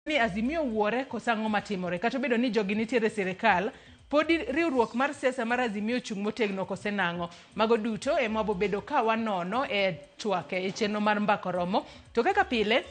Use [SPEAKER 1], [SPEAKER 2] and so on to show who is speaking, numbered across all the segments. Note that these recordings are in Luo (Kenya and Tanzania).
[SPEAKER 1] ni Azimio wuore kosango matimore kata bedo ni jogi nitiere sirikal podi riwruok mar siasa mar Azimio chung motegno kosenango mago duto e mabo bedo ka wanono e twake e chenro mar mbako romo to kaka pile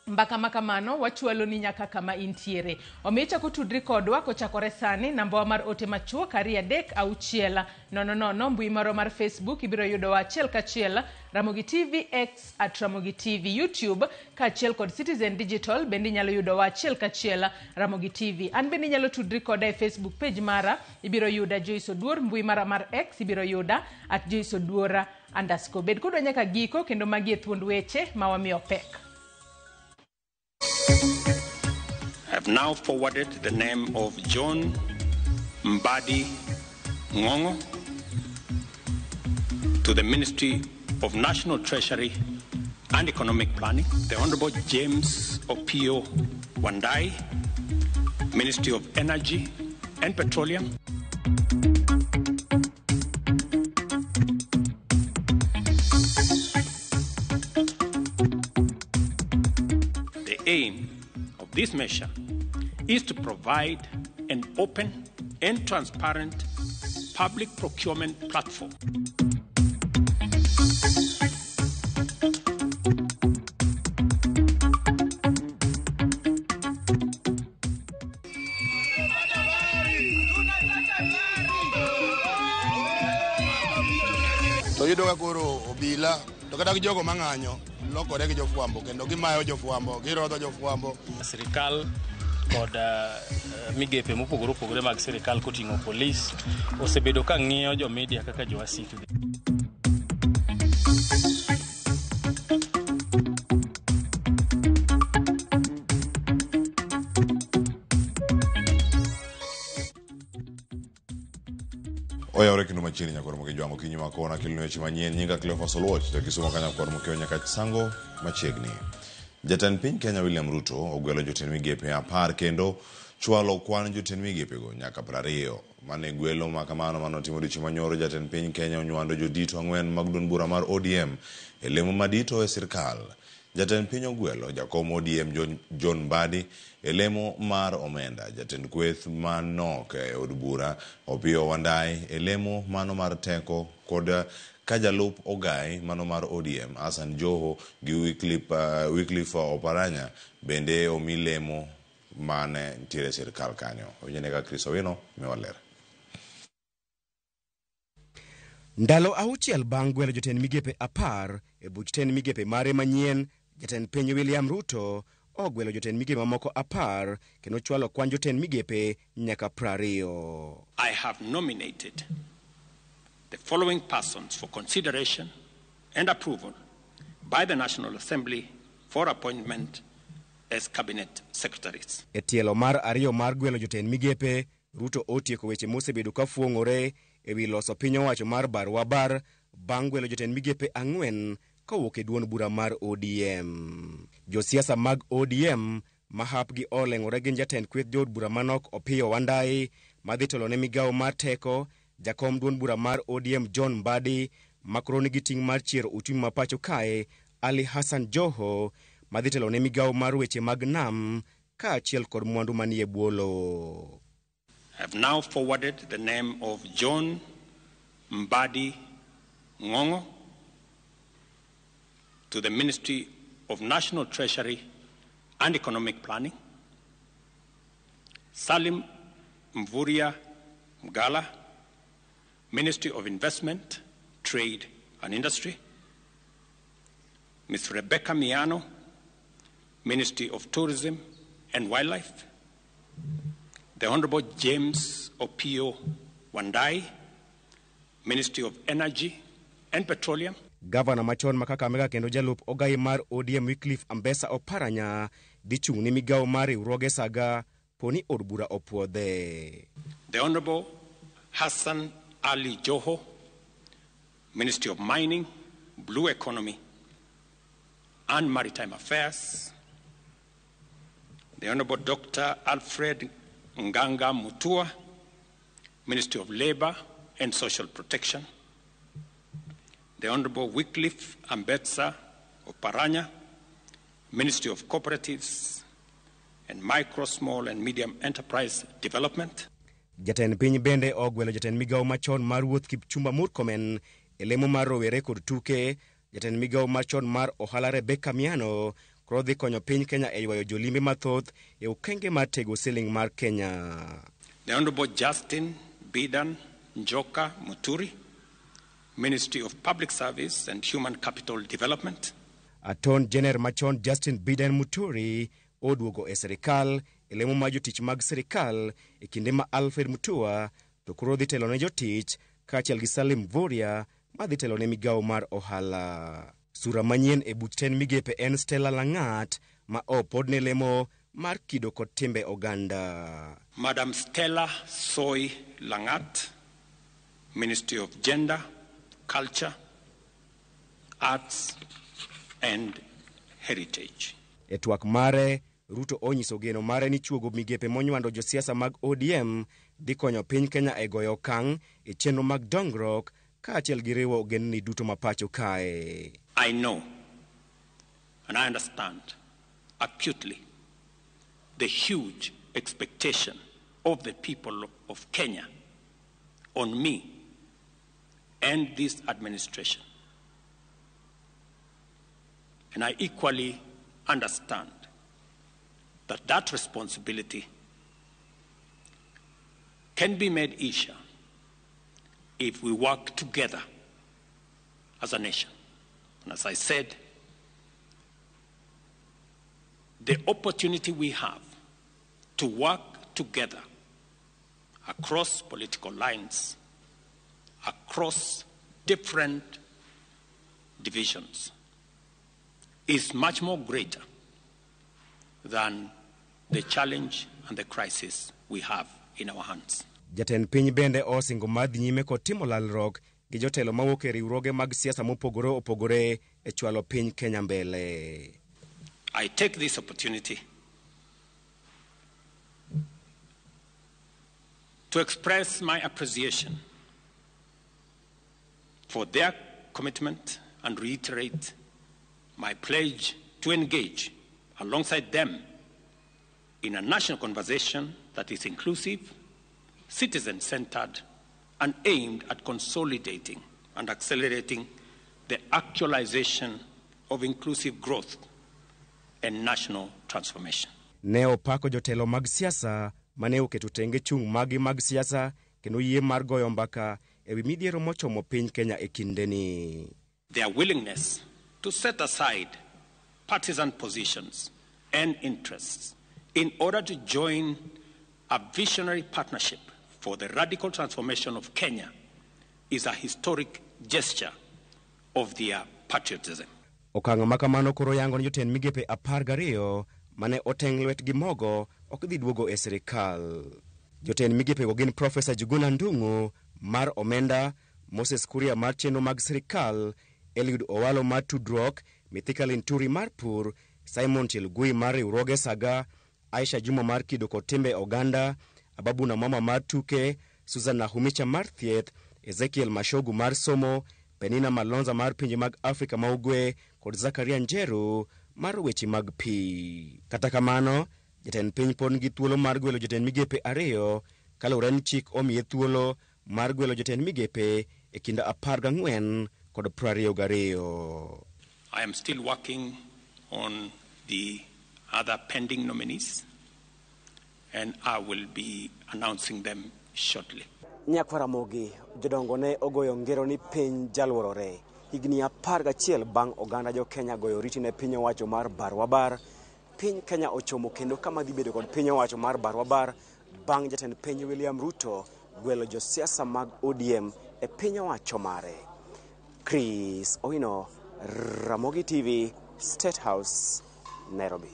[SPEAKER 1] mbaka makamano wachwalo ni nyaka kama intiere omicha kutudri kodwa kochakore sani namba mar ote machuo kari 3 mbui maro mar Facebook ibiro yudo wachiel kachiel Ramogi TV X @Ramogi TV YouTube kachiel kod Citizen Digital bendi nyalo yudo wachiel kachiel Ramogi TV an bendi nyalo tudri koda e Facebook page mara ibiro yuda Joyce Oduor mbui mara mar X ibiro yuda @JoyceOduor_. Bed kudo nyaka giko kendo magi e thuond weche mawamiyo pek.
[SPEAKER 2] I have now forwarded the name of John Mbadi Ngongo to the Ministry of National Treasury and Economic Planning, the Honorable James Opio Wandai, Ministry of Energy and Petroleum, the aim of this measure is to provide an open and transparent public procurement platform.
[SPEAKER 3] To yudo ka koro obila to kata jogo mang'anyo lokore gi jofuambo kendo gimayo jofuambo girodho jofuambo.
[SPEAKER 4] Sirikal kod migepe mopogore opogore mag sirikal koting'o polis osebedo ka ng'iyo jo media kaka jo wasik.
[SPEAKER 5] Oyawre kendo machiegni nyakoro mogi jwango kinyi makona kelno weche manyien nyinga Cleophas Oluoch to kisoma kanya kor mokeo nyaka sango machiegni. Jatend piny Kenya William Ruto ogwelo jotend migepe 10 kendo chwalo kwan jotend migepe go nyaka 20. Mane gwelo makamano manotimo dichi manyoro jatend piny Kenya onywando jodito 4 mag duond bura mar ODM e lemo madito e sirkal. Jatend piny ogwelo jakom ODM John Mbadi e lemo mar omenda. Jatend kweth manok e od bura Opio Wandai e lemo mano mar teko kod Kajalup Ogai mano mar ODM Hassan Joho gi Wycliffe Oparanya bende omilemo mane ntiere sirkal kanyo. Ojenega Chris Owino mewaler.
[SPEAKER 6] Ndalo auchiel bang' gwelo jotend migepe 10 e buch tend migepe mare manyien, jatend piny William Ruto ogwelo jotend migepe mamoko 10 kendo chwalo kwan jotend migepe nyaka 20.
[SPEAKER 2] I have nominated the following persons for consideration and approval by the National Assembly for appointment as cabinet secretaries.
[SPEAKER 6] E tielo mar 2 mar gwelo jotend migepe, Ruto otieko weche mosebedo ka fuong'ore e wi loso piny owacho mar Barwabar bang' gwelo jotend migepe 4 kowuok e duond bura mar ODM. Josiasa mag ODM ma hapgi oleng'ore gin jatend kweth jood bura manok Opio Wandai madhi telo ne migawo mar teko, jakom duond bura mar ODM John Mbadi makoro nigi ting' mar chiero uchumi ma pacho kae Ali Hassan Joho madhi telo ne migawo mar weche mag nam kaachiel kod mwandu manie bwolo.
[SPEAKER 2] I have now forwarded the name of John Mbadi Ngongo to the Ministry of National Treasury and Economic Planning, Salim Mvuria Mgala, Ministry of Investment, Trade and Industry, Ms. Rebecca Miano, Ministry of Tourism and Wildlife, the Honorable James Opio Wandai, Ministry of Energy and Petroleum.
[SPEAKER 6] Governor machon ma Kakamega kendo jalup Ogai mar ODM Wycliffe Ambesa Oparanya dichung' ni migawo mar riwruoge saga poni od bura opuodhe.
[SPEAKER 2] The Honorable Hassan Ali Joho, Ministry of Mining, Blue Economy and Maritime Affairs. The Honorable Dr. Alfred Nganga Mutua, Ministry of Labor and Social Protection. The Honorable Wycliffe Ambetsa Oparanya, Ministry of Cooperatives, and micro, small and medium enterprise development.
[SPEAKER 6] Jatend piny bende ogwelo jatend migawo machon mar wuoth Kipchumba Murkomen e lemo mar rowere kod tuke. Jatend migawo machon mar ohala Rebecca Miano koro dhi konyo piny Kenya e ywayo jolimbe mathoth e okenge mar tego siling mar Kenya.
[SPEAKER 2] The Honorable Justin Bidan Njoka Muturi, Ministry of Public Service and Human Capital Development.
[SPEAKER 6] Aton Jener machon Justin Bidan Muturi oduogo e serikal e lemo mar jotich mag serikal e kinde ma Alfred Mutua to koro dhi telo ne jotich kaachiel gi Salim Voria ma dhi telo ne migawo mar ohala. Sura manyien e buch ten migepe en Stella Langat ma opod ne lemo mar kido kod timbe oganda.
[SPEAKER 2] Madam Stella Soy Langat, Ministry of Gender, Culture, Arts and Heritage.
[SPEAKER 6] E twak mare, Ruto onyiso geno mare ni chuogo migepe monywando josiasa mag ODM dhi konyo piny Kenya e goyo okang' e chenro mag dongruok kaachiel gi riwo ogendni duto mapacho kae.
[SPEAKER 2] I know and I understand acutely the huge expectation of the people of Kenya on me and this administration. And I equally understand that that responsibility can be made easier if we work together as a nation. And as I said, the opportunity we have to work together across political lines, across different divisions, is much more greater than the challenge and the crisis we have in our hands.
[SPEAKER 6] Jatend piny bende osingo madhi nyime kod timo lalruok gi jotelo mawuok e riwruoge mag siasa mopogore opogore e chwalo piny Kenya mbele.
[SPEAKER 2] I take this opportunity to express my appreciation for their commitment and reiterate my pledge to engage alongside them in a national conversation that is inclusive, citizen-centered, and aimed at consolidating and accelerating the actualization of inclusive growth and national transformation.
[SPEAKER 6] Ne opako jotelo mag siasa mane oketo tenge chung' magi mag siasa kendo yie mar goyo mbaka ewi midhiero mochomo piny Kenya e kindeni.
[SPEAKER 2] Their willingness to set aside partisan positions and interests in order to join a visionary partnership for the radical transformation of Kenya is a historic gesture of their patriotism.
[SPEAKER 6] Okang' makamano koro yango ni jotend migepe 12 mane oteng' lwet gi mogo ok dhi duogo e serikal. Jotend migepe go gin Profesa Juguna Ndung'u mar omenda, Moses Kuria mar chenro mag serikal, Eliud Owalo mar tudruok, Mithika Linturi mar pur, Simon Chelugui mar riwruoge saga, Aisha Juma mar kido kod timbe oganda, Ababu na mama mar tuke, Susan Nahumicha mar thieth, Ezekiel Mashogu mar somo, Penina Malonza mar pinje mag Afrika ma ugwe kod Zakaria Njeru mar weche mag pi. Kata kamano, jatend piny pod nigi thuolo mar gwelo jotend migepe 2 kaluwore ni chik omiye thuolo mar gwelo jotend migepe e kinda 14 kod 22.
[SPEAKER 2] I am still working on the other pending nominees and I will be announcing them shortly.
[SPEAKER 6] Nyakwaramogi jodongo ne ogoyo ngero ni piny jalworore higni 11 bang' oganda jo Kenya goyo riti ne piny owacho mar Barwabar. Piny Kenya ochomo kendo kama dhi bedo kod piny owacho mar Barwabar bang' jatend piny William Ruto gwelo josiasa mag ODM e piny owacho mare. Chris Oino, Ramogi TV, State House, Nairobi.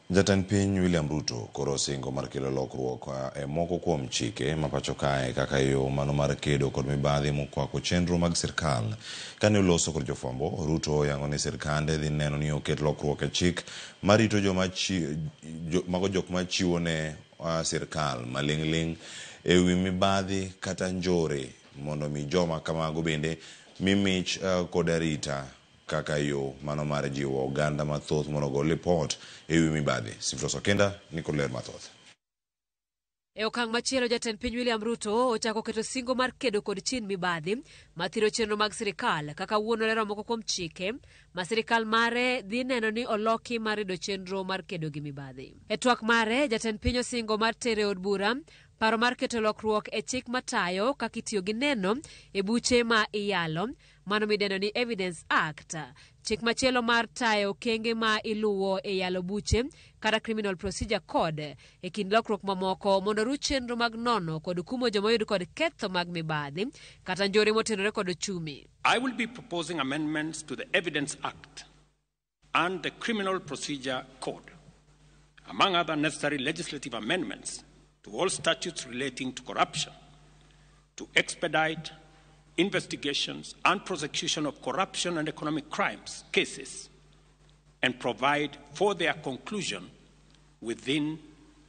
[SPEAKER 5] Jatend piny William Ruto koro singo mar kelo lokruok e moko kuom chike mapacho kae kaka yo mano mar kedo kod mibadhi mokwako chenro mag sirkal. Kane oloso kod jofwambo, Ruto yango ni sirkande dhi neno ni oket lokruok e chik marito jok machiwo ne sirkal maling'ling ewi mibadhi kata njore mondo mi joma kamago bende mimich kod arita kaka yo mano mar jiwo oganda mathoth mondo ogol lipot e wi mibadhi. Sifros Okenda ni kod ler mathoth.
[SPEAKER 7] E okang' machielo, jatend piny William Ruto ochako keto singo mar kedo kod chin mibadhi mathiro chenro mag sirikal kaka wuono lero moko kuom chike ma sirikal mare dhi neno ni oloki mar rido chenro mar kedo gi mibadhi. E twak mare, jatend piny osingo mar tere od bura paro mar keto lokruok e chik matayo kaka itiyo gi neno e buche ma iyalo, mano midendo ni Evidence Act, chik machielo mar tayo kenge ma iluwo e yalo buche kata Criminal Procedure Code e kind lokruok mamoko mondo ru chenro mag nono kod kumo joma yud kod ketho mag mibadhi kata njore motenore kod chumi.
[SPEAKER 2] I will be proposing amendments to the Evidence Act and the Criminal Procedure Code, among other necessary legislative amendments to all statutes relating to corruption, to expedite investigations and prosecution of corruption and economic crimes cases, and provide for their conclusion within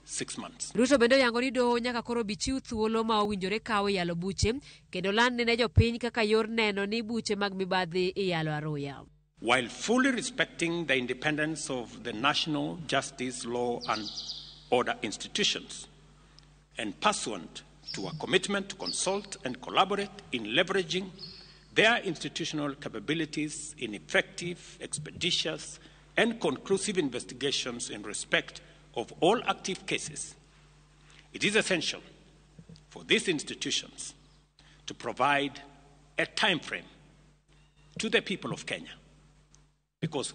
[SPEAKER 2] 6 months.
[SPEAKER 7] Ruto bende yango ni doho nyaka koro bichiw thuolo ma owinjore kawo yalo buche kendo land ne jopiny kaka yor neno ni buche mag mibadhi iyalo aruya.
[SPEAKER 2] While fully respecting the independence of the national justice, law and order institutions, and pursuant to a commitment to consult and collaborate in leveraging their institutional capabilities in effective, expeditious, and conclusive investigations in respect of all active cases, it is essential for these institutions to provide a time frame to the people of Kenya, because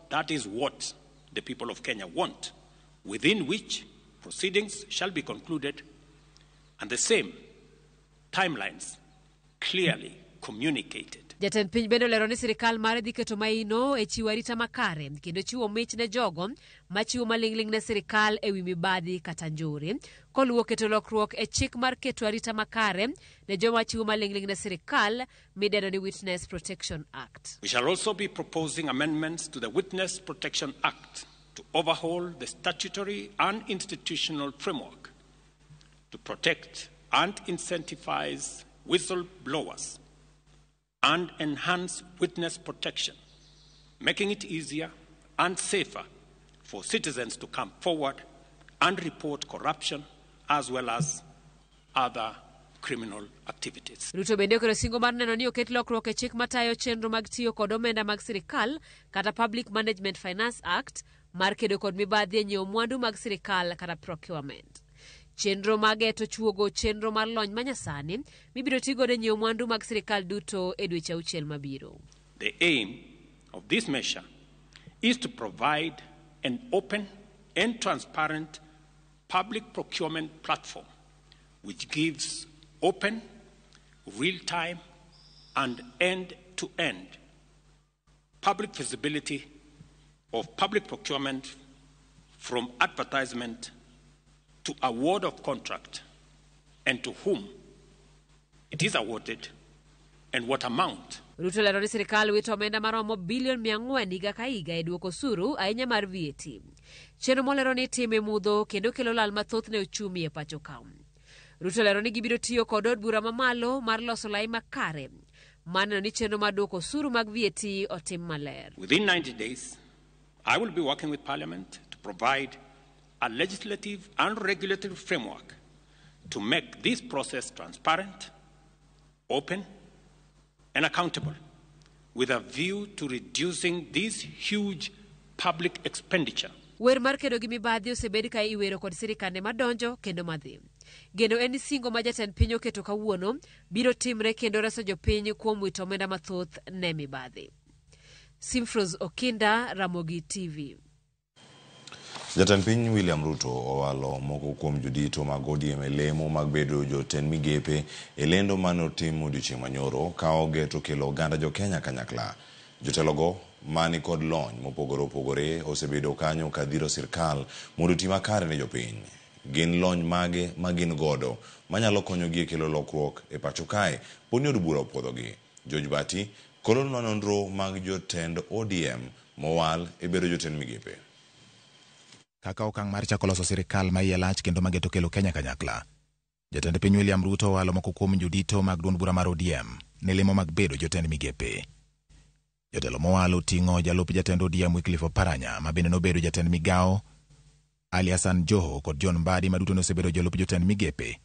[SPEAKER 2] that is what the people of Kenya want, within which proceedings shall be concluded, and the same timelines clearly communicated.
[SPEAKER 7] Jatend piny bende olero ni sirikal mare dhi keto maino e chiwo arita makare kendo chiwo mich ne jogo machiwo maling'ling ne sirikal e wi mibadhi kata njore, koluwo keto lokruok e chik mar keto arita makare ne joma chiwo maling'ling ne sirikal midendo ni Witness Protection Act.
[SPEAKER 2] We shall also be proposing amendments to the Witness Protection Act to overhaul the statutory and institutional framework to protect and incentivize whistleblowers and enhance witness protection, making it easier and safer for citizens to come forward and report corruption as well as other criminal activities.
[SPEAKER 7] Ruto bende okelo singo mar neno ni oket lokruok e chik matayo chenro mag tiyo kod omenda mag sirikal kata Public Management Finance Act mar kedo kod mibadhi e nyiewo mwandu mag sirikal kata procurement. Chenro mageto chuogo chenro mar lony manyasani mibiro tigo de nyiewo mwandu mag sirikal duto e dweche 6 mabiro.
[SPEAKER 2] The aim of this measure is to provide an open and transparent public procurement platform which gives open, real-time and end-to-end public visibility of public procurement from advertisement to award of contract, and to whom it is awarded and what amount.
[SPEAKER 7] Ruto lero ni sirikal wito omenda maromo bilion 400 higa ka higa e duoko osuru ahinya mar VAT. Chenro molero ni time mudho kendo kelo lal mathoth ne uchumi e pacho ka. Ruto lero ni gibiro tiyo kod od bura mamalo mar loso lai makare maneno ni chenro mar duoko osuru mag VAT otim maler.
[SPEAKER 2] Within 90 days, I will be working with Parliament to provide a legislative and regulatory framework to make this process transparent, open, and accountable, with a view to reducing this huge public expenditure.
[SPEAKER 7] Wer mar kedo gi mibadhi osebed ka iwero kod sirikande madonjo kendo madhi. Geno en singo ma jatend piny oketo kawuono biro timre kendo reso jopiny kuom wito omenda mathoth ne mibadhi. Sifros Okenda, Ramogi TV.
[SPEAKER 5] Jatend piny William Ruto owalo moko kuom jodito mag ODM e lemo mag bedo jotend migepe e lendo mane otim odiechieng' manyoro ka ogeto kelo oganda jo Kenya kanyakla. Jotelogo mani kod lony mopogore opogore osebedo kanyo ka dhiro sirkal mondo otim makare ne jopiny. Gin lony mage ma gin godo manyalo konyogi e kelo lokruok e pacho kae poni od bura opwodhogi. George Bati kolo nonro mag jotend ODM mowal e bedo jotend migepe.
[SPEAKER 8] Kaka okang' mar chako loso sirikal ma iye lach kendo mageto kelo Kenya kanyakla. Jatend piny William Ruto owalo moko kuom jodito mag duond bura mar ODM ne lemo mag bedo jotend migepe. Jotelo mowalo ting'o jalup jatend ODM Wycliffe Oparanya ma bende nobedo jatend migao, Ali Hassan Joho kod John Mbadi maduto nosebedo jolup jotend migepe.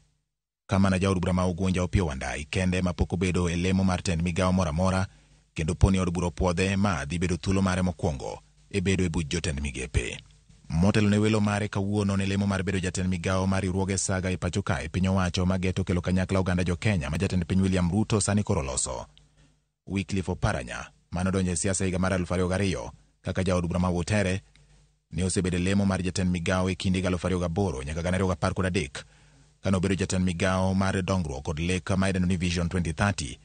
[SPEAKER 8] Kamana jaod bura ma Ugunja Opiyo Wandayi kende mapok obedo e lemo mar tend migao moro amora, kendo poni od bura puodhe ma dhi bedo thuolo mare mokwongo e bedo e buch jotend migepe. Motelo ne welo mare kawuono ne lemo mar bedo jatend migao mar riwruoge saga e pacho kae piny owacho ma geto kelo kanyakla oganda jo Kenya ma jatend piny William Ruto sani koro loso. Wycliffe Oparanya manodonjo e siasa higa mar 2002 kaka jaod bura ma Wutere ne osebedo lemo mar jatend migao e kinde 2008 nyaka 2013 kanobedo jatend migao mar dongruok kod lek ma idendo ni Vision 2030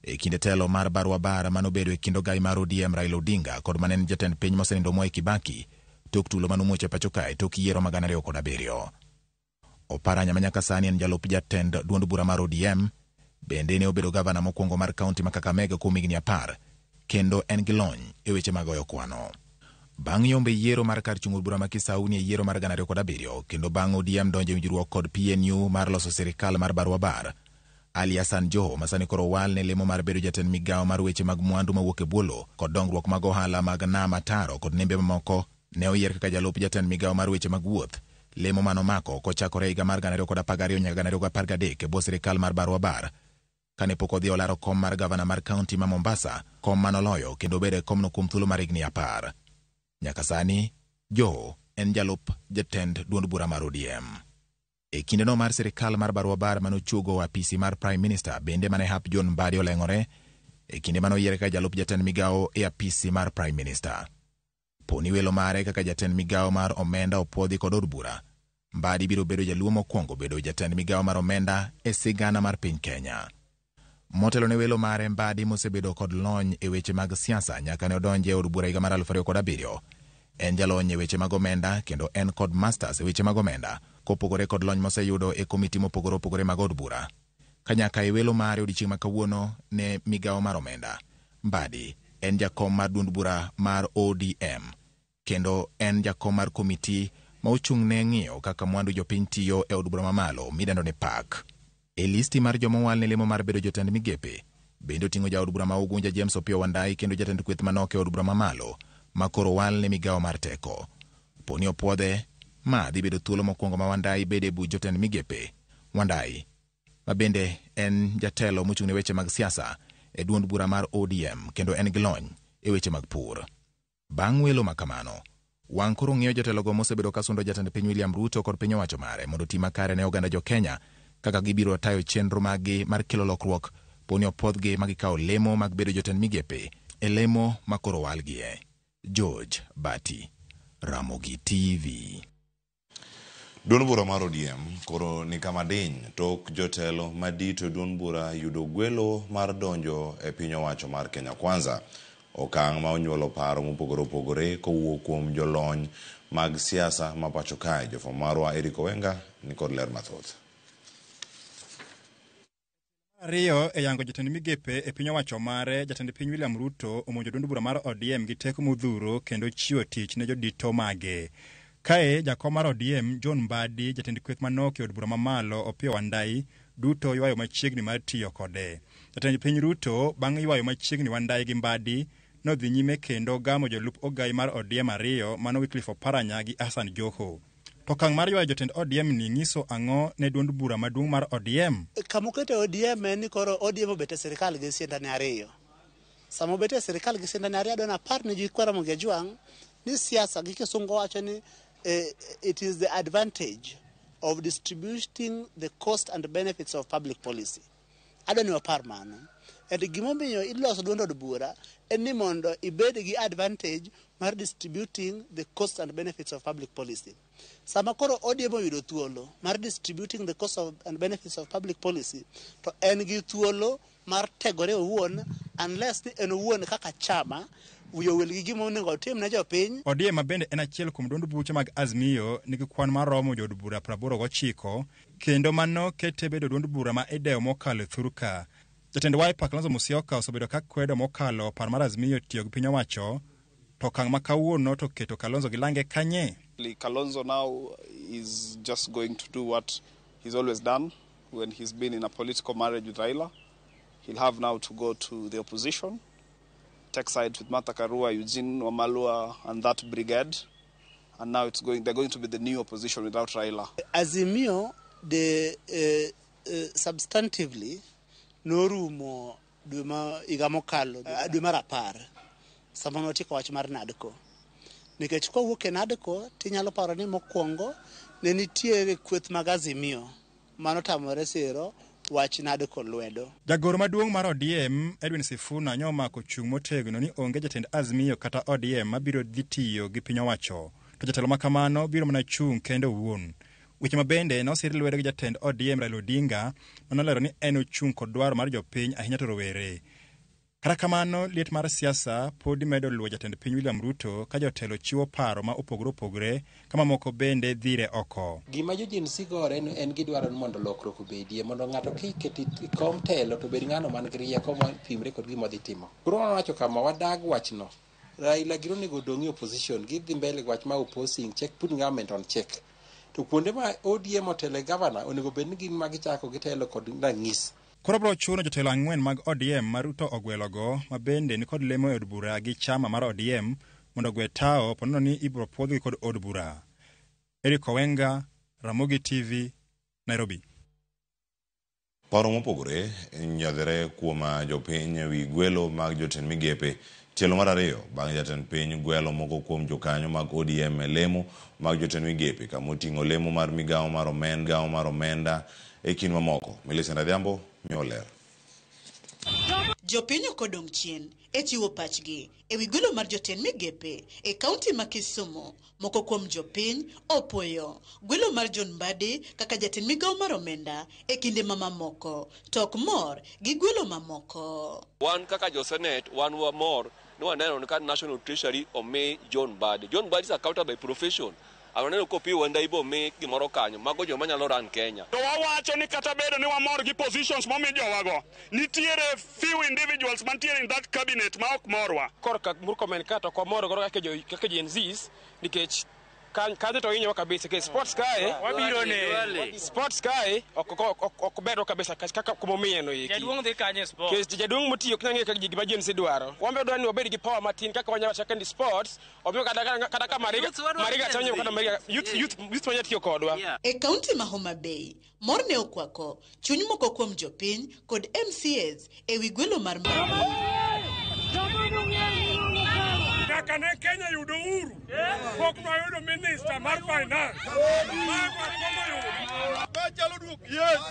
[SPEAKER 8] e kinde telo mar Barua Bara manobedo e kind ogai mar ODM Raila Odinga kod manen jatend piny mosenindo Mwai Kibaki tok tulo manomuoch e pacho kae tok yiero ma 2007. Oparanya manyaka sani en jalup jatend duond bura mar ODM bende ne obedo gavana mokwongo mar kaunti ma Kakamega kuom higni 10 kendo en gi lony e weche mag goyo kwano. Bang' yombe yiero mar kar chung' bura ma Kisauni e yiero mar 2007 kendo bang' ODM donjo e winjruok kod PNU mar loso sirikal mar Barua Bara, Ali Hassan Joho masani koro wal ne lemo mar bedo jatend migao mar weche mag mwandu mawuok e bwolo kod dongruok mag ohala mag nam ataro kod nembe mamoko ne oyier kaka jalup jatend migao mar weche mag wuoth, lemo manomako kochakore higa mar 2012 nyaka 2013 e bwo sirikal mar Barua Bara kane pok odhi olaro kom mar gavana mar kaunti ma Mombasa, kom manoloyo kendo bedo e komno kuom thuolo mar higni 10. Nyaka sani, Joho en jalup jatend duond bura mar ODM. E kindeno mar sirikal mar Barua Bara manochugo apisi mar Prime Minister bende mane hap John Mbadi oleng'ore e kinde manoyiere kaka jalup jatend migao e apisi mar Prime Minister. Poni welo mare kaka jatend migao mar omenda opwodhi kod od bura, Mbadi biro bedo jaluo mokwongo bedo jatend migao mar omenda e sigana mar piny Kenya. Motelo ne welo mare Mbadi mosebedo kod lony e weche mag siasa nyaka ne odonje od bura higa mar 2007. En jalony e weche mag omenda kendo en kod masters e weche mag omenda kopogore kod lony moseyudo e komiti mopogore opogore mag od bura. Kanyaka e welo mare odiochieng' ma kawuono ne migao mar omenda, Mbadi en jakom mar duond bura mar ODM kendo en jakom mar komiti ma ochung' ne ng'iyo kaka mwandu jopiny tiyo e od bura mamalo midendo ni PAC. E listi mar jomowal ne lemo mar bedo jotend migepe bende oting'o jaod bura ma Ugunja James Opiyo Wandayi kendo jatend kweth manok e od bura mamalo ma koro wal ne migao mar teko. Poni opwodhe ma dhi bedo thuolo mokwongo ma Wandayi bede e buch jotend migepe. Wandayi ma bende en jatelo mochung' ne weche mag siasa e duond bura mar ODM kendo en gi lony e weche mag pur. Bang' welo makamano, wang' koro ng'iyo jotelogo mosebedo kasundo jatend piny William Ruto kod piny owacho mare mondo tim makare ne oganda jo Kenya kaka gibiro tayo chenro maggi mar kelo lokruok. Poni opwodhgi ma gikawo lemo mag bedo jotend migepe e lemo ma koro walgie. George Bati, Ramogi TV.
[SPEAKER 5] Duond bura mar ODM koro ni kama diny tok jotelo madito duond bura yudo gwelo mar donjo e piny owacho mar Kenya Kwanza. Okang' ma onyuolo paro mopogore opogore kowuok kuom jolony mag siasa ma pacho kae. Jofwambo marwa Eric Owenga ni kod ler mathoth.
[SPEAKER 9] Ariyo e yango jatend migepe e piny owacho mare, jatend piny William Ruto omonjo duond bura mar ODM gi teko modhuro kendo chiwo tich ne jodito mage. Kae jakom mar ODM John Mbadi, jatend kweth manok e od bura mamalo Opiyo Wandayi duto ywayo machiegni mar tiyo kode. Jatend piny Ruto bang' ywayo machiegni Wandayi gi Mbadi nodhi nyime kendo gamo jolup ogai mar ODM ariyo mano Wycliffe Oparanya gi Hassan Joho. Okang' mar ywayo jotend ODM ni nyiso ang'o ne duond bura maduong' mar ODM?
[SPEAKER 10] Kamukete ODM ni koro ODM obete sirikal gi siendane ariyo. Samo obete sirikal gi siendane ariyo dona par ni jikwara mongejwang' ni siasa gi kisungo wacho ni it is the advantage of distributing the cost and benefits of public policy. Adoni wapar mano. Ed gimomiyo iloso duond od bura en ni mondo ibed gi advantage mar distributing the cost and benefits of public policy. Sama koro ODM oyudo thuolo mar distributing the cost and benefits of public policy, to en gi thuolo mar tegore owuon unless ni en owuon kaka chama wiyo wil gi gimo onego otim ne jopiny.
[SPEAKER 9] ODM ma bende en achiel kuom duond buche mag Azimio nigi kwan mar romo jood bura 89 kendo mano kete bedo duond bura ma idewo mokalo thuru ka. Jatend Wiper Kalonzo Musyoka osebedo ka kwedo mokalo par mar Azimio tiyo gi piny owacho, to okang' ma kawuono to keto Kalonzo gi lange kanye.
[SPEAKER 11] Kalonzo now is just going to do what he's always done when he's been in a political marriage with Raila. He'll have now to go to the opposition take sides with Martha Karua, Eugene Wamalwa and that brigade. And now they're going to be the new opposition without Raila.
[SPEAKER 10] Azimio, substantively, norumo duma igamokalo duma rapar. Samano tiko wach mar Nadco. Nikech ko wuok e Nadco tinyalo paro ni mokwongo ne nitie kweth mag Azimio mano tamore siro wach Nadco lwedo.
[SPEAKER 9] Jagoro maduong' mar ODM Edwin Sifuna nyomako chung' motegno ni onge jatend Azimio kata ODM mabiro dhi tiyo gi piny owacho. To jatelo makamano biro mana chung' kendo owuon. Weche mabende nosir lwedo gi jatend ODM Raila Odinga manolero ni en ochung' kod dwaro mar jopiny ahinya to rowere. Kata kamano, liet mar siasa podi medo luwo jatend piny William Ruto ka jotelo chiwo paro ma opogore kama moko bende dhire oko.
[SPEAKER 12] Gima jojin sigore en gidwaro mondo lokruok obedie mondo ng'ato kiketi kom telo to bed ng'ano man gi rieko mapimre kod gima dhi timo. Koro wacho kama wadag wachno. Raila giro nego dongi opposition gidhi mbele wach ma opposing check put government on check. To kuonde ma ODM otele governor onego bed ni gin ma gichako gitelo kod ranyisi.
[SPEAKER 9] Koro bro chuno jotelo ang'wen mag ODM ma Ruto ogwelogo ma bende ni kod lemo e od bura gi chama mar ODM mondo gwe tao ponono ni ibro puodhgi kod od bura. Eric Owenga, Ramogi TV, Nairobi.
[SPEAKER 5] Paro mopogore nyadhere kuom jopiny wi gwelo mag jotend migepe tielo mar ariyo bang' jatend piny gwelo moko kuom jokanyo mag ODM lemo mag jotend migepe kama oting'o lemo mar migawo mar omenda e kind mamoko. Millicent Adhiambo Mioler.
[SPEAKER 13] Jopiny kodong' chien e chiwo pachgi e wi gwelo mar jotend migepe e kaunti ma Kisumu. Moko kuom jopiny opoyo gwelo mar John Mbadi kaka jatend migawo mar omenda e kinde mamamoko. Tok mor gi gwelo mamoko.
[SPEAKER 14] Wan kaka jo Senate wan wa mor ni waneno ni kan National Treasury omi John Mbadi. John Mbadi is accounted by profession. Awaneno kopi wanda ibo mi gimoro kanyo mago joma nyalo ran Kenya.
[SPEAKER 15] To wawacho ni kata bedo ni wamor gi positions momi jowago. Nitiere few individuals mantiere in that cabinet ma ok morwa.
[SPEAKER 16] Korka Murkomen kato ko moro goro kaka Gen Zs nikech kaje to inyo kabisa ke sports kae wabiro ne sports kae ok bedo kabisa kaka kumomiye no iki jaduong' dhi kanye sports ke jaduong' motiyo knange kaka gigi Gen Z dwaro wambe dwani obed gi power matin kaka wanyalo chakandi sports obiyo kada ka mariga chanyo kada mariga youth manya tiyo kodwa
[SPEAKER 13] e kaunti ma Homa Bay mor ne okwako chuny moko kuom jopiny kod MCAs e wi gwelo mar
[SPEAKER 15] Nyaka ne Kenya yudo uhuru. Pok noyudo minister mar finance.
[SPEAKER 3] Bachalo duok yes.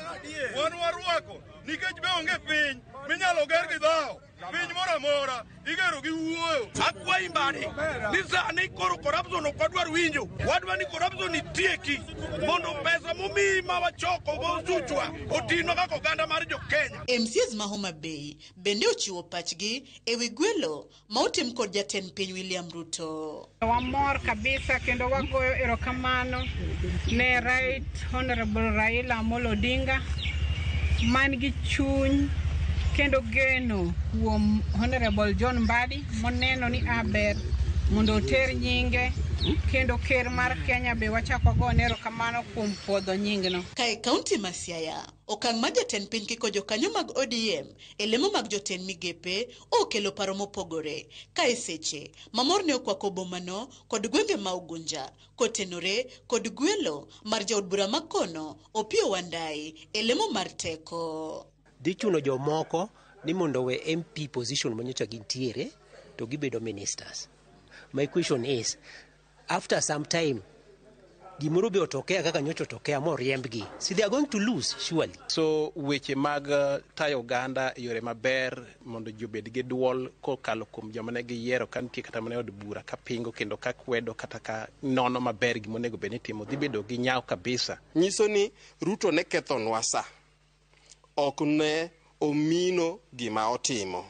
[SPEAKER 3] Wan warwako nikech be onge piny minyalo ger gi dhao. Piny moro amora igero gi wuoyo.
[SPEAKER 15] Akwayi Mbadi ni sani koro corruption ok wadwar winjo. Wadwa ni corruption itieki mondo pesa momi ma wachoko go suchwa otino kaka oganda mar jo Kenya.
[SPEAKER 13] MCs ma Homa Bay bende ochiwo pachgi e wi gwelo ma otim kod jatend piny William Ruto.
[SPEAKER 17] Wamor kabisa kendo wagoyo erokamano ne Right Honorable Raila Amolo Odinga man gi chuny kendo geno kuom Honorable John Mbadi moneno ni aber mondo oter nyinge kendo ker mar Kenya be wachako go erokamano kuom puodho nyingno.
[SPEAKER 13] Kae kaunti ma Siaya okang' ma jatend piny kiko jokanyo mag ODM e lemo mag jotend migepe okelo paro mopogore kae seche mamor ne okwako bomano kod gwenge ma Ugunja kotenore kod gwelo mar jaod bura makono Opiyo Wandayi e lemo mar teko.
[SPEAKER 18] Dhi chuno jomoko ni mondo we MP position manyocha gintiere to gibedo ministers. My question is, after some time, gimoro be otokea kaka nyocho tokea mo riembgi. See, they are going to lose, surely.
[SPEAKER 16] So, weche mag tayo ganda yore maber mondo jobed gi duol kokalo kuom joma ne giyiero ka nitie kata mane od bura ka pingo kendo ka kwedo kata ka nono maber gimonego bed ni timo dhi bedo gi nyaw kabisa.
[SPEAKER 19] Nyiso ni Ruto ne kethonwa sa. Ok ne omino gima otimo.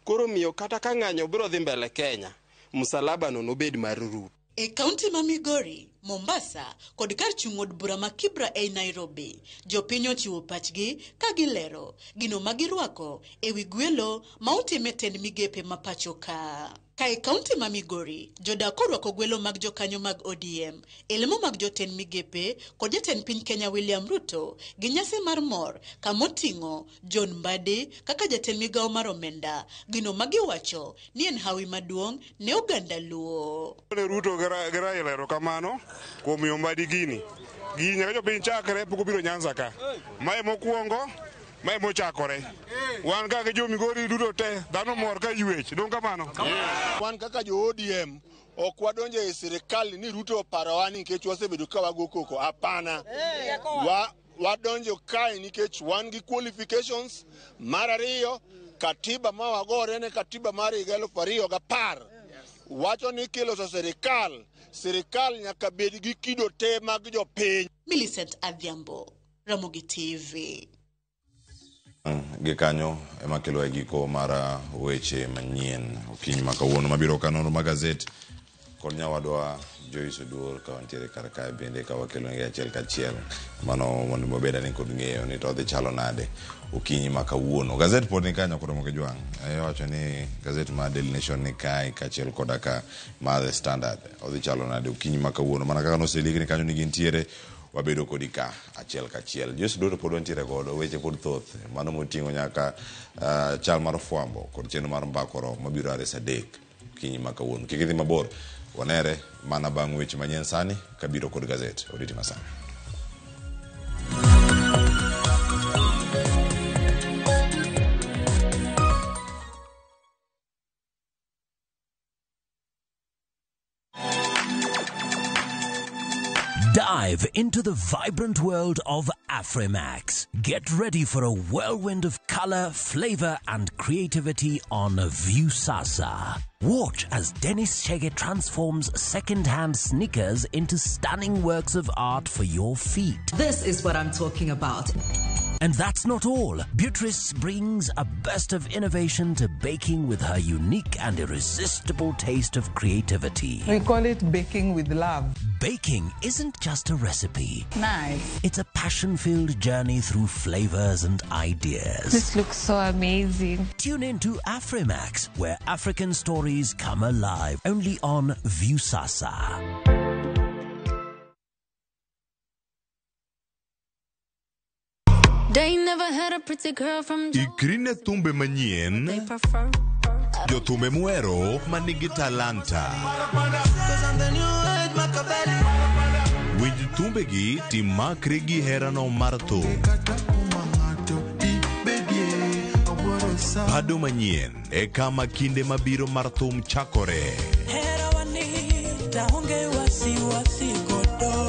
[SPEAKER 19] Koro miyo kata ka ng'anyo biro dhi mbele Kenya, msalaba no nobed mar Ruto.
[SPEAKER 13] E kaunti ma Migori, Mombasa, kod kar chung' od bura ma Kibra e Nairobi, jopiny ochiwo pachgi ka gilero gino ma girwako e wi gwelo ma otime tend migepe ma pacho ka. Kae kaunti ma Migori, jodak orwako gwelo mag jokanyo mag ODM, elemo mag jotend migepe kod jatend piny Kenya William Ruto gi nyasi mar mor kamoting'o John Mbadi kaka jatend migao mar omenda, gino magiwacho ni en hawi maduong' ne oganda Luo.
[SPEAKER 20] Ruto gara ilero kamano kuom miyo Mbadi gini nyaka jopiny chakre pok obiro Nyanza ka. Mae mokwongo, mae mochakore. Wan kaka jo Migori duto te dhano mor ka yuech, dong kamano.
[SPEAKER 21] Wan kaka jo ODM ok wadonjo e sirikal ni Ruto oparowa nikech wasebedo ka wago koko. Hapana. Wadonjo kae nikech wan gi qualifications. Mar ariyo, katiba ma wagore ne katiba mar 2010 wacho ni kiloso sirikal nyaka bed gi kido te mag jopiny.
[SPEAKER 13] Millicent Adhiambo, Ramogi TV.
[SPEAKER 5] Gikanyo ema kelo giko mar weche manyien okinyi makawuono mabiro kanono magazet kod nyawadwa Joyce Oduor ka wantiere kar kae bende ka wakelo ngi achiel kachiel mano mondo mobeda ni kod ng'eyo ni to dhi chalo nade okinyi makawuono. Gazet pod ni kanyo kod moke jwang. Wacho ni gazet ma Daily Nation ni kae kachiel kod aka ma The Standard odhi chalo nade okinyi makawuono mana kaka noseliki ni kanyo ni gintiere wabedo kodika achiel kachiel. Joyce Oduor pod wantiere godo weche pod thoth mano moting'o nyaka chal mar fwambo kod chenro mar mbakoro mabiro are sadek okinyi makawuono. Kik idhi mabor wanere mana bang' weche manyien sani kabiro kod gazet oditi masani.
[SPEAKER 22] Dive into the vibrant world of Afrimax. Get ready for a whirlwind of color, flavor, and creativity on Viusasa. Watch as Dennis Chege transforms second-hand sneakers into stunning works of art for your feet.
[SPEAKER 23] This is what I'm talking about.
[SPEAKER 22] And that's not all. Beatrice brings a burst of innovation to baking with her unique and irresistible taste of creativity.
[SPEAKER 24] We call it baking with love.
[SPEAKER 22] Baking isn't just a recipe.
[SPEAKER 24] Nice.
[SPEAKER 22] It's a passion-filled journey through flavors and ideas.
[SPEAKER 23] This looks so amazing.
[SPEAKER 22] Tune in to Afrimax, where African stories come alive. Only on Viusasa.
[SPEAKER 25] They never had a pretty girl from
[SPEAKER 26] Ikrine thumbe manyien.
[SPEAKER 25] They prefer
[SPEAKER 26] Jo thumbe muero manigi talanta. Winj thumbe gi timakre gi herano mar thum. Pado manyien e kama kinde mabiro mar thum chakore.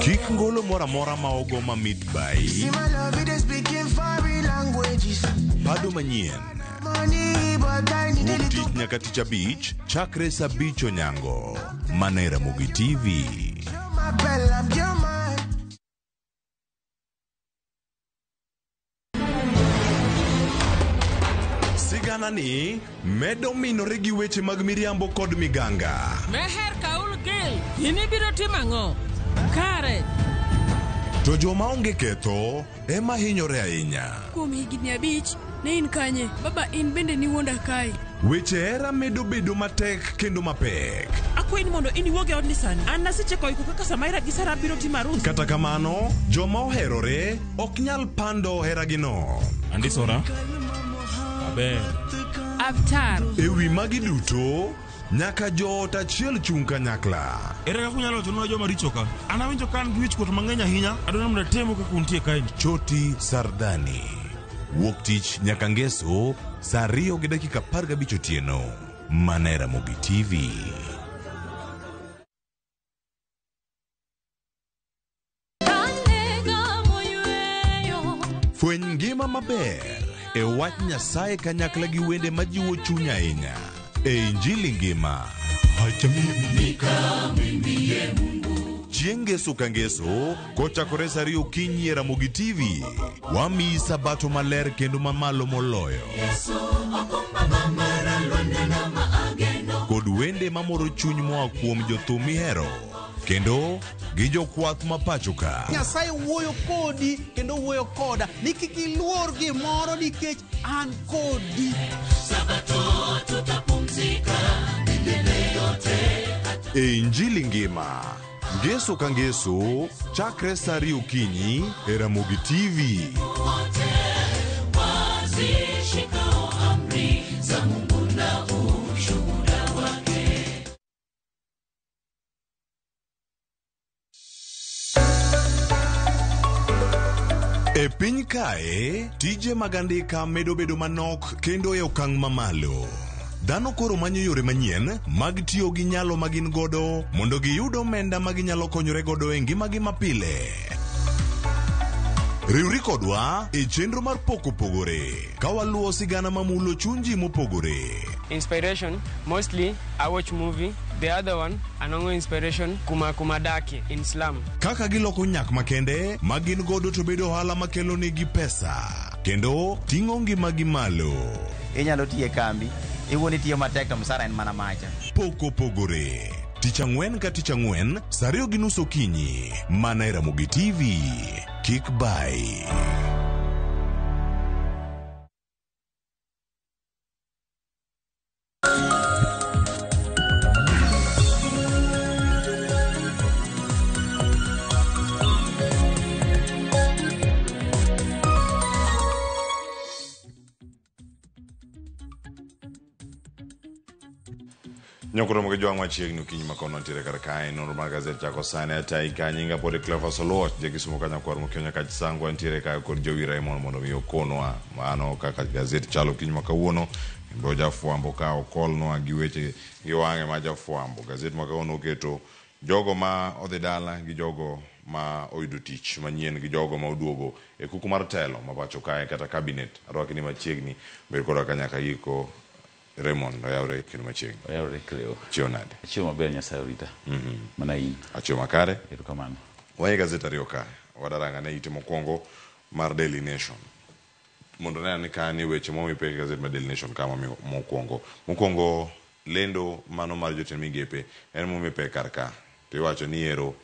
[SPEAKER 26] Kik ngolo mora mora ma ogo ma midbai. Pado manyien. Wuok nyaka tich abich, chakre sa abich onyango. Mana e Ramogi TV. Sigana ni medo minore gi weche mag miriambo kod miganga.
[SPEAKER 27] Meher kaul gil, ini biro timang'o? Kare.
[SPEAKER 26] To joma onge ketho ema hinyore ahinya.
[SPEAKER 28] Kuom higni 5 ne in kanye, baba in bende ni wuonda kae.
[SPEAKER 26] Weche hera medo bedo matek kendo mapek.
[SPEAKER 27] Akwayi ni mondo in iwuog e odni sani. An naseche koiko kaka Samaira gi Sara biro timo arus.
[SPEAKER 26] Kata kamano, joma oherore ok nyal pando heragino.
[SPEAKER 4] Andisora. Aber.
[SPEAKER 27] Avatar.
[SPEAKER 26] Ewi magi duto nyaka joot achiel chung kanyakla.
[SPEAKER 29] Ere kaka unyalo timo joma richo ka? An awinjo ka an gi wich kuot mang'eny ahinya, adwaro mondo atemo kaka untie kae.
[SPEAKER 26] Choti Sardani. Wuok tich nyaka ngeso saa 2:15 otieno. Mana e Ramogi TV. Fweny ngima maber e wach Nyasaye kanyakla gi wende majiwo chuny ahinya. E Injili ngima. Chieng' ngeso ka ngeso, kochakore saa 2 okinyi e Ramogi TV, wamiyi sabato maler kendo mamalo moloyo. Kod wende mamoro chuny moa kuom jothum mihero, kendo gi jokwath mapacho ka.
[SPEAKER 30] Nyasaye wuoyo kodi kendo wuoyo koda ni kik iluor gimoro nikech an kodi.
[SPEAKER 31] Sabato tutapumzika.
[SPEAKER 26] E Injili ngima, Ngeso ka Ngeso, chakre saa 2 okinyi e Ramogi TV. E piny kae, tije magandika medo bedo manok kendo e okang' mamalo. Dhano koro manyo yore manyien mag tiyo gi nyalo magin godo mondo giyud omenda maginyalo konyore godo e ngimagi mapile. Riwri kodwa e chenro mar poko pogore ka waluwo sigana mamulo chunji mopogore.
[SPEAKER 1] Inspiration, mostly I watch movie. The other one, anongo inspiration, kuma daki in slum.
[SPEAKER 26] Kaka giloko nyak makende magin godo to bedo hala makelo negi pesa kendo ting'o ngimagi malo.
[SPEAKER 2] Inyalo tiye kambi, iwoni tiyo matek to msara en mana macha.
[SPEAKER 26] Poko pogore. Tich ang'wen ka tich ang'wen, saa 2:30 okinyi, mana e Ramogi TV. Kick by.
[SPEAKER 5] Nyokoro moge jwang machiegni okinyi makono ntiere kar kae nonro mar gazet chako sane ata ikanyinga pod Clever Soluoch jakisumo kanya kwar mokionya kach sangwa ntiere kae kod Jowi Raymond mondo mi okonwa mano kaka gazet chalo okinyi makawuono mbo jafuambo ka okolnwa gi weche gi wang'e ma jafuambo. Gazet makawuono oketo jogo ma odhi dala gi jogo ma oyudo tich manyien gi jogo ma oduogo e kuku mar telo ma pacho kae kata cabinet arwaki ni machiegni ber koda kanya kayiko Raymond oyawre kendo machiegni.
[SPEAKER 6] Oyawre Cleo.
[SPEAKER 5] Chio nade?
[SPEAKER 6] Chio maber Nyasaye orita. Mana in.
[SPEAKER 5] Achio makare?
[SPEAKER 6] Erokamano.
[SPEAKER 5] Wae gazet ariyo ka wadaranga ne ite mokwongo mar Daily Nation. Mondo ne kani weche momi pe gazet mar Daily Nation kama mokwongo lendo mano mar jotend migepe en momi pe karka. To iwacho ni ero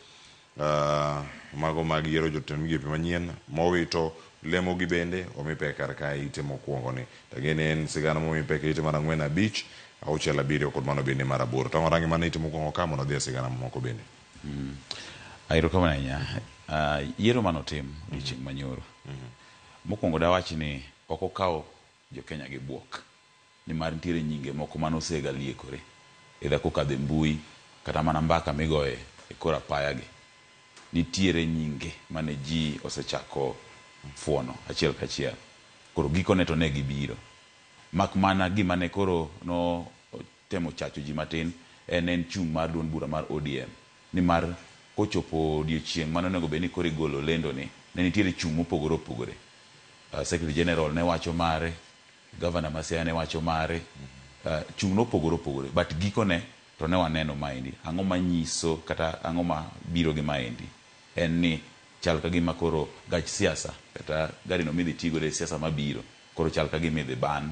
[SPEAKER 5] mago mag yiero jotend migepe manyien mowito lemo gi bende omi pe karka ite mokwongo ni. Tagene en sigana momi pe ite mar 4-5 auchiel 7 kod mano bende mar 8. Tango rangi mana ite mokwongo kama no dhia sigana moko bende.
[SPEAKER 6] Erokamano ahinya. Yiero manotim odiochieng' manyoro. Mokwongo dawach ni ok okawo jo Kenya gi buok. Nimar nitiere nyinge moko manosega liekore. Edha kokadhe mbui kata mana mbaka migoye e kor apaya gi. Nitiere nyinge mane ji osechako fuono achiel kachiel. Koro gikone to ne gibiro. Mak mana gima ne koro no temo chacho ji matin en chung' mar duond bura mar ODM. Nimar kochopo odiochieng' mano nego beni koro igolo lendo ni ne nitiere chung' mopogore opogore. Secretary General ne wacho mare, Governor Masea ne wacho mare, chung' nopogore opogore, but gikone to ne waneno maendi. Ang'o manyiso kata ang'o ma biro gi maendi en ni chal ka gima koro gach siasa kata gari no midhi tigo de siasa mabiro koro chal ka gima idhi ban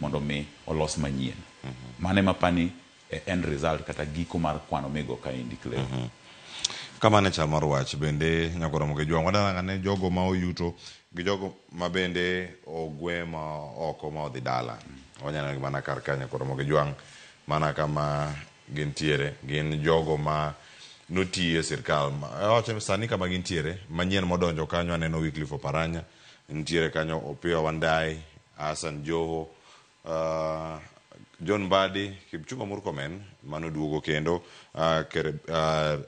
[SPEAKER 6] mondo mi olos manyien. Mane mapani end result kata giko mar kwano migo kaendi Cleo.
[SPEAKER 5] Kama ne chal mar wach bende nyakoro moge jwang wadanga ne jogo ma oyuto gi jogo ma bende ogwe ma oko ma odhi dala. Wanyana mana kar kanya koro moge jwang mana kama gentiere gin jogo ma notiye sirkal. Oche sani kama gintiere manyien modonjo kanyo aneno Wycliffe Oparanya, ntiere kanyo Opiyo Wandayi, Hassan Joho, John Mbadi, Kipchumba Murkomen mano duogo kendo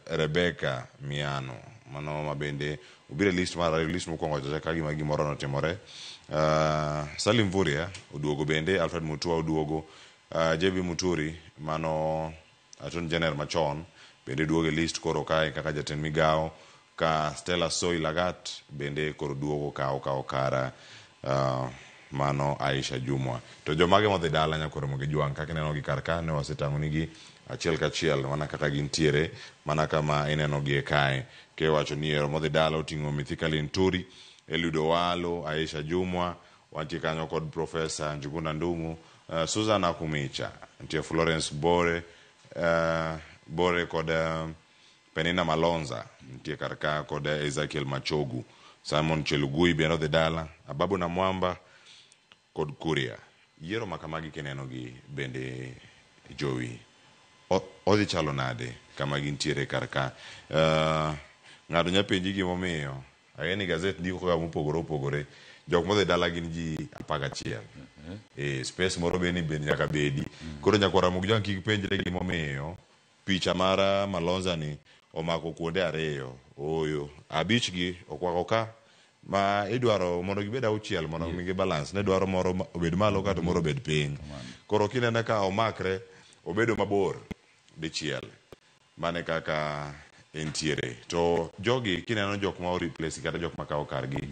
[SPEAKER 5] Rebecca Miano mano mabende ubire list mokwongo chacha ka gima gimoro notimore. Salim Vuria oduogo bende, Alfred Mutua oduogo, JB Muturi mano Attorney General machon bende duogo list koro kae kaka jatend migao, ka Stella Soy Lagat bende koro duogo kao kara mano Aisha Jumwa. To jomage modhi dala nyakoro moge jwang kaka ineno gi karka ne wasetang'o nigi achiel kachiel mana kaka gintiere mana kama ineno gi kae. Ke wacho ni ero modhi dala oting'o Mithika Linturi, Eliud Owalo, Aisha Jumwa, wantie kanyo kod Professor Njuguna Ndung'u, Susan Akumicha, ntie Florence Bore kod Penina Malonza, ntie karka kod Ezekiel Machogu, Simon Chelugui bende odhi dala, Ababu na Mwamba kod Kuria. Yiero makamagi kineno gi bende Jowi odhi chalo nade kama gintiere karka. Ng'ato nyapenji gimomiyo ayeni gazet ndiko kaka mopogore opogore jok modhi dala gin ji 11 space moro be ni bende nyaka bedi koro nyakwara mug jang kik penjre gimomiyo picha mara Malonza ni omako kuonde ariyo oyo abich gi okwako ka ma idwaro mondo gibed auchiel mondo migi balance ne dwaro moro obed malo kata moro obed piny koro kinene ka omakre obedo mabor dichiel mane kaka entiere to jogi kineno jok ma replace kata jok ma kawo kargi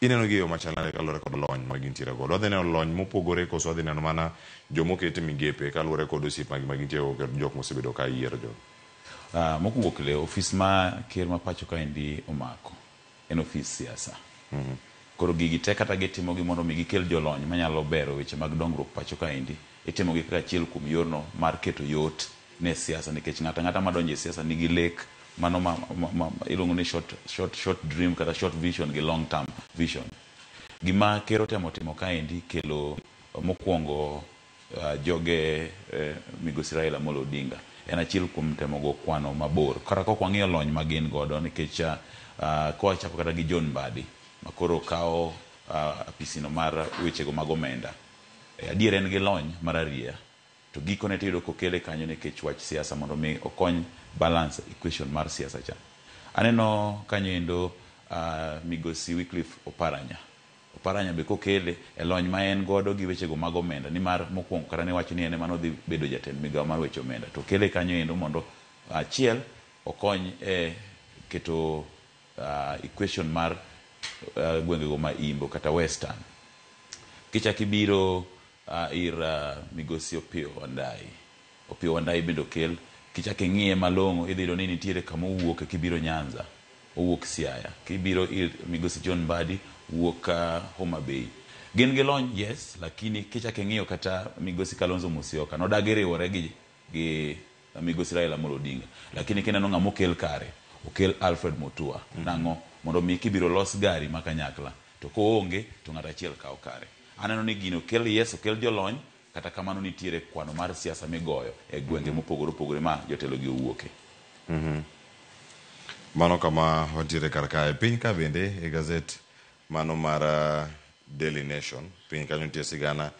[SPEAKER 5] ineno gi yo machalare kalore kod lony ma gintiere godo odhi neno lony mopogore koso odhi neno mana jomokete migepe kalore kod osiep ma gintiere kod jok mosebedo ka yiero jo.
[SPEAKER 6] Mokwongo kile ofis ma ker ma pacho ka endi omako en ofis siasa. Koro gigi te kata gitimo gi mondo mi gikel jolony manyalo bero weche mag dongruok pacho ka endi itimo gi kaka achiel kuom yorno mar keto yot ne siasa nikech ng'ata madonjo e siasa nigi lek mano iluongo ni short dream kata short vision gi long term vision. Gima ker otemo timo ka endi kelo mokwongo joge Migosi Raila Amolo Odinga en achiel kuom temo go kwano mabor kata kok wang'iyo lony ma gin godo nikech kowachako kata gi John Mbadi makoro kawo apisino mar wechego mag omenda adier en gi lony mar ariya to gikone tiyudo kokele kanyo nikech wach siasa mondo mi okony balance equation mar siasa cha. Aneno kanyo endo Migosi Wycliffe Oparanya be kokele e lony ma en godo gi wechego mag omenda nimar mokwongo kata ne wacho ni en mano dhi bedo jatend migawo mar weche omenda to kele kanyo endo mondo achiel okony e keto equation mar gwengego ma Imbo kata Western. Kichaki biro ir Migosi Opiyo Wandayi bendo kel kichaki ng'iye malong'o idhi ni nitiere kama owuok kibiro Nyanza owuok Siaya kibiro ir Migosi John Mbadi wuok Homa Bay gin gi lony yes lakini kichaki ng'iyo kata Migosi Kalonzo Musyoka nodagi riwore gi Migosi Raila Amolo Odinga lakini kineno ng'ama okel kare okel Alfred Mutua nang'o mondo mi kibiro los gari makanyakla to koonge to ng'at achiel kawo kare. Aneno ni gino okel jolony kata kamano nitiere kwano mar siasa migoyo e gwenge mopogore opogore ma jotelo gi owuoke.
[SPEAKER 5] Mano kama watiere karka e piny ka bende e gazet mano mar Daily Nation piny kanyo nitie sigana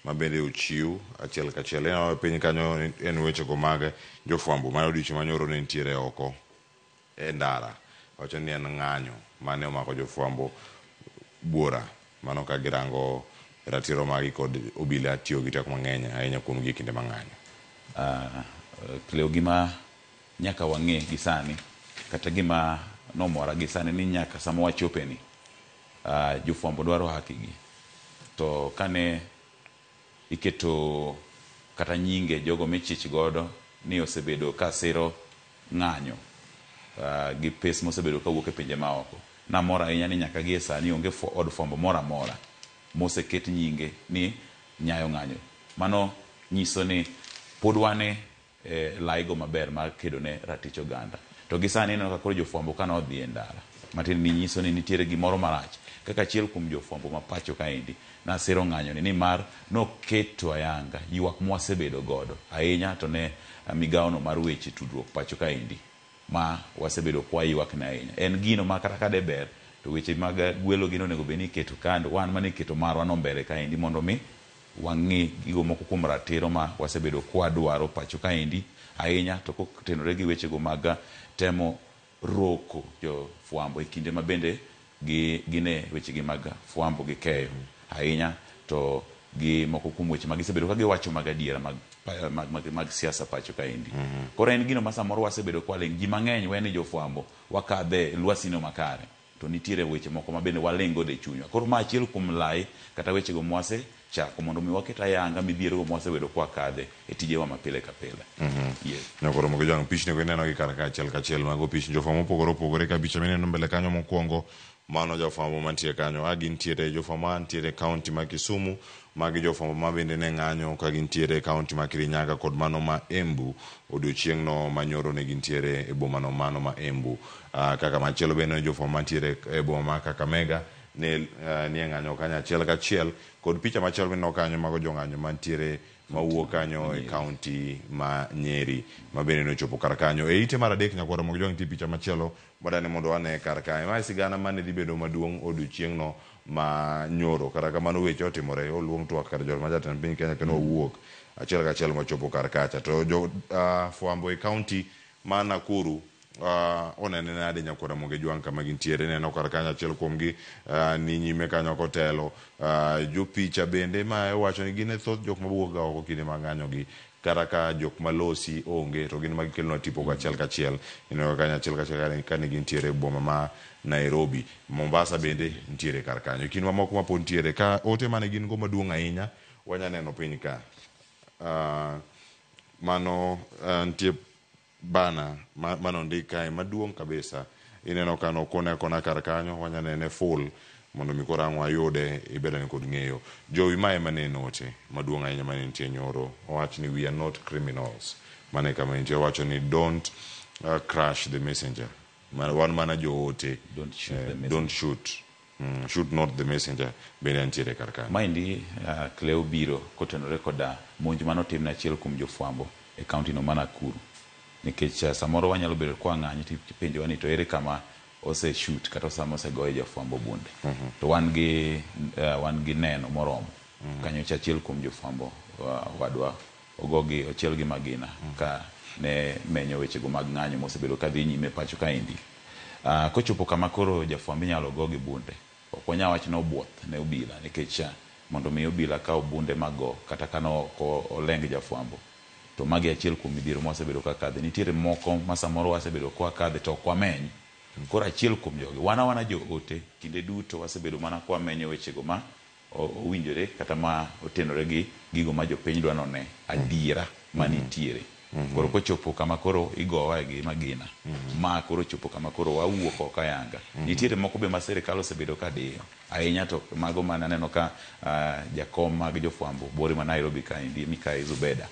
[SPEAKER 5] ma bende ochiw achiel kachiel e piny kanyo en wechego mag jofwambo mane odiochieng' manyoro ne nitiere oko e ndara wacho ni en ng'anyo mane omako jofwambo buora mano ka girango ratiro magi kod obila tiyo gi teko mang'eny ahinya kuom gi kinde mang'anyo.
[SPEAKER 6] Kleo gima nyaka wang'e gi sani kata gima nomora gi sani ni nyaka sama wachope ni jofwambo dwaro hakigi to kane iketo kata nyinge jogo michich godo ni osebedo ka siro ng'anyo gi pes mosebedo kawuok e pinje maoko namora ahinya ni nyaka gi sani onge od fwambo mora mora moseket nyinge ni nyayo ng'anyo. Mano nyiso ni pod wane laigo maber mar kedo ne ratich oganda to gi sani ineno kakoro jofwambo kana odhi e ndara matin ni nyiso ni nitiere gimoro marach kaka achiel kuom jofwambo ma pacho kaendi nasiro ng'anyo ni mar noketo ayanga ywak mwasebedo godo ahinya to ne migawono mar weche tudruok pacho kaendi ma wasebedo kwa ywak na ahinya en gino ma kata kade ber to weche mag gwelo gino nego beni keto kando wan mane keto marwa no mbele kaendi mondo mi wang'i gigo moko kuom ratiro ma wasebedo kwa dwaro pacho kaendi ahinya to kotenore gi wechego mag temo roko jofwambo e kinde ma bende gine wechegi mag fwambo gi keyo ahinya to gi moko kuom weche magisebedo ka giwacho mag adiera mag siasa pacho kaendi. Koro en gino ma samoro wasebedo kwaling ji mang'eny weni jofwambo wakadhe lwasino makare to nitiere weche moko ma bende walengo de chunywa koro ma achiel kuom lai kata wechego mwase chako mondo mi waket ayanga midhierego mwasebedo kwa kadhe e tijewa mapile ka pile.
[SPEAKER 5] Nyakoro mogo jang pichni go ineno gi karka achiel kachiel mago pichni jofwambo mopogore opogore ka picha mineno mbele kanyo mokwongo mano jofwambo mantie kanyo gintiere jofwambo mantiere kaunti ma Kisumu magi jofwambo ma bende ne ng'anyo ka gintiere kaunti ma Kirinyaga kod mano ma Embu odiochieng' no manyoro ne gintiere e boma no mano ma Embu kaka machielo bende jofwambo mantiere e boma ma Kakamega ne ng'anyo kanyo achiel kachiel kod picha machielo bende kanyo mago jong'anyo mantiere mawuok kanyo e county ma Nyeri mabende nochopo kar kanyo e ite mar adek nyakwaro mondo jwang' picha machielo madane mondo wane kar kanyo ma sigana mane dhi bedo maduong' odiochieng'no ma nyoro kata kamano weche otimore oluong twak kar jol ma jatend piny Kenya kendo owuok achiel kachiel mochopo kar kacha to jo fwambo e county ma Nakuru onene nade nyakwara moge jwang' kama gintiere neno kar kanyo achiel kuomgi ni nyime kanyo kotelo jo picha bende ma wacho ni gin thoth jok mawuok ga oko kinde mang'anyogi kata ka jok malosi onge to gin magikelnwa tipo kachiel kachiel ineno kanyo achiel kachiel ka gintiere boma ma Nairobi. Mombasa bende ntiere kar kanyo kinde mamoko ma pod ntiere ka ote mane gin go maduong' ahinya wanya neno piny ka mano ntie bana mano ndika maduong' kabisa ineno kano kona kar kanyo wanya nene full mondo mikora ang'wa yude ibeda ni kod ng'eyo jowi mae maneno ote maduong' ahinya mane nitie nyoro owacho ni we are not criminals mane kama nitie wacho ni don't crash the messenger wan mana jo ote don't shoot shoot not the messenger bende ntiere kar kanyo
[SPEAKER 6] maendi Cleo biro kotenore koda monj manotim na achiel kuom jofwambo e county no mana Nakuru nikech samoro wanyalo bedo kwa ng'anyo tipenjo ni to ere kama ose shoot kata sama ose goye jofwambo bunde to wan gi neno moromo kanyo achiel kuom jofwambo wadwa ogogi ochiel gi magina ka ne menyo weche go mag ng'anyo mosebedo ka dhi nyime pacho kaendi kochopo kama koro jafwambo nyalo gogi bunde ok wanya wach no buoth ne obila nikech mondo mi obila ka bunde mago kata kano ko oleng jafwambo to magi achiel kuom midhiero mosebedo ka kadhe nitiere moko ma samoro wasebedo kwa kadhe to kwa meny koro achiel kuom jogi wana jo ote kinde duto wasebedo mana kwa menyo weche go ma owinjore kata ma otenore gi gigo ma jopiny dwa none adiera manitiere koro kochopo kama koro igowa gi magina ma koro chopo kama koro wawuok oko yanga nitiere moko be ma serikal osebedo ka diyo ahinya to mago mana neno ka jakom mag jofwambo bori ma Nairobi ka indi Mikael Zubeda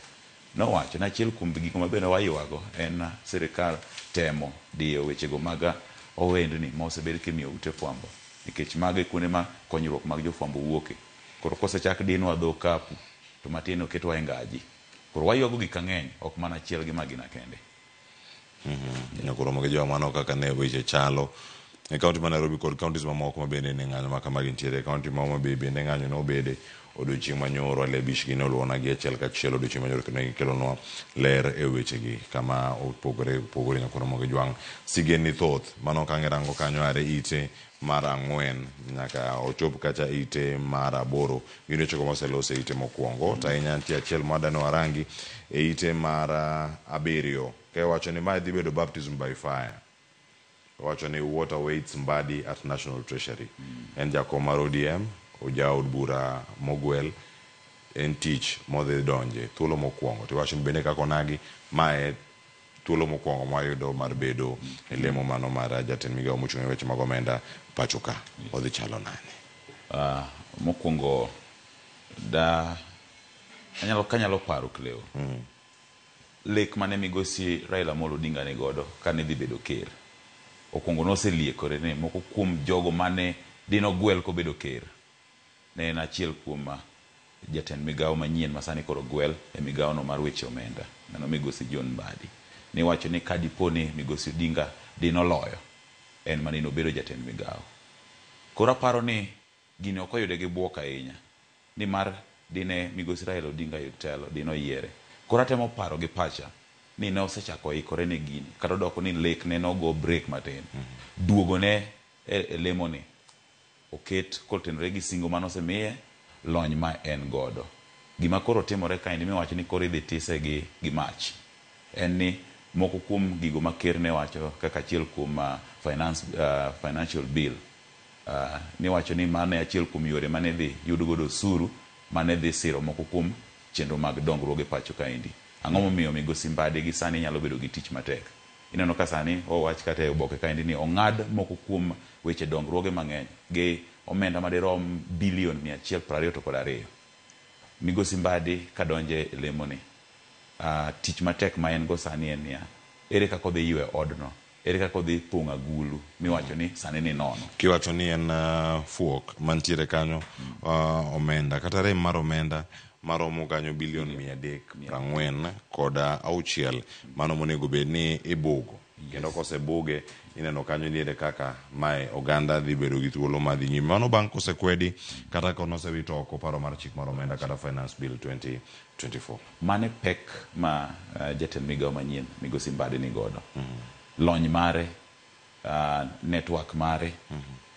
[SPEAKER 6] no wacho na achiel kuom gik maber waywago en serikal temo diyo weche go maga owendni ma osebedo kimiyo ute fwambo nikech mago kuonde ma konyruok mag jofwambo wuoke koro kosechak dinwa dho kapu to matin oketwa e ngaji koro waywago gik ang'eny ok mana achiel gi magina kende
[SPEAKER 5] nyakoro moge jwa mano kaka ne weche chalo e county ma Nairobi kod counties mamoko ma bende ne ng'anyo ma kama gintiere county ma Homa Bay bende ng'anyo no bede odiochieng' manyoro Alebish gi noluona gi achiel kachiel odiochieng' manyoro kendo gikelonwa ler e wechegi kama opogore nyakoro moge jwang' sigeni thoth mano kang'erango kanyo are ite mar 4 nyaka ochop kacha ite mar 8 gin wechego moselos e ite mokwongo to ahinya nitie achiel madano warangi e ite mar 7 ka wacho ni mae dhi bedo baptism by fire wacho ni what awaits Mbadi at National Treasury en jakom mar ODM ojaod bura mogwel en tich modhi donje thuolo mokwongo to wacho ni bende kako nagi mae thuolo mokwongo mwayudo mar bedo e lemo mano mar jatend migao mochung' e weche mag omenda pacho ka odhi chalo nane
[SPEAKER 6] mokwongo kanyalo paro Cleo lek mane migosi Raila Amolo Odinga ne godo kane dhi bedo ker okwongo noseliekore ne moko kuom jogo mane dino gwel ko bedo ker ne en achiel kuom jatend migao manyien masani koro gwel e migao no mar weche omenda nano migosi John Mbadi ni wacho ni kadiponi migosi Odinga dino loyo en manino bedo jatend migao koro paro ni gini okoyude gi buok ahinya ni mar dine migosi Raila Odinga yutelo dino yiere koro temo paro gi pacha ni ne osechako ikore ne gini kata doko ni lek ne no go break matin duogo ne e lemo ni oket kotenore gi singo manosemiye lony ma en godo gima koro timore kaendi miwacho ni koro idhi tise gi mach en ni moko kuom gigo maker ne wacho kaka achiel kuom financial bill ni wacho ni mane achiel kuom yore mane dhi yudo godo osuru mane dhi siro moko kuom chenro mag dongruok e pacho kaendi ang'o momiyo migosi Mbadi gi sani nyalo bedo gi tich matek ineno ka sani owach kata e oboke kaendi ni ong'ad moko kuom weche dongruoge mang'eny gi omenda madirom bilion 122 migosi Mbadi kadonje lemoni tich matek ma en go sani en niya ere kaka odhi ywe odno ere kaka odhi pong'o agulu miwacho ni sani ni nono
[SPEAKER 5] kiwacho ni en fuok mantiere kanyo omenda kata rem mar omenda maromo kanyo bilion 340 koda auchiel mano monego bed ni ibugo kendo kosebuge ineno kanyo niede kaka mae oganda dhi bedo gi thuolo madhi nyime mano bang' kosekwedi kata konosewito oko paro mar chik mar omenda kata finance bill 2024.
[SPEAKER 6] Mane pek ma jatend migao manyien Migosi Mbadi ni godo lony mare, network mare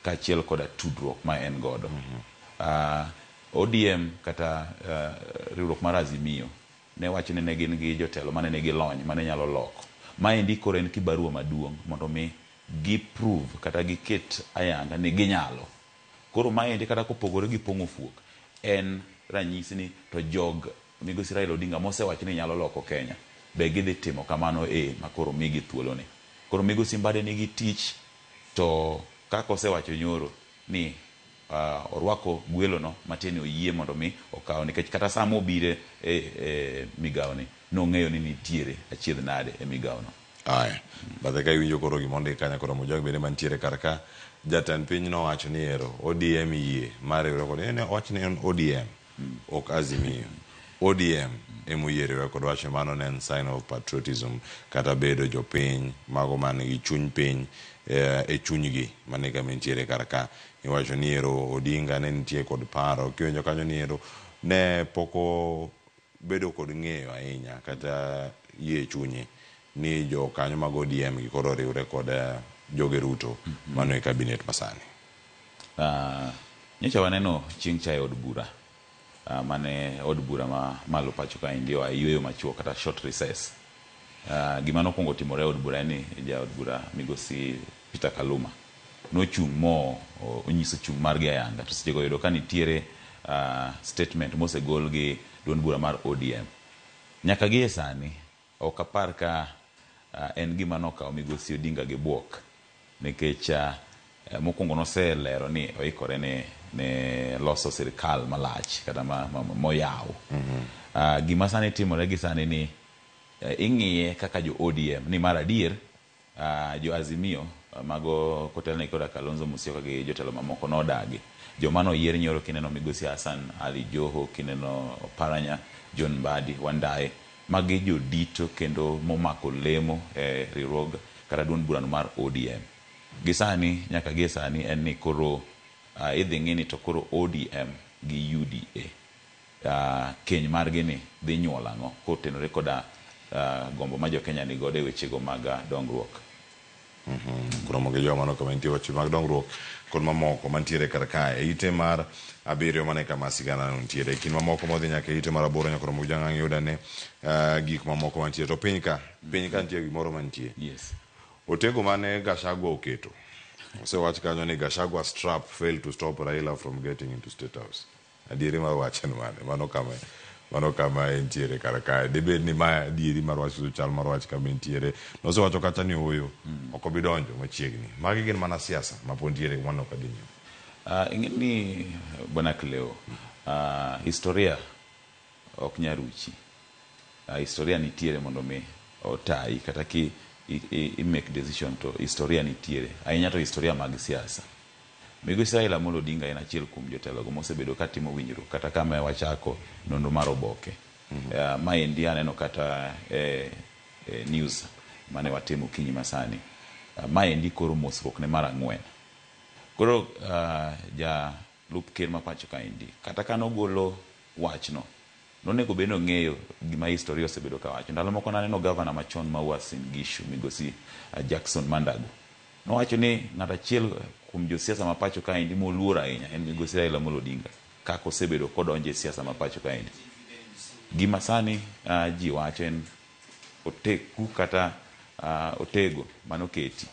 [SPEAKER 6] kaachiel koda tudruok ma en godo. ODM kata riwruok mar Azimio ne wacho ni ne gin gi jotelo mane nigi lony mane nyalo loko. Maendi koro en kibarua maduong' mondo mi gi prove kata giket ayanga ni ginyalo. Koro maendi kata kopogore gi pong'o fuok en ranyisi ni to jog Migosi Raila Odinga mosewacho ni nyalo loko Kenya be gidhi timo kamano makoro migi thuolo ni. Koro Migosi Mbadi nigi tich to kaka osewacho nyoro ni orwako gwelo no mateni oyie mondo mi okaw nikech kata samo obire migao ni nong'eyo ni nitiere achiedh nade migao no.
[SPEAKER 5] Aya, badhe ka iwinjo koro gimondi kanya koro mojog bende mantiere karka jatend piny no wacho ni ero ODM yie mariwre kod ene wacho ni en ODM ok Azimio. ODM emoyiere kod wacho mano en sign of patriotism kata bedo jopiny mago man gi chuny piny e chunygi mane ka mentiere karka iwacho ni ero Odinga ne nitie kod paro kiwenjo kanyo ni ero ne poko bedo kod ng'eyo ahinya kata yie chunye ni jo kanyo mag ODM gi koro riwre kod joge Ruto mano e kabinet masani.
[SPEAKER 6] Nyocha waneno chieng' cha od bura mane od bura malo pacho ka ndio ayueyo machuo kata short recess. Gima nokwongo timore od bura ni ja od bura Migosi Peter Kaluma nochung' mo onyiso chung' mar gi ayanga to sechego yudo ka nitiere statement mosegol gi duond bura mar ODM. Nyaka gi sani ok apar ka en gima nokawo Migosi Odinga gi buok nikech mokwongo noselero ni oikore ne loso sirikal malach kata moyaw. Gima sani timore gi sani ni ing'iye kaka jo ODM ni mar adier jo Azimio mago kotelne koda Kalonzo Musyoka gi jotelo mamoko nodagi jomano yier nyoro kineno Migosi Hassan Ali Joho kineno Paranya John Mbadi Wandae magi jodito kendo momako lemo riwruog kata duond burano mar ODM. Gisani nyaka gisani en ni koro idhi ng'ini to koro ODM gi UDA keny margi ni dhi nyuol ang'o kotenore koda gombo ma jo Kenya ni godo e wechego mag dongruok.
[SPEAKER 5] Koro mogi joma no komentiyo weche mag dongruok kod mamoko mantiere karka e ite mar abiriyo mane kama sigana ntiere kin mamoko modhi nyaka ite mar aboro nyaka romo jangang' yuda ne gik mamoko mantiere to piny ka nitie gimoro mantie.
[SPEAKER 6] Yes.
[SPEAKER 5] Otengo mane Gachagua oketo osewach kanyo ni Gachagua strap failed to stop Raila from getting into State House. Adieri mar wachen mane mano kama entiere karaka debed ni ma adieri mar wach chal mar wach kama entiere nosewacho kata ni oyo ok obi donjo machiegni magi gin mana siasa mapontiere mano kadinyo.
[SPEAKER 6] Ing'eni bwana Cleo historia ok nyaruchi. Historia nitiere mondo mi otai kata ki i make decision to historia nitiere ahinya to historia mag siasa. Migosi Raila Amolo Odinga en achiel kuom jotelo go mosebedo ka timo winjruok kata kama wachako nonro mar oboke. Maendi aneno kata news mane watimo kinyi masani. Maendi koro mosruok ne mar 4. Koro ja lup ker ma pacho kaendi kata kanogolo wachno nonego beno ng'eyo gima historia osebedo ka wacho. Ndalo moko naneno governor machon ma Uasin Gishu Migosi Jackson Mandago nowacho ni ng'at achiel kuom josiasa ma pacho kaendi moluor ahinya en Migosi Raila Amolo Odinga kaka osebedo kodonjo e siasa ma pacho kaendi. Gima sani ji wacho en oteku kata otego manoketi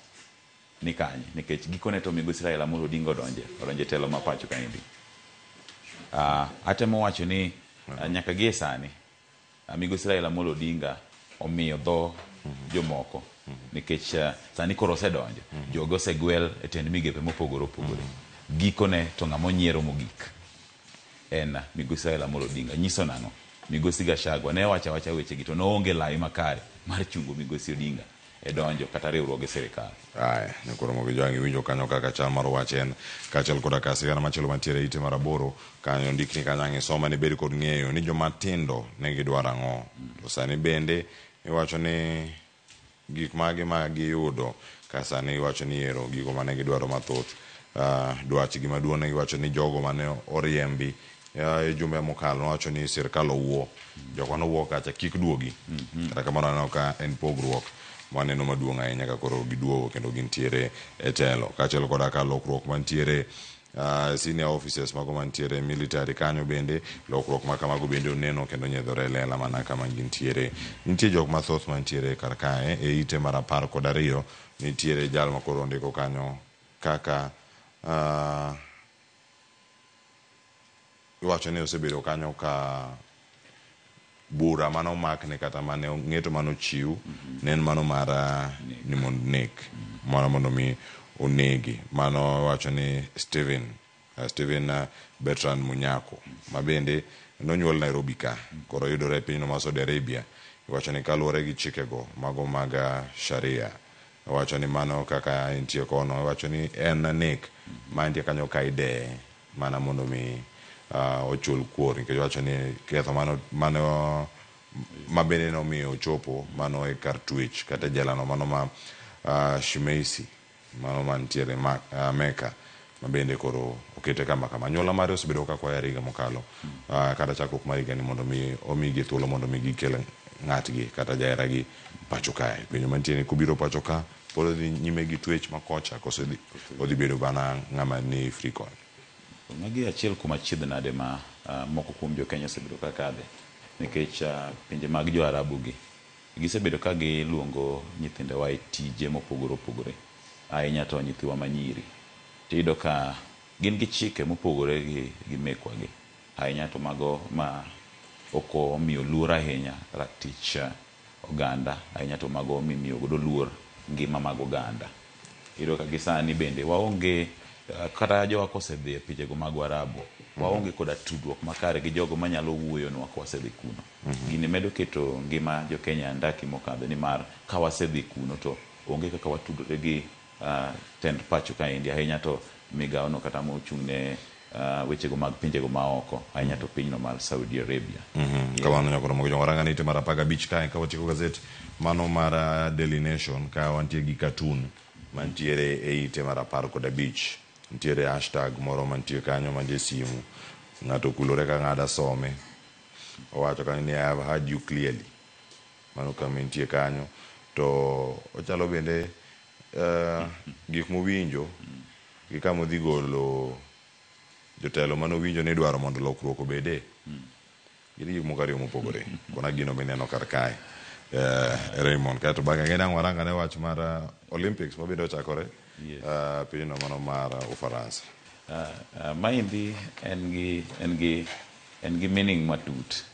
[SPEAKER 6] ni kanye nikech gikone to Migosi Raila Amolo Odinga odonje telo ma pacho kaendi. Atemo wacho ni nyaka gie sani Migosi Raila Amolo Odinga omiyo dho jomoko nikech sani koro osedonjo jogo osegwel e tend migepe mopogore opogore. Gikone to ng'ama onyiero mogik en Migosi Raila Amolo Odinga. Nyiso nang'o? Migosi Gachagua ne wacha weche gi to noonge lai makare mar chungo Migosi Odinga e donjo kata riwruoge sirikal.
[SPEAKER 5] Aya, ne koro mogi jwangi winjo kanyo kaka chal mar wach en kaachiel koda ka sigana machielo mantiere ite mar 8 kanyo ndikni kanyo soma ni bed kod ng'eyo ni joma tindo ne gidwaro ang'o. To sani bende iwacho ni gik magi ma giyudo ka sani iwacho ni ero gigo mane gidwaro mathoth. Dwachgi maduong' ne giwacho ni jogo mane oriembi e jumbe mokalo nowacho ni sirikal owuo jokwa nowuo kacha kik duogi kata kamano aneno ka en pogruok maneno maduong' ahinya ka koro giduogo kendo gintiere e telo kaachiel koda ka lokruok mantiere senior officers mago mantiere military kanyo bende lokruok ma kamago bende oneno kendo nyedhore lela mana kama gintiere. Nitie jok mathoth mantiere kar kae e ite mar 12 nitiere jal ma koro ndiko kanyo kaka iwacho ni osebedo kanyo ka bura mano makne kata mane ng'eto mano chiw nen mano mar ni mondo nek mano mondo mi onegi mano wacho ni Steven Bertrand Munyako ma bende nonyuol Nairobi ka koro yudore pinyno mar Saudi Arabia. Iwacho ni kaluwore gi chikego mago mag sharia wacho ni mano kaka entie kono wacho ni en nek mantie kanyo ka ide mana mondo mi ochul kuor nikech wacho ni ketho mano mabende nomiyo ochopo mano e kar twech kata jalano mano ma Shimeisi mano mantiere Mecca mabende koro okete kama nyuola mare osebedo ka kwa higa mokalo kata chakruok mar higa ni mondo mi omigi thuolo mondo mi gikel ng'atgi kata jaheragi pacho kae penjo mantiere kubiro pacho ka polo dhi nyime gi twech makocha kose odhi bedo bana ng'ama ni free con.
[SPEAKER 6] Magi achiel kuom achiedh nade ma moko kuom jo Kenya osebedo ka kadhe nikech pinje mag jo Arabu gi gisebedo ka giluongo nyithindewa e tije mopogore opogore ahinya to nyithiwa manyiri tiyudo ka gin gi chike mopogore gi mekwagi ahinya to mago ma oko miyo luor ahinya ratich oganda ahinya to mago mimiyo godo luor ngima mag oganda. Iyudo ka gisani bende waonge kata jowa kosedhi e pinjego mag Arabu waonge koda tudruok makare gi jogo manyalo wuoyo nwa ka wasedhi kuno. Gini medo keto ngima jo Kenya ndaki mokadho ni mar ka wasedhi kuno to onge kaka watudore gi tend pacho ka India ahinya to migaono kata mochung'ne wechego mag pinjego maoko ahinya to pinyno mar Saudi Arabia.
[SPEAKER 5] Kamano nyakoro mogo jong'oranga ni ite mar 15 kae ka wachiko gazet mano mar Daily Nation ka wantie gi cartoon mantiere e ite mar 15 ntiere hashtag moro mantie kanyo manje simu ng'ato kulore ka ng'ada some owacho kanyo ni I have heard you clearly mano kama ntie kanyo to ochalo bende gik mowinjo gi kama odhi golo jotelo manowinjo ni dwaro mondo lokruok obede gin gik moko ariyo mopogore kona gino mineno kar kae Raymond kato bang'e ng'e waranga ne wach mar Olympics mabende ochakore pinyno mano mar Ufaransa.
[SPEAKER 6] Maendi en gi meaning matut.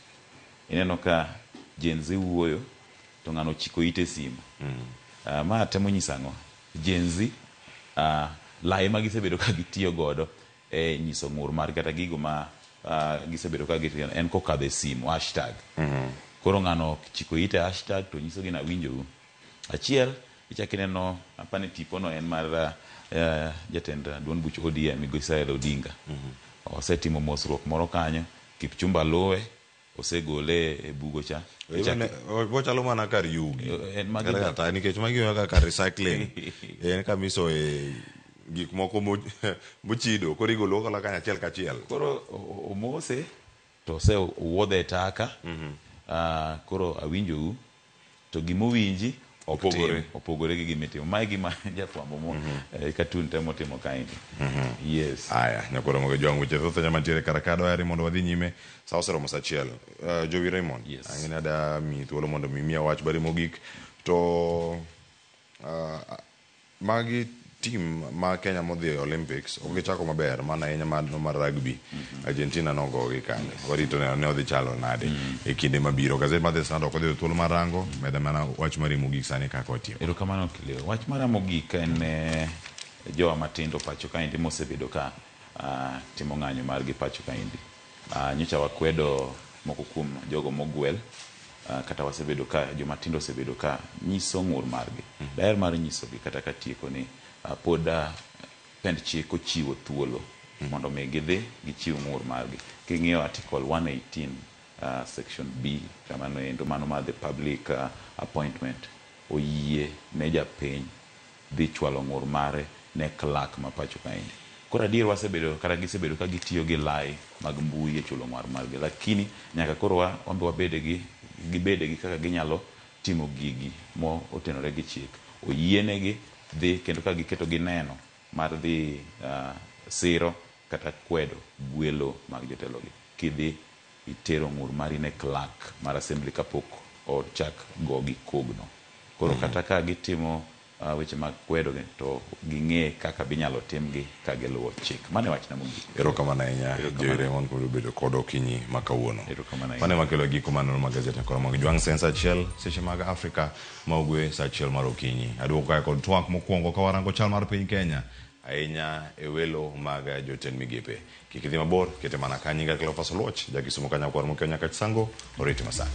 [SPEAKER 6] Ineno ka Gen Z wuoyo to ng'ano chiko ite simu. Ma temo nyisang'o Gen Z lai ma gisebedo ka gitiyo godo e nyiso ng'ur mar kata gigo ma gisebedo ka gitiyo en kokadho e simu hashtag. Koro ng'ano chiko ite hashtag to nyiso gina winjo achiel ichakineno apane tipono en mar jatend duond buch ODM Migosi Odinga. Osetimo mosruok moro kanyo Kipchumba Lowe osegole e bugo cha
[SPEAKER 5] bochalo mana kar yugi kata nikech magi kaka recycling en kamiso e gik moko mochido koro igolo kala kanyo achiel kachiel
[SPEAKER 6] koro omose to ose wuodhe taka koro awinjou to gimowinji opogore gi gimitimo mae gima jafwambo mo cartoon temo timo kaendi. Yes.
[SPEAKER 5] Aya nyakoro mogo jwang' weche thoth mantiere kar kado ari mondo wadhi nyime sa oseromo sa achiel. Jowi Raymond ang'eni ada mi thuolo mondo mimiya wach bari mogik to magi team ma Kenya modhi e Olympics ok gichako maber mana ahinya mar rugby. Argentina nogogi kanyo warito ne odhi chalo nade e kinde mabiro. Gazet mar The Standard ok odhi thuolo mar rango meda mana wach mari mogik sani kaka otimo.
[SPEAKER 6] Erokamano Kileo. Wach mara mogik en jowa matindo pacho kaendi mosebedo ka timo ng'anyo margi pacho kaendi. Nyocha wakwedo moko kuom jogo mogwel kata wasebedo ka jomatindo osebedo ka nyiso ng'ur margi. Daher mar nyisogi kata ka tieko ni pod pend chik ochiwo thuolo mondo mi gidhi gichiw ng'ur margi. King'iyo article 118 section B kamano endo mano ma the public appointment oyie ne japiny dhi chwalo ng'ur mare ne clerk ma pacho kaendi. Koro adier wasebedo kata gisebedo ka gitiyo gi lai mag mbui e chulo ng'ur margi, lakini nyaka koro wabede gi kaka ginyalo timo gigi mo otenore gi chik. Oyienegi dhi kendo ka giketo gi neno mar dhi siro kata kwedo gwelo mag jotelogi. Kidhi itero ng'ur mari ne clerk mar assembly kapok ochak go gi kogno. Koro kata ka gitimo weche mag kwedo to ging'e kaka binyalo timgi ka giluwo chik. Mane wachna mogik.
[SPEAKER 5] Erokamano ahinya Raymond kuom bedo kod okinyi ma kawuono. Mane makelo giko maneno mag gazet koro mag jwang' sensa achiel seche mag Afrika ma ugwe sa achiel mar okinyi. Aduoko kae kod twak mokwongo ka warango chal mar piny Kenya ahinya e welo mag jotend migepe. Kik idhi mabor, kete mana kanyi ga Cleophas Oluoch, jakisumo kanya kwar mokeo nyaka chisango, oriti masani.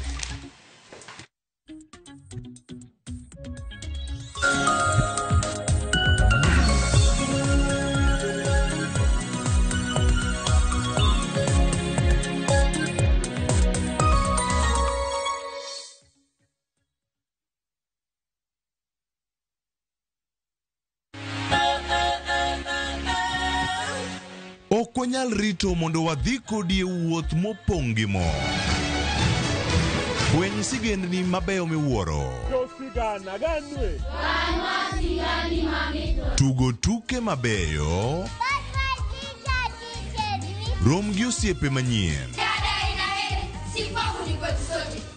[SPEAKER 26] Okwanyal rito mondo wadhi kodi e wuoth mopong' gi mo. Fweny sigendni mabeyo miwuoro. Tugo tuke mabeyo. Rom gi osiepe manyien.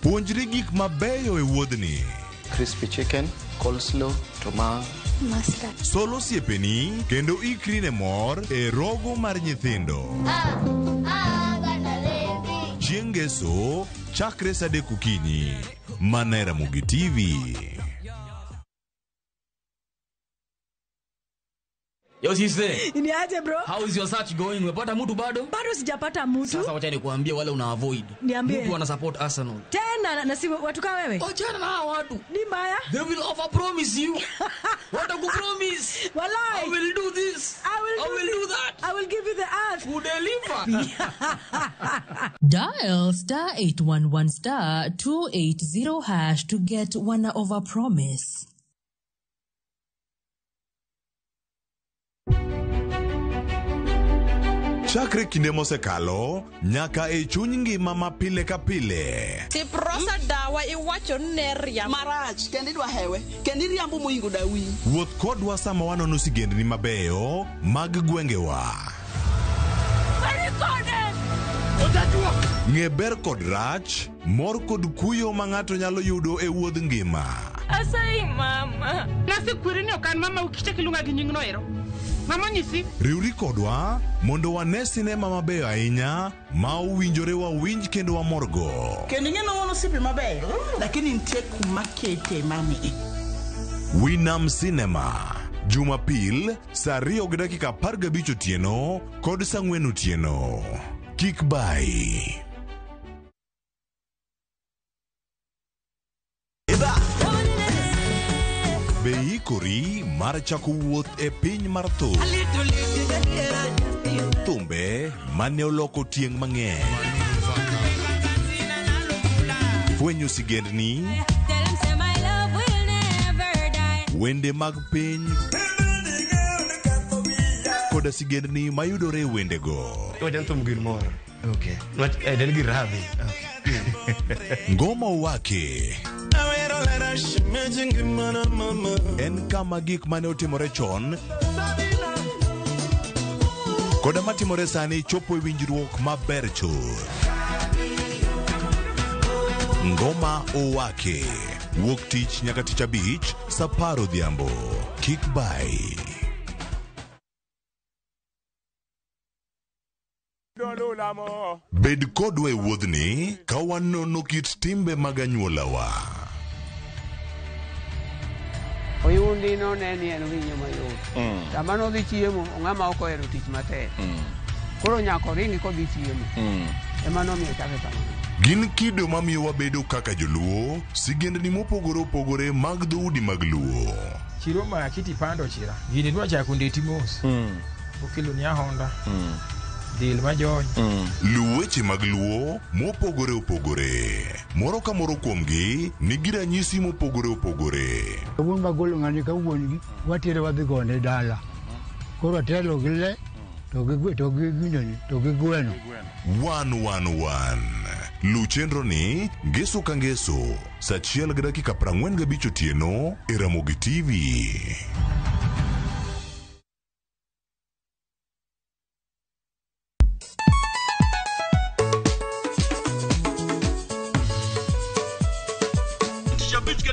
[SPEAKER 26] Puonjri gik mabeyo e wuodhni.
[SPEAKER 3] Crispy chicken, coleslaw, tomato. Mustard.
[SPEAKER 26] Solo siepeni kendo ikri ne mor e rogo mar nyithindo. Chieng' ngeso chakre sa 3 okinyi mana e Ramogi TV.
[SPEAKER 7] Yo sisi.
[SPEAKER 8] Ni aje bro?
[SPEAKER 7] How is your search going? Umepata mtu bado?
[SPEAKER 8] Bado sijapata mtu.
[SPEAKER 7] Sasa wacha nikuambie wale una avoid.
[SPEAKER 8] Niambie.
[SPEAKER 7] Mtu ana support Arsenal.
[SPEAKER 8] Tena na si watu kama wewe?
[SPEAKER 7] Achana na hao watu.
[SPEAKER 8] Ni mbaya.
[SPEAKER 7] They will overpromise you. What a good promise.
[SPEAKER 8] Wallahi.
[SPEAKER 7] I will do this.
[SPEAKER 8] I will do
[SPEAKER 7] that.
[SPEAKER 8] I will give you the earth.
[SPEAKER 7] Who deliver?
[SPEAKER 9] Dial *811*280# to get one overpromise.
[SPEAKER 26] Chakre kinde mosekalo nyaka e chuny ngima ma pile ka pile.
[SPEAKER 10] Tiprosa dawa iwacho neria marach kendi dwa hewe kendi riambo moingo dawi.
[SPEAKER 26] Wuoth kodwa sama wanono sigendni mabeyo mag gwengewa. Ng'e ber kod rach, mor kod kuyo ma ng'ato nyalo yudo e wuodh ngima.
[SPEAKER 10] Asai mama. Nasi kwirini okan mama ukiche kilunga gi nyingno ero. Mama nyisi.
[SPEAKER 26] Riuri kodwa mondo wane sinema mabeyo ahinya ma uwinjore wawinj kendo wamorgo.
[SPEAKER 10] Kendi ng'eno wono sipi mabeyo lakini nitie kuma kete mami.
[SPEAKER 26] Winam Cinema Jumapil saa 2:15 otieno kod saa 4 otieno. Kik bai. Beikori mar chako wuoth e piny mar thum. Thumbe mane oloko tieng' mang'eny. Fwenyo sigendni. Wende mag piny. Koda sigendni mayudore e wendego.
[SPEAKER 11] Wajan thum gilmoro. Okay. Den giravi. Okay.
[SPEAKER 26] Ngoma wake. En kama gik mane otimore chon koda matimore sani chopo e winjruok maber chuth. Ngoma owake wuok tich nyaka tich abich saa 10 odhiambo. Kik bai. Bed kodwa e wuodhni ka wanono kit timbe mag anyuolawa.
[SPEAKER 12] Oyundi no neni en winyo mayot. Sama no dhi chiemo, ng'ama ok ohero tich matek. Koro nyako ringi kodhi chiemo. Ema nomiyo chake kamano.
[SPEAKER 26] Gin kido mamiyo wabedo kaka joluo, sigendni mopogore opogore mag dhoudi mag luo.
[SPEAKER 13] Chiro ma kiti pando chira. Gini dwa chako ndeti mos. Okelo ni ahonda. Dil majony.
[SPEAKER 26] Luweche mag luo mopogore opogore. Moro ka moro kuomgi nigi ranyisi mopogore opogore.
[SPEAKER 14] Wuon magolo ng'ani ka wuon gi watere wadhi gone dala. Koro telo gi le to gi gweno.
[SPEAKER 26] 111 Lu chenro ni ngeso ka ngeso saa 1:45 otieno e Ramogi TV.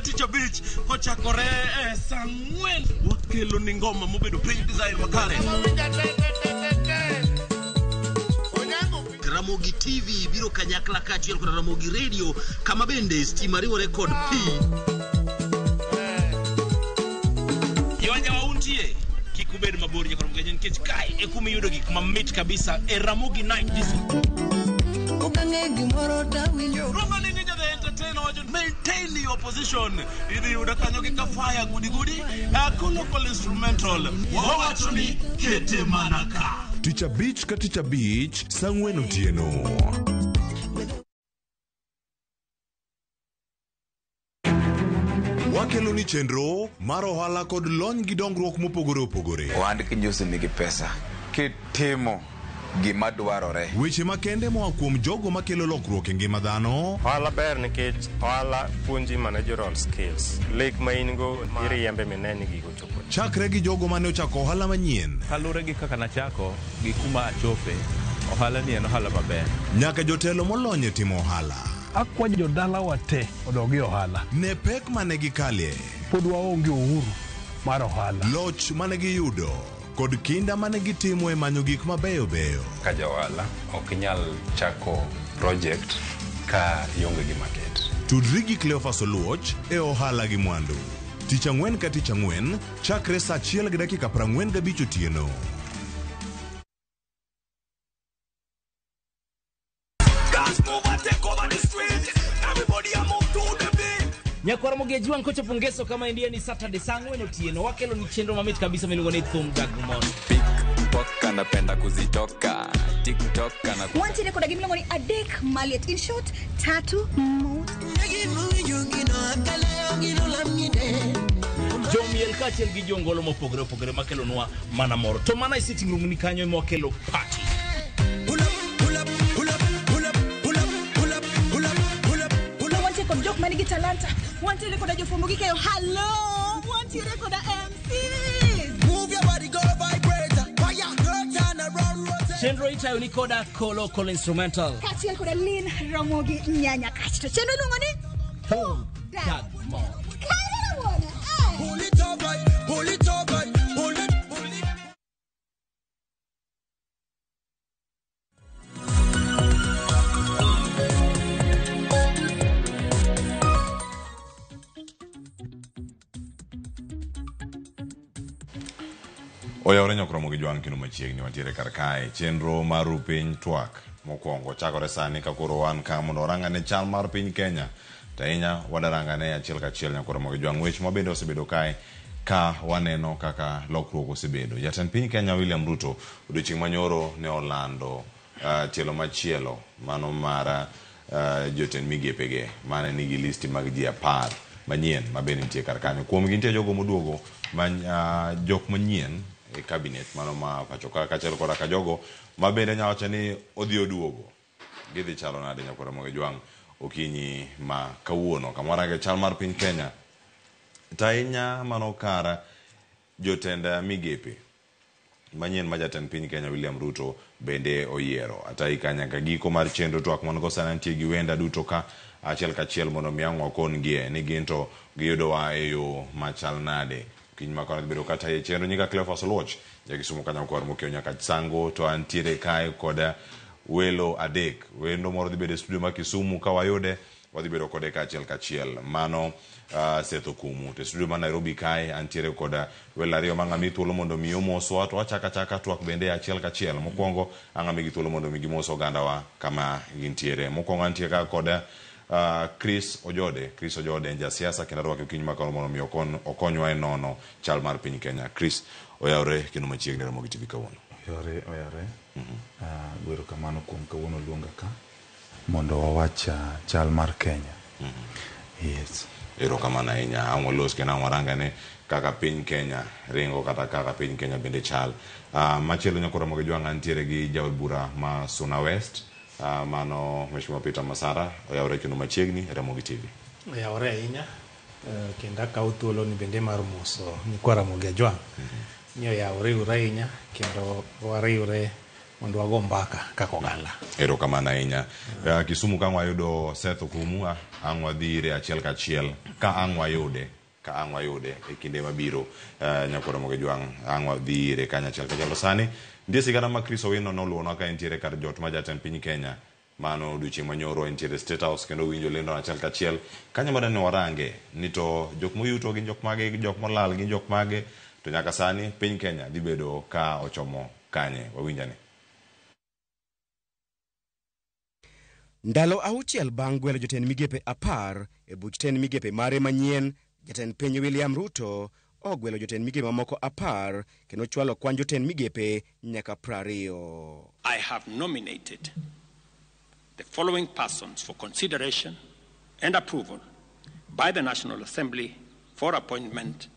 [SPEAKER 29] Teacher Beach ochakore sang'wen wakelo ni ngoma mobedo pink design makare. Ramogi TV biro kanyakla kachiel kod Ramogi Radio kama bende stima riwo record P. Yawanya wauntie kikubed mabor nyakoro mgenyen kech kai ekumi yudo gik mamit kabisa e Ramogi Night Disco. Maintain your position. Idi udakanyo kika fire gudi local instrumental wawachoni kete manaka.
[SPEAKER 26] Teacher Beach ka Teacher Beach sang'wen otieno. Wakelo ni chenro mar ohala kod lony gi dongruok mopogore opogore.
[SPEAKER 15] Ohand kinyosi nigi pesa kitimo gima dwarore.
[SPEAKER 26] Weche makende moa kuom jogo makelo lokruok e ngima dhano.
[SPEAKER 16] Ohala ber nikech ohala puonji managerial skills. Lek ma in go iriembe mineni gigo chopo.
[SPEAKER 26] Chakre gi jogo mane ochako ohala manyien.
[SPEAKER 17] Kalure gi kaka nachako gi kuma achope. Ohala ni en ohala maber.
[SPEAKER 26] Nyaka jotelo molony e timo ohala.
[SPEAKER 18] Akwayo jodala wate odogi ohala.
[SPEAKER 26] Ne pek mane gikalie.
[SPEAKER 18] Pod waonge uhuru mar ohala.
[SPEAKER 26] Loch mane giyudo. Kod kinda mane gitimo e manyo gik mabeyo beyo.
[SPEAKER 19] Ka jawala ok nyal chako project ka ionge gi market.
[SPEAKER 26] Tudri gi Cleophas Oluoch e ohala gi mwandu. Tich ang'wen ka tich ang'wen chakre saa 1:45 otieno.
[SPEAKER 7] Nyakwara Mogeji wan kocha pungeso kama ndiye ni Saturday sang'wen otieno wakelo ni chenro mamit kabisa miluongo ni Thum Dagmon.
[SPEAKER 15] TikTok anapenda kuzitoka. TikTok ana
[SPEAKER 20] Wanti rekoda gimiluongo ni Adek Maliet, in short tatu mot.
[SPEAKER 7] Jomiel kachiel gi jongolo mopogore opogore makelo nwa mana moro. To mana i sitting room ni kanyo ema wakelo party.
[SPEAKER 20] Kon jok manigi talanta wanti rekoda jofumo gi kayo hello wanti rekoda MCs move your body go vibrator fire girl turn around rotate
[SPEAKER 7] chenro itayo ni koda local instrumental
[SPEAKER 20] kachiel koda Lin Ramogi nyanya kachto chenro lungo ni
[SPEAKER 7] Thum Dagmon
[SPEAKER 20] pull it up right pull it up right pull it
[SPEAKER 5] Oyawre nyokromo gi jwang kino machiegni watiere kar kae chenro mar piny twak mokwongo chakore sani ka koro wan ka mondo orangane chal mar piny Kenya tainya wadarangane achiel kachiel nyokromo gi jwang wech mabende osebedo kae ka waneno kaka lokruok osebedo. Jatend piny Kenya William Ruto odiochieng' manyoro ne olando tielo machielo mano mar jotend migepege mane nigi listi mag ji 10 manyien mabende nitie kar kanyo. Kuom gi nitie jogo moduogo jok manyien e cabinet mano ma pacho ka chelo koda ka jogo mabende nyawacho ni odhi oduogo gidhi chalo nade Nyakwara Moge Jwang okinyi ma kawuono kamora ge chal mar piny Kenya tainya mano kara jotend migepe manyien ma jatend piny Kenya William Ruto bende oyiero atai kanya ka giko mar chenro twak mon go sanantie gi wenda duto ka achiel kachiel mondo miang'wa kon gie ni ginto giyudo wa e yo machal nade kiny makona bedo kata e chenro nyika Cleophas Oluoch jakisumo kanya kwar mokeo nyaka sango to antiere kae koda welo adek wendo moro dhi bedo studio ma Kisumu ka wayude wadhi bedo kode kachiel mano Setho Kumu te studio man Nairobi kae antiere koda welario mangami thuolo mondo mi omoso to achaka twak bende achiel kachiel mokwongo angami gi thuolo mondo mi gimoso gandawa kama gintiere mokwongo antie ka koda Chris Ojode nja siasa kendo rwake kiny makoro mondo mi okonywa nono chal mar piny Kenya. Chris oyawre kendo machiegni Ramogi TV kawuono.
[SPEAKER 17] Oyawre gwero kamano kuom kawuono luonga ka mondo wawacha chal mar Kenya. Yes.
[SPEAKER 5] Ero kamano ahinya ang'o los kendo ang'o rangane kaka piny Kenya ringo kata kaka piny Kenya bende chal. Machielo nyakoro Ramogi Jwang' ntiere gi jaod bura ma Suna West mano Mheshimiwa Peter Masara oyawre kendo machiegni Ramogi TV.
[SPEAKER 1] Oyawre ahinya kendo akawo thuolo ni bende mar moso nyikwa Ramogi Jwang' ni oyawre ahinya kendo wariwre mondo wago mbaka kaka oganda.
[SPEAKER 5] Ero kamano ahinya. Kisumu ka wayudo Setho Kumu ang'wa dhire achiel kachiel ka ang'wa yude e kinde mabiro nyakoro Ramogi Jwang' ang'wa dhire kanya achiel kachiel sani ndie sigana ma Chris Owino noluonwa ka entiere kar jot ma jatend piny Kenya mano odiochieng' manyoro entiere State House kendo winjo lendo achiel kachiel kanyo madani warange ni to jok moyuto gin jok mage jok molal gin jok mage to nyaka sani piny Kenya dhi bedo ka ochomo kanye wawinjane.
[SPEAKER 4] Ndalo auchiel bang' gwelo jotend migepe 10 e buch tend migepe mare manyien, jatend piny William Ruto ogwelo jotend migepe mamoko 10 kendo chwalo kwan jotend migepe nyaka 20.
[SPEAKER 21] I have nominated the following persons for consideration and approval by the National Assembly for appointment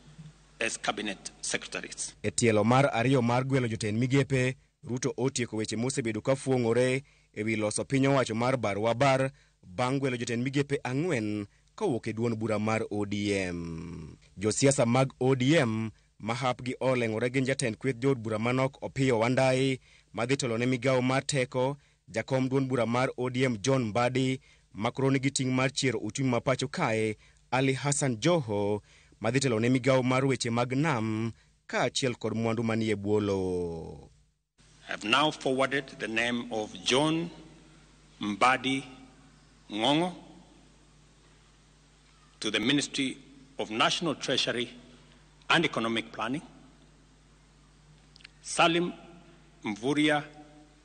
[SPEAKER 21] as cabinet secretaries.
[SPEAKER 4] E tielo mar ariyo mar gwelo jotend migepe, Ruto otieko weche mosebedo ka fuong'ore e wi loso piny owacho mar Barwabar bang' gwelo jotend migepe 4 kowuok e duond bura mar ODM. Josiasa mag ODM ma hapgi oleng'ore gin jatend kweth jood bura manok Opiyo Wandayi madhi telo ne migawo mar teko, jakom duond bura mar ODM John Mbadi makoro nigi ting' mar chiero uchumi ma pacho kae Ali Hassan Joho madhi telo ne migawo mar weche mag nam kaachiel kod mwandu manie bwolo.
[SPEAKER 21] I have now forwarded the name of John Mbadi Ngongo to the Ministry of National Treasury and Economic Planning, Salim Mvuria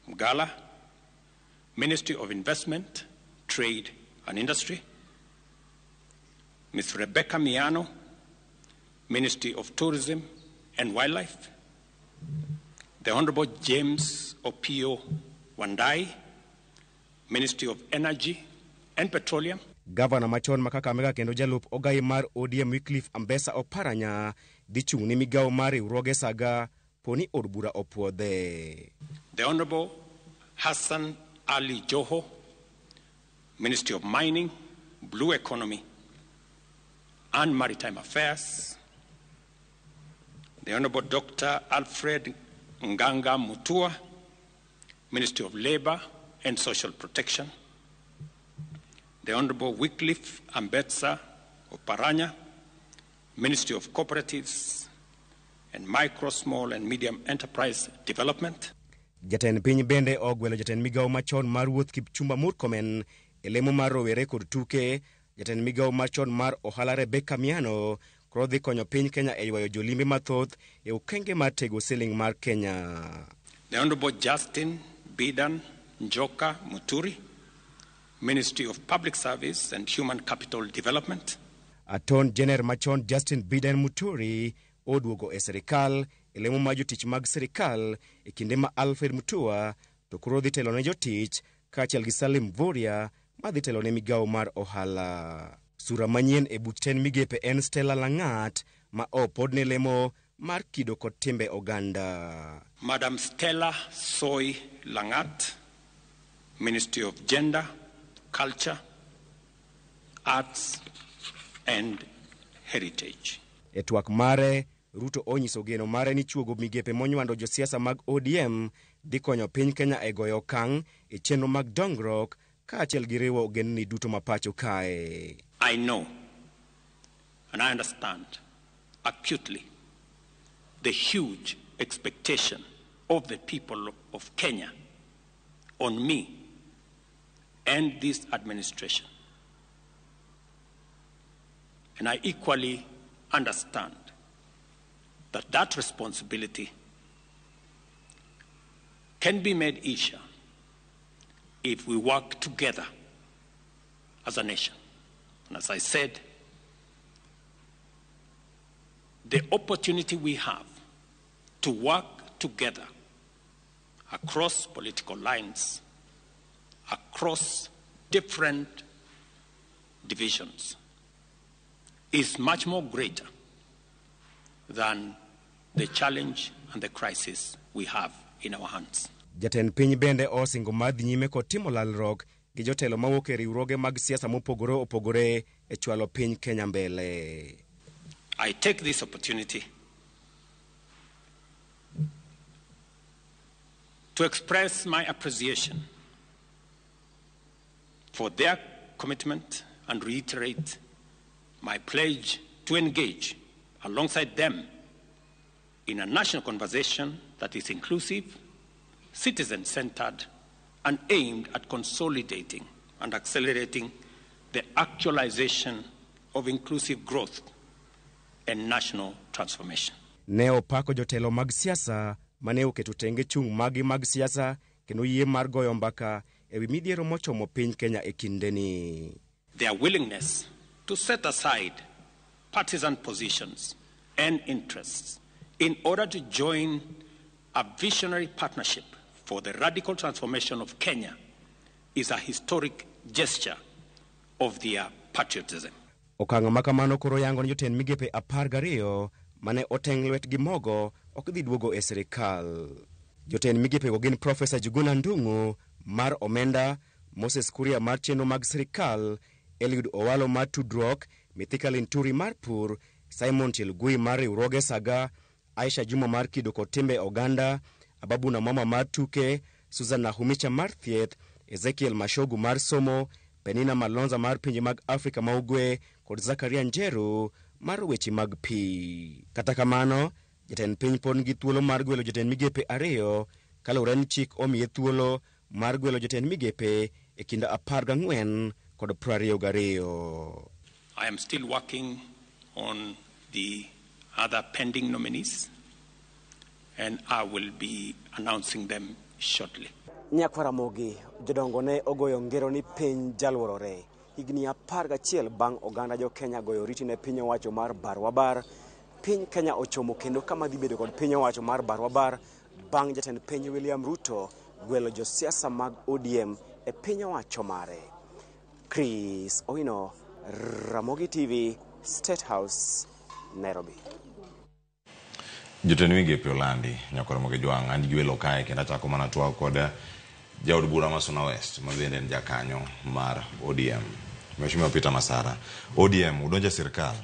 [SPEAKER 21] Mgala, Ministry of Investment, Trade and Industry, Ms. Rebecca Miano, Ministry of Tourism and Wildlife, the Honorable James Opiyo Wandayi, Ministry of Energy and Petroleum.
[SPEAKER 4] Governor machon ma Kakamega kendo jalup ogai mar ODM Wycliffe Ambassa Oparanya dhi chung' ni migawo mar riwruoge saga poni od bura opuodhe.
[SPEAKER 21] The Honorable Hassan Ali Joho, Ministry of Mining, Blue Economy and Maritime Affairs. The Honorable Dr. Alfred Nganga Mutua, Ministry of Labor and Social Protection. The Honorable Wycliffe Ambassa Oparanya, Ministry of Cooperatives and Micro, Small and Medium Enterprise Development.
[SPEAKER 4] Jatend piny bende ogwelo jatend migawo machon mar wuoth Kipchumba Murkomen e lemo mar rowere kod tuke. Jatend migawo machon mar ohala Rebecca Miano koro dhi konyo piny Kenya e ywayo jolimbe mathoth e okenge mar tego siling mar Kenya.
[SPEAKER 21] The Honorable Justin Bidan Njoka Muturi, Ministry of Public Service and Human Capital Development.
[SPEAKER 4] Attorney General machon Justin Bidan Muturi oduogo e serikal e lemo mar jotich mag serikal e kinde ma Alfred Mutua to koro dhi telo ne jotich kaachiel gi Salim Mvuria madhi telo ne migawo mar ohala. Sura manyien e buch tend migepe en Stella Lang'at ma opod ne lemo mar kido kod timbe oganda.
[SPEAKER 21] Madam Stella Soy Lang'at, Ministry of Gender, Culture, Arts and Heritage.
[SPEAKER 4] E twak mare, Ruto onyiso geno mare ni chuogo migepe monywando josiasa mag ODM dhi konyo piny Kenya e goyo okang' e chenro mag dongruok kaachiel gi riwo ogendni duto ma pacho kae.
[SPEAKER 21] I know and I understand acutely the huge expectation of the people of Kenya on me and this administration And I equally understand that that responsibility can be made easier if we work together as a nation. And as I said, the opportunity we have to work together across political lines, across different divisions, is much more greater than the challenge and the crisis we have in our hands.
[SPEAKER 4] Jatend piny bende osingo madhi nyime kod timo lalruok gi jotelo mawuok e riwruoge mag siasa mopogore opogore e chwalo piny Kenya mbele.
[SPEAKER 21] I take this opportunity to express my appreciation for their commitment and reiterate my pledge to engage alongside them in a national conversation that is inclusive, citizen-centered, and aimed at consolidating and accelerating the actualization of inclusive growth and national transformation.
[SPEAKER 4] Ne opako jotelo mag siasa mane oketo tenge chung magi mag siasa kendo yie mar goyo mbaka ewi midhiero mochomo piny Kenya e kindeni.
[SPEAKER 21] Their willingness to set aside partisan positions and interests in order to join a visionary partnership for the radical transformation of Kenya is a historic gesture of their patriotism.
[SPEAKER 4] Okang' makamano koro yango ni jotend migepe 12 mane oteng' lwetgi mogo ok dhi duogo e sirikal. Jotend migepe go gin Profesa Juguna Ndung'u mar omenda, Moses Kuria mar chenro mag sirikal, Eliud Owalo mar tudruok, Mithika Linturi mar pur, Simon Chelugui mar riwruoge saga, Aisha Juma mar kido kod timbe oganda, Ababu na mama mar tuke, Susan Nahumicha mar thieth, Ezekiel Mashogu mar somo, Penina Malonza mar pinje mag Afrika ma ugwe kod Zakaria Njeru mar weche mag pi. Kata kamano, jatend piny pod nigi thuolo mar gwelo jotend migepe 2 kaluwore ni chik omiye thuolo mar gwelo jotend migepe e kind 14 kod 22.
[SPEAKER 21] I am still working on the other pending nominees, and I will be announcing them shortly.
[SPEAKER 4] Nyakwaramogi jodongo ne ogoyo ngero ni piny jalworore higni 11 bang' oganda jo Kenya goyo riti ne piny owacho mar Barwabar. Piny Kenya ochomo kendo kama dhi bedo kod piny owacho mar Barwabar bang' jatend piny William Ruto gwelo josiasa mag ODM e piny owacho mare. Chris Oino, Ramogi TV, State House, Nairobi.
[SPEAKER 5] Jotend migepe olandi Nyakwaramogi Jwang' and gwelo kae kendo achako mana twak kod jaod bura ma Suna West ma bende en jakanyo mar ODM. Mheshimiwa Peter Masara, ODM udonja sirikal.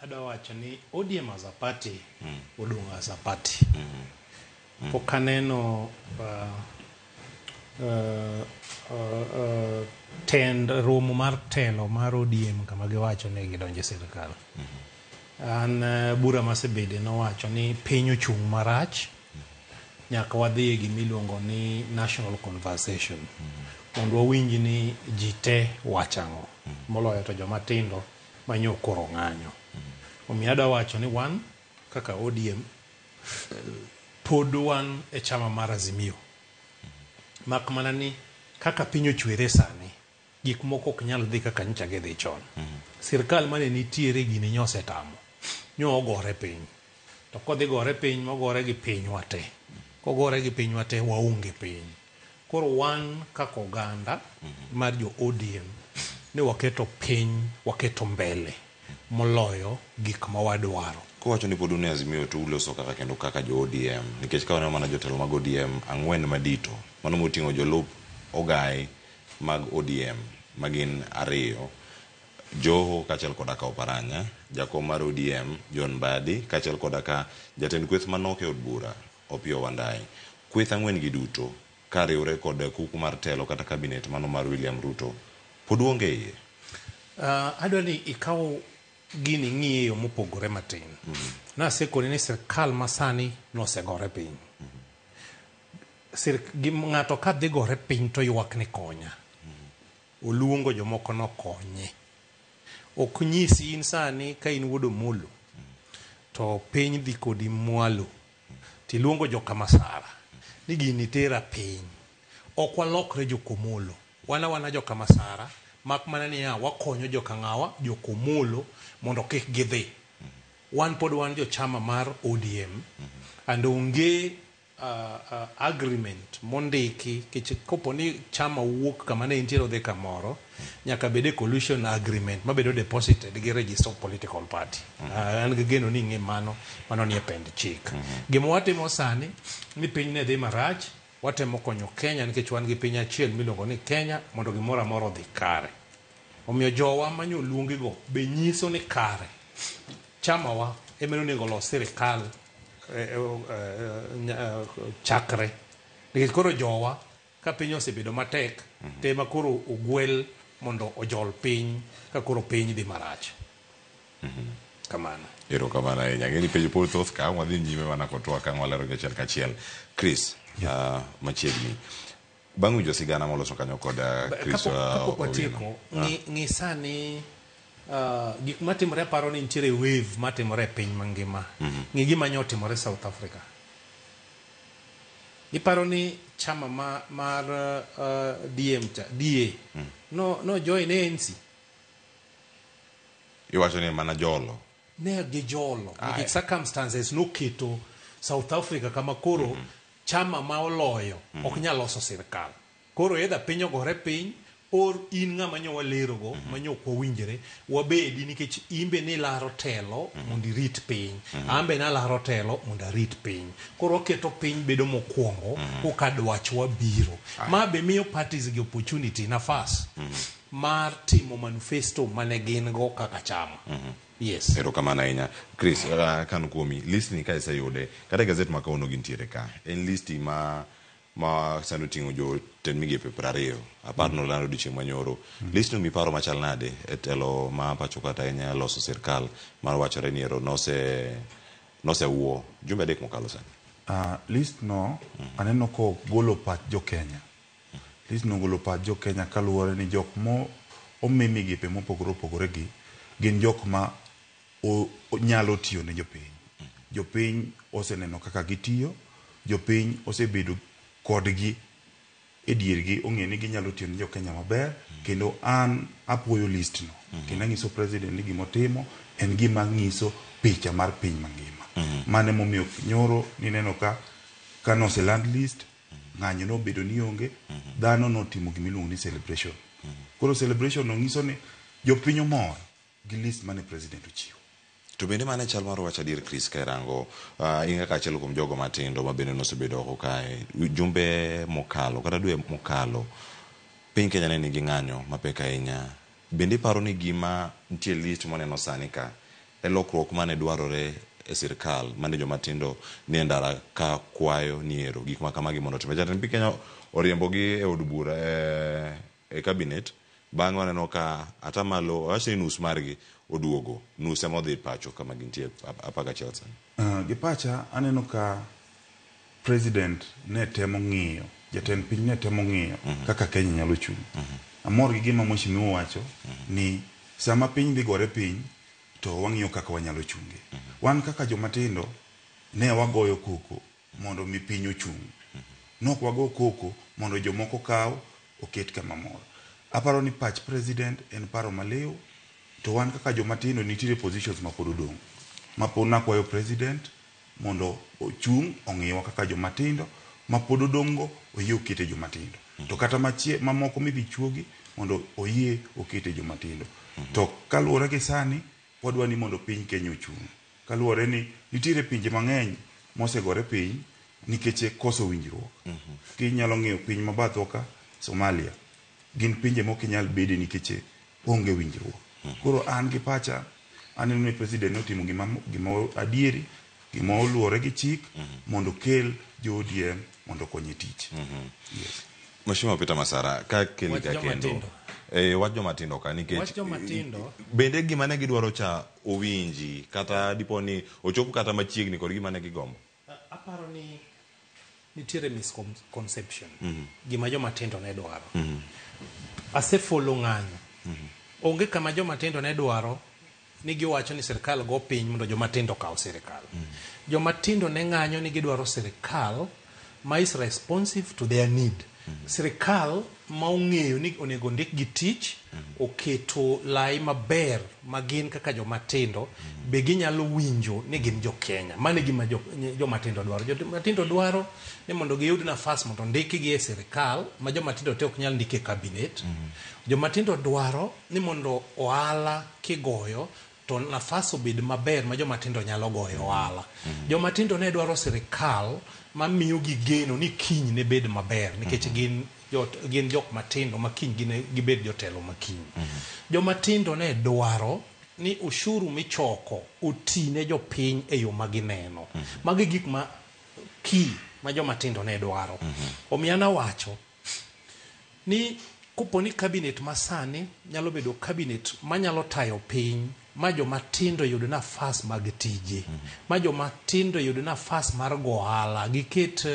[SPEAKER 1] Adwa wacho ni ODM as a party udonga as a party. Pokaneno tend romo mar telo mar ODM kama giwacho ne gidonje sirikal. An bura masebede no wacho ni piny ochung' marach, nyaka wadhi gi miluongo ni national conversation mondo wawinj ni ji te wachang'o moloyo to joma tindo manyo koro ng'anyo. Omiyo adwa wacho ni wan kaka ODM pod wan e chama mar Azimio, mak mana ni kaka piny ochwere sani gik moko ok nyal dhi kaka nyocha gidhi chon. Sirikal mane nitiere gini nyose tamo nyo ogore piny, to kodhi gore piny mogore gi piny wate, kogore gi piny wate waonge piny. Koro wan kaka oganda mar jo ODM ne waketo piny, waketo mbele moloyo gik ma wadwaro.
[SPEAKER 5] Kowacho ni pod une Azimio to uloso kaka kendo kaka jo ODM, nikech ka waneno mana jotelo mag ODM 4 madito mano moting'o jolup ogai mag ODM magin 2, Joho kachel kodaka Oparanya, jakom mar ODM John Mbadi kachel kodaka jatend kweth manok e od bura Opiyo Wandayi. Kweth 4 gi duto kariwre kod kuku mar telo kata kabinet mano mar William Ruto pod onge iye.
[SPEAKER 1] Adwa ni ikaw gini ng'iyo mopogore matin. Nasekoni ni sirkal masani nosegore piny. Ng'ato kadhi gore piny to ywak ni konya. Oluongo jomoko nokonye. ok nyisi in sani ka in wuod Omolo to piny dhi kodi mwalo tiluongo joka Masara ni gini tera piny, ok walokre joka Omolo, wana joka Masara, mak mana ni wakonyo joka ng'awa, joka Omolo mondo kik gidhi. Wan pod wan jo chama mar ODM and onge agreement mondiki kopo ni chama wuok kama ne intiere odhi kamoro nyaka bede collusion agreement mabedo deposited gi register of political party. An gi geno ni ng'e mano ni e pend chik. Gima watimo sani ni piny ne dhi marach, watemo konyo Kenya nikech wan gi piny achiel miluongo ni Kenya mondo gimoro amora odhi kare. Omiyo jowa manyo luongi go be nyiso ni kare chama wa emeno nego los sirikal chakre nikech koro jowa ka piny osebedo matek tema koro ogwel mondo ojol piny ka koro piny dhi marach. Kamano.
[SPEAKER 5] Ero kamano ahinya. Ng'eni penjo pod thoth ka wadhi nyime mana kotwa ka walero gi achiel kachiel. Chris, machiegni bang' winjo sigana moloso kanyo kod Chris
[SPEAKER 1] Watieko ng'i sani gik matimore paro ni nitiere wave matimore piny mangima. Ng'i gima nyo timore South Africa. Iparo ni chama mar DA no join ANC.
[SPEAKER 5] Iwacho ni mana jolo.
[SPEAKER 1] Ne gi jolo. Nikech circumstances noketo South Africa kama koro chama ma oloyo ok nyal loso sirkal. Koro edha piny ogore piny or in ng'ama nyo walerogo manyo kwa winjere wabedi nikech imbe ni laro telo mondo irit piny, ambe na laro telo mondo arit piny. Koro keto piny bedo mokwongo koka dwach wabiro. Ma be miyo parties gi opportunity nafas mar timo manifesto mane gin go kaka chama. Yes.
[SPEAKER 5] Ero kamano ahinya. Chris, kan kuomi list ni ka iseyude kata gazet ma kauno gintiere ka en listi ma sano tingo jo ten migepe 20 aparno lando dichieng' manyoro. List no miparo machal nade e telo ma pacho kata enya loso sirkal mar wachore ni ero nose wuo jumbe adek mokalo sani.
[SPEAKER 17] List no aneno ko golo pach jo Kenya. List no golo pach jo Kenya kaluwore ni jok mo omi migepe mopogore opogore gi gin jok ma nyalo tiyo ne jopiny. Jopiny oseneno kaka gitiyo, jopiny osebedo kodgi e diergi, ong'e ni ginyalo tiyo ne jo Kenya maber, kendo an apuoyo list no. Kendo nyiso president ni gimotimo en gima nyiso picha mar piny mangima. Mane momiyo nyoro nineno ka noseland list, ng'anyo no bedo ni onge, dhano notimo gimiluongo ni celebration. Koro celebration no nyiso ni jopiny omor gi list mane president ochiwo.
[SPEAKER 5] To bende mane chal mar wacha dir Chris Kairango inga ka achiel kuom jogo matindo ma bende nosebedo oko kae jumbe mokalo kata dwe mokalo piny Kenya ne nigi ng'anyo mapek ahinya. Bende paro ni gima nitie list moneno sani ka e lokruok mane dwarore e sirkal mane joma tindo ni ndara ka kwayo niero gik ma kamagi mondo time. Jatend piny Kenya oriembogi e od bura e cabinet bang' waneno ka atamalo wachni nus margi oduogo nus ema odhi pacho kama gintie apaga chelsa.
[SPEAKER 17] Gi pacha aneno ka president ne temo ng'iyo, jatend piny ne temo ng'iyo kaka Kenya nyalo chung'. Amor gi gima Mheshimiwa wacho ni sama piny dhi gore piny to wang'iyo kaka wanyalo chunge. Wan kaka joma tindo ne wagoyo koko mondo mi piny ochung'. Nok wago koko mondo jomoko kaw oket kama moro. Aparo ni pach president en paro maleo, to wan kaka joma tindo nitiere positions ma pod odong'. Ma pod nakwayo president mondo ochung' ong'iwa kaka joma tindo, ma pod odong'go oyie okete joma tindo. To kata mamoko midhi chuogi mondo oyie okete joma tindo. To kaluwore gi sani wadwa ni mondo piny Kenya ochung'. Kaluwore ni nitiere pinje mang'eny mosegore piny nikech koso winjruok. Kinyalo ng'iyo piny mabathwa ka Somalia gin pinje mok inyal bede nikech onge winjruok. Koro an gi pacha aneno ni president notimo gima adieri, gima oluwore gi chik mondo kel jo ODM mondo konye tich.
[SPEAKER 5] Yes. Mheshimiwa Peter Masara ka keli ka kendo wach joma tindo ka nikech bende gima ne gidwaro cha owinji kata diponi ochopo kata machiegni kod gima ne gigombo.
[SPEAKER 1] Aparo ni nitiere misconception gima joma tindo ne dwaro. Asefollow ng'anyo onge kama joma tindo ne dwaro ni giwacho ni sirkal go piny mondo joma tindo kaw sirkal. Joma tindo ne ng'anyo ni gidwaro sirkal ma is responsive to their need. Sirkal ma ong'eyo ni onego ndik gi tich, oketo lai maber magin kaka joma tindo be ginyalo winjo ni gin jo Kenya. Mano gima joma tindo dwaro. Joma tindo dwaro ni mondo giyud nafas mondo ndiki gi e sirkal ma joma tindo te ok nyal ndike cabinet. Joma tindo dwaro ni mondo ohala kigoyo to nafas obed maber ma joma tindo nyalo goyo ohala. Joma tindo ne dwaro sirkal ma miyo gi geno ni kiny ne bed maber nikech gin jok matindo ma kiny gibed jotelo ma kiny. Joma tindo ne dwaro ni ushuru michoko otine jopiny e yo magineno. Magi gik ma ma joma tindo ne dwaro. Omiyo nawacho ni koponi cabinet masani nyalo bedo cabinet manyalo tayo piny ma joma tindo yud nafas mag tije, ma joma tindo yud nafas mar go ohala, giket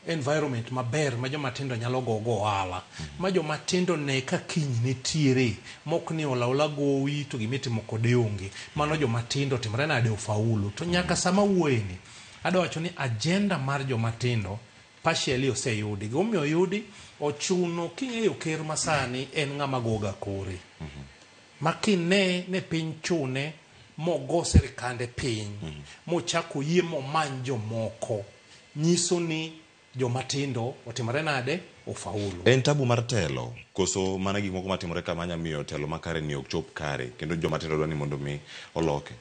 [SPEAKER 1] environment maber ma joma tindo nyalo go ohala, ma joma tindo ne ka kiny nitiere mok ni olaola gowi to gimitimo kode onge. Mano joma tindo timre nade ofaulu. To nyaka sama wuoyeni adwa wacho ni agenda mar joma tindo partially oseyudi. Gimomiyo oyudi ochuno king'eyo ker masani en ng'ama goga kore. Makine ne piny chune mogo sirkande piny mochako yie momany jomoko, nyiso ni joma tindo otimore nade ofaulu.
[SPEAKER 5] En tabu mar telo koso mana gik moko matimore kama nyamiyo telo makare ni ok chop kare kendo joma tindo dwani mondo mi oloke.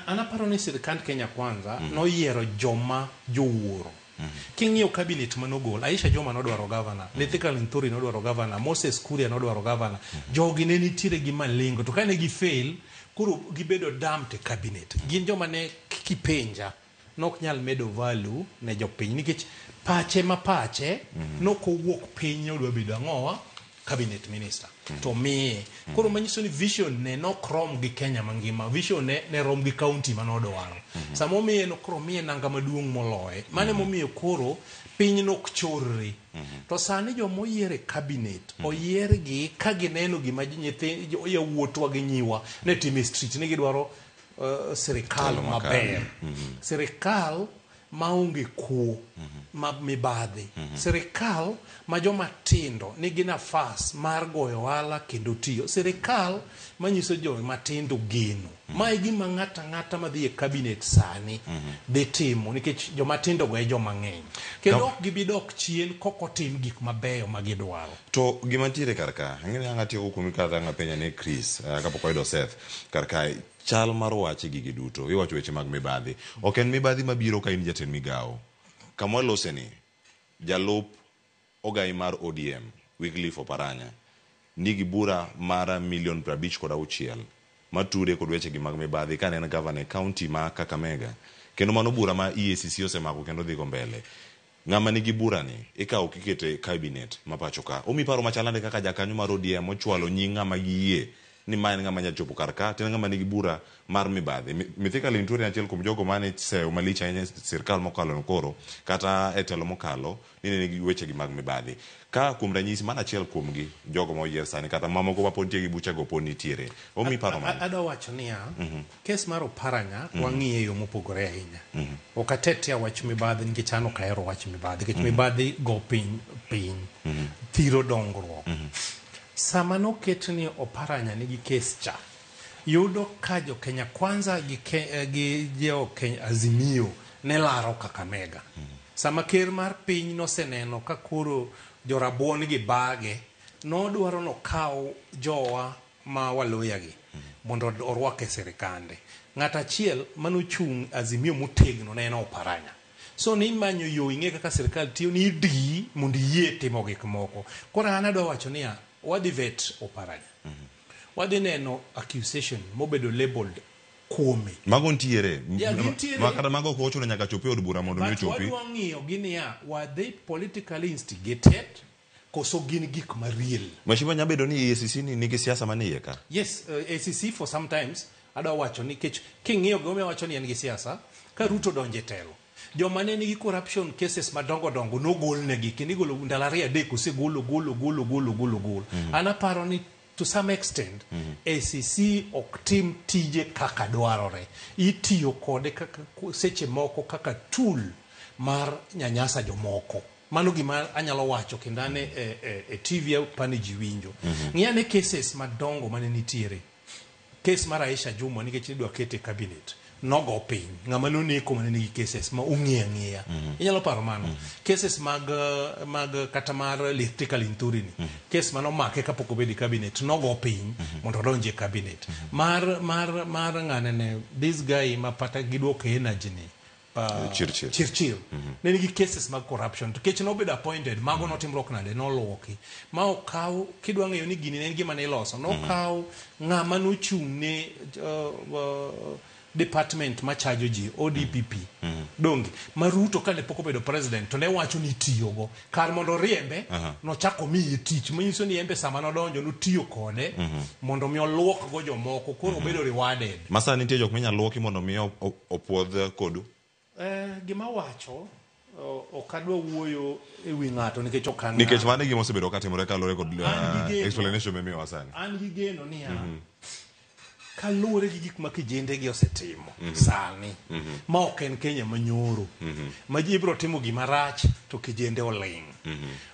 [SPEAKER 1] Anaparo ni sirkand Kenya Kwanza noyiero joma jowuoro. King'iyo cabinet manogol, Aisha Joma nodwaro governor, Lethika Linturi nodwaro governor, Moses Kuria nodwaro governor. Jogi ne nitiere gi malingo to kane gi fail koro gibedo dumped cabinet. Gin joma ne kipenja nok nyal medo value ne jopiny nikech pache ma pache nokowuok piny odwa bedo ang'owa cabinet minister to miye. Koro manyiso ni vision ne nok rom gi Kenya mangima, vision ne rom gi county manodwaro. Samo miye nokro miye nanga maduong' moloye. Mane momiyo koro piny nok chorre. To sani jomo oyiere cabinet oyiergi ka gineno gima nyithindo yawuotwa gi nyiwa ne time street ne gidwaro sirkal maber. Sirkal maonge kuo ma mibadhi. Sirkal ma joma tindo nigi nafas mar goyo ohala kendo tiyo. Sirkal manyiso joma tindo geno. Mae gima ng'ata madhi e cabinet sani dhi timo nikech joma tindo go e joma ng'eny. Kendo ok gibidok chien koko tim gik mabeyo ma gidwaro.
[SPEAKER 5] To gima tiere karka, ang'eni ang'atiyo kuomi kata ng'apenya ne Chris kapok oyudo Seth karka chal mar wache gigi duto. Iwacho weche mag mibadhi. Ok en mibadhi mabiro ka in jatend migawo. Kamwa loseni jalup ogai mar ODM Wycliffe Oparanya nigi bura mara $50,600,000 mature kod weche gi mag mibadhi ka en governor county ma Kakamega. Kendo mano bura ma EACC osemako kendo dhi go mbele. Ng'ama nigi bura ni ikawo kikete cabinet mapacho ka. Omi paro machalande kaka jakanyo mar ODM ochwalo nying ng'ama giyie ni ma en ng'ama nyachopo karka, tena ng'ama nigi bura mar mibadhi. Lethika Linturi achiel kuom jogo mane seyo malich ahinya sirkal mokalo koro kata e telo mokalo ni nigi weche gi mag mibadhi. Ka kuom ranyisi mana achiel kuom gi jogo moyier sani kata mamoko ma pod nitie gi bucha go pod nitiere. Omi paro mane?
[SPEAKER 1] Adwa wacho niya, kes mar Oparanya wang'iye yo mopogore ahinya. Ok atetea wach mibadhi nikech an ok ahero wach mibadhi nikech mibadhi go piny thiro dongruok. Sama noket ni Oparanya nigi kes cha, yudo ka jo Kenya Kwanza gi jo Kenya Azimio ne laro Kakamega. Sama ker mar piny noseneno ka koro jorabuon gi bage, nodwaro nokaw jowa ma Waluya gi mondo orwake sirkande. Ng'at achiel manochung' Azimio motegno ne en Oparanya. So ni manyo yo ing'e kaka sirkal tiyo ni di mondo yie timo gik moko. Koro an adwa wacho niya, wadhi vet Oparanya. Wadhi neno accusation mobedo labeled kuome.
[SPEAKER 5] Mago ntiere.
[SPEAKER 1] Ntiere.
[SPEAKER 5] Makata mago ko ochuno nyaka chopi od bura mondo mi chopi.
[SPEAKER 1] Wadwa ng'iyo ginia, were they politically instigated koso gin gik mariel.
[SPEAKER 5] Mashiba nyabedo ni EACC ni nigi siasa manie ka.
[SPEAKER 1] Yes, ACC for sometimes adwa wacho ni king'iyo gome wacho ni en gi siasa ka Ruto donje telo. Joma ne nigi corruption cases madongo nogol negi kendo igolo ndalo 2 adek osegolo. Anaparo ni to some extent ACC ok tim tije kaka dwarore. Itiyo kode kaka seche moko kaka tool mar nyanyasa jomoko. Mano gima anyalo wacho kendane e TV pani jiwinjo. Ng'iyane cases madongo mane nitiere. Case mar Aisha Juma nikech idwa kete cabinet. Nogo piny. Ng'ama noneko mane nigi cases ma ung'ia. Inyalo paro mano. Cases mag kata mar electrical inturini. Case mano make kapok obedi cabinet. Nogo piny mondo donje cabinet. Mar ng'anene this guy ma pata gidwoko energy ni. Chirchir. Ne nigi cases mag corruption. To kech nobedo appointed, mago notimruok nade, noluoki. Ma okaw, kidwa ng'eyo ni gini ne gima ne iloso, nokaw ng'ama nochung' ne department machajo ji, ODPP. Dongi, Maruto kane pok obedo president, to ne wacho ni tiyogo. Kar mondo riembe, nochako miye tich. Manyiso ni embe sama nodonjo, notiyo kode, mondo mi oluok go jomoko, koro obedo rewarded.
[SPEAKER 5] Masa nitie jok minya luoki mondo mi opuodh kodu?
[SPEAKER 1] Gima wacho okadwa wuoyo ewi ng'ato nikech okan.
[SPEAKER 5] Nikech mane gima osebedo katimore kalore kod explanation memiyo wasani.
[SPEAKER 1] An gi geno ni kaluwore gi gik ma kijende gi osetimo sani ma ok en Kenya manyoro ma ji biro timo gima rach to kijende oling.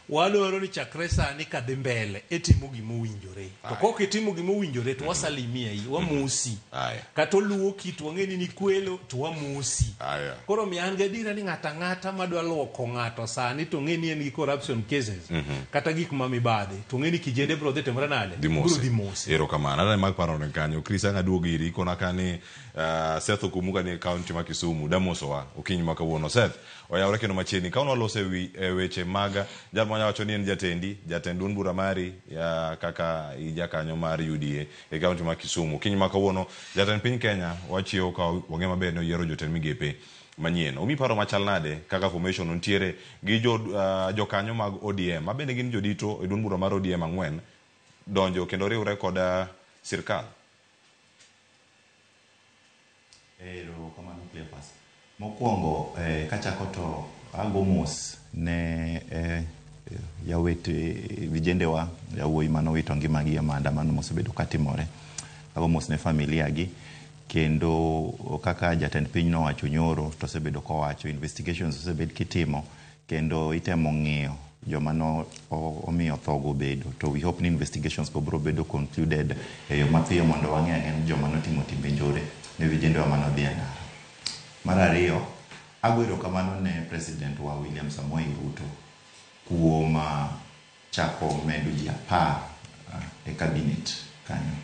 [SPEAKER 1] Wadwaro ni chakre sani kadhi mbele etimo gima owinjore. To kok itimo gima owinjore to wasalimia yi, wamusi. Kata oluwo kit wang'eni ni kwelo to wamusi. Koro mi an gadira ni ng'ata madwa luoko ng'ato sani to ng'eni en gi corruption cases. Kata gik ma mibadhi to ng'eni kijende biro dhi timore nade? Biro dhi mosi.
[SPEAKER 5] Erokamano. Ana mag paro ne kanyo. Chris anga iri kona kani Seth okumuka ni county ma Kisumu damosowa okinyi ma kawuono. Seth oyawre kendo machiegni ka unalose weche maga jal manya wacho ni en jatend duond bura mari ya kaka ijakanyo mar UDA e county ma Kisumu. Okinyi ma kawuono jatend piny Kenya wachiewo ka wang'e maber no yiero jotend migepe manyien. Omi paro machal nade kaka formation ntiere gi jokanyo mag ODM ma bende gin jodito e duond bura mar ODM ang'wen donjo kendo riwre kod sirkal.
[SPEAKER 2] Kamano Cleophas. Mokwongo kachako to ago mos ne yawete vijendewa yawuoyi manowito ngimagi e maandamano mosebedo katimore. Ago mos ne familia gi kendo kaka jatend piny nowacho nyoro to osebedo kowacho investigations osebed kitimo kendo itemo ng'iyo joma no omiyo thogo bedo. To we hope ni investigations go bro bedo concluded e yo mapiyo mondo wang'e ang'en joma notimo timbe njore ne vijendewa manodhi e ndara. Mar ariyo, agwero kamano ne President wa William Samoei Ruto kuom chako medo ji 10 e cabinet kanyo.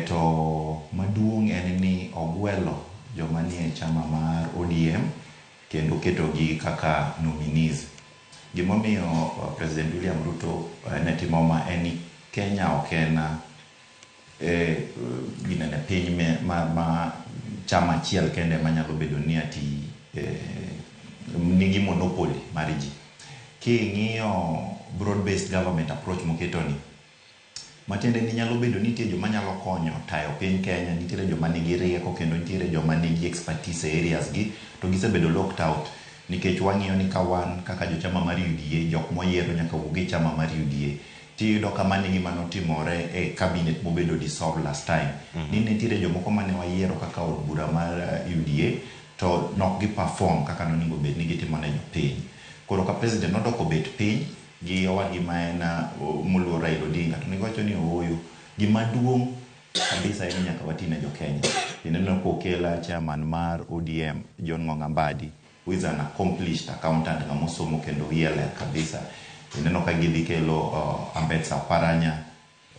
[SPEAKER 2] To maduong' en ni ogwelo joma nie chama mar ODM kendo ketogi kaka nominees. Gimomiyo President William Ruto ne timo ma en ni Kenya ok en ginene piny ma chama achiel kende manyalo bedo ni ati nigi monopoly mar ji. King'iyo broad based government approach moketoni matiende ni nyalo bedo ni nitie joma nyalo konyo tayo piny Kenya, nitiere joma nigi rieko kendo nitiere joma nigi expertise e areas gi to gisebedo locked out nikech wang'iyo ni kawan kaka jochama mar UDA jok moyiero nyaka wuog e chama mar UDA. Tiyudo kama nigi manotimore e cabinet mobedo dissolved last time. Ni nitiere jomoko mane wayiero kaka od bura mar UDA to nok gi perform kaka noningo bed ni gitimo ne jopiny. Koro ka president nodoko bet piny gi owadgi ma en moluor Raila Odinga to niwacho ni ooyo gima duong' kabisa en nyaka watine jo Kenya. Ineno kokela chairman mar ODM John Ng'ong'a Mbadi who is an accomplished accountant ng'ama osomo kendo yele kabisa. Ineno ka gidhi kelo Ambetsa Paranya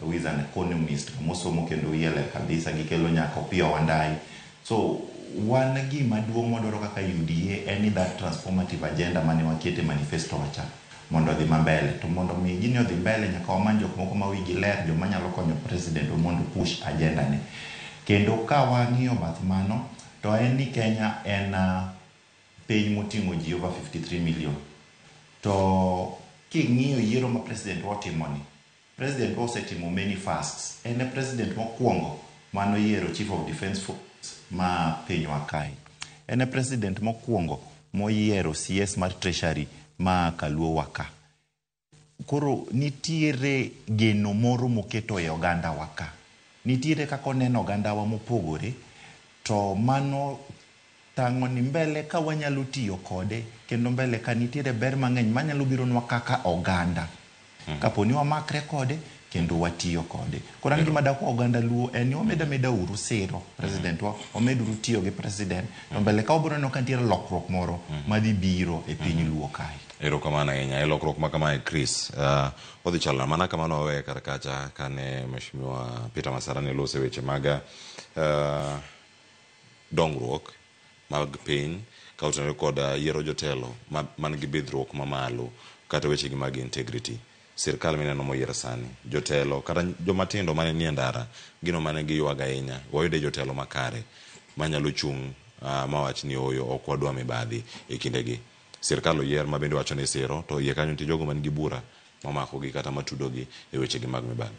[SPEAKER 2] who is an economist mosomo kendo yele kabisa, gikelo nyaka Opiyo Wandayi. So wan gima duong' modoro kaka UDA en that transformative agenda mane wakete manifesto wacha mondo dhi mbele. To mondo mi gini odhi mbele nyaka wamany jok moko ma wigi ler joma nyalo konyo president mondo push agenda ne. Kendo ka wang'iyo bath mano to en ni Kenya en piny moting'o ji over 53 million. To king'iyo yiero ma president otimoni, president osetimo many fasts. En president mokwongo mano yiero chief of defense force ma pinywa kae. En president mokwongo moyiero CS mar treasury ma Kaluo Waka. koro nitiere geno moro moketo e oganda waka. Nitiere kako neno oganda wa mopogore, to mano tango ni mbele ka wanyalo tiyo kode, kendo mbele ka nitiere ber mang'eny manyalo biro nwa kaka oganda. Kaponi wamakre kode, kendo watiyo kode. Kora gima dako oganda Luo en ni wameda uru siro president wa, wameduru tiyo gi president, to mbele ka wabiro neno ka nitiere lokruok moro madhi biro e piny Luo kae.
[SPEAKER 5] Erokamano ahinya e lokruok ma kama e Chris. Odhi chalna mana kamano wawe kar kacha kane Mheshimiwa Peter Masara ne lose weche mag dongruok mag piny ka otenore kod yiero jotelo man gi bidhruok mamalo kata weche gi mag integrity. Sirkal mineno moyier sani, jotelo kata jomatindo mane nie ndara gino mane giywaga ahinya, wayude jotelo makare manyalo chung' mawach ni oyo ok wadwa mibadhi e kindegi. Sirkal oyier ma bende wacho ni siro, to iye kanyo nitie jogo man gi bura mamakogi kata matudogi e wechegi mag mibadhi.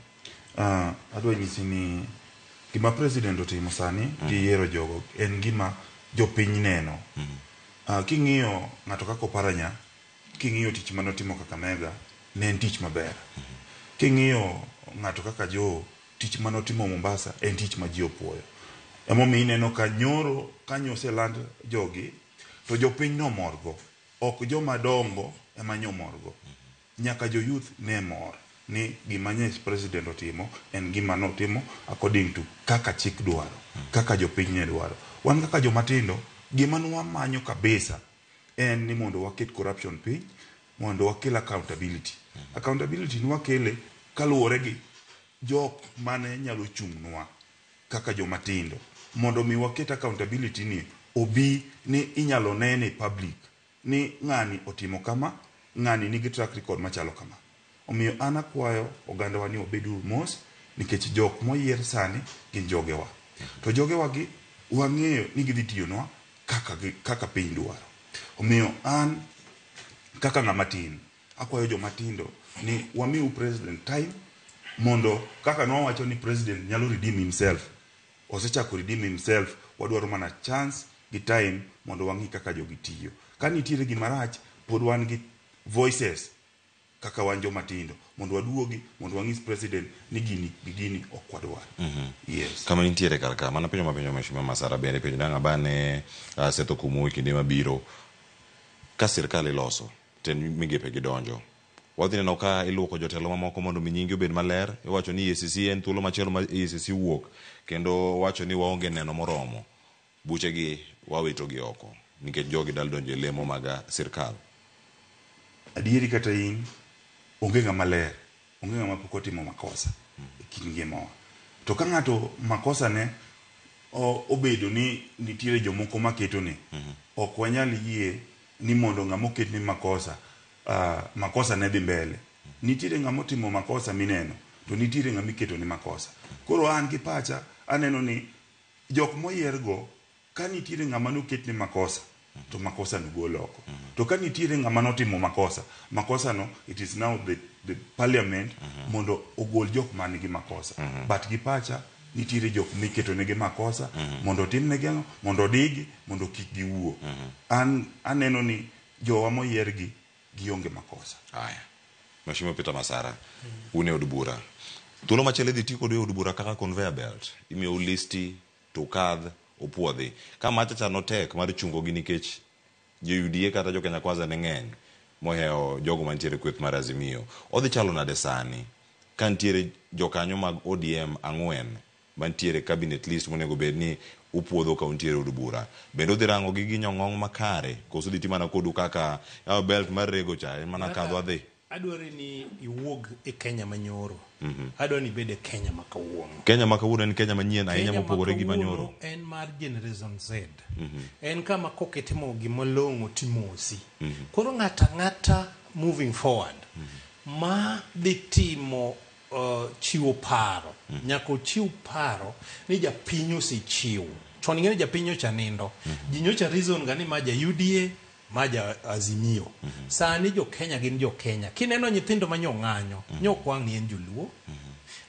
[SPEAKER 17] Adwa nyisi ni gima president otimo sani gi yiero jogo en gima jopiny neno. King'iyo ng'ato kaka Oparanya, king'iyo tich manotimo Kakamega, ne en tich maber. King'iyo ng'ato kaka Joe, tich manotimo Mombasa en tich ma ji opuoyo. Emomiyo ineno ka nyoro kanyo oseland jogi, to jopiny nomorgo. Ok joma dongo ema nyomorgo. Nyaka jo youth ne mor ni gima nyes president otimo en gima notimo according to kaka chik dwaro, kaka jopiny ne dwaro. Wan kaka jomatindo, gima nwamanyo kabisa en ni mondo waket corruption piny, mondo wakel accountability. Accountability nwakele kaluwore gi jok mane nyalo chung'nwa kaka jomatindo, mondo mi waket accountability ni obi ni inyalo nene public ni ng'ani otimo kama, ng'ani nigi track record machalo kama. Omiyo an akwayo oganda wa ni obedu mos, nikech jok moyier sani gin jogewa. To jogewa gi wang'eyo ni gidhi tiyonwa kaka piny dwaro. Omiyo an kaka ng'amatin akwayo jomatindo ni wamiu president time, mondo kaka nwawacho ni president nyalo redeem himself, osechako redeem himself, wadwaro mana chance gi time mondo wang'i kaka jogi tiyo. Ka nitiere gima rach, pod wan gi voices kaka wan jomatindo, mondo waduogi, mondo wang'is president ni gini ok wadwar. Yes.
[SPEAKER 5] Kama nitiere karka, mana penjo mapenjo Mheshimiwa Masara bende penjo nanga bane Setho Kumu kinde mabiro. Ka sirkal iloso, ten migepe gidonjo, wadhi neno ka iluoko jotelo mamoko mondo mi nyingi obed maler. Iwacho ni EACC en thuolo machielo ma EACC wuok, kendo wacho ni waonge neno moromo. Buchegi wawitogi oko nikech jogi dal donjo e lemo mag sirkal.
[SPEAKER 17] Adieri kata in onge ng'ama ler, onge ng'ama pok otimo makosa e kinde ngimawa. To ka ng'ato makosa ne obedo ni nitiere jomoko maketo ne, ok wanyal yie ni mondo ng'ama oket ni makosa ne dhi mbele. Nitiere ng'ama otimo makosa mineno, to nitiere ng'ama iketo ni makosa. Koro an gi pacha aneno ni jok moyiergo, ka nitiere ng'ama noket ni makosa, to makosa no gol oko. To ka nitiere ng'ama notimo makosa no, it is now the parliament mondo ogol jok man gi makosa. But gi pacha nitiere jok miketo negi makosa, mondo tim negi, mondo odigi, mondo kik giwuo. Aneno ni jowa moyiergi gionge makosa.
[SPEAKER 5] Aya. Mheshimiwa Peter Masara, une od bura. Thuolo machielo dhi tiko do od bura kaka conveyor belt. Imiyo listi to kadh opuodhi. Kama achacha no tek mar chungo gi nikech jo-UDA kata jo Kenya Kwanza ne ng'eny moheo jogo mantiere kweth mar Azimio. Odhi chalo nade sani ka nitiere jokanyo mag ODM 4 mantiere cabinet list monego bed ni upuodho ka untiere od bura. Bende odhi rango gi nyong'ong makare, koso dhi timana kodu kaka belt mar rego cha mana kadho adhi.
[SPEAKER 1] Adware ni iwuog e Kenya manyoro. Adware ni bede Kenya makawuono.
[SPEAKER 5] Kenya makawuono en Kenya manyien ahinya mopogore gi manyoro.
[SPEAKER 1] En mar Generation Z. En kama koketimo gimolong'o timosi. Koro ng'ata moving forward ma dhi timo chiwo paro. Nyako chiw paro ni japiny osechiwo. Chon ing'e japiny ocha nindo. Ji nyocha reason gani maja UDA maja Azimio. Sani jo Kenya gin jo Kenya. Kineno nyithindo manyo ng'anyo, nyokwang' ni en joluo,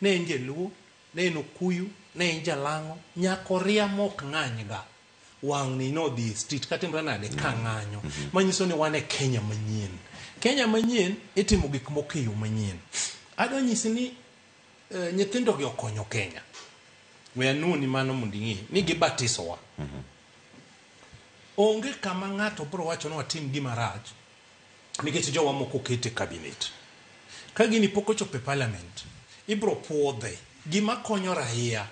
[SPEAKER 1] ne en jaluo, ne en Okuyu, ne en Jalango, nyako riamo ok ng'anyga. Wang' ni no dhi street katimre nade ka ng'anyo. Manyiso ni wan e Kenya manyien. Kenya manyien itimo gik moko yo manyien. Adwa nyisi ni nyithindo gi okonyo Kenya. We anuni mano mundingi ni gibatisowa. Onge kama ng'ato bro wacho no watim gima rach nikech jowa moko kete cabinet. Ka gini pok ochopo e parliament, ibro puodhe. Gima konyo raia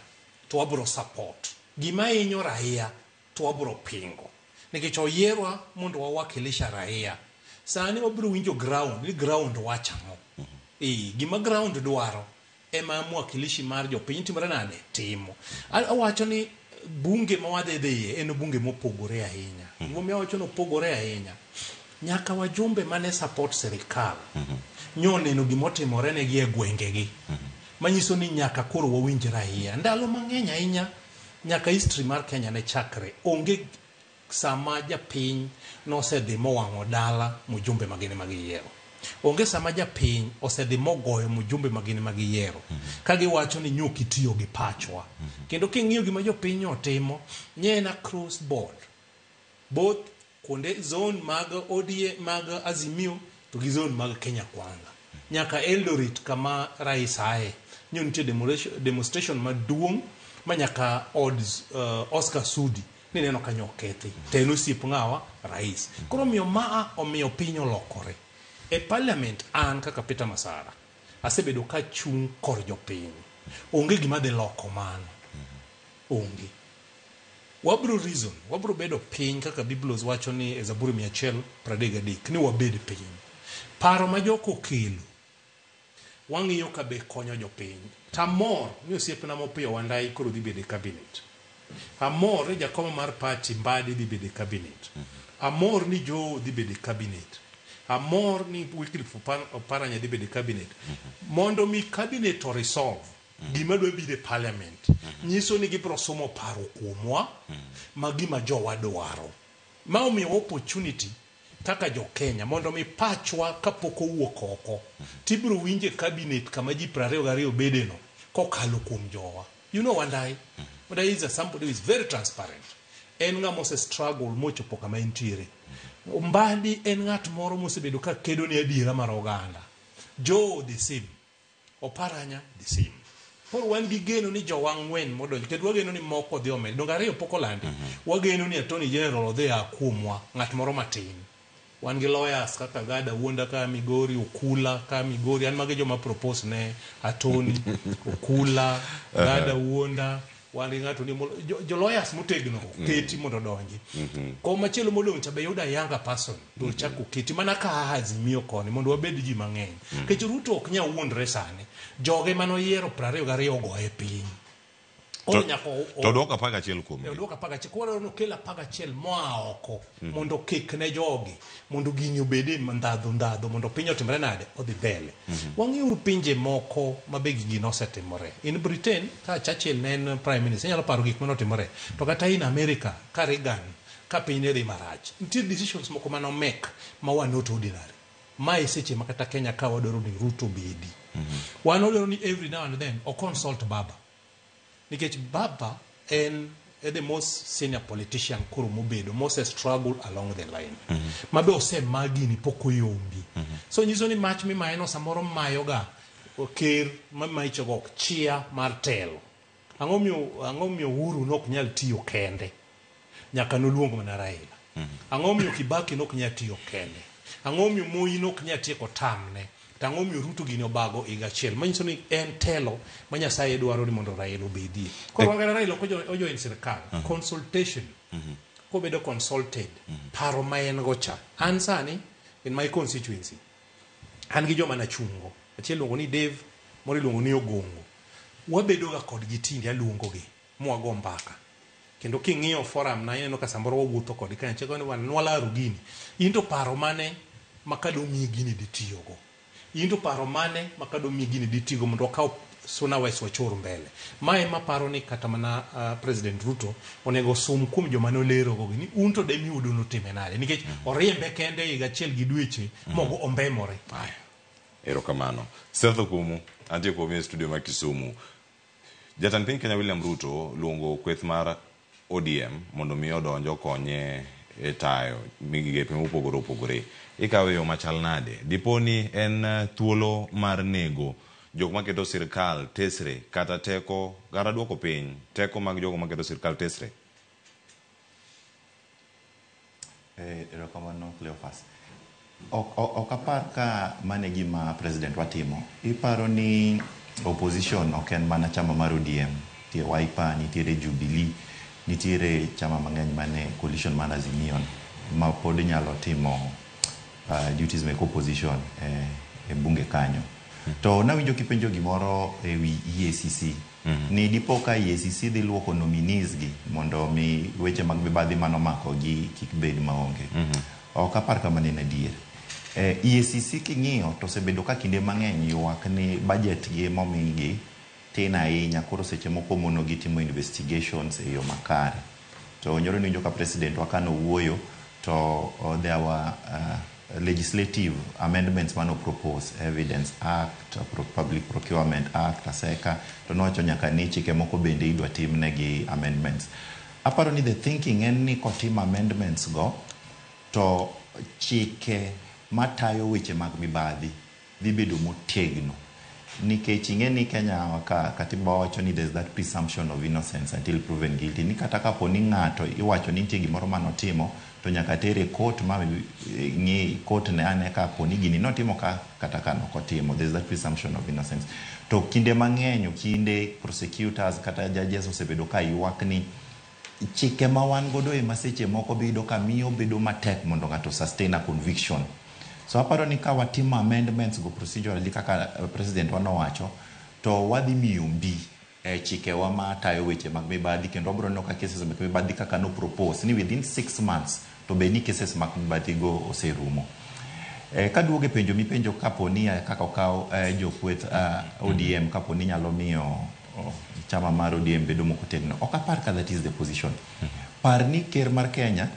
[SPEAKER 1] to wabro support. Gima hinyo raia to wabro pingo. Nikech oyierwa mondo wawakilisha raia. Sani wabro winjo ground, ni ground wachamo. Gima ground dwaro ema mwakilishi mar jopiny timore nade timo. Awacho ni bunge mawadhie en bunge mopogore ahinya. Gimomiyo awacho no pogore ahinya. Nyaka wajumbe mane support serikal. Nyoneno gimotimore negi e gwengegi. Manyiso ni nyaka koro wawinj raia. Ndalo mang'eny ahinya nyaka history mar Kenya ne chakre. Onge sama japiny nosedhi mowang'o dala mujumbe magine magiyiero. Onge sama japiny osedhi mogoyo mujumbe magine magiyiero. Kagiwacho ni nyuki tiyo gi pachwa. Kendo king'iyo gima jopiny otimo, nyena cross board. Both kuonde zone mag ODA mag Azimio to gi zone mag Kenya Kwanza. Nyaka Eldoret kama rais ae. Nyo nitie demonstration maduong' manyaka Oscar Sudi ni neno kanyo kethi. Teno siep ng'awa rais. Koro miyo maa omiyo piny olokore. E parliament an kaka Peter Masara asebedo ka chung' kor jopiny. Onge gima dhi loko mano. Onge. Wabro reason, wabro bedo piny kaka Biblos wacho ni e Zaburi 133 ni wabed piny. Paro ma joko kelo wang'iyo ka be konyo jopiny. Tamor ni osiepna mopiyo Wandai koro dhi bedo e cabinet. Amor ni jakom mar party Mbadi dhi bedo e cabinet. Amor ni Joe dhi bedo e cabinet. Amor ni Wycliffe Oparanya dhi bedo e cabinet. Mondo mi cabinet to resolve gima dwa bide parliament. Nyiso ni gibro somo paro kuomwa ma gima jowa dwaro. Ma omiyo opportunity kaka jo Kenya mondo mi pachwa kapok owuok oko. Tibro winje cabinet kama ji 22 bedeno kokalo kuom jowa. You know Wandai? Wandai is somebody who is very transparent. En ng'a mose struggle mochopo kama entiere. Mbadi en ng'at moro mosebedo ka kedo ni adiera mar oganda. Joe the same. Oparanya the same. Por wan gi geno ni jowa ng'wen modonjo kendo wageno ni moko dhi omed. Donga ariyo pok olandi. Wageno ni Attorney General odhi akumwa ng'at moro matin. Wan gi lawyers kaka Gada Wuonda ka Migori, Okula ka Migori, an mage joma propose ne Attorney Okula, Gada Wuonda, wan gi ng'ato ni jo lawyers motegno keti mondo donji. Ko machielo modong' cha be yuda younger person to chako keti mana ka Azimio koni mondo wabed ji mang'eny. Kech Ruto ok nya wuondre sani. Joge manoyiero 22 goye piny.
[SPEAKER 5] To doka paga chiel kuom.
[SPEAKER 1] Doka paga chiel. Kwaro no kela paga chiel moa oko. Mondo kik ne jogi. Mondo gini obede ndadho. Mondo piny otimre nade. Odhi mbele. Wang'iyo pinje moko mabegi gino osetimore. In Britain, ka Churchill ne en Prime Minister, nyalo paro gik manotimore. To kata in America, ka Reagan, ka piny ne dhi marach. Nitie decisions moko mano make ma wan not ordinary. Mae seche makata Kenya ka wadoro ni Ruto bedi. Wan odoro ni every now and then o consult Baba. Nikech Baba en the most senior politician kuro mobedo, most struggle along the line. Mabe ose magini poko yombi. So nyiso ni match mi maeno samoro mayoga ker maicho go chia mar telo. Ang'omio Uhuru nok nyal tiyo kende. Nyaka noluongo mana Raila. Ang'omio Kibaki nok nyal tiyo kende. Ang'omio Moi nok nyal tieko tamne. Tang'omio Ruto gini obago iga chiel. Manyiso ni en telo ma Nyasaye dwaro ni mondo Raila obedie. Koro wangara Raila ojo en sirkal. Consultation. Kobedo consulted. Paro ma en gocha. An sani in my constituency. An gi joma nachungo. Achiel luongo ni Dave, moro iluongo ni Ogongo. Wabedo ga kod gitindi aluongo gi. Mwago mbaka. Kendo king'iyo forum na ineno ka samoro wawuotho kod kanyo chego ni wan nwalaro gini. Into paro mane makado mi gini ditiyogo. Into paro mane makado mi gini ditiyogo mondo okaw Suna West wachor mbele. Mae maparo ni kata mana President Ruto onego sum kuom joma nolero go ni unto de mi udo no timenade nikech oriembe kende iga chiel gi dweche mogo ombemore.
[SPEAKER 5] Erokamano. Setho kumu antie kuom studio ma Kisumu. Jatend piny Kenya William Ruto luongo kweth mar ODM mondo mi odonjo konye tayo migepe mopogore opogore ikawe yo machal nade diponi en thuolo mar nego jok maketo sirkal tesre kata teko gara duoko piny teko mag jogo maketo sirkal tesre.
[SPEAKER 2] Erokamano Cleophas. Ok apar ka mane gima president watimo. Iparo ni opposition ok en mana chama mar ODM, tie Wiper, nitiere Jubilee, nitiere chama mang'eny mane coalition man Azimio ma pod nyalo timo duties mek opposition e bunge kanyo. To nawinjo kipenjo gimoro ewi EACC. Ni dipo ka EACC dhi luoko nominees gi mondo mi weche mag mibadhi manomako gi kik bed maonge. Ok apar ka mane adier. EACC king'iyo to osebedo ka kinde mang'eny ywak ni budget gi momigi tin ahinya, koro seche moko mono gi timo investigations e yo makare. To nyoro ninjo ka president wakano wuoyo to there were legislative amendments mano propose, Evidence Act, Public Procurement Act, ASECA, to nowacho nyaka ni chike moko bende idwa timnegi amendments. Aparo ni the thinking en ni kotim amendments go to chike matayo weche mag mibadhi dhi bedo motegno, nikech ing'e ni Kenya katiba wacho ni there's that presumption of innocence until proven guilty, ni kata kapo ni ng'ato iwacho ni nitie gimoro manotimo to nyaka tere court ma ng'i court ne ane kapo ni gini notimo kata ka nokotimo. There's that presumption of innocence. To kinde mang'eny kinde prosecutors kata judges osebedo ka ywak ni chike ma wan godo e maseche moko bedo ka miyo bedo matek mondo ng'ato sustain a conviction. So aparo ni ka watimo amendments go procedurally kaka president wanowacho to wadhi miyo mbi chike wa matayo weche mag mibadhi kendo wabro neno ka cases mag mibadhi kaka no propose ni within 6 months to be ni cases mag mibadhi go oserumo. Kaduoge penjo mipenjo kapo ni kaka okaw jokweth ODM kapo ni nyalo miyo chama mar ODM bedo mokotegno. Ok apar ka that is the position. Par ni ker mar Kenya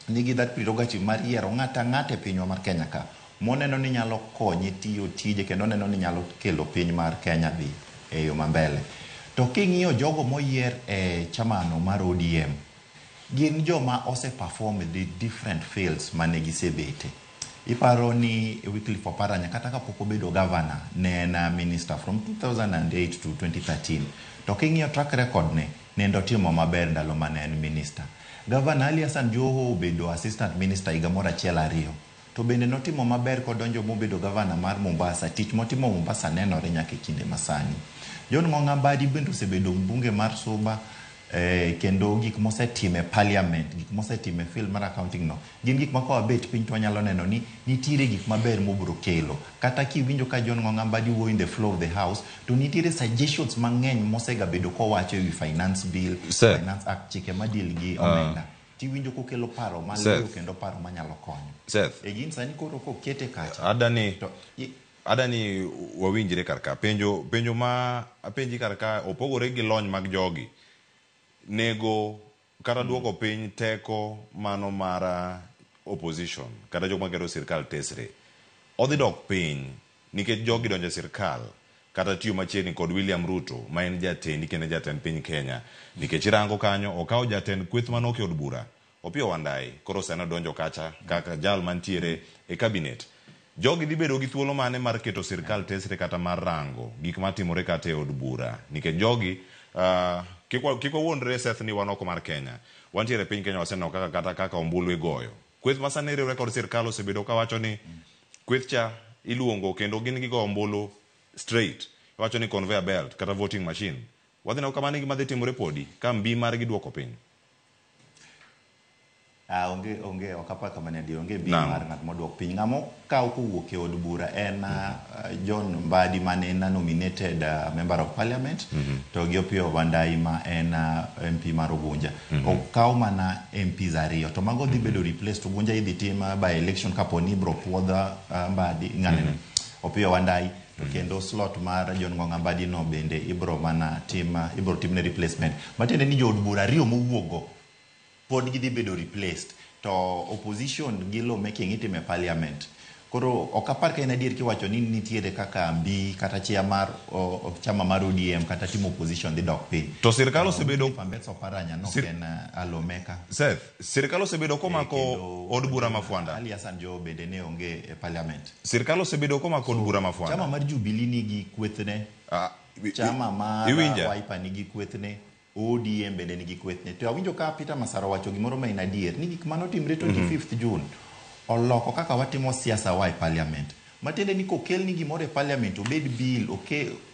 [SPEAKER 2] nigi that prerogative mar yiero ng'ata pinywa mar Kenya ka moneno ni nyalo konye tiyo tije kendo neno ni nyalo kelo piny mar Kenya dhi e yo mambele. To king'iyo jogo moyier e chamano mar ODM gin joma ose perform the different fields mane gisebete. Iparo ni Wycliffe Oparanya kata kapok obedo governor ne en minister from 2008 to 2013. To king'iyo track record ne ndotimo maber ndalo mane en minister. Governor Ali Hassan Joho obedo assistant minister higa moro achiel ariyo. To bende notimo maber kodonjo mobedo governor mar Mombasa. Tich motimo Mombasa nenore nyaka kinde masani. John Ng'ong'a Mbadi bende osebedo mbunge mar Suba kendo gik mosetime parliament, gik mosetime field mar accounting no. Gin gik mako bet piny to nyalo neno ni nitiere gik maber mobro kelo. Kata kiwinjo ka John Ng'ong'a Mbadi wuoyo in the floor of the house to nitiere suggestions mang'eny mosega bedo kowacho ewi finance bill, finance act, chike madil gi omenda. Tiwinjo kokelo paro maleyo kendo paro manyalo konyo. E gin sani koro kokete kacha.
[SPEAKER 5] Adani wawinjire karka penjo ma apenji karka opogore gi lony mag jogi nego kata duoko piny teko mano mara opposition kata jok makero sirkal tesre odhi dok piny nikech jogi donjo sirkal kata tiyo machiegni kod William Ruto ma en jatendi kendo jatend piny Kenya nikech irango kanyo okawo jatend kweth manoke od bura Opiyo Wandayi koro seno donjo kacha kaka jal mantiere e cabinet. Jogi dhi bedo gi thuolo mane mar keto sirkal tesre kata mar rango gik matimore kata e od bura nikech jogi kik wawuondre Seth ni wan oko mar Kenya. Wantiere piny Kenya waseneno kaka ombulu igoyo. Kweth masane riwre kod sirkal osebedo ka wacho ni kweth cha iluongo kendo gin gigo ombulu straight. Wacho ni conveyor belt kata voting machine. Wadhi neno kama nigi madhi timore podi ka mbi mar giduoko piny.
[SPEAKER 2] Onge okapa kama ne di onge bi mar ng'at moduok piny. Ng'amo kaw kowuok e od bura en John Mbadi mane na nominated member of parliament to gi Opiyo Wandayi ma en MP mar Ugunja. Okaw mana MPs ariyo to mago dhi bedo replaced. Ugunja idhi tim by election kaponi bro puodha Mbadi ng'anene Opiyo Wandayi to kendo slot mar John Ng'ong'a Mbadi no bende ibro timne replacement. Matiende ni jo od bura ariyo mowuogo pod gidhi bedo replaced to opposition gi law making itime parliament Koro okapar ka en adier kiwacho ni nitiere kaka mbi kata chia mar chama mar ODM kata timo opposition dhi dok piny.
[SPEAKER 5] To sirkal osebedo
[SPEAKER 2] Fambeso Paranya no ken alomeka.
[SPEAKER 5] Seth, sirkal osebedo komako od bura mafuanda.
[SPEAKER 2] Ali Hassan Joho bende ne onge e parliament.
[SPEAKER 5] Sirkal osebedo komako od bura mafuanda.
[SPEAKER 2] Chama mar Jubilee nigi kwethne. Chama mar Wiper nigi kwethne. ODM bende nigi kwethne. To awinjo ka Peter Masaro wacho gimoro ma en adier ni gik manotimre 25th June oloko kaka watimo siasa wa e parliament. Matende ni kokel ni gimoro e parliament obed bill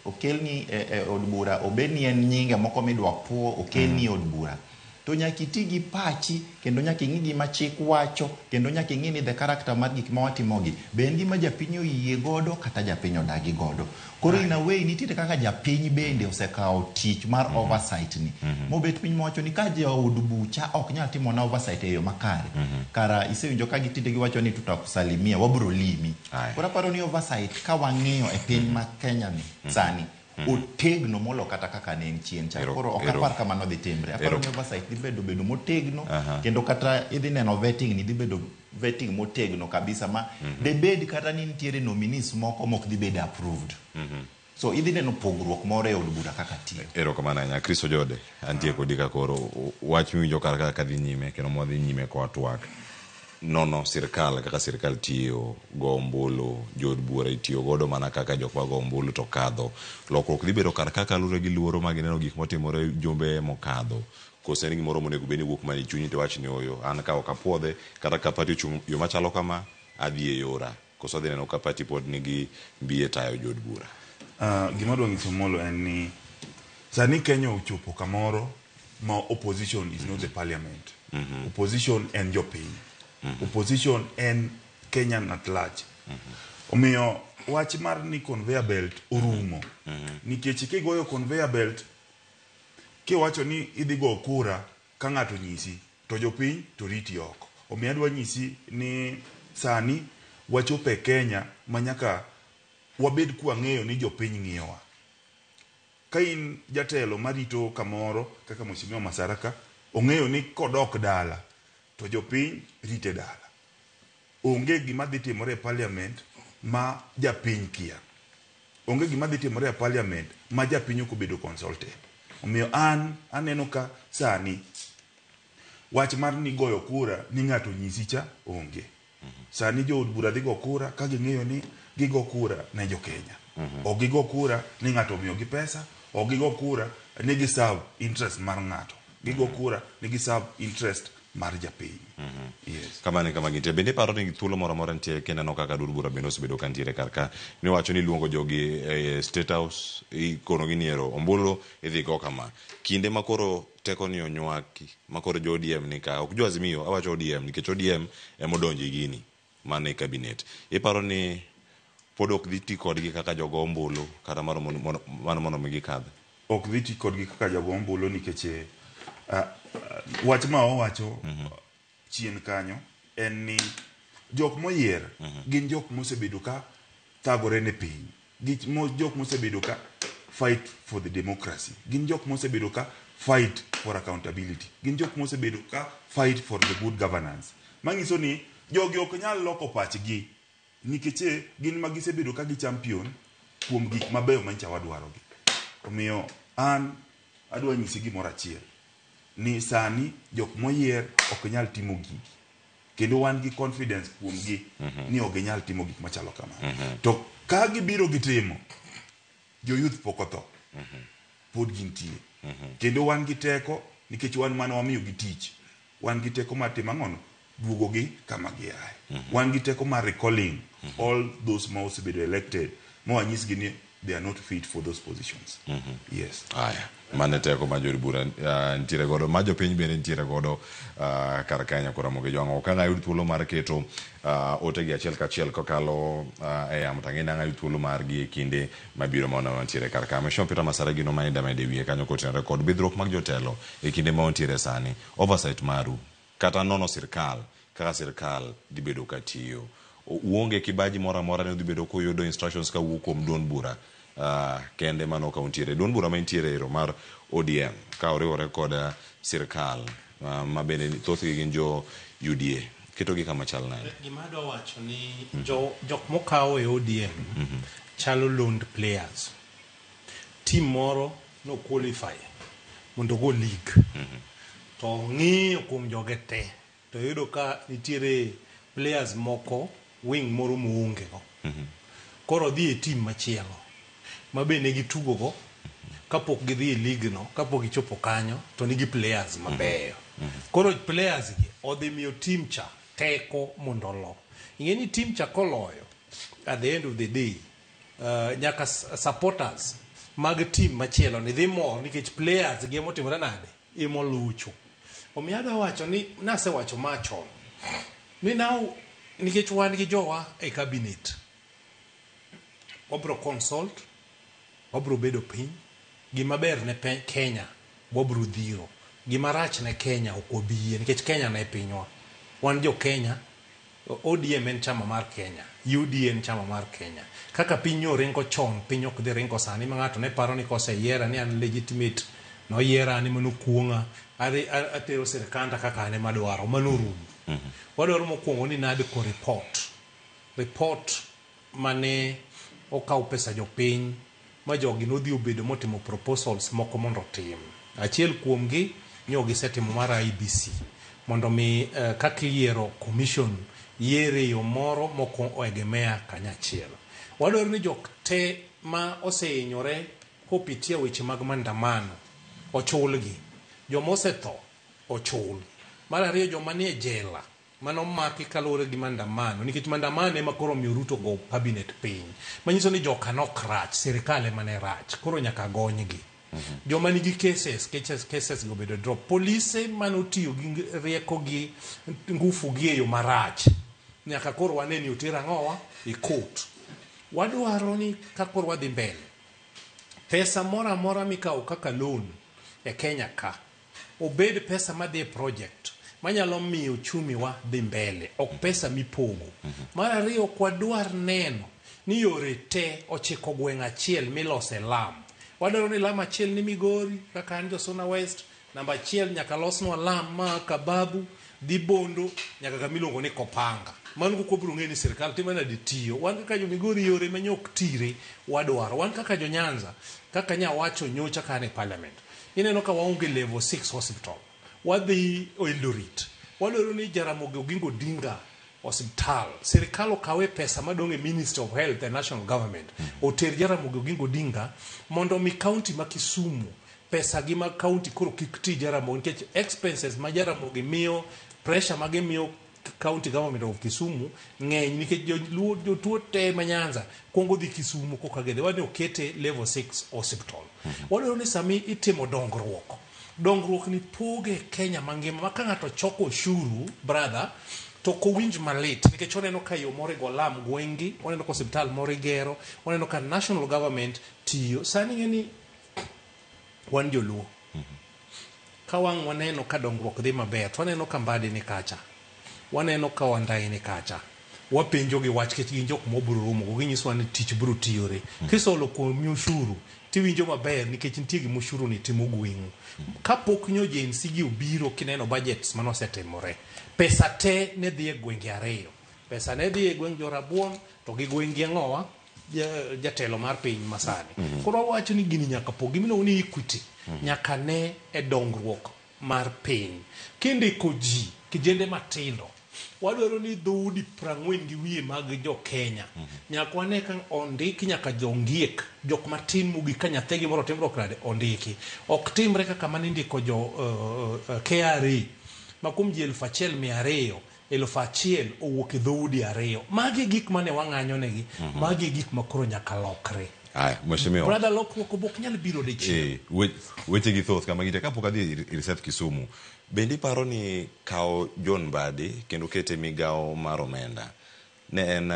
[SPEAKER 2] okel ni od bura obed ni en nyinge moko midwa puo okel ni od bura. To nyaka iti gi pachi kendo nyaka ing'i gima chik wacho kendo nyaka ing'i ni the character mar gik ma watimogi be en gima japiny oyie godo kata japiny odagi godo. Koro in a way nitiere kaka japiny bende osekawo tich mar oversight ni. Mobet piny mowacho ni ka jaod bucha ok nyal timo na oversight e yo makare. Kara isewinjo ka gitinde giwacho ni tutakusalimia wabro limi. Koro aparo ni oversight ka wang'iyo e piny ma Kenya ni sani otegno molo kata kaka ne en chien cha. Koro ok apar kamano dhi timre. Aparo ni oversight dhi bedo motegno kendo kata idhi neno vetting ni dhi bedo vetting motegno kabisa ma debed kata ni nitiere nominees moko mok dhi bedo approved. So idhi neno pogruok moro e od bura kaka tiyo.
[SPEAKER 5] Erokamano nya Kristo Jode antie kodi ka koro wach miwinjo kaka dhi nyime kendo modhi nyime kwa twak. Nono sirkal kaka sirkal tiyo go ombulu jod bura itiyo godo mana kaka jok ma go ombulu to kadho lokruok dhi bedo kar kaka lure gi luoro ma gineno gik motimore jombe mokadho kose ni gimoro monego beni wuok mani chunyi to wach ni oyo an ka okapuodhe kata ka pati chung yo machalo kama adhi e yora koso dhi neno ka pati pod nigi mbiye tayo jod bura.
[SPEAKER 17] Gima dwa nyiso molo en ni sani Kenya ochopo kamoro ma opposition is not the parliament. Opposition en jopiny. Opposition and Kenyan at large. Omiyo wach mar ni conveyor belt orumo. Nikech kigoyo conveyor belt kiwacho ni idhi go kura ka ng'ato nyisi to jopiny to riti oko. Omiyo adwa nyisi ni sani wachope Kenya manyaka wabed kwa ng'eyo ni jopiny ng'iyowa. Ka in jatelo marito kamoro kaka Mheshimiwa Masaraka ong'eyo ni kodok dala to jopiny rite dala. Onge gima dhi timore e parliament ma japiny kia. Onge gima dhi timore e parliament ma japiny ok obedo consulted. Omiyo aneno ka sani wach mar ni goyo kura ni ng'ato nyisi cha onge. Sani jo od bura dhi go kura ka ging'eyo ni gigo kura ne jo Kenya. O gigo kura ni ng'ato omiyo gi pesa, o gigo kura ni giserve interest mar ng'ato. Gigo kura ni giserve interest mar japiny. Yes.
[SPEAKER 5] Kama ginte bende paro ni thuolo moro moro nitie keneno kaka dur bura bende osebedo kantiere karka ni wacho ni luongo jogi State House ikono gi niero ombulu idhi go kama kinde makoro teko ni onywaki makoro jo ODM ni ka ok jo Azimio awacho ODM nikech ODM emodonji gini mane cabinet iparo ni pod ok dhi ti kodgi kaka jogo ombulu kata mano mono migi kadhe
[SPEAKER 17] ok dhi ti kodgi kaka jogo ombulu nikech wach ma owacho chien kanyo en ni jok moyier gin jok mosebedo ka thagore ne piny jok mosebedo ka fight for the democracy gin jok mosebedo ka fight for accountability gin jok mosebedo ka fight for the good governance manyiso ni jogi ok nyal loko pachgi nikech gin magisebedo ka gi champion kuom gik mabeyo mancha wadwarogi. Omiyo an adwa nyisi gimoro achiel ni sani jok moyier ok nyal timo gigi kendo wan gi confidence kuom gi ni ok nyal timo gik machalo kama. To ka gibiro gitimo jo youth pokotho pod gintie kendo wan gi teko nikech wan mano wamiyo gi tich wan gi teko mar timo ang'ono duogo gi kama giaye wan gi teko mar recalling all those ma osebedo elected ma wanyisgi ni they are not fit for those positions. Yes.
[SPEAKER 5] Aya mane teko ma jori bura ntiere godo ma jopiny bende ntiere godo kar Kenya kora moge jwang'o ka ng'ayud thuolo mar keto otegi achiel kachiel kokalo e yamo tang'ina ng'ayud thuolo mar gi e kinde mabiro maona wantiere kar ka Mheshimiwa Peter Masara gino ma enda mede wiye kanyo kotenore kod bidhruok mag jotelo e kinde ma wantiere sani oversight maru kata nono sirkal kaka sirkal dhi bedo ka tiyo uonge kibaji mora mora ne dhi bedo koyudo instructions ka wuok kuom duond bura kende mano kauntiere duond bura ma intiere ero mar ODM ka oriwore kod sirkal ma bende thothgi gin jo UDA ketogi kama chal nade?
[SPEAKER 1] Gima adwa wacho ni jok mokawo e ODM chalo loaned players. Team moro no qualify mondo go league. To ng'iyo kuom joge te to yudo ka nitiere players moko wing moro muonge go. Koro dhi e team machielo ma bende gitugo go kapok gidhi e league no, kapok gichopo kanyo to nigi players mabeyo. Koro players gi odhi miyo team cha teko mondo lo. Ingeni team cha koloyo at the end of the day nyaka supporters mag team machielo ni dhi mor nikech players gi emotimore nade imolucho. Omiada wacho ni nase wacho machon ni now nikech wan gi jowa e cabinet wabro consult, wabro bedo piny, gima ber ne Kenya wabro dhiro, gima rach ne Kenya ok obiye nikech Kenya ne pinywa. Wan jo Kenya, ODM en chama mar Kenya, UDA en chama mar Kenya. Kaka piny ringo chon, piny ok dhi ringo sani ma ng'ato ne paro ni kose yiera ni an legitimate, no yiera ni manu kuonga, atero sirkanda kaka ane madwaro, manu rum. Wadwaro mokwongo ni nade ko report mane okaw pesa jopiny ma jogi nodhi obedo motimo proposals moko mondo tim. Achiel kuomgi nyogi setimo mar IBC mondo mi kaka yiero commission yiere yo moro moko oegemea kanyachiel. Wadwaro ni jok te ma oseinyore kopitia weche mag maandamano ochulgi, joma osetho ochul. Mar ariyo joma nie jela mano maki kaluwore gi maandamano nikech maandamano ema koro miyo Ruto go cabinet piny, manyiso ni joka nok rach, sirikal ema ne rach, koro nyaka gonygi. Joma nigi cases go bedo drop. Polise manotiyo gi rieko gi ngufu gi e yo marach nyaka koro wane ni otera ng'owa e court. Wadwaro ni kakoro wadhi mbele pesa mora mora mikawo kaka loan e Kenya ka obed pesa madhi e project manyalo miyo uchumi wa dhi mbele, ok pesa mipogo. Mar ariyo kwadwar neno ni yore te ochiko gweng' achiel milose lam. Wadwaro ni lam achiel ni Migori kaka an Josona West, namba achiel nyaka losnwa lam ma Kababu dhi Bondo nyaka kamilongo ni Kopanga. Mano ko bro ng'eni sirkal timana ditiyo. Wan kaka jo Migori yore manyok tire wadwaro. Wan kaka jo Nyanza kaka nya wacho nyocha kane parliament. Ineno ka waonge level 6 hospital. Wadhi Eldoret. Wadwaro ni Jaramogi Oginga Odinga hospital. Sirkal okawe pesa madong e Ministry of Health and National Government. Oter Jaramogi Oginga Odinga mondo mi county ma Kisumu pesa gi ma county koro kikti Jaramogi nikech expenses ma Jaramogi miyo, pressure mage miyo county government of Kisumu ng'eny nikech jotuo te ma Nyanza kongo dhi Kisumu kokagedhe. Wadni okete level 6 hospital. Wadwaro ni sami itimo dongruok ni poge Kenya mangima ma ka ng'ato choko ushuru brother to kowinj malit nikech oneno ka yo moro go lam gwengi, oneno ka hospital moro igero, oneno ka national government tiyo. Sani ng'eni wan joluo ka wang' waneno ka dongruok dhi maber, waneno ka Mbadi ni kacha, waneno ka Wandai ni kacha, wapenjo gi wach kech gin jok mobro romo ginyiswa ni tich bro tiyore. Kisolo kuom ushuru tiwinjo maber nikech nitie gi mushuru ni timo gweng'u. Kapok nyo jensi gi obiro kineno budgets manosetimore, pesa te ne dhi e gwenge ariyo. Pesa ne dhi e gweng' Jorabuon to gi gwenge ng'owa jatelo mar piny masani. Koro wacho ni gini nyaka pogi mino ni Equity nyaka ne e dongruok mar piny. Kindiko ji kijende matindo wadwaro ni dhoudi 40 gi wiye mag jo Kenya nyaka wane ka ondiki nyaka jongiek jok matin mugi ka nyathegi moro timro krade ondiki. Ok timre kaka manindiko jo KRA makum ji 1,200 1,000 owuok e dhoudi ariyo. Magi gik mane wang'anyo negi, magi gik makoro nyaka lokre.
[SPEAKER 5] Mheshimiwa.
[SPEAKER 1] Brother lokruok obok nyal biro de chi.
[SPEAKER 5] Weche gi thoth kama gite kapok adhi reset Kisumu. Bendi paro ni kao John Mbadi kendo kete migao mar omenda ne en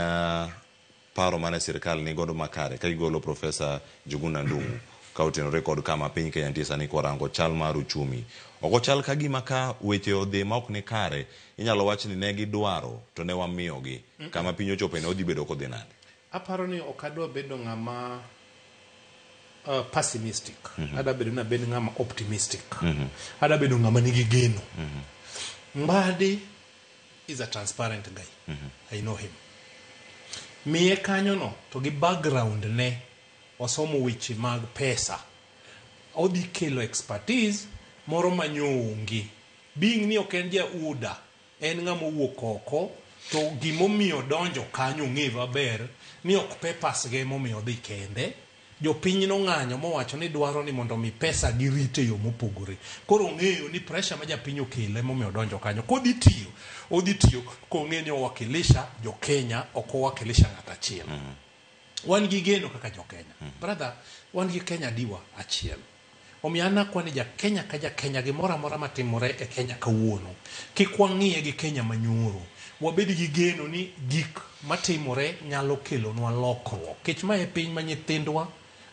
[SPEAKER 5] paro mane sirkal ni godo makare ka igolo Profesa Njuguna Ndung'u ka otenore kod kama piny Kenya nitie sani korango chal mar uchumi. Oko chal ka gima ka weche odhi ma ok ni kare inyalo wach ni ne gidwaro to ne wamiyogi kama piny ochopo ne odhi bedo kodhi nade.
[SPEAKER 1] Aparo ni okadwa bedo ng'ama pessimistic. Ada bedo na bedo ng'ama optimistic. Ada bedo ng'ama nigi geno. Mbadi is a transparent guy. I know him. Miye kanyo no to gi background ne osomo weche mag pesa. Odhi kelo expertise moro manyongi. Being ni ok en ja UDA, en ng'ama wuok oko, to gimomiyo donjo kanyo ng'e maber ni ok papers ge momiyo dhi kende. Jopiny no ng'anyo mowacho ni dwaro ni mondo mi pesa girite yo mopogore. Koro ng'eyo ni pressure ma japiny okele momiyo donjo kanyo. Kodhi tiyo kong'e ni owakilisha jo Kenya, ok owakilisha ng'at achiel. Wan gi geno kaka jo Kenya. Brother, wan gi Kenya diwa achiel. Omiyo an akwani ja Kenya ka ja Kenya gimoro amora matimore e Kenya kawuono. Kik wang'iye gi Kenya manyoro. Wabed gi geno ni gik matimore nyalo kelonwa lokruok. Kech ma e piny ma nyithindwa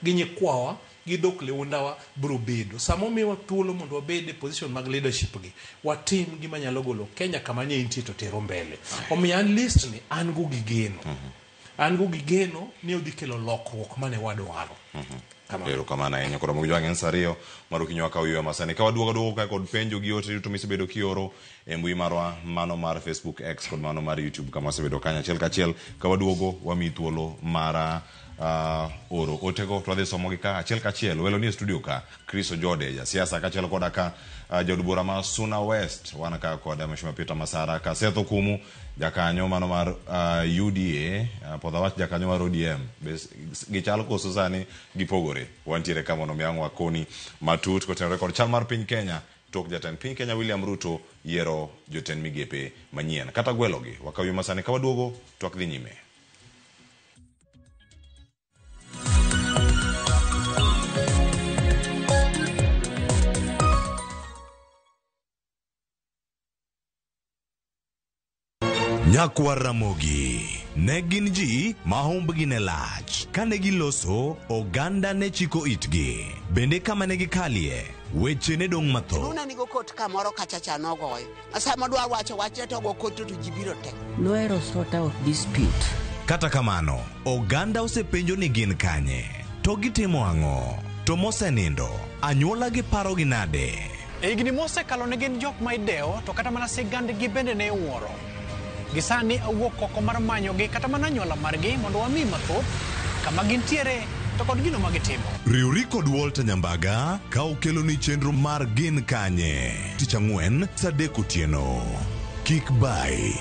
[SPEAKER 1] gi nyikwawa gi dhok leundawa biro bedo. Samo miwa thuolo mondo wabed e position mag leadership gi. Watim gima nyalo golo Kenya kama ne intie to tero mbele. Omiyo an list ni an go gi geno. An go gi geno ni odhi kelo lokruok mane wadwaro.
[SPEAKER 5] Pero kamana ahinya koro mogi jwang'en sario maro kinywa ka uyo masani ka waduogo ka kod penjo gi ote to misebedo kioro e mbui marwa mano mar Facebook X kod mano mar YouTube kama sebedo kanya achiel kachiel ka waduogo wami thuolo mara oro otego to adhi somo gi ka achiel kachiel welo ni studio ka Chris Ojode ja siasa kachiel koda ka jaod bura ma Suna West wana ka koda Mheshimiwa Peter Masara ka Setho Kumu jakanyo mano mar UDA podawach jakanyo mar ODM gichal koso sani gipogore wantiere kama no miangwa koni matut kotenore kod chal mar piny Kenya tok jatend piny Kenya William Ruto yiero jotend migepe manyien kata gwelogi wakawi masani ka waduogo twak dhi nyime.
[SPEAKER 26] Nyakwa Ramogi ne gin ji ma humbgi ne lach kane giloso oganda ne chiko itgi bende kama ne gikalie weche ne dong' matho.
[SPEAKER 3] Luna nigo kot kamoro kachacha nogoyo asama dwa wacho wache to go kot to jibiro tek.
[SPEAKER 6] Noero sort out dispute.
[SPEAKER 26] Kata kamano oganda osepenjo ni gin kanye to gitimo ang'o to mosenindo anyuola gi paro gi nade.
[SPEAKER 8] Higni mosekalo ne gin jok ma ideo to kata mana sigand gi bende ne wuoro. Gisani awuok oko mar manyo gi kata mana anyuola margi mondo wami mathoth kama gintiere to kod gino magitimo.
[SPEAKER 26] Riuri kod Walter Nyambaga ka okelo ni chenro mar gin kanye tich ang'wen saa 3 otieno. Kik bai.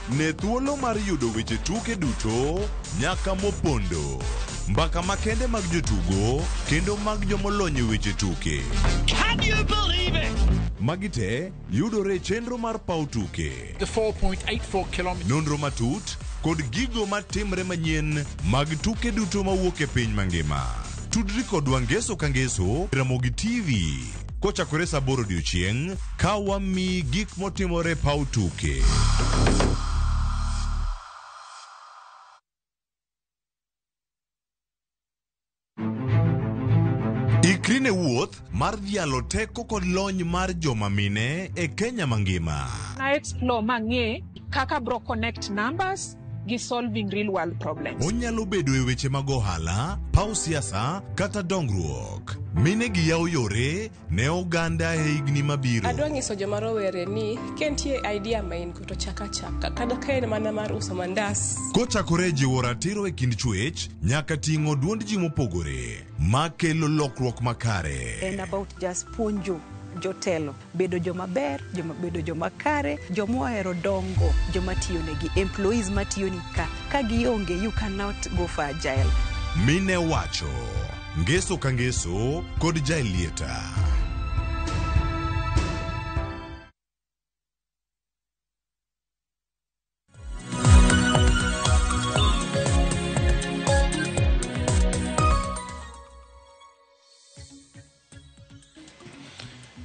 [SPEAKER 26] Ne thuolo mar yudo weche tuke duto nyaka mopondo. Mbaka makende mag jotugo kendo mag jomolony weche tuke.
[SPEAKER 29] Can you believe it?
[SPEAKER 26] Magite yudore chenro mar pau tuke.
[SPEAKER 29] The 4.84 km.
[SPEAKER 26] Nonro matut kod gigo matimre manyien mag tuke duto mawuok e piny mangima. Tudri kod Wangeso Kangeso Ramogi TV. Kochakore saa 8 odiechieng' ka wami gik motimore pau tuke. Ikrine wuoth mar dhialo teko kod lony mar joma mine e Kenya mangima.
[SPEAKER 10] Na explore mang'e kaka bro connect numbers gi solving real world problems.
[SPEAKER 26] Onyalo bedo e weche mag ohala, pau siasa kata dongruok. Mine gi yawo yore ne oganda e higni mabiro.
[SPEAKER 22] Adwa nyiso joma rowere ni kentie idea main to chaka kada kaen mana mar uso mandas.
[SPEAKER 26] Kochakore jiwo ratiro e kind chwech nyaka ting'o duond ji mopogore makelo lokruok makare.
[SPEAKER 23] And about just puonjo jotelo bedo joma ber, bedo joma kare, joma ohero dongo, joma tiyo negi, employees matiyo ni ka gionge you cannot go for agile.
[SPEAKER 26] Mine wacho Ngeso Kangeso kod Jailieta.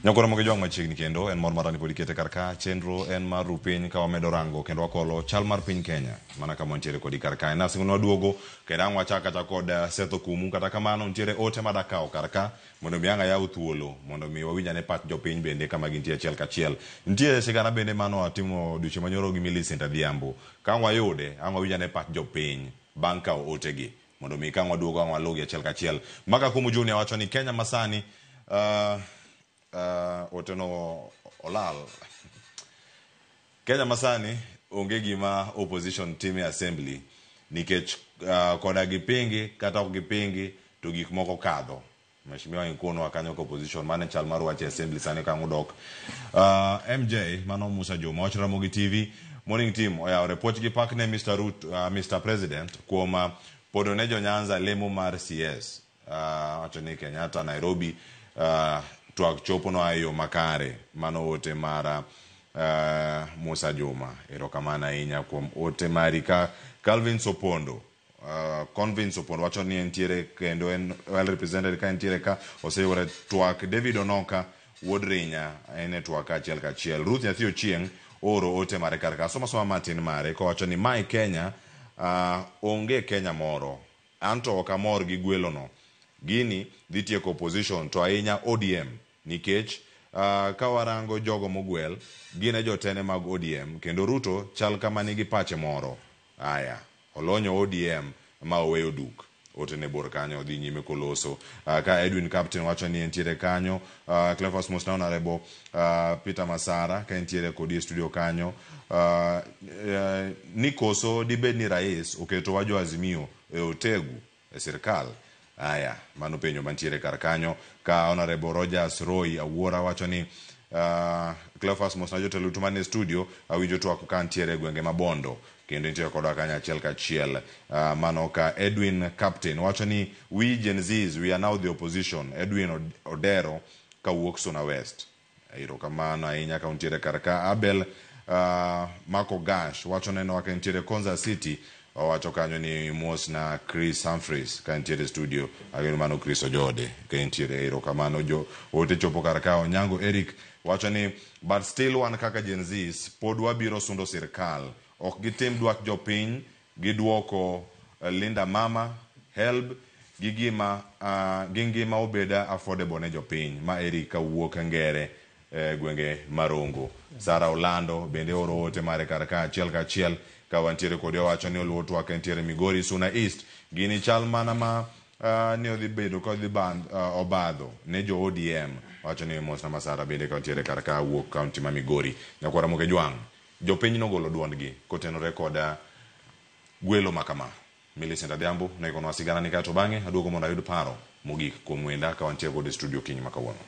[SPEAKER 5] Nyakora mogi jwang' machiegni kendo en mor marani podi kete karka chenro en mar rupiny ka wamedo rango kendo wakolo chal mar piny Kenya mana kama ntiere kodi karka na singono duogo kendo ang' wachaka cha kod Setho Kumu kata kamano ntiere ote madakao karka mondo mi anga yaw thuolo mondo mi wawinjane pach jopiny bende kama gintie achiel kachiel ntie sigana bende mano atimo duche manyoro gi Millicent Adhiambo ka ang' wayude ang' wawinjane pach jopiny bang' kao otegi mondo mi kang waduogo ang walugi achiel kachiel. Maka Kumu Junior wacho ni Kenya masani Otieno olal. Kenya masani onge gima opposition team assembly nikech koda gipingi kata ok gipingi to gik moko kadho. Mheshimiwa Nkono wakanyo opposition mane chal mar wache assembly sani kangudok. MJ mano Musa Juma wachra Mogi TV morning team oya report gi pak ne Mr President kuoma podone jo Nyanza lemo mar CS wacho ni Kenyatta Nairobi twak chopo no ayo makare mano ote mara Musa Juma erokamana inya kuom ote mari ka Calvin Sopondo Convince Sopondo wacho ni entiere kendo en well represented ka entiere ka oseyore twak David Onoka Wodrinya ene twak achiel kachiel Ruth Nyathio Chieng oro ote mare karka soma Martin mare ko wacho ni mai Kenya onge Kenya moro anto okamor gi gwelo no gini dhi tieko opposition to ahinya ODM nikech ka warango jogo mogwel gine jotene mag ODM kendo Ruto chal kama nigi pache moro aya olonyo ODM ma oweyo duk otene bor kanyo dhi nyime koloso ka Edwin Captain wacho ni entiere kanyo Cleophas Musnaona rebo Peter Masara ka entiere kodi studio kanyo nikoso dibed ni rais oketo wajo Azimio e otegu e sirkal aya mano penyo mantiere kar kanyo ka Honorable Rogers Roy Awuora wacho ni Cleophas Musnaona jotelo tumane studio awinjo twak ka ntiere gwenge mabondo kendo ntiere koda kanya achiel kachiel mano ka Edwin Captain wacho ni we Gen Zs we are now the opposition Edwin Odero ka wuok Suna West erokamano ahinya ka ntiere kar ka Abel Marco Gash wacho neno ka ntiere Konza City wacho kanyo ni mos na Chris Humphreys ka ntiere studio ageno mano Chris Ojode ka ntiere erokamano jo ote chopo kar ka Onyango Eric wacho ni but still wan kaka Gen Zs pod wabiro sundo sirkal ok gitim dwak jopiny giduoko Linda Mama help gigima gingima obeda affordable ne jopiny ma Erika wuok ngere gwenge Marongo Sara Orlando bende oro ote mare kar ka achiel kachiel ka wantiere kodi wacho ni oluo twak entiere Migori Suna East gini chal mana ma ne odhi bedo kod dhi band obadho ne jo ODM wacho ni Mosna Masara bende ka ntiere kar ka wuok county ma Migori Nyakwara Moke Jwang jopiny nogolo duondgi kotenore koda gwelo makama Millicent Adhiambo na ikono wasigana ni kato bange aduogo mondo ayud paro mogik kuom wenda ka wantiere kod studio kiny makawuono.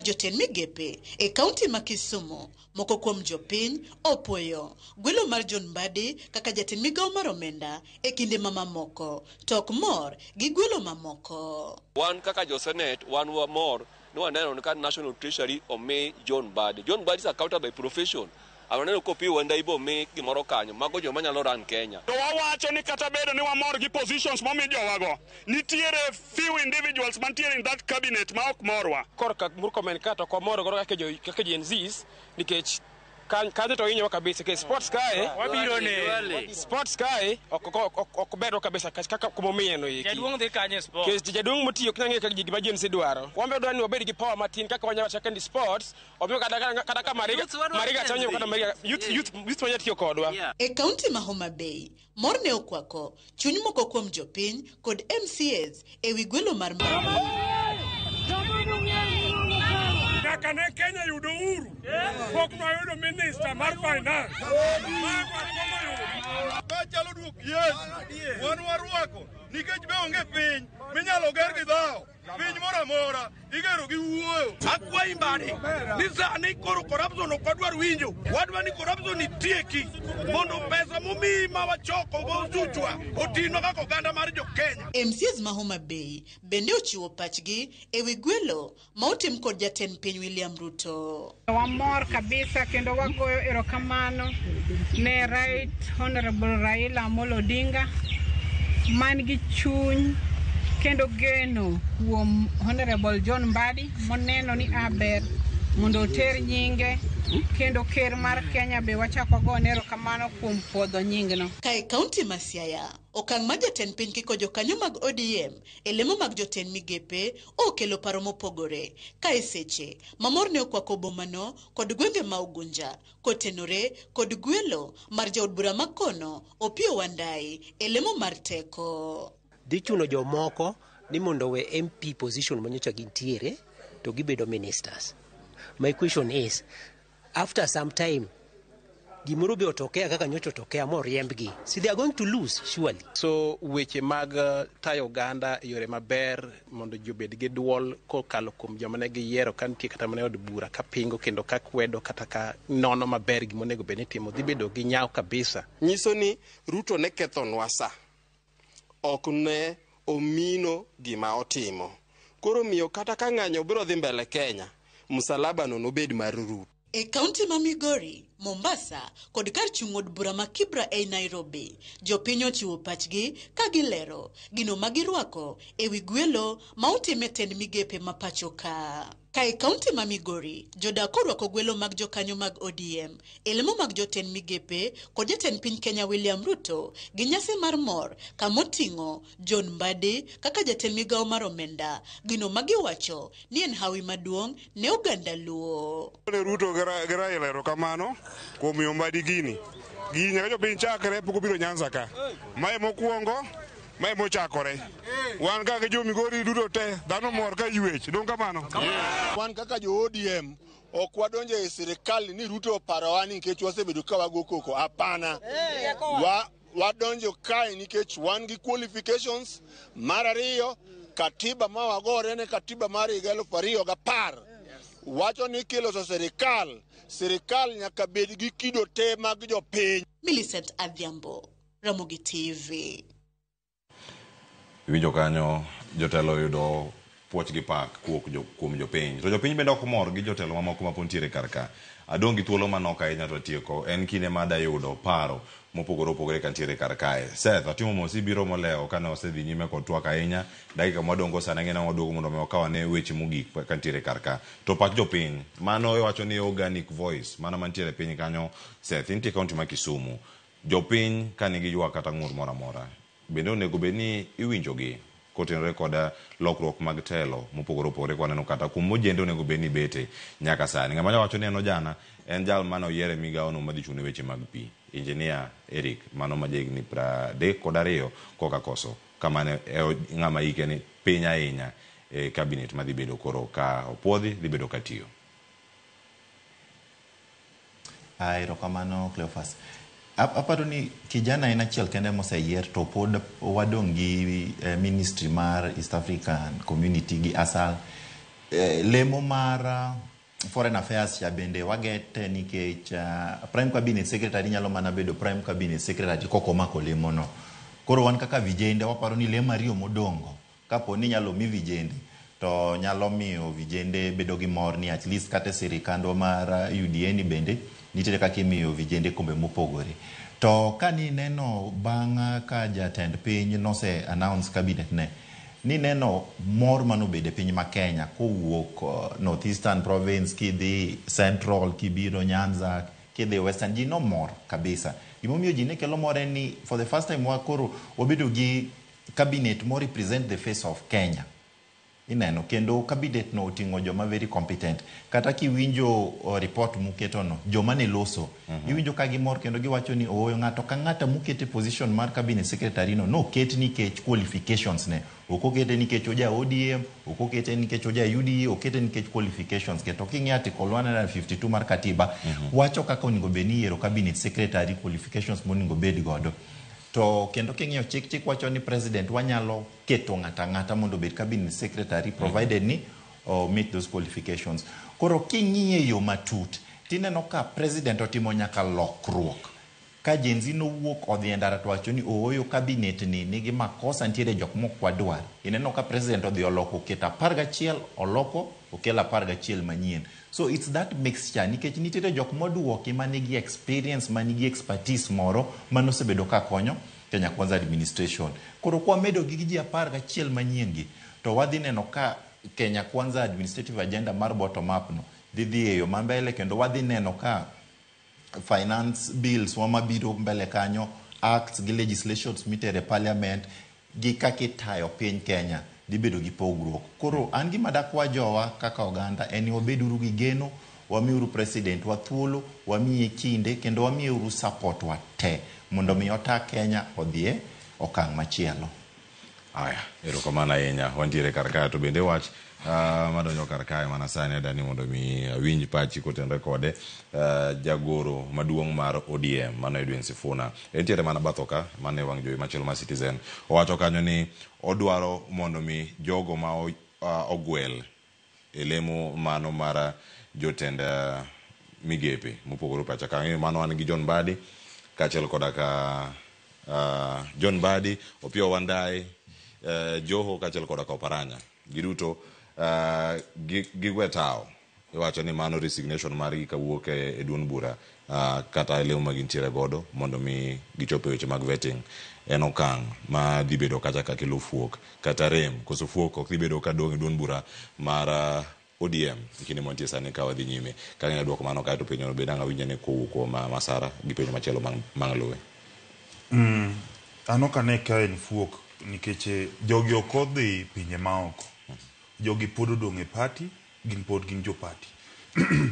[SPEAKER 9] Jotend migepe e kaunti ma Kisumu moko kuom jopiny opoyo gwelo mar John Mbadi kaka jatend migao mar omenda e kinde mamamoko tok mor gi gwelo mamoko.
[SPEAKER 11] Wan kaka jo Senate wan wa mor no aneno ka National Treasury omi John Mbadi. John Mbadi is accountable by profession. Aneno kopi wenda ibo mi gimoro kanyo mago joma nyalo ran Kenya.
[SPEAKER 12] To wawacho ni kata bedo ni wamor gi positions momi jowago. Nitiere few individuals mantiere in that cabinet ma ok morwa.
[SPEAKER 13] Korka Murkomen kato kwa moro goro kaka Gen Zs nikech kanyo to inyo kabisa ke sports kae
[SPEAKER 11] wabiro ne
[SPEAKER 13] sports kae ok bedo kabisa kaka kumomie no yiki
[SPEAKER 11] jaduong dhi kanye sports
[SPEAKER 13] ke jaduong motiyo kanya kaka gigi Gen Z dwaro wambe dwani wabedi gi power matin kaka wanyalo chakandi sports obyo kada ka mariga chanyo kada mariga youth wanya tiyo kodwa
[SPEAKER 9] e county ma Homa Bay morne okwako chuny moko kuom jopiny kod MCAs e wi gwelo mar Mbadi.
[SPEAKER 12] Kane Kenya yudo uhuru pok noyudo minister mar finance
[SPEAKER 29] chalo duok yes wan warwako nikech be onge piny minyalo ger gi dhao piny moro amora igero gi wuoyo akwayi Mbadi ni sani koro corruption ok wadwar winjo wadwa ni corruption itieki mondo pesa momiyi ma wachoko go chuchwa otino kaka oganda mar jo Kenya.
[SPEAKER 9] MCAs ma Homa Bay bende ochiwo pachgi e wi gwelo ma otim kod jatend piny William Ruto.
[SPEAKER 10] Wamor kabisa kendo wagoyo erokamano ne Right Honorable Raila Amolo Odinga man gi chuny kendo geno kuom Honorable John Mbadi moneno ni aber mondo oter nyinge kendo ker mar Kenya be wachako gone erokamano kuom puodho nyingno.
[SPEAKER 9] Kae kaunti ma Siaya, okang' ma jatend piny kiko jokanyo mag ODM e lemo mag jotend migepe okelo paro mopogore. Kae seche mamor ne okwako bomano kod gwenge ma Ugunja kotenore kod gwelo mar jaod bura makono Opiyo Wandayi e lemo mar teko.
[SPEAKER 14] Dhi chuno jomoko ni mondo we MP position manyocha gintiere to gibedo ministers. My question is, after some time, gimoro be otokea kaka nyocha otokea moriembgi. See, they are going to lose, surely.
[SPEAKER 15] So, weche mag tayo oganda yore maber mondo jobed gi duol kokalo kuom joma ne giyiero ka nitie kata mane od bura ka pingo kendo ka kwedo kata ka nono maber gimonego bed ni timo dhi bedo gi nyaw kabisa.
[SPEAKER 13] Nyiso ni Ruto ne kethonwa sa. Ok ne omino gima otimo. Koro miyo kata ka ng'anyo biro dhi mbele Kenya, msalaba no nobed mar Ruto.
[SPEAKER 9] E kaunti ma Migori, Mombasa kod kar chung' od bura ma Kibra e Nairobi, jopiny ochiwo pachgi ka gilero gino ma girwako e wi gwelo ma otime tend migepe ma pacho ka. Kae kaunti ma Migori, jodak orwako gwelo mag jokanyo mag ODM e lemo mag jotend migepe kod jatend piny Kenya William Ruto gi nyasi mar mor kamoting'o John Mbadi kaka jatend migawo mar omenda, gino ma giwacho ni en hawi maduong' ne oganda Luo.
[SPEAKER 29] Ruto gara ilero kamano kuom miyo Mbadi gini nyaka jopiny chakre pok obiro Nyanza ka. Mae mokwongo, mae mochakore. Wan kaka jo Migori duto te dhano mor ka ywech, dong kamano.
[SPEAKER 16] Wan kaka jo ODM ok wadonjo e sirikal ni Ruto oparowa nikech wasebedo ka wago koko. Hapana. Wadonjo kae nikech wan gi qualifications. Mar ariyo, katiba ma wagore ne katiba mar 2010 wacho ni kiloso sirikal nyaka bed gi kido te mag jopiny.
[SPEAKER 9] Millicent Adhiambo, Ramogi TV.
[SPEAKER 5] Winjo kanyo jotelo yudo puoch gi pak kuom jopiny. To jopiny bende ok mor gi jotelo mamoko mapon tiere karka. Adong gi thuolo manok ahinya to tieko. En kinde ma da yudo paro mopogore opogore kantiere karkae. Seth, atimo mosi biro moleo kane osedhi nyime kod twak ahinya. Dakika mwadongo sana ng'ena waduogo mondo me wakawane weche mogik kantiere karka. To pach jopiny, mano wacho ni organic voice, mano mantiere piny kanyo. Seth, intie kaunti ma Kisumu. Jopiny kanigi ywak kata ng'ur mora mora. Bende onego bed ni iwinjogi kotenore koda lokruok mag telo mopogore opogore kwaneno kata kuom mojende onego bed ni bete nyaka sani. Ng'ama wacho ni jana en jal mano yiere migawono madhi chune weche mag pi, Engineer Eric, mano ma jahigni 32 koka koso kamane ng'ama hike ni piny ahinya e cabinet madhi bedo koro ka opuodhi dhi bedo ka tiyo.
[SPEAKER 2] Erokamano Cleophas. Aparo ni kijana en achiel kende moseyier to pod wadong' gi ministry mar East African Community gi ASAL. Lemo mar Foreign Affairs ya bende wagete nikech Prime Cabinet Secretary nyalo mana bedo Prime Cabinet Secretary koko mako lemo no. Koro wan kaka vijende waparo ni lemo ariyo modongo kapo ni nyalo mi vijende to nyalo miyo vijende bedo gi mor ni at least kata sirikandwa mar UDA ni bende nitiere kaka imiyo vijende kombe mopogore. To kani neno bang' ka jatend piny nose announce cabinet ne, ni neno mor mano bede piny ma Kenya kowuok Northeastern Province kidhi Central kibiro Nyanza kidhi Western, ji no mor kabisa. Gimomiyo ji ne kelo mor en ni for the first time wakoro wabedo gi cabinet mo represent the face of Kenya. Ineno kendo cabinet no oting'o joma very competent. Kata kiwinjo report muketo no, joma ne loso. Iwinjo ka gimor kendo giwacho ni oyo ng'ato ka ng'ata mukete position mar cabinet secretary no ket nikech qualifications ne. Ok okete nikech oja ODM, ok okete nikech oja UDA, okete nikech qualifications. Keto king'e article 152 mar katiba wacho kaka onego bed ni yiero cabinet secretary qualifications monego bed godo. To kendo king'iyo chik wacho ni president wanyalo keto ng'ata mondo bed cabinet secretary provided ni meet those qualifications. Koro king'iye yo matut tineno ka president otimo nyaka lokruok. Ka jenzi no wuok odhi e ndara to wacho ni ooyo cabinet ni nigi makosa, ntiere jok mok wadwar. Ineno ka president odhi oloko keta 11 oloko okelo 11 manyien. So it's that mixture nikech nitiere jok moduoki manigi experience, manigi expertise moro manosebedo ka konyo Kenya Kwanza administration. Koro kwa medo gi ji 11 manyien gi to wadhi neno ka Kenya Kwanza administrative agenda mar bottom up no dhi e yo mambele kendo wadhi neno ka finance bills mabiro mbele kanyo, acts gi legislations mitere parliament gi kaka itayo piny Kenya dhi bedo gi pogruok. Koro an gima dakwa jowa kaka oganda en ni wabeduru gi geno, wamiuru president wa thuolo, wamiye kinde kendo wamiuru support wa te mondo mi ota Kenya odhie okang' machielo.
[SPEAKER 5] Aya, erokamano ahinya. Wantiere kar kae to bende wach madonjo kar kae mana sani adani mondo mi winj pachi kotenre kode jagoro maduong' mar ODM mano Edwin Sifuna. Entiere mana bathoka mane wang' jowi machielo ma Citizen. Owacho kanyo ni odwaro mondo mi jogo ma ogwel e lemo mano mar jotend migepe mopogore pacha ka. Mano wan gi John Mbadi kaachiel koda ka John Mbadi, Opiyo Wandayi, Joho kaachiel koda ka Oparanya. Giduto gigwetao iwacho ni mano resignation margi kawuok e duond bura kata lemo magintiere godo mondo mi gichope weche mag vetting en okang' ma dhi bedo kacha ka kelo fuok kata rem koso fuok ok dhi bedo ka dong' e duond bura mar ODM kinde montie sani ka wadhi nyime. Ka ng'e duoko mano kae to penyo bed ang'a winjane kowuok kuom Masara gi penjo machielo mang' luwe.
[SPEAKER 17] An ok ane ka en fuok nikech jogi ok odhi pinje maoko. Jogi pod odong' e party, gin pod gin jo party.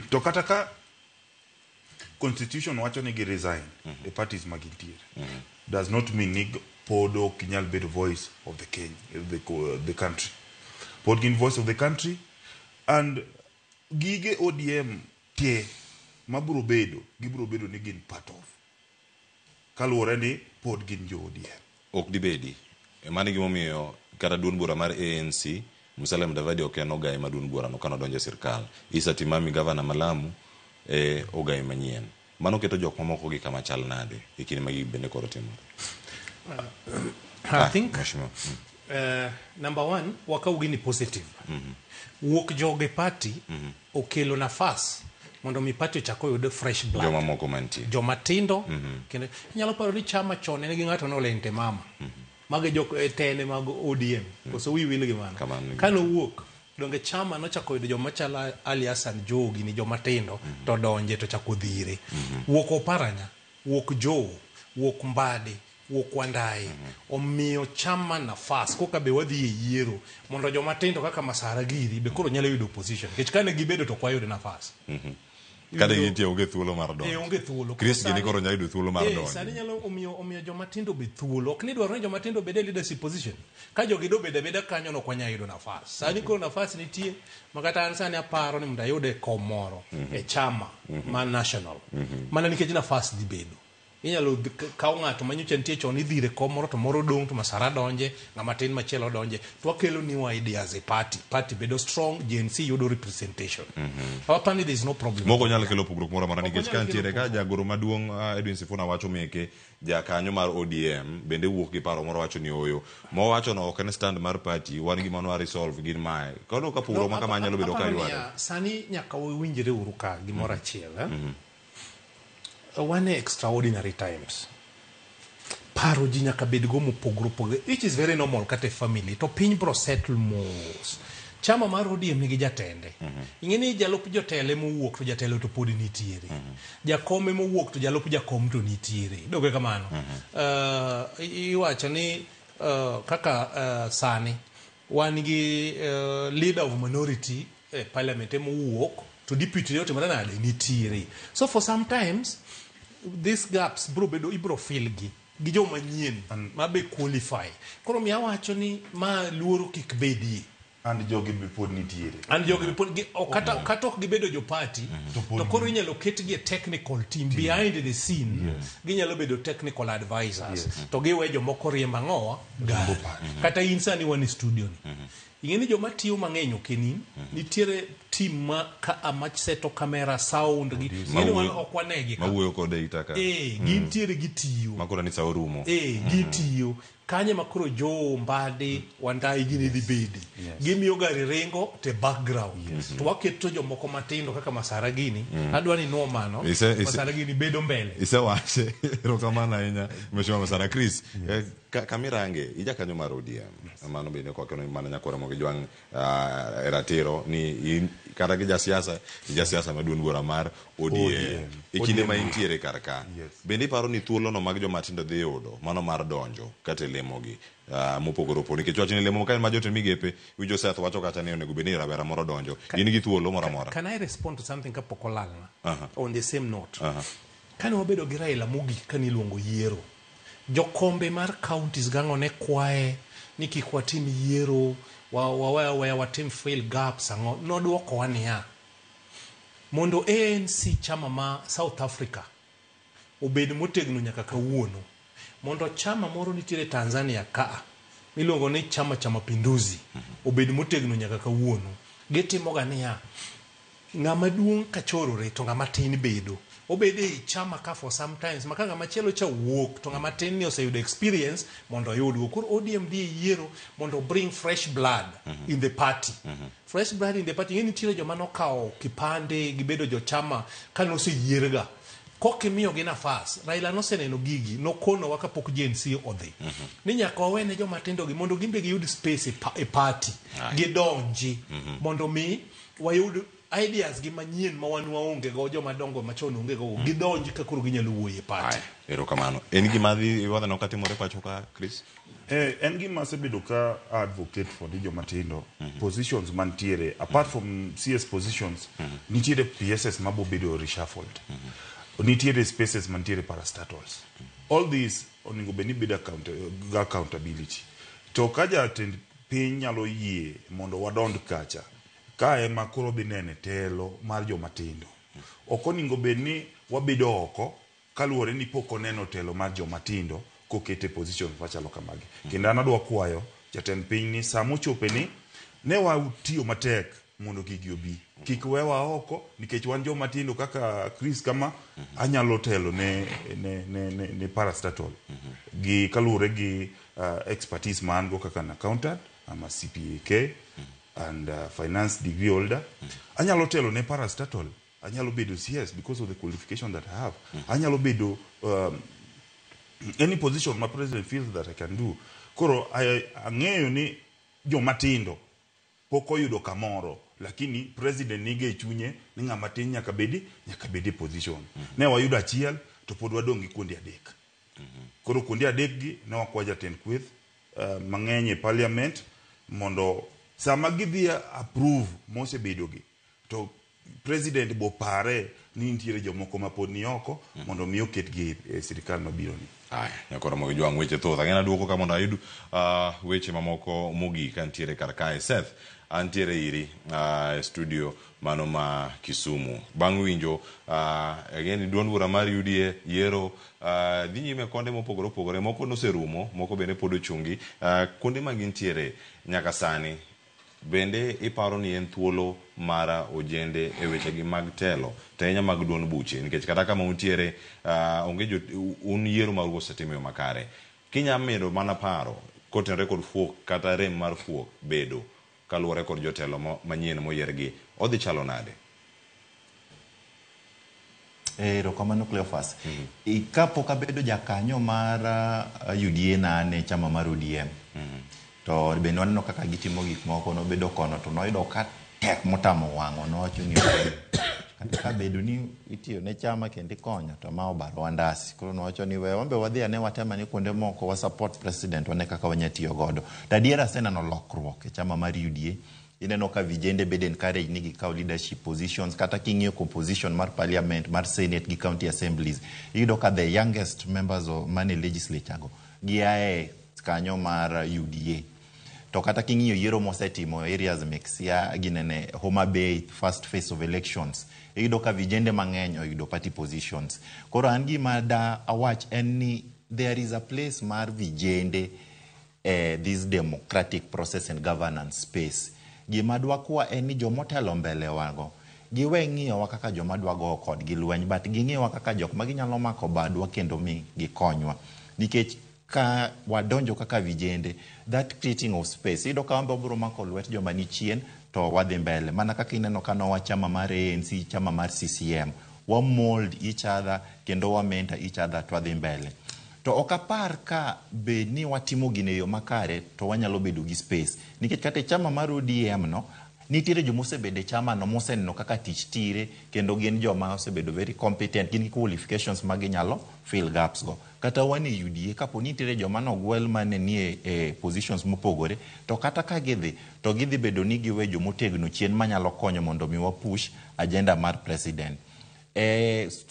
[SPEAKER 17] To kata ka constitution wacho ni gi resign e parties magintiere, does not mean ni pod ok nyal bedo voice of the Kenya, the country. Pod gin voice of the country, and gige ODM te gibro bedo ni gin part of. Kaluwore ni pod gin jo ODM.
[SPEAKER 5] Ok dibedi. Mani gimomiyo kata duond bura mar ANC Musalia Mudavadi ok en ogai ma duond bura no kano donjo e sirkal. Issa Timami gavana Malamu ogai manyien. Mano keto jok mamoko gi kama chal nade e kinde ma gibende koro timore.
[SPEAKER 1] I think number one, wakaugi ni positive. Wuok joge party okelo nafas mondo mi party ochako yudo fresh blood.
[SPEAKER 5] Joma moko mantie.
[SPEAKER 1] Joma tindo kendo nyalo paro ni chama chon ne gi ng'ato no lente mama. Mage jok tene mag ODM. Koso wi wil gi mana. Kano wuok donge chama no chako yudo joma chala Ali Hassan Jogi ni joma tindo to donje to chako dhire. Wuok Oparanya, wuok Joe, wuok Mbadi, wuok Wandayi, omiyo chama nafas koka be wadhi e yiero mondo joma tindo kaka Masara Giri be koro nyalo yudo opposition. Kech kane gibedo to kwa yudo nafas.
[SPEAKER 5] Kada yitie onge thuolo mar donjo.
[SPEAKER 1] Onge thuolo.
[SPEAKER 5] Chris gini koro nyalo yudo thuolo mar donjo.
[SPEAKER 1] Sani nyalo omiyo joma tindo be thuolo. Ok ni dwaro ni joma tindo bede leadership position. Ka jogi do bede kanyo no kwanya yudo nafas. Sani koro nafas nitie makata an sani aparo ni mda yude komoro e chama ma national. Mana nikech nafas di bedo. Inyalo kaw ng'ato manyocha nitie chon idhire komoro to moro dong to Masara donje, ng'ama tin machielo donje. To wakelo new ideas a party. Party bedo strong, GNC yudo representation. Apani there is no problem.
[SPEAKER 5] Moko nyalo kelo pogruok moro amora nikech ka ntiere ka jagoro maduong' Edwin Sifuna wacho meke jakanyo mar ODM bende wuok gi paro moro wacho ni oyo. Mo wacho no ok en stand mar party, wan gi mano resolve gin mae. Kono ka pogruok maka manyalo bedo ka yware.
[SPEAKER 1] Sani nyaka winjre uru ka gimoro achiel, one extraordinary times. Paro ji nyaka bed go mopogro, which is very normal kate family. To piny bro settle mos. Chama mar ODM nigi jatende. Ingeni jalup jotele mowuok to jatelo to pod nitiere. Jakome mowuok to jalup jakom to nitiere. Doge kamano. Iwacho ni kaka sani wan gi leader of minority parliament mowuok to deputy yote maranade nitiere. So for sometimes these gaps ibro fill gi joma nyien ma be qualify. Koro mi awacho ni ma luoro kik bedie.
[SPEAKER 17] And jogi be pod nitiere.
[SPEAKER 1] And jogi be pod kata ok gibedo jo party to koro inyalo ketgi a technical team behind the scene. Ginyalo bedo technical advisors. To giwe jomoko riemba ng'owa gari. Kata insani wan studio ni. Ingeni joma tiyo mang'eny okenin, nitiere team ma ka amach seto kamera sound gi ngeni wan okwanegi ka.
[SPEAKER 5] Mawuoyo kode itaka.
[SPEAKER 1] Gintiere gitiyo.
[SPEAKER 5] Makora ni saurumo.
[SPEAKER 1] Gitiyo. Kanye makoro Joe Mbadi Wandayi gini dhi bedi. Gimiyo gari ringo te background. To waketo jomoko matindo kaka Masara Gini. Adwa ni no mano. Masara Gini bedo mbele.
[SPEAKER 5] Isa wache. Rokamana ahinya. Mheshimiwa Masara. Chris, kamirange ija kanyo mar ODM. Mano bende kwa keno mana nyakora moge jwang ratiro ni kata gi jasiasa maduong' bura mar ODM e kinde ma intiere kar ka. Bende iparo ni thuolo no mag joma tindo dhi yudo mano mar donjo kata lemogi mopogore opogore nikech wach ni lemo ka ma jotend migepe wijo Seth wacho kata ni onego bedni rawera moro donjo gin gi thuolo moro amora.
[SPEAKER 1] Can I respond to something kapok olalna on the same note? Kane wabedo gi Raila mogik kane iluongo yiero, jokombe mar counties gang'o ne kwae ni kik watim yiero, watim fill gaps ang'o. Nodwoko wa niya, mondo ANC chama ma South Africa obed motegno nyaka kawuono, mondo chama moro nitiere Tanzania kaa miluongo ni chama cha mapinduzi obed motegno nyaka kawuono, gitimoga niya, ng'ama duong' kachorore to ng'ama tin bedo. Obede i chama ka for sometimes maka ng'ama chielo cha wuok to ng'ama tin ni oseyudo experience mondo oyudgo. Koro ODM dhi yiero mondo bring fresh blood in the party. Fresh blood in the party. Ng'eni nitiere joma nokao kipande gibedo jo chama kane oseyierga. Kokimiyo gi nafas, Raila noseneno gigi, nokono waka pok JNC odhi. Ni nyaka wawene joma tindo gi mondo gimbe giyud space e party. Gidonji mondo mi wayud ideas gi manyien ma wan waonge go joma dongo machon onge go gidonji ka koro ginyalo wuoye e party.
[SPEAKER 5] Erokamano. En gima dhi wadhano katimore pacho ka Chris?
[SPEAKER 17] En gima sebedo ka advocate for joma tindo positions mantiere apart from CS positions nitiere PSS mabo bedo reshuffled. Nitiere spaces mantiere parastatals. All these oningo beni bida accountability. To kaja tend piny nyalo yie mondo wadond kacha. Ka ema koro dhi nene telo mar joma tindo. Okoningo beni wabedo oko kaluwore ni poko neno telo mar joma tindo kokete position machalo kamagi. Kendo an adwa kwayo jatend piny ni samo chope ni ne watiyo matek mondo gigi obi. Kik wewa oko nikech wan joma tindo kaka Chris kama anyalo telo ne parastatal. Gi kaluwore gi expertise man go kaka na accountant ama CPAK and finance degree holder. Anyalo telo ne parastatal. Anyalo bedo CS because of the qualification that I have. Anyalo bedo any position my president feels that I can do. Koro ang'eyo ni joma tindo poko yudo kamoro lakini president nige chunye ni ng'ama tin nyaka bedi position. Ne wayudo achiel to pod wadongi kuonde adek. Koro kuonde adek gi ne wakwaja ten kweth mang'eny e parliament mondo sama gidhi approve mose bedo gi to president bo pare ni nitiere jomoko mapod ni oko mondo mi oket gi e sirikal mabiro ni.
[SPEAKER 5] Nyakoro mo jwang' weche thoth ang'ena duoko ka mondo ayud weche mamoko mogik antiere kar kae. Seth antiere iri studio mano ma Kisumu. Bang' winjo again duond bura mar UDA yiero dhi nyime konde mopogore opogore, moko noserumo, moko bende pod ochungi. Konde ma gintiere nyaka sani bende iparo ni en thuolo mara ojende e weche gi mag telo tenya mag duond buche nikech kata kama untiere onge un yiero mar osetimo makare. Kinya medo mana paro kotenre kod fuok kata rem mar fuok bedo kaluwore kod jotelo manyien moyiergi odhi chalo nade?
[SPEAKER 2] Erokamano Cleophas. Kapok abedo jakanyo mar UDA nane chama mar ODM. To bende waneno kaka gitimo gik moko nobedo kono to noyudo ka tek motamo wang'o nowacho ni kata ka bedo ni itiyo ne chama kendo ikonyo to ma obaro wandasi. Koro nowacho ni we wambe wadhi ane watema ni kuonde moko wa support president wane kaka wanyatiyo godo. Tadiera seneno lokruok e chama mar UDA. Ineno ka vijende bede encourage ni gikaw leadership positions kata king'iyo composition mar parliament mar senate gi county assemblies. Iyudo ka the youngest members of mane legislature go giae kanyo mar UDA. To kata king'iyo yiero mosetimo areas meksia ginene Homa Bay first phase of elections. Iyudo ka vijende mang'eny oyudo party positions. Koro an gima da awach en ni there is a place mar vijende this democratic process and governance space. Gima dwa kwa en ni jomotelo mbele wago giwe ng'iyowa kaka joma dwa go kod gi lweny but ging'iyowa kaka jok ma ginyalo mako badwa kendo mi gikonywa nikech ka wadonjo kaka vijende that creating of space ido ka wambe obro mako lwet joma ni chien to wadhi mbele mana kaka ineno kano wa chama mar ANC chama mar CCM wa mold each other kendo wa mentor each other to wadhi mbele. To okapar ka be ni watimo gine yo makare to wanyalo bedo gi space nikech kata chama mar ODM no nitiere joma osebede chama no moseneno kaka tich tire kendo gin joma osebedo very competent, gin gi qualifications ma ginyalo fill gaps go. Kata wan e UDA kapo nitiere joma nogwel mane nie positions mopogore, to kata ka gidhi to gidhi bedo ni giwe jomotegno chien manyalo konyo mondo mi wa push agenda mar president.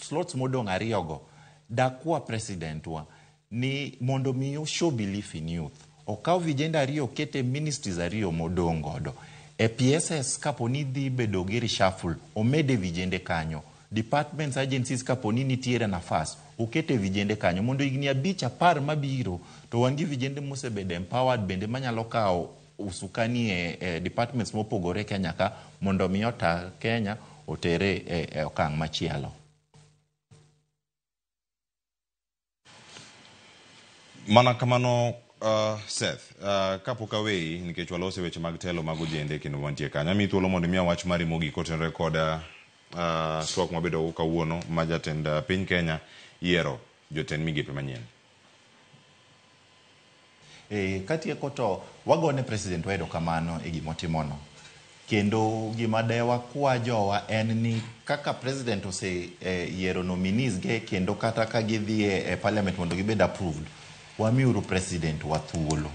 [SPEAKER 2] Slots modong ariyo go dakwa president wa ni mondo mi show belief in youth. Okaw vijenda ariyo kete ministries ariyo modong godo. PSS kapo ni dhi bedo gi reshuffle, omede vijende kanyo. Departments, agencies kapo ni nitiere nafas, ukete vijende kanyo. Mondo igni abich apar mabiro, to wangi vijende mosebede empowered bende manyalo kao usukani departments mopogore Kenya ka, mondo miota Kenya otere okang machielo.
[SPEAKER 5] Mana kamano Seth, kapok awei nikech walose weche mag telo mag ojende kendo wantie kanyo. Mi thuolo mondo miya wach mari mogik kotenore kod twak mabedo kawuono ma jatend piny Kenya yiero jotend migepe manyien.
[SPEAKER 2] Katieko to wagone president wedo kamano e gimotimono. Kendo gima dewa kwa jowa en ni kaka president ose yiero nominees ge kendo kata ka gidhi e parliament mondo gibed approved, wamiuru president wa thuolo,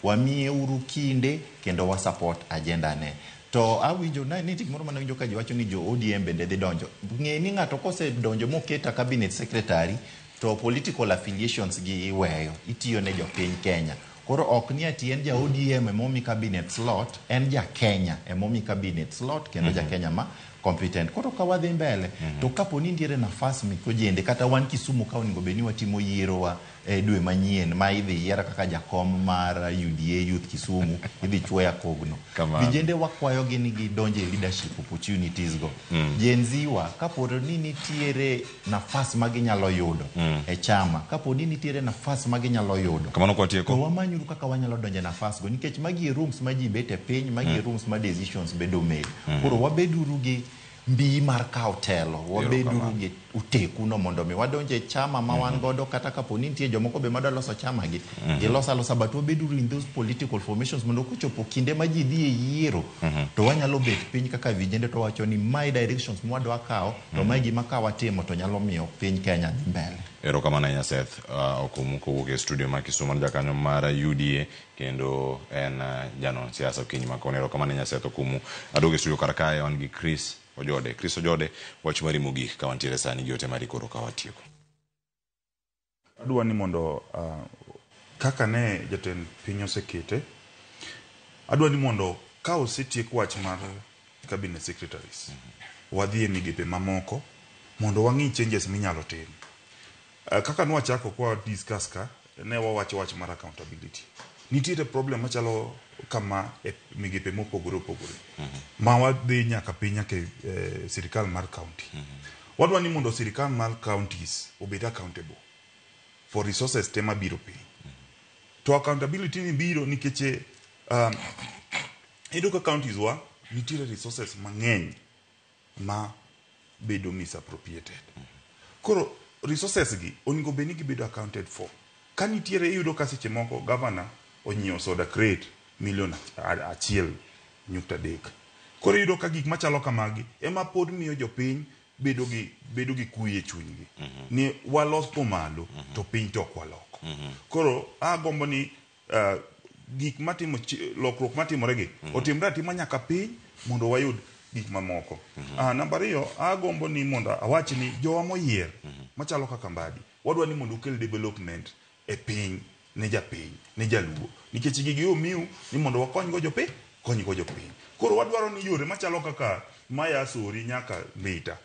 [SPEAKER 2] wamiuru kinde kendo wa support agenda ne. To awinjo na niti gimoro mana winjo ka ji wacho ni jo ODM bende dhi donjo. Ng'e ni ng'ato kose donjo moketa cabinet secretary to political affiliations gi iweyo, itiyo ne jo piny Kenya. Koro ok ni ati en ja ODM emomi cabinet slot, en ja Kenya emomi cabinet slot kendo ja Kenya ma competent. Koro ka wadhi mbele to kapo ni ndiere nafas mikojende kata wan Kisumu ka oningo beni watimo yiero wa dwe manyien ma idhi yiera kaka jakom mar UDA Youth Kisumu idhi chwoya kogno. Vijende wakwayo gi ni gidonje leadership opportunities go. Gen Z wa kapo ni nitiere nafas ma ginyalo yudo e chama, kapo ni nitiere nafas ma ginyalo yudo.
[SPEAKER 5] Kamano kwa tieko.
[SPEAKER 2] To wamanyuru kaka wanyalo donje nafas go nikech magi rooms ma ji bete piny, magi rooms ma decisions bedo made. Koro wabeduru gi mbi mar kao telo, wabeduru gi uteku no mondo mi wadonje chama ma wan godo kata kapo ni nitie jomoko be madwa loso chama gi. Gilosa but wabeduru in those political formations mondo kuchopo kinde ma ji dhi e yiero to wanyalo bet piny kaka vijende to wacho ni my directions mwadwa kao to mai gima ka watimo to nyalo miyo piny Kenya dhi mbele.
[SPEAKER 5] Erokamano ahinya Seth Okumu kowuok e studio ma Kisumu jakanyo mar UDA kendo en jano siasa Kiny Makone. Erokamano ahinya Seth Okumu. Adoge studio kar kae wan gi Chris Ojode, wach mari mogik ka wantiere sani gi ote mari koro ka watieko.
[SPEAKER 17] Adwa ni mondo kaka ne jatend piny osekete, adwa ni mondo ka osetiek wach mar cabinet secretaries, wadhi e migepe mamoko mondo wang'i changes minyalo tim. Kaka nwachako kwa discuss ka ne wawacho wach mar accountability. Nitiere problem machalo kama e migepe mopogore opogore. Ma wadhi nyaka piny nyaka sirikal mar county. Wadwa ni mondo sirikal mar counties obed accountable for resources tema biro piny. To accountability ni biro nikech ido ka counties wa nitiere resources mang'eny ma bedo misappropriated. Koro resources gi oningo beni gi bedo accounted for. Ka nitiere iyudo ka seche moko governor onyiewo soda crate $1.3. Koro iyudo ka gik machalo kamagi ema pod miyo jopiny bedo gi kuye chunygi. Ni walos pomalo to piny tok waloko. Koro agombo ni gik matimo lokruok matimore gi otimre atima nyaka piny mondo wayud gik mamoko. Namba 2 agombo ni mondo awach ni jowa moyier machalo kaka Mbadi wadwa ni mondo okel development e piny ne japiny ne jaluo nikech gigi omiu ni mondo wakony go jopiny Koro wadwaro ni yore machalo kaka Maya Sori nyaka Mita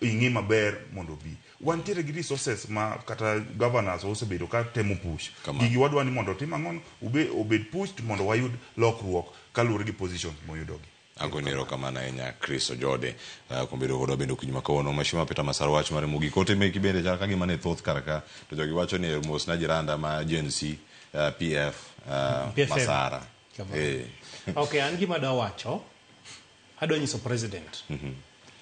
[SPEAKER 17] ing'i maber mondo bi wantiere gi resources ma kata governors osebedo ka temo push gigi wadwa ni mondo tim ang'on obed pushed mondo wayud lokruok kaluwore gi positions moyudogi.
[SPEAKER 5] Agonero kamana ahinya Chris Ojode kombedo godo bendo Kiny Makono mashima peta masar wach mare mogik kote meki bende chal ka gima ne thoth karaka to jogi wacho ni mos na jiranda ma Gen Z PF Masara.
[SPEAKER 1] Okay, an gima da wacho adwa nyiso president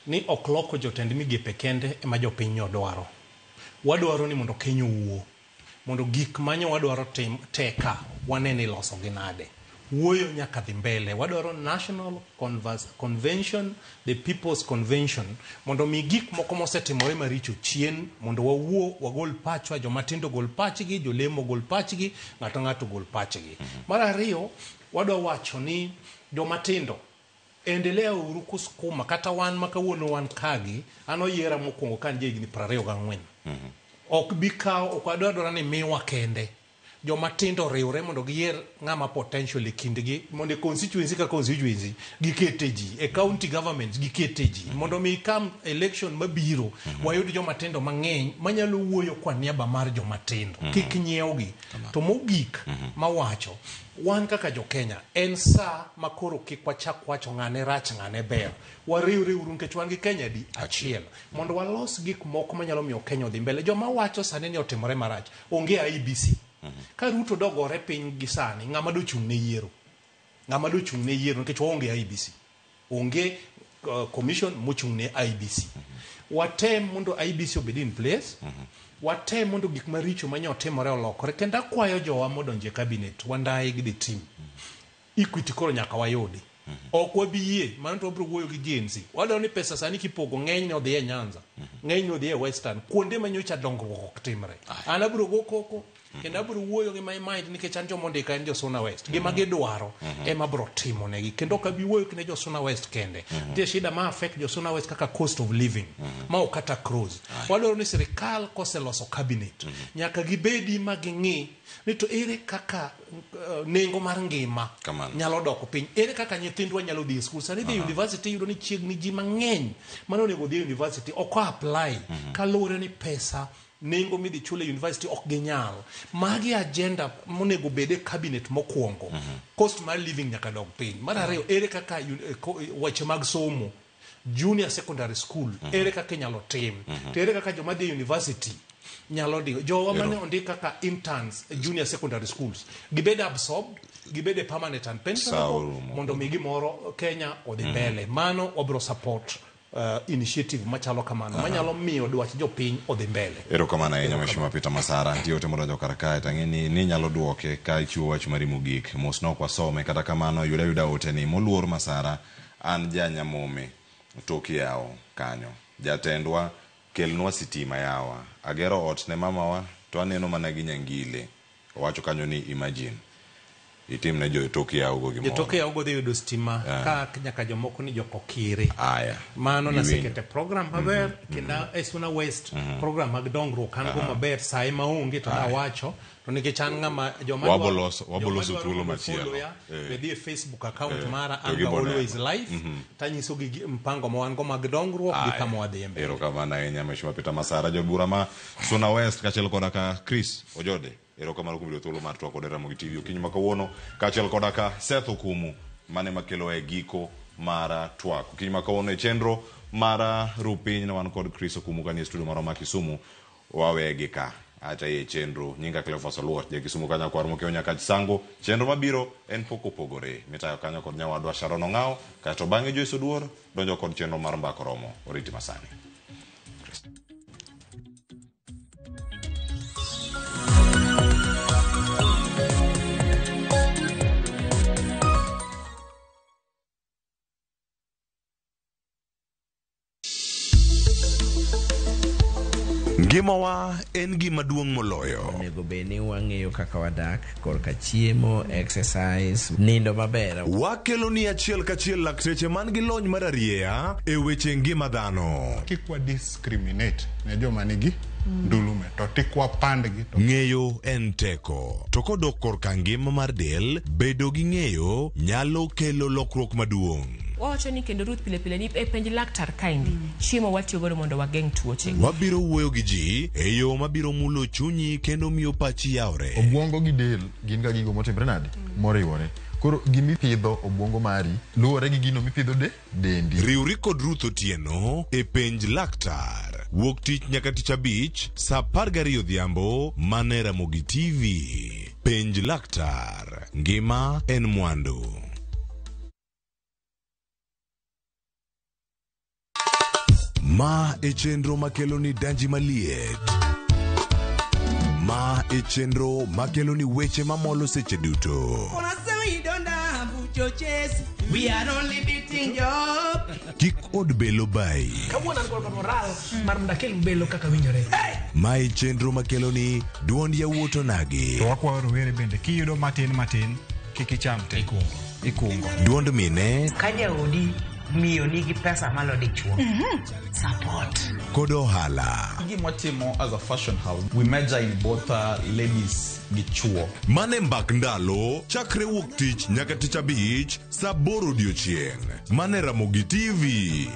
[SPEAKER 1] ni ok loko jotend migepe kende ema jopiny odwaro. Wadwaro ni mondo Kenya owuo, mondo gik manyo wadwaro teka wanene loso gi nade. wuoyo nyaka dhi mbele. Wadwaro National Convention, the People's Convention, mondo mi gik moko mosetimore maricho chien, mondo wawuo wagol pachwa, jomatindo gol pachgi, jolemo gol pachgi, ng'ato gol pachgi. Mar ariyo, wadwa wacho ni jomatindo endelea uru kusukuma, kata wan makawuono wan kagi, ano yiera mokwongo kan jegni 24. Ok bikao, ok adwara ni miwa kende. Jomatindo riwre mondo giyier ng'ama potential e kindgi, mondo constituency ka constituency gikete ji, e county government gikete ji, mondo mi kam election mabiro wayud jomatindo mang'eny manyalo wuoyo kwa niaba mar jomatindo, kik nyiewgi. To mogik mawacho, wan kaka jo Kenya en sa makoro kik wachak wacho ng'ane rach ng'ane ber. Wariwre uru nikech wan gi Kenya di achiel, mondo walos gik moko manyalo miyo Kenya odhi mbele. Joma wacho sani ni otimore marach, onge IEBC. Ka Ruto dogore piny gi sani, ng'ama dochung' ne yiero. Ng'ama dochung' ne yiero nikech onge IEBC. Onge commission mochung' ne IEBC. Watem mondo IEBC obed in place. Watem mondo gik maricho manyotimore olokore. Kendo akwayo jowa modonje cabinet wandaye gi the team. Equity koro nyaka wayudi. Ok wabiyie, mano to wabiro wuoyo gi GNC. Wadwaro ni pesa sani kipogo ng'eny ne odhi e Nyanza, ng'eny ne odhi e Western, kuonde manyocha dongruok ok timre. An abiro go koko, kendo abiro wuoyo gi my mind nikech an jomondika en jo Suna West. Gima gidwaro ema biro timo negi. Kendo ok abi wuoyo kine jo Suna West kende. Nitie shida ma affect jo Suna West kaka cost of living, ma ok kata cruise. Wadwaro ni sirikal koseloso cabinet, nyaka gibedi ma ging'i ni to ere kaka nengo mar ngima nyalo doko piny, ere kaka nyithindwa nyalo dhi e skul. Sani dhi university yudo ni chiegni ji mang'eny mano onego dhi university ok apply kaluwore ni pesa nengo midhi chule university ok ginyal. Magi agenda monego bede cabinet mokwongo. Cost mar living nyaka dog piny. Mar ariyo, ere kaka weche mag somo, junior secondary school, ere kaka nyalo tim. To ere kaka joma dhi university nyalo digo. Jowa mane ondika kaka interns junior secondary schools gibede absorbed, gibede permanent and pensionable, mondo mi gimoro Kenya odhi mbele. Mano wabiro support initiative machalo kamano manyalo miyo dwach jopiny odhi mbele.
[SPEAKER 5] Erokamano ahinya Mheshimiwa Peter Masara. Nitie ote modonjo kar kae tang'eni ni nyalo duoke ka ichiwo wach mari mogik. Mos nok wasome, kata kamano yuda ote ni moluor Masara, an janyamome toki yawo kanyo. Jatendwa kelnwa sitima yawa. Agero ot ne mamawa to aneno mana gi nyangile. Owacho kanyo ni imagine. Itim ne jo toki yawo go gimoro. Jo toki yawo go dhi yudo stima ka nyaka jomoko ni jokokire. Mano nasekete program maber kenda Suna West program mag dongruok an go maber sai maonge to nawacho to nikech an ng'ama joma waboloso thuolo machielo.
[SPEAKER 1] Bedhi e Facebook account mara Anga Always Life tanyiso gi mpango ma wan go mag dongruok gi kama wadhi mbele.
[SPEAKER 5] Erokamano ahinya Mheshimiwa Peter Masara, jobura ma Suna West kachiel koda ka Chris Ojode. Erokamano kuom thuolo mar twak kod Ramogi TV okinyi ma kawuono kachiel koda ka Seth Okumu mane makelo e giko mara twak. Okinyi ma kawuono e chenro mara rupiny na wan kod Chris Okumu kanie studio mara ma Kisumu wawege ka. Acha ye chenro nyinga Cleophas Oluoch je Kisumu kanya kwar mokeo nyaka Chisango. Chenro mabiro en pok opogore. Mitayo kanya kod nyawadwa Sharon Ong'ao kato bang'e Joyce Oduor donjo kod chenro mar Mbako Romo. Oriti masani.
[SPEAKER 26] Gimawa en gima duong' moloyo.
[SPEAKER 7] Onego beni wang'eyo kaka wadak, korka chiemo, exercise, nindo maber.
[SPEAKER 26] Wakelo ni achiel kachiel lakteche man gi lony mar arieya e weche ngima dhano.
[SPEAKER 18] Kikwa discriminate ne joma nigi ndulume to tikwa pandgi.
[SPEAKER 26] Ng'eyo en teko. To kodok korka ngima mar del, bedo gi ng'eyo nyalo kelo lokruok maduong'.
[SPEAKER 19] Wacho ni kendo Ruth pile ni e penj laktar kaindi chiemo watiyo godo mondo wageng' tuoche.
[SPEAKER 26] Wabiro wuoyo gi ji e yo mabiro mulo chunyi kendo miyo pachi yawre.
[SPEAKER 20] Obwongo gi del gin ga gigo motimre nade moriwore. Koro gimipidho obwongo mari luwore gi gino mipidho dendi.
[SPEAKER 26] Riwri kod Ruth Otieno e penj laktar. Wuok tich nyaka tich abich saa 12 odhiambo mane Ramogi TV. Penj laktar. Ngima en mwandu. Ma e chenro makelo ni danji maliet. Ma e chenro makelo ni weche mamolo seche duto.
[SPEAKER 7] chochesi. We are only beating job.
[SPEAKER 26] Kik od belo bai.
[SPEAKER 3] Kawuono an kod moral mar ndakel belo kaka winjore.
[SPEAKER 26] Mae chenro makeloni duond yawuoto nagi.
[SPEAKER 4] To wakwayo rowere bende kiyudo matin kik icham te. Ikungo.
[SPEAKER 26] Duond mine.
[SPEAKER 6] Ka jaodi miyo nigi pesa malo dichuo. Support.
[SPEAKER 26] Kod ohala.
[SPEAKER 4] Gima watimo as a fashion house, we measure in both ladies gi chuo.
[SPEAKER 26] Mane mbak ndalo chakre wuok tich nyaka tich abich saa 8 odiochieng'. Mane Ramogi TV.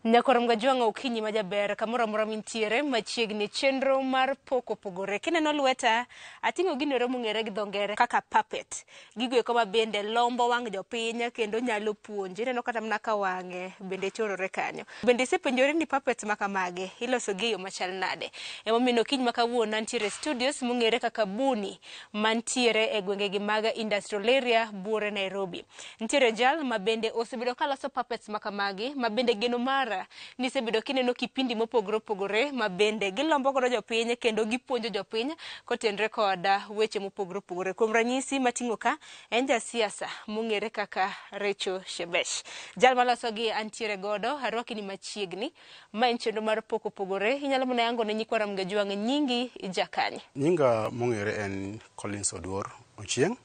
[SPEAKER 8] Nyakorom gajwanga ukinyi majaber kamora mora mintiere machiegni chenro mar poko pogore. Kineno lweta atingo ginore mungere gi dhongere kaka puppet. Gigo eko mabende lombo wang jopiny kendo nyalo puonje. Neno kata mna ka wange bende chorore kanyo. Bende isepenjore ni puppets makamage iloso gi yo machal nade. Emomiyo okinyi makawuono antiere studios mungere kaka Buni mantiere e gwenge gi maga industrial area Bure Nairobi. Ntiere jal mabende osebedo kaloso puppets makamage mabende geno mara nisebedo kineno kipindi mopogore opogore mabende gilombo godo jopiny kendo gipuonjo jopiny kotenre koda weche mopogore opogore. Kuom ranyisi matingo ka en jasiasa mungere kaka Rachel Shebesh. Jal maloso gi antiere godo arwaki ni machiegni ma en chenro mar poko pogore. Inyalo muna yango ne nyikwa Ramogi Ajwang' nyingi ijakanye.
[SPEAKER 15] Nyinga mungere en Collins Oduor Ochieng.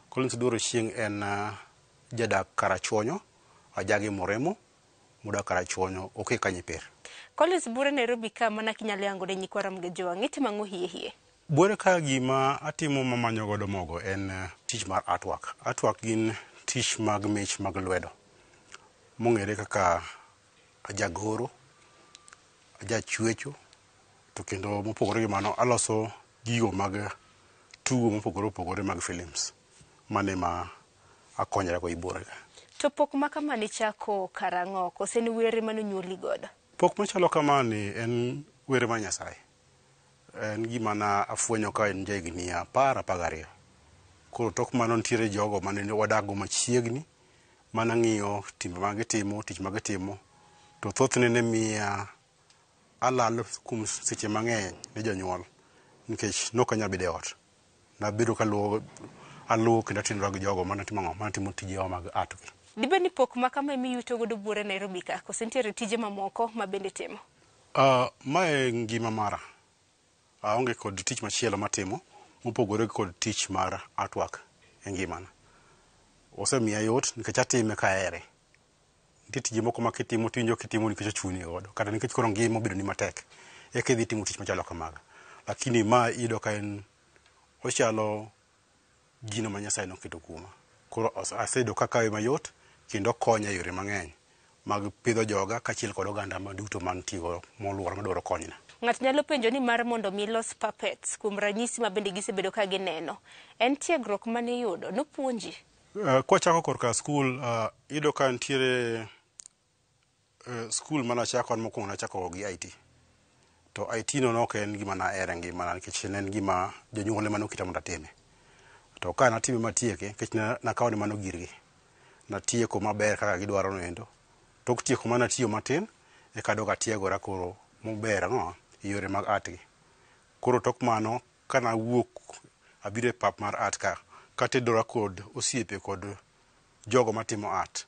[SPEAKER 15] Collins Oduor Ochieng en jadak Karachuonyo, ajagi Moremo. Muda Karachuonyo oke kanyiper.
[SPEAKER 8] Collins Bure Nairobi ka mana kinyalo yango ne nyikwa Ramogi Ajwang' itimo ng'o hie.
[SPEAKER 15] Bure ka gima atimo mamanyo godo mogo en tich mar artwork. Artwork gin tich mag mich mag lwedo. Mongere kaka ajagoro, ajachwecho, to kendo mopogore gi mano aloso gigo mag tugo mopogore opogore mag films. Mane ma akonyra go Ibure ka.
[SPEAKER 8] To pok makamani chako karang'o kose ni were manonyuoli godo?
[SPEAKER 15] Pok machalo kamani en were ma Nyasaye. En gima na afuenyo ka en jahigni 12. Koro tok mano ntiere jogo mane wadago machiegni mana ng'iyo timbe magitimo, tich magitimo, to thothne ne miya alalo kuom seche mang'eny ne jonyuol nikech nokanya bede ot. Nabedo aluwo kendo atinora gi jogo manatimo tijewa mag art.
[SPEAKER 8] Dibeni pok makama miyuto godo Bure Nairobi ka kose ntiere tije mamoko mabende timo?
[SPEAKER 15] Mae ngima mara. Aonge kod tich machielo matimo mopogore kod tich mar artwork e ngimana. Osemiya yot nikech atime ka ahere. Nitie tije moko ma kitimo tinjo kitimo nikech chuni godo kata nikech koro ngima obedo ni matek eka idhi timo tich machalo kamaga. Lakini ma ido ka en ochalo gino ma Nyasaye noketo kuma. Koro asedo kaka mayot kendo konya yore mang'eny mag pidho joga kachiel kod oganda maduto mantigo moluoro madwaro konyna.
[SPEAKER 8] Ng'at nyalo penjo ni mar mondo milos puppets kuom ranyisi mabende gisebedo ka gineno. En tiegruok mane yudo nopuonji?
[SPEAKER 15] Kwachako korka skul ido ka ntiere skul mana chako mokwongo nachako gi IT. To IT no nok en gima na ere ngima nikech en gima jonyuol ema nokita mondo atime. To ka natime matieke nikech nakawo ni mano girgi. Natieko maber kaka gidwaro noendo. Tok tieko mana tiyo matin eka dog atiegora koro maber yore mag art gi. Koro tok mano kana wuok abiro e pap mar art ka katedora kod osiepe kod jogo matimo art.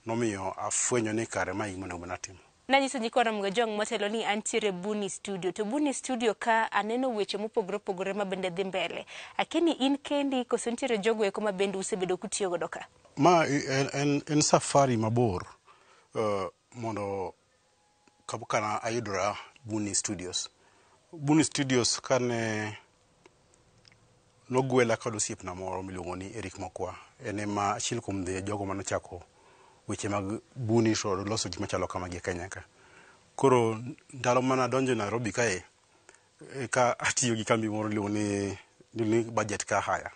[SPEAKER 15] Nomiyo afuenyo ni kare ma gima onego natimo.
[SPEAKER 8] Nanyiso nyikwa Ramogi Ajwang' motelo ni antiere Buni Studio. To Buni Studio ka aneno weche mopogore opogore mabende dhi mbele. Akini in kendi kose ntiere jogo eko mabende usebedo kutiyo godo ka?
[SPEAKER 15] Ma en safari mabor mondo kana ayudora Buni Studios. Buni Studios kane nogwela kod osiepna moro miluongo ni Eric Mokwa. En ma achiel kuom jogo manochako weche mag Buni to loso gik machalo kamagi e Kenya ka. Koro ndalo mana donjo Nairobi kae ka atiyo gi kambi moro miluongo ni Budget Car Hire.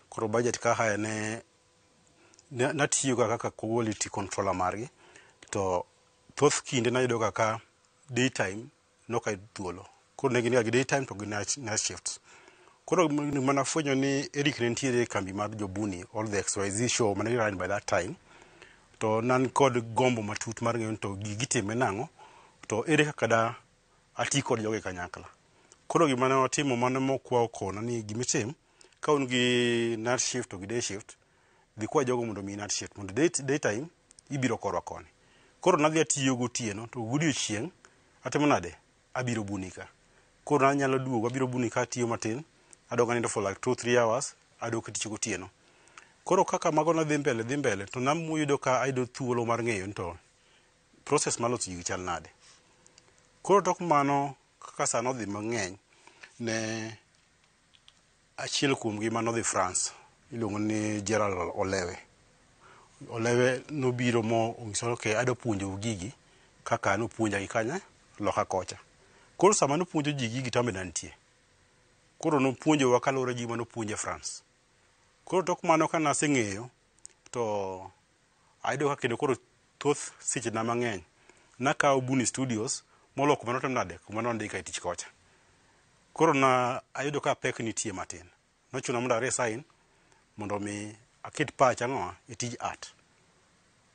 [SPEAKER 15] Koro Budget Car Hire ne
[SPEAKER 11] natiyo kaka quality controller margi, to thoth kinde nayudo kaka daytime nokayudo thuolo. Koro ne gin gi daytime to gi night shifts. Koro mana fwenyo ni Eric ne nitiere kambi mar Jobuni, all the XYZ show mane run by that time. To nan kod gombo matut mar ng'eyo to gitime nang'o, to ere kaka da ati kod joge kanyakla. Koro gima ne watimo mane mokwa okona ni gimitim, ka un gi night shift to gi day shift, dhi kwa jogo mondo mi night shift, mondo daytime ibiro korwa koni. Koro nadhi atiyo gotieno, to godiochieng' atimo nade, abiro Bunika. Koro nanyalo duogo, abiro Bunika atiyo matin, adok anindo for like 2-3 hours, adok tich gotieno. Koro kaka mago na dhi mbele, to namuyudo ka ayudo thuolo mar ng'eyo nto process mar loso gigi chal nade. Koro tok mano kaka sa nodhi mang'eny, ne achiel kuomgi manodhi France, iluongo ni Gerald Olewe. Olewe nobiro mo onyiso ke ado puonjo gigi kaka nopuonja gi kanya loka kocha. Koro sama nopuonjo ji gigi tambe nantie. Koro nopuonjowa kaluwore gi manopuonje France. Koro tok mano ka naseng'eyo, to ayudo ka kendo koro thoth seche na mang'eny nakawo Buni Studios moloko kuma notem nade kuma nondika e tich kocha. Koro na ayudo ka pek nitie matin. Nochuna mondo resign mondo mi aket pacha ng'oa e tij art.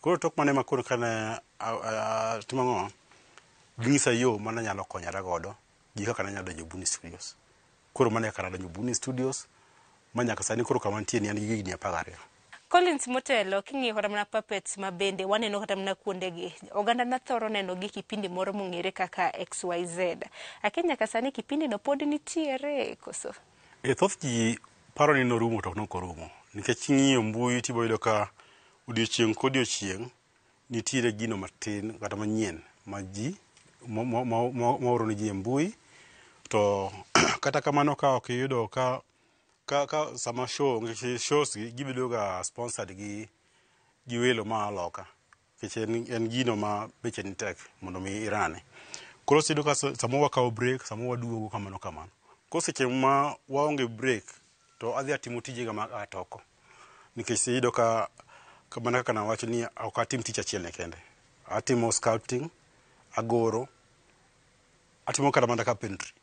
[SPEAKER 11] Koro tok mane makoro kana timo ng'oa, ging'isa yo mana nyalo konyara godo gi kaka nanyalo donjo Buni Studios. Koro mane kaka nadonjo Buni Studios, manyaka sani koro kama nitie ni an gi higni 12.
[SPEAKER 8] Collins Motelo, king'iyo kata mana puppets ma bende waneno kata mana kuondegi, oganda na thoro neno gi kipindi moro mong'ere kaka XYZ. Akia nyaka sani kipindi no pod nitiere koso?
[SPEAKER 11] Thoth ji paro ni norumo to nokorumo. Nikech ing'iyo mbui tiboyudo ka odiochieng' kodiochieng' nitiere gino matin kata manyien ma ji maoro ni ji e mbui. To kata kamano ka ok iyudo ka sama shows gi gibedo ga sponsored gi welo ma aloka. Nikech en gino ma beche ni tek mondo mi irane. Koro sido ka samo wakawo break, samo waduogo kamano. Koro seche ma waonge break, to adhi atimo tijega mag art oko. Nikech iyudo ka mana kaka nawacho ni ok atim tich achiel ne kende. Atimo sculpting, agoro, atimo kata mana carpentry.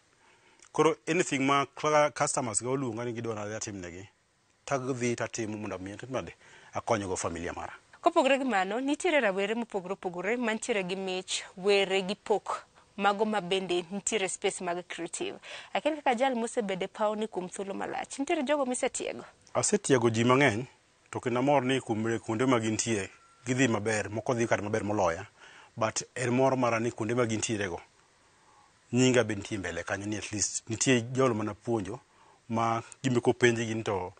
[SPEAKER 11] Koro anything ma customers ga oluonga ni gidwa nadhi atim negi, tagdhi tatimo mondo mi akonyogo familia mara.
[SPEAKER 8] Kopogore gi mano, nitiere rawere mopogore mantiere gi mich, were gi pok, mago ma bende nitiere space mag creative. Akia kaka jal mosebede pawni kuom thuolo malach, nitiere jogo misetiego?
[SPEAKER 11] Asetiego ji mang'eny, to kendo mor ni kuonde ma gintie gidhi maber, moko dhi kata maber moloya, but en mor mara ni kuonde ma gintiere go nyinga be nitie mbele kanyo, ni at least nitie jolo mana puonjo ma gimeko penji gin to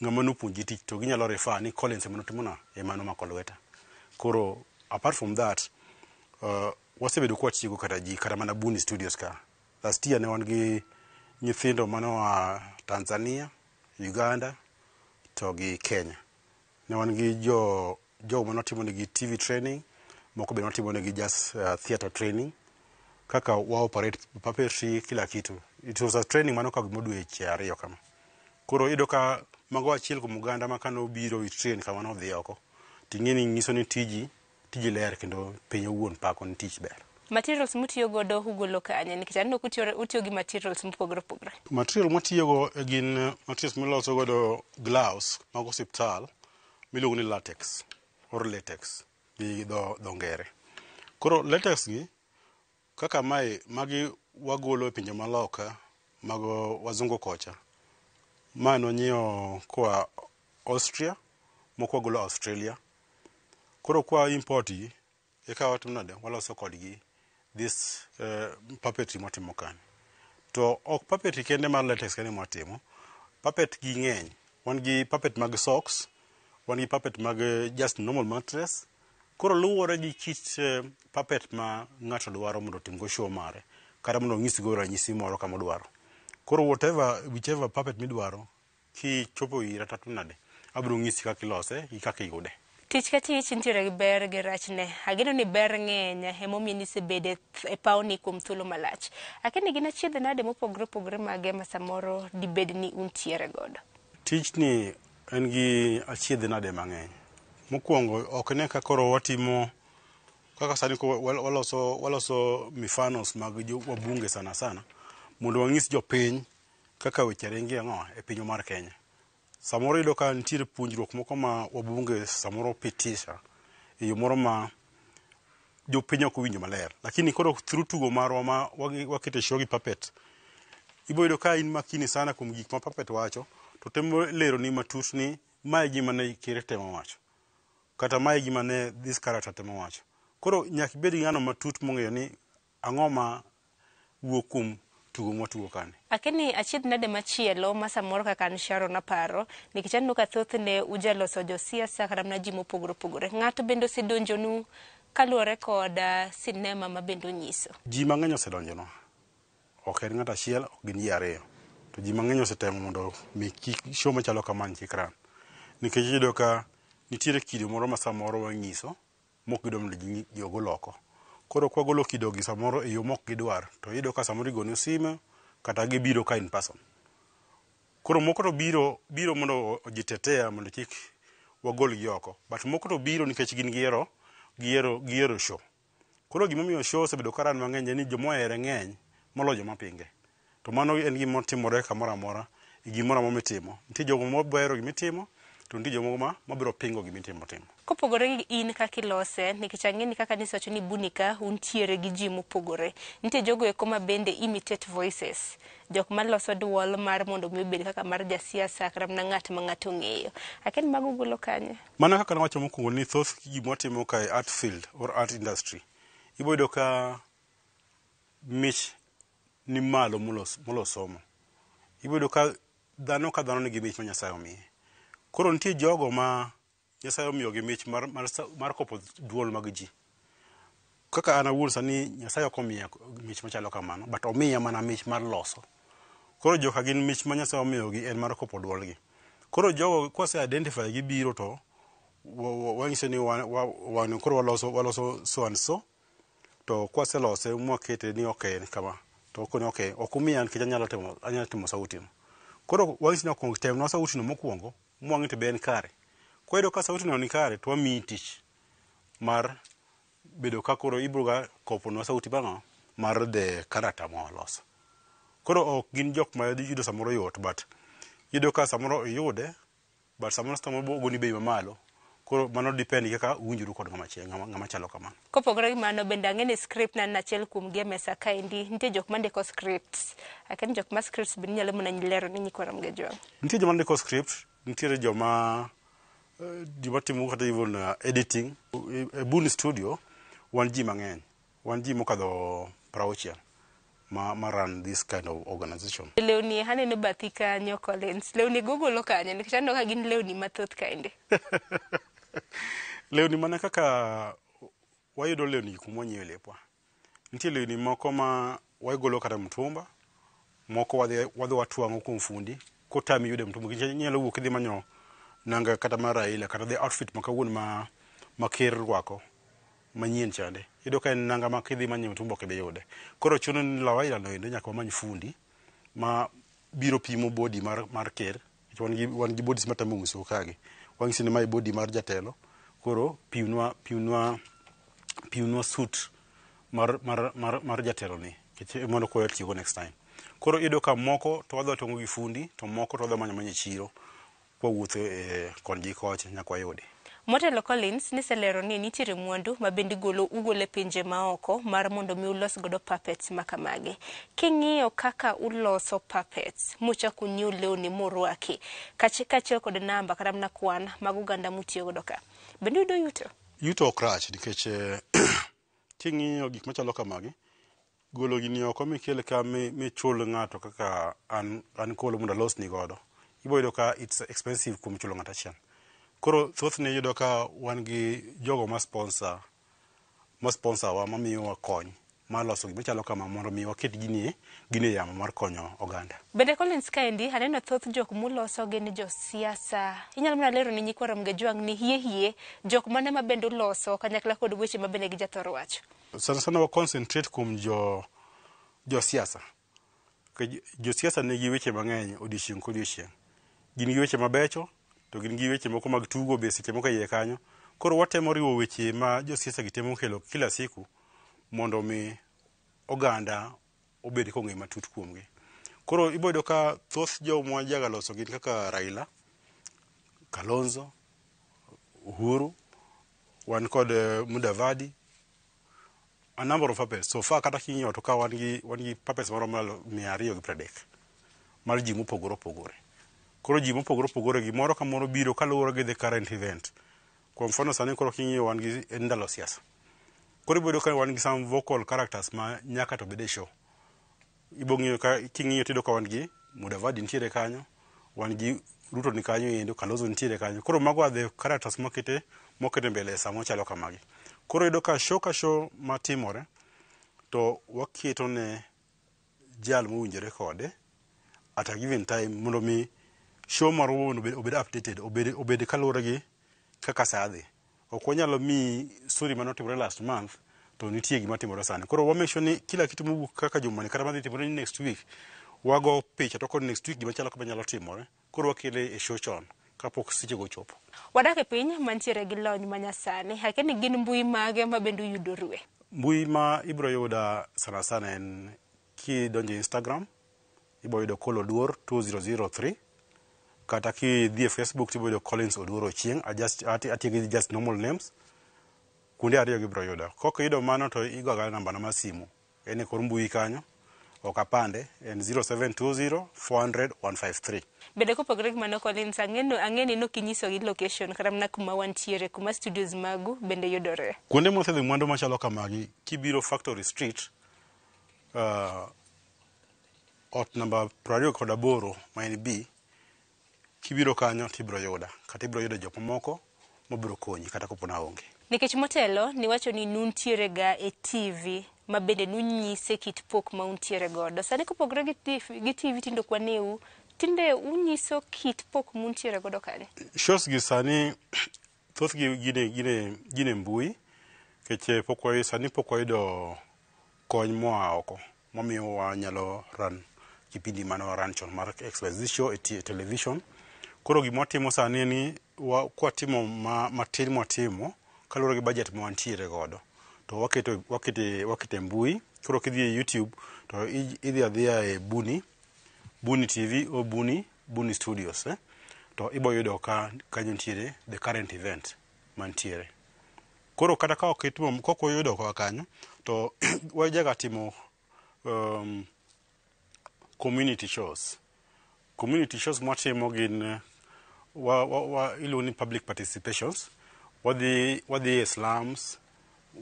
[SPEAKER 11] ng'ama nopuonji tich to ginyalo refer ni Collins manotimona emano mako lweta. Koro apart from that, wasebedo kwa tiego kata mana Buni Studios ka. Last year ne wan gi nyithindo manoa Tanzania, Uganda to gi Kenya. Ne wan gi jogo manotimo negi TV training, moko be notimo negi just theater training, kaka wa operate puppetry kila kitu. It was a training manoka gimodweche 2 kama. Koro ido ka mago achiel kuom Uganda ma kano biro i train kama no dhi oko. Ting'eni nyiso ni tiji ler kendo piny owuon pako ni tich ber.
[SPEAKER 8] Materials mutiyo godo ugolo kanye, nikech aneno utiyo gi materials mopogore.
[SPEAKER 11] Material mutiyogo gin materials miloso godo gloves mag osiptal miluongo ni latex or latex gi dho ngere. Koro latex gi kaka magi wagolo e pinje maloka mag wazungu kocha. Mano nyiewo kwa Austria, moko wagolo Australia. Koro kwa importi eka watumnade waloso kodgi this puppetry matimo kan. To ok puppetry kende mar latex kende matimo. Puppet gi ng'eny. Wan gi puppet mag socks, wan gi puppet mag just normal mattress. Koro luwore gi kit puppet ma ng'ato dwaro mondo timgo show mare, kata mondo ng'isgo ranyisi moro kama odwaro. Koro whichever puppet midwaro, kichopo ira tatunade, abiro ng'isi kaka ilose gi kaka iyude.
[SPEAKER 8] Tich ka tich nitiere gi ber gi rachne. Ageno ni ber ng'eny emomiyo nisebede e pawni kuom thuolo malach. Akini gin achiedhe nade mopogore mage ma samoro dibed ni untiere godo?
[SPEAKER 11] Tich ni en gi achiedhe nade mang'eny. mokwongo ok ne ka koro watimo kaka sani ko waloso mifanos mag wabunge sana sana mondo wang'is jopiny kaka weche ringi ang'o e piny mar Kenya. Samoro iyudo ka nitiere puonjruok moko ma wabunge samoro pitisha e yo moro ma jopiny ok winjo maler, lakini koro through tugo marwa ma wakete show gi Puppet ibo yudo ka in makini sana kuom gik ma Puppet wacho to temo lero ni matut ni mae gima ne Ker temo wacho kata mae gima ne this character temo wacho. Koro nyaka ibed ng'ano matut mong'eyo ni ang'o ma wuok kuom tugo mwatugo kani.
[SPEAKER 8] Lakini achiedh nade machielo ma samoro kaka an Sharon aparo nikech aneno ka thothne ujaloso josiasa kata mana ji mopogore opogore. Ng'ato bende osedonjonu kaluwore kod sinema ma bende onyiso?
[SPEAKER 11] Ji mang'eny osedonjono. Ok en ng'ato achiel, ok gin ji ariyo. To ji mang'eny osetemo mondo mi show machalo kamano kik ran. Nikech iyudo ka nitiere kido moro ma samoro wang'iso mok gidwa mondo ji ogol oko. Koro kwa golo kido gi samoro e yo mok gidwar to iyudo ka samoro igone sime kata gibiro ka in person. Koro moko to biro mondo ojitetea mondo kik wagol gi oko. But moko to biro nikech gin giero show. Koro gimomiyo show osebedo karan mang'eny ni jomohere ng'eny moloyo joma pinge. To mano en gima timore kamoro amora e gimoro amora mitimo. Nitie jogo mabero gimitimo to nitie jogo mabiro pingo gimitimo timo.
[SPEAKER 8] Kopogore gi in kaka ilose nikech ang'eni kaka nisewacho ni Bunika untiere gi ji mopogore. Nitie jogo eko ma bende imitate voices. Jok maloso duol mar mondo mi obed kaka mar jasiasa kata mana ng'at ma ng'ato ng'eyo. Aken mago golo kanye?
[SPEAKER 11] Mana kaka nawacho mokwongo ni thoth gima watimo ka e art field or art industry. Ibo yudo ka mich ni malo molo somo. Ibo yudo ka dhano nigi mich ma Nyasaye omiye. Koro nitie jogo ma Nyasaye omiyo gi mich mar kopo duol mag ji. Kaka an awuon sani Nyasaye ok omiya mich machalo kamano, but omiya mana mich mar loso. Koro joka gin mich ma Nyasaye omiyo gi en mar kopo duol gi. Koro jogo kwase identify gi biro to wang'iso ni wan koro waloso so and so to kwase lose mwakete ni okay kama to koni okay ok umiya nikech anyalo timo sauti no. Koro wang'iso ni ok temnwa sauti no mokwongo mwang'e to be en kare. Kwedo ka sauti no ni kare to wamiyi tich mar bedo ka koro ibroga koponwa sauti bang'o mar the character ma waloso. Koro ok gin jok ma yudo samoro yot, but yudo ka samoro yude, but samoro ogoni bei mamalo. Koro mano depend kaka uwinjoru kod ng'ama chalo kamano.
[SPEAKER 8] Kopogore gi mano bende ang'e ni script na achiel kuom gi mesa kaendi nitie jok mandiko scripts. Aken jok ma scripts bende nyalo mana lero ni nyikwaram gi jwa.
[SPEAKER 11] Nitie joma ndiko script, nitiere joma timo kata even editing. E Bun Studio wan ji mang'eny. Wan ji mokadho 60 ma run this kind of organization.
[SPEAKER 8] Lewni haneno bathi kanyo Collins. Lewni gogolo kanye nikech aneno ka gin lewni mathoth kaendi.
[SPEAKER 11] Lewni mana kaka wayudo lewni kuma wanyiewe lepwa. Nitie lewni moko ma wagolo kata mtumba, moko wadhi watwang'o kuom fundi, kotami yude mtumba. Nyalo wuok idhi manyo nanga kata mar Raila kata the outfit makawuon ma Ker rwako manyien chande. Iyudo ka en nanga ma kidhi manyo mtumba ok be yude. Koro chuno ni Raila no ende nyaka wamany fundi ma biro pimo body mar Ker. Wan gi bodies matamo uso kage. Wang'isi ni mai body mar jatelo. Koro piwnwa suit mar jatelo ni. Kech mondo ko tigo next time. Koro iyudo ka moko to wadho tongo gi fundi to moko to wadho manyo chiro kwa wuotho konji koche nyaka wayude.
[SPEAKER 8] Motelo Collins niselero ni nitiere mwandu ma bende ugole pinje maoko mar mondo mi ulos godo puppets makamage. King'iyo kaka uloso puppets muchako nyiew lewni morwaki kachiel kod namba kata mana kwan mag oganda mutiyo godo ka. Bende yudo yuto?
[SPEAKER 11] Yuto ok rach nikech king'iyo gik machalo kamagi golo gini oko mikele ka michul ng'ato kaka an kolo mondo alos ni godo. Ibo yudo ka it's expensive kuom chulo ng'ato achiel. Koro thothne yudo ka wan gi jogo ma sponsor wa mamiyo wa kony mar loso gima chalo kama mondo mi waket gini yamo mar konyo oganda.
[SPEAKER 8] Bende Collins kaendi aneno thoth jok muloso gin josiasa. Inyalo mana lero ni nyikwaram gi jwang' ni hie jok mane ma bende uloso kanyakla kod weche ma bende gi jathoro wacho.
[SPEAKER 11] Sana wa concentrate kuom josiasa. Josiasa nigi weche mang'eny odiochieng' kodiochieng'. Gin gi weche mabecho to gin gi weche moko mag tugo be seche moko iye kanyo Koro watemo riwo weche ma josiasa gi temo kelo kila siku mondo mi oganda obed kong'e matut kuomgi. Koro ibodo ka thoth joma jaga loso gin kaka Raila, Kalonzo, Uhuru, wan kod Mudavadi, a number of puppets. So far kata king'iyo to ka wan gi puppets maro malo 230 mar ji mopogore opogore. Koro ji mopogore opogore gimoro ka moro biro kaluwore gi the current event. Kwa mfano sani koro king'iyo wan gi ndalo siasa. Koro ibodo ka wan gi some vocal characters ma nyaka to bede show. Ibong'iyo ka king'iyo tido ka wan gi Mudavadi nitiere kanyo, wan gi Ruto ni kanyo yendo, Kalonzo nitiere kanyo. Koro mago are the characters mokete mbele samo chalo kamagi. Koro ido ka show matimore to waketo ne jal mowinjore kode at a given time mondo mi show marwa obed updated, obed kaluwore gi kaka saa dhi. Ok wanyalo mi story manotimore last month to nitie gima timore sani. Koro wa make sure ni kila kitu mowuok kaka juma ni kata madhi timore next week wago picha to kod next week gima chalo kama nyalo timore. Koro wakele e show chon kapok seche go chopo.
[SPEAKER 8] Wadak e piny mantiere gi lony manyasani, lakini gin mbui mage ma bende yudorue?
[SPEAKER 11] Mbui ma ibro yuda sana sana en kidonjo Instagram, ibro yudo Kolo Oduor 2003, kata kidhi e Facebook ibro yudo Collins Oduor Ochieng, atiyo gi just normal names, kuonde ariyo gibro yuda. Kok yudo mano to igoga namba na masimu, en e kor mbui kanyo, ok apande, en 0720 400 153.
[SPEAKER 8] Bende kopogore gi mano Collins, ang'eni nokinyiso gi location kata mana kuma wantiere, kuma studios magu bende yudore.
[SPEAKER 11] Kuonde mosedhi mwandu machalo kamagi, kibiro Factory Street, ot namba 28 ma en B, kibiro kanyo tibro yuda, kata ibro yudo jok moko mabiro konyi kata kopona onge.
[SPEAKER 8] Nikech motelo niwacho ni nuntiere ga e TV ma bende nunyise kit pok ma untiere godo. Sani kopogore gi TV tindo kwaneu, tinde unyiso kit pok muntiere godo kane?
[SPEAKER 11] Shows gi sani thoth gi gine mbui, keche sani pok wayudo kony moa oko momiyo wanyalo run kipindi mano run chon mar XYZ show e television. Koro gima watimo sani ni kwatimo matin mwatimo kaluwore gi budget ma wantiere godo to wakete mbui. Koro kidhi e YouTube to idhi adhiya e Buni TV o Buni Studios, to ibo yudo ka kanyo nitiere the current event mantiere. Koro kata ka oketimo koko yudo ka kanyo to wajaga timo community shows mwatimo gin iluongo ni public participations. Wadhi e slums,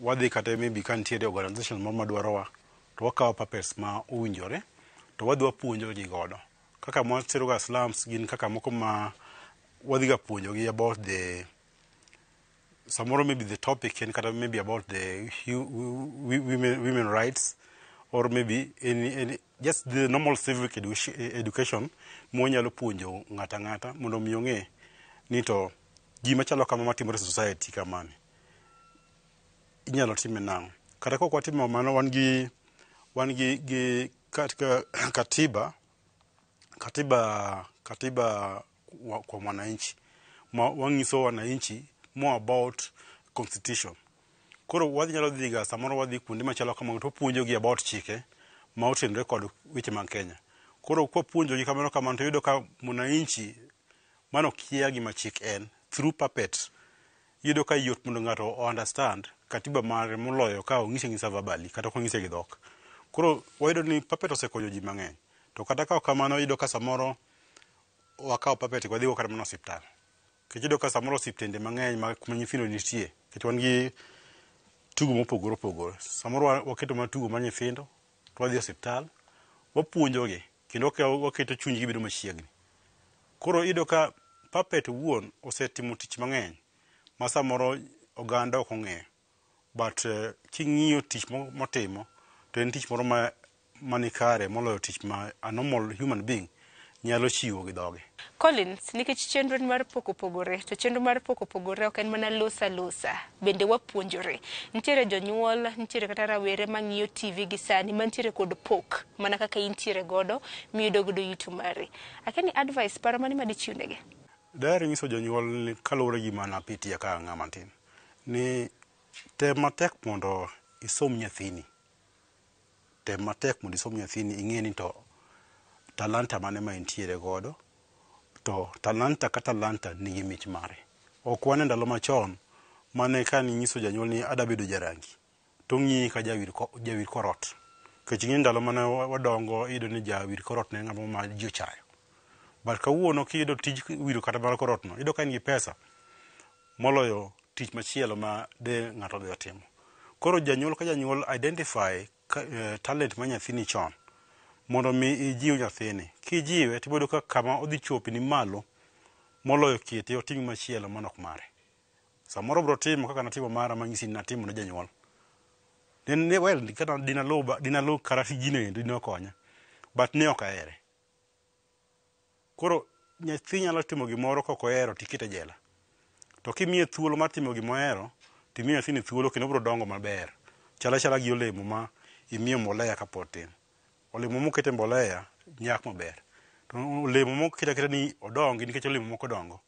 [SPEAKER 11] wadhi kata maybe ka nitiere organization moro madwarowa to wakawo puppets ma owinjore to wadhi wapuonjo gi godo. Kaka mwatero ga slums gin kaka moko ma wadhi ga puonjo gi about samoro maybe the topic and kata maybe about the women rights, or maybe just the normal civic education mwanyalo puonjo ng'ata mondo mi ong'e ni to gima chalo kama matimore society kamani inyalo time nang'o. Kata kok watimo mano wan gi katiba kwa mwananchi wang'iso wananchi more about constitution. Koro wadhi nyalo dhiga samoro wadhi kuonde machalo kama to puonjo gi about chike ma otenore kod weche mag Kenya. Koro kwa puonjo gi kamano to yudo ka mwananchi mano kia gima chik en through puppet yudo ka yot mondo ng'ato understand katiba mare moloyo ka ong'ise verbally kata kong'ise gi dhok. Koro wayudo ni puppet osekonyo ji mang'eny. To kata ka kamano yudo ka samoro wakawo puppet wadhigo kata mana osiptal. Kech yudo ka samoro osiptende mang'eny ma kuma nyithindo nitie, kech wan gi tugo mopogore opogore. Samoro waketo mana tugo mar nyithindo to wadhi osiptal wapuonjogi kendo waketo chunygi bedo machiegni. Koro yudo ka puppet wuon osetimo tich mang'eny ma samoro oganda ok ong'eyo, but king'iyo tich motimo to en tich moro manikare moloyo tich ma a normal human being nyalo chiwo gi dhoge.
[SPEAKER 8] Collins, nikech chenro mar pok opogore, to chenro mar pok opogore ok en mana losa, bende wapuonjore. Nitiere jonyuol, nitiere kata rawere mang'iyo TV gi sani mantiere kod pok mana kaka intiere godo miyudo godo yuto mari. Akeni advice paro mani madichiwnegi?
[SPEAKER 11] Daher nyiso jonyuol ni kaluwore gi mana pitia ka ng'ama tin. ni tem matek mondo isom nyathini. Tem matek mondo isom nyathini ing'e ni to talanta mane ma entiere godo, to talanta ka talanta nigi mich mare. Ok wane ndalo machon mane ka ninyiso janyuol ni ada bedo jarangi, to ng'iyi ka jawir korot. Kech ng'e ndalo mane wadongo iyudo ni jawir korot ne ng'ama ma ji ochayo. But kawuono kiyudo tij wiro kata mar korot no, iyudo ka in gi pesa moloyo tich machielo ma de ng'ato dhi otimo. Koro janyuol ka janyuol identify talent ma nyathini chon mondo mi ijiw nyathini. Kijiwe tibodo ka kama odhi chopi ni malo moloyo kiti oting machielo manok mare. Samoro bro timo kaka natimo mara mang'isi natimo ne janyuol. Well, kata dinalo karati gino endo dinokonya, but ne ok ahere. Koro nyathi nyalo timo gimoro kok ohero tikete jela. To kimiye thuolo mar timo gimohero, timiye nyathini thuolo kendo bro dongo maber. Chala gi olemo ma imiyo mbolea kapod tin. Olemo mokete mbolea nyak maber. To olemo mokete ni odongi nikech olemo moko dongo.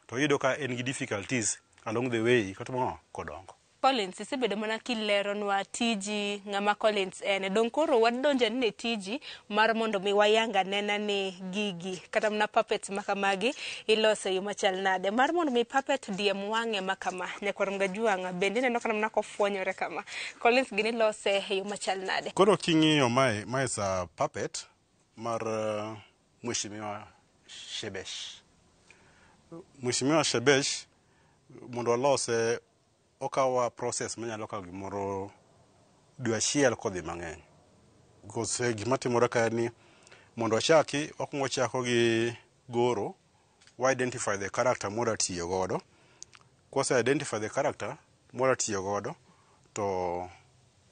[SPEAKER 11] To iyudo ka en gi difficulties along the way kata kodongo.
[SPEAKER 8] Collins, isebedo mana kileronwa tiji ng'ama Collins en. Dong koro wadonjo ne tiji mar mondo mi wayanga nena ni gigi kata mna puppets makamagi iloso yo machal nade. Mar mondo mi puppet diem wang'e makama nyakwaramga juanga bende neno kana mna kofwonyore kama. Collins gini lose yo machal nade.
[SPEAKER 11] Koro king'iyo mae sa puppet mar Mheshimiwa Shebesh. Mheshimiwa Shebesh mondo alose okawa process manyalo kawo gimoro dwe achiel kodhi mang'eny. Because gima timore ka ni mondo achaki okwongo chako gi goro, we identify the character mora tiyo godo. Kwase identify the character mora tiyo godo to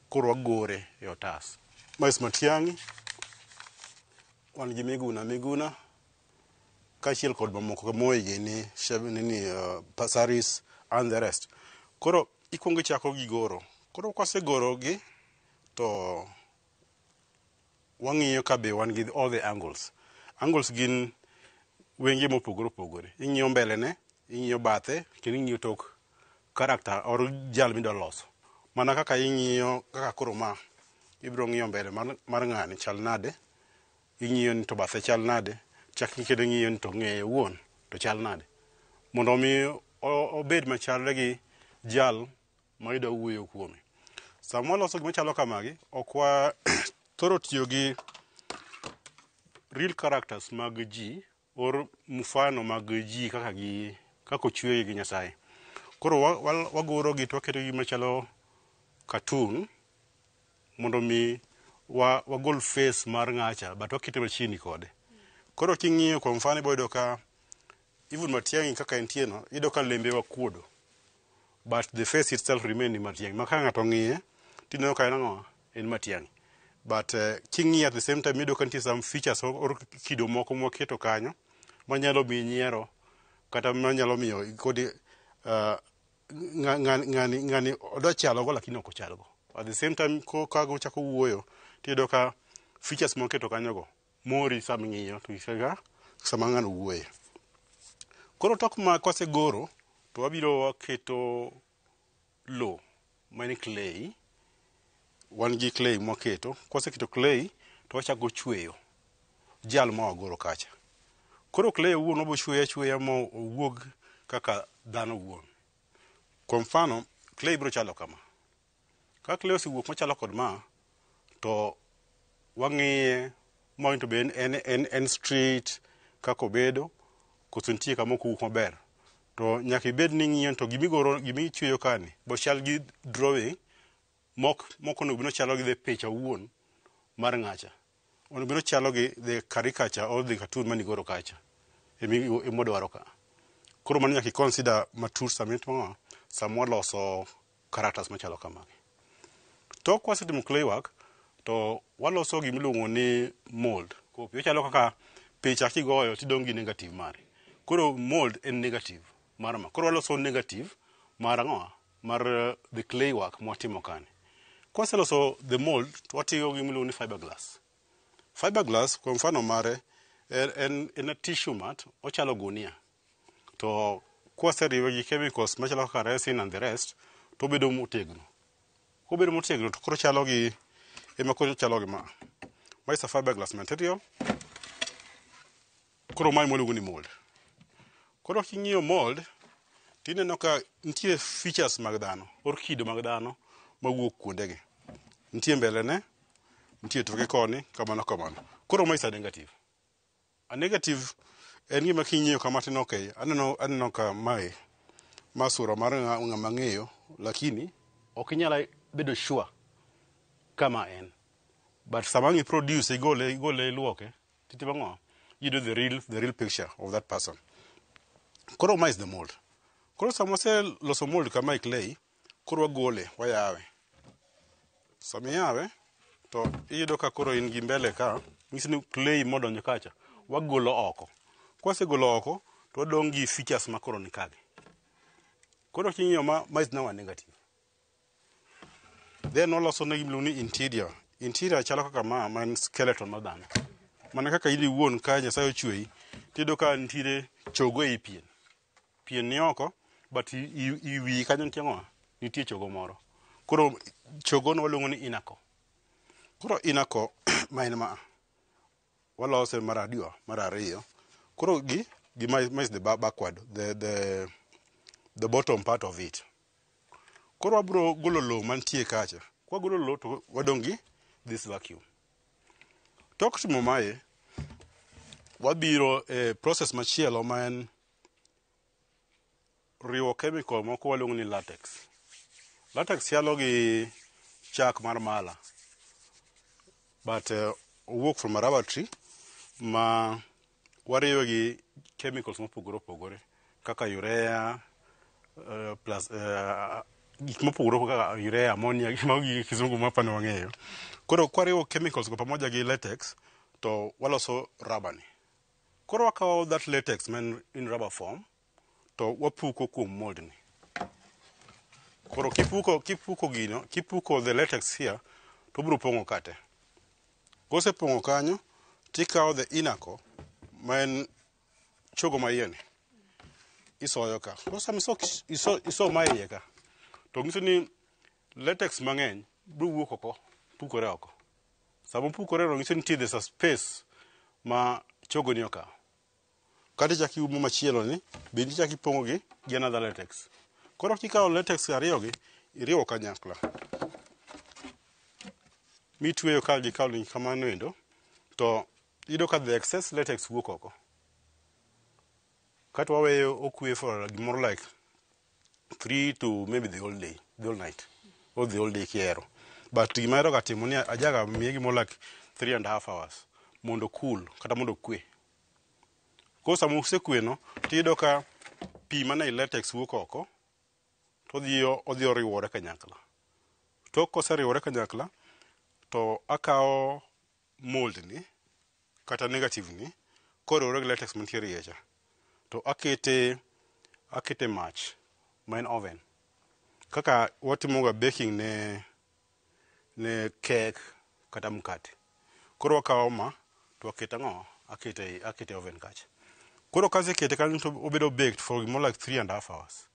[SPEAKER 11] koro wagore e otas. Mais Matiang'i wan gi Miguna kachiel kod mamoko moyigi ni Pasaris and the rest. Koro ikwongo chako gi goro. Koro kwase goro gi to wang'iyo ka be wan gi all the angles. Angles gin wenge mopogore opogore. Ing'iyo mbelene, ing'iyo bathe, kendo ing'iyo tok character or jal midwa loso. Mana kaka ing'iyo kaka koro ma ibro ng'iyo mbele mar ng'ani chal nade, ing'iyo ni to bathe chal nade, chak kendo ing'iyo ni to ng'eye wuon to chal nade. Mondo mi obed machalre gi jal ma idwa wuoyo kuome. Sama loso gima chalo kamagi, okwa thoro tiyo gi real characters mag ji or mfano mag ji kaka ochweye gi Nyasaye. Koro wagoro gi to waketo gima chalo cartoon mondo mi wagol face mar ng'acha but wakete machini kode. Koro king'iyo kwa mfano ibodo ka even Matiang'i kaka entie no, ido ka lembe wakuodo. But the face itself remain ni Matiang'i. Maka ng'ato ng'iye, tineno ka en Matiang'i. But king'iye at the same time, ido ka nitie some features or kido moko mwaketo kanyo, manyalo miyo nyiero, kata manyalo miyo kodi ng'ani odwa chalogo lakini ok ochalgo. At the same time, kago chako wuoyo, tido ka features mwaketo kanyogo, mori sama ng'iyo, to isaga sama ng'ano wuoye. Koro tok ma kwase goro, to wabiro waketo low, mani clay, wan gi clay mwaketo. Kwase keto clay, to wachako chweyo jal ma wagoro kacha. Koro clay wuon obo chweya mo owuog kaka dhano wuon. Kwa mfano, clay biro chalo kama. Ka clay osiwuok machalo kod ma, to wang'iye mondo to be en street kako bedo, koso nitie kama ok owuok maber. To nyaka ibed ni ng'iyo to gimichweyo kani bo chal gi drawing moko no bino chalo gi the picha wuon mar ng'acha. Ono bino chalo gi the caricature or the cartoon mani goro kacha. Emodwaro ka. Koro mano nyaka consider matut samwa loso characters machalo kamagi. To kwasetimo clay work to waloso gimiluongo ni mold. Ko chalo kaka picha kigoyo tidong' gi negative mare. Koro mold en negative marama. Koro waloso negative mar the clay work mwatimo kani. Kwaseloso the mold to watiyo gimiluongo ni fiberglass. Fiberglass kwa mfano mare en a tissue mat ochalo gunia. To kwaseriwe gi chemicals machalo kaka resin and the rest, to bedo motegno. Kobedo motegno to koro chalo gi ma is a fiberglass material. Koro mai molugo ni mold. Koro king'iyo mold tineno ka nitie features mag dhano, or kido mag dhano mawuok kuondegi. Nitie mbelene, nitie toke koni, kamano. Koro mai is a negative. A negative en gima king'iyo kama tin okay, aneno ka mai masura mar ng'ama ng'eyo, lakini ok inyala bedo sure kama en. But sama ngi produce igole iluoke, titi bango, you do the real picture of that person. Koro mai is the mold. Koro sama se loso mold kama clay, koro wagole, wayawe. Sama yawe, to iyudo ka koro in gi mbele ka, ngisi ni clay modonjo kacha, wagolo oko. Kwa se golo oko, to wadong gi features ma koro nikage. Koro king'iyo ma is now a negative. Then waloso ne gimluongo ni interior. Interior chalo kaka man skeleton mar dhano. Mana kaka idi wuon ka Nyasaye ochweyi, tido ka nitiere chogo ei pien. Pien ni oko, but iwi kanyo nitie chogo moro. Koro chogo no waluongo ni inako. Koro inako ma en ma walose mar ariyo. Koro gi is the backward, the bottom part of it. Koro wabro golo low mantie kacha. Kwa golo low to wadongi this vacuum. Tok timo mae, wabiro process machielo ma en riwo chemical moko waluongo ni latex. Latex chalo gi chak mar mala. But owuok from a rubber tree ma wariwo gi chemicals mopogore kaka urea plus gik mopogore kaka urea, ammonia, gi kizungu mapane wang'eyo. Koro kwariwo chemicals go pamoja gi latex to waloso rubber ni. Koro wakawo that latex man in rubber form to wapuko kuom mold ni. Koro kipuko the latex here to biro pongo kate. Kose pongo kanyo tikawo the inako man chogo mayeni. Isoyo ka. Kosa iso maiye ka. To ngiso ni latex mang'eny biro wuok oko, pukore oko. Sama pukore ro ngiso ni there's a space ma chogo ni okawo. Kati chaki umo machielo ni, bende chaki pongo gi another latex. Koro kikawo latex ariyo gi, iriwo kanyakla. Mitweyo kal gi kal ni kamano endo, to ido ka the excess latex wuok oko. Kati waweyo okwe for more like 3 to maybe the whole day, the whole night, or the whole day kiero. But gimero gatimo ni ajaga miegi more like 3.5 hours. Mondo cool, kata mondo kwe. Kosa musekwe no, tido ka pi mana latex wuok oko, to odhiyo riwore kanyakla. To kose riwore kanyakla, to akawo mold ni, kata negative ni, koriwore gi latex mantiere yecha. To akete mach, main oven. Kaka watimoga baking ne cake kata mkate. Koro wakawo ma, to akete oven kacha. Koro kaze kete kanyo to obedo baked for more like 3.5 hours.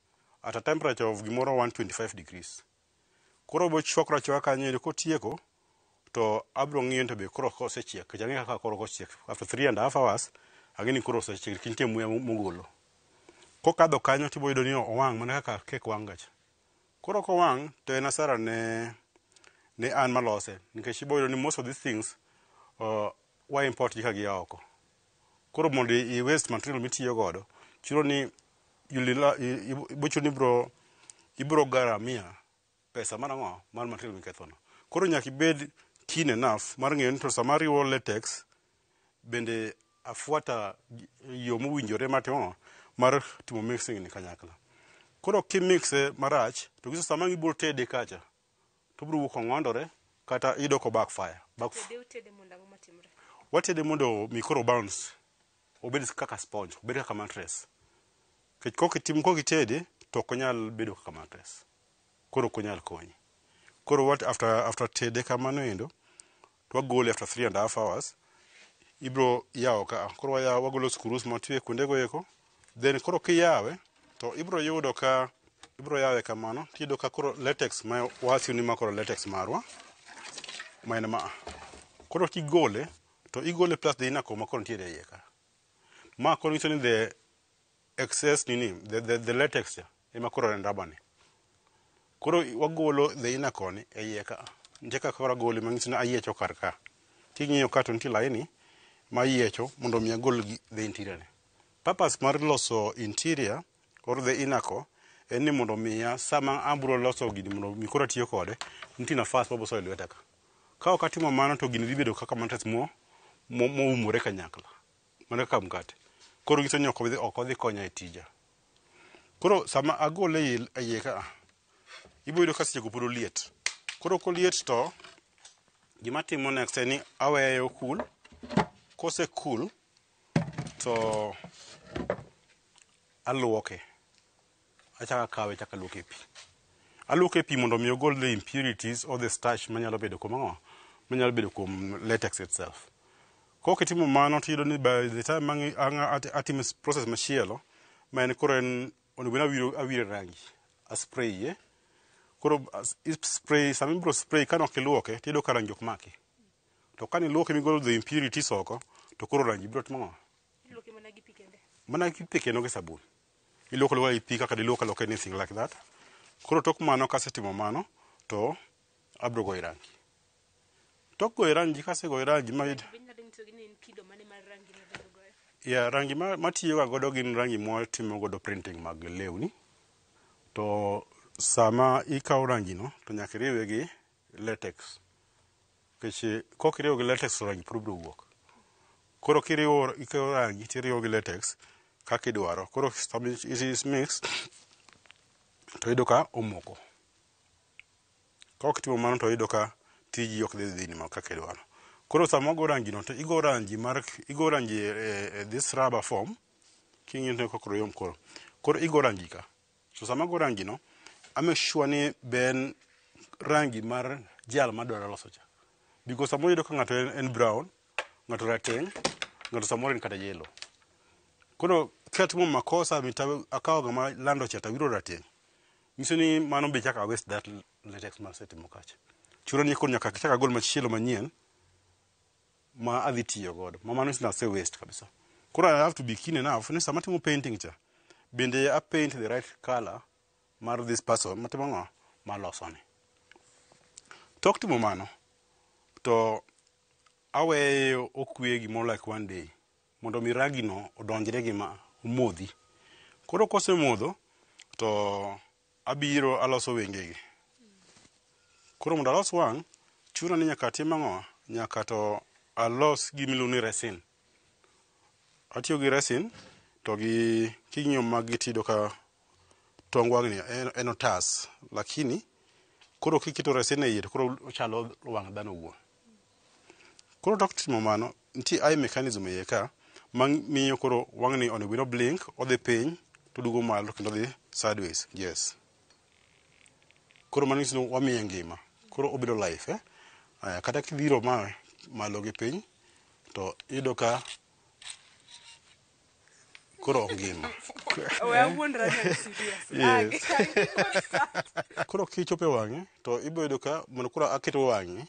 [SPEAKER 11] At a temperature of gimoro 125 degrees. Koro bo chwakra kanyo kotieko, to abro ng'iyo to be koro kosechiek. Kajang'i kaka koro kosechiek. After 3.5 hours, ageni koro osechiek, kintie muya mogolo. Kokadho kanyo tibo yudo ni owang' mana kaka kek wang' gacha. Koro kowang' to en asara ne an malose. Nikech ibo yudo ni most of these things wa import gi kagi oko. Koro mondo i waste material mitiyo godo, chiro ni ibocho ni ibro garamia pesa mar material mikethono. Koro nyaka ibed keen enough mar ng'eyo ni to sama riwo latex bende afuata yo mowinjore matimo mar timo mixing ni kanyakla. Koro kimixe marach, to giso sama ngibiro tede kacha, to biro wuok ong'ondore kata idoko backfire. Watede mondo mikoro bounce, obed kaka sponge, obed kaka mattress. Kech kokitede, to konyal bedo kaka mattress. Koro konyal konyi. Koro after tede kamano endo, to wagole after 3.5 hours, ibro yawo ka. Koro wagolo screws matwe kuonde go eko. Then koro kiyawe, to ibro yudo ka ibro yawe kamano tiyudo ka koro latex ma wasi ni makoro latex marwa maina ma koro kigole to igole plus the inako makoro ntiere iye ka ma koro nyiso ni the excess the latex ya ema koro en rabani koro wagolo the inako ni iye ka njeka koro gole manyiso ni ayiecho kar ka ting'iyo ka to nitie laini ma yiecho mondo mi agol the interior ne purpose mar loso interior or the inako en ni mondo miya sama abro loso gini mondo mi koro tiyo kode nitie nafas maboso e lweta ka ok atimo mano to gini dhi bedo kaka mantas moumore kanyakla mana kaka mkate koro nyiso ni ok odhi konya e tija koro sama agole e iye ka ibo yudo ka sechego pod oliet koro koliet to gima timo next en ni aweye okul kose cool to aluoke achaka kawe chaka luoke pi aluoke pi mondo mi ogol the impurities or the starch manyalo bedo kuom latex itself kok itimo mano tiyudo ni by the time atimo process machielo ma en koro en onego awire rangi aspray ye koro spray sama ibro spray kano kiluoke tiyudo ka rangi ok maki to kani luoke migolo the impurities oko to koro rangi biro timo
[SPEAKER 8] Iluoke mana gi pi kende.
[SPEAKER 11] Mana gi pi kendo gi sabun. Iluoko luoka gi pi kaka diluoko look anything like that. Koro tok mano kasetimo mano to abro goyo rangi. Tok goyo rangi kasegoyo rangi ma ya rangi matiyo godo gin rangi mwatimo godo printing mag lewni. To sama ikawo rangi no to nyaka iriwe gi latex. Keche kok iriwe gi latex rangi biro wuok. Koro ikawo rangi tiriwo gi latex kaka idwaro. Koro it is mixed to iyudo ka omoko. Kok timo mano to iyudo ka tiji ok dhi ni kaka idwaro. Koro sama go rangi no to igo rangi this rubber form king'yo to koko yom koro. Koro igo rangi ka. So sama go rangi no make sure ni ben rangi mar jal madwaro loso cha. Because samo iyudo ka ng'ato en brown, ng'ato rateng', ng'ato samoro en kata yellow. Koro katimo makosa akawo gama lando cha tawiro rateng'. Nyiso ni mano be chaka waste that latex mar setimo kacha. Churo ni koro nyaka chaka gol machielo manyien ma adhi tiyo godo. Ma mano is not say waste kabisa. Koro I have to be keen enough ni sama timo painting cha. Bende I paint the right color mar this person matimo ng'o maloso ni. Tok timo mano to aweye okwe gimoro like one day mondo mi rangi no odonjre gi ma omodhi. Koro kose modho to abiro aloso wengegi. Koro mondo alos wang' chuno ni nyaka tim ang'o nyaka to alos gimiluongo ni resin. Atiyo gi resin to gi king'iyo mag tido ka tong wang' ni en otas lakini koro kiketo resin e iye to koro ochalo wang' dhano wuon. Koro tok timo mano nitie eye mechanism e iye ka miyo koro wang'ni onego bed blink odhi piny to duogo malo kendo dhi sideways. Yes. Koro mano nyiso ni wamiye ngima. Koro obedo life kata kidhiro malo gi piny to iyudo ka koro ngima. Yes. Koro kichopo e wang'e to ibo yudo ka mondo koro aketo wang'e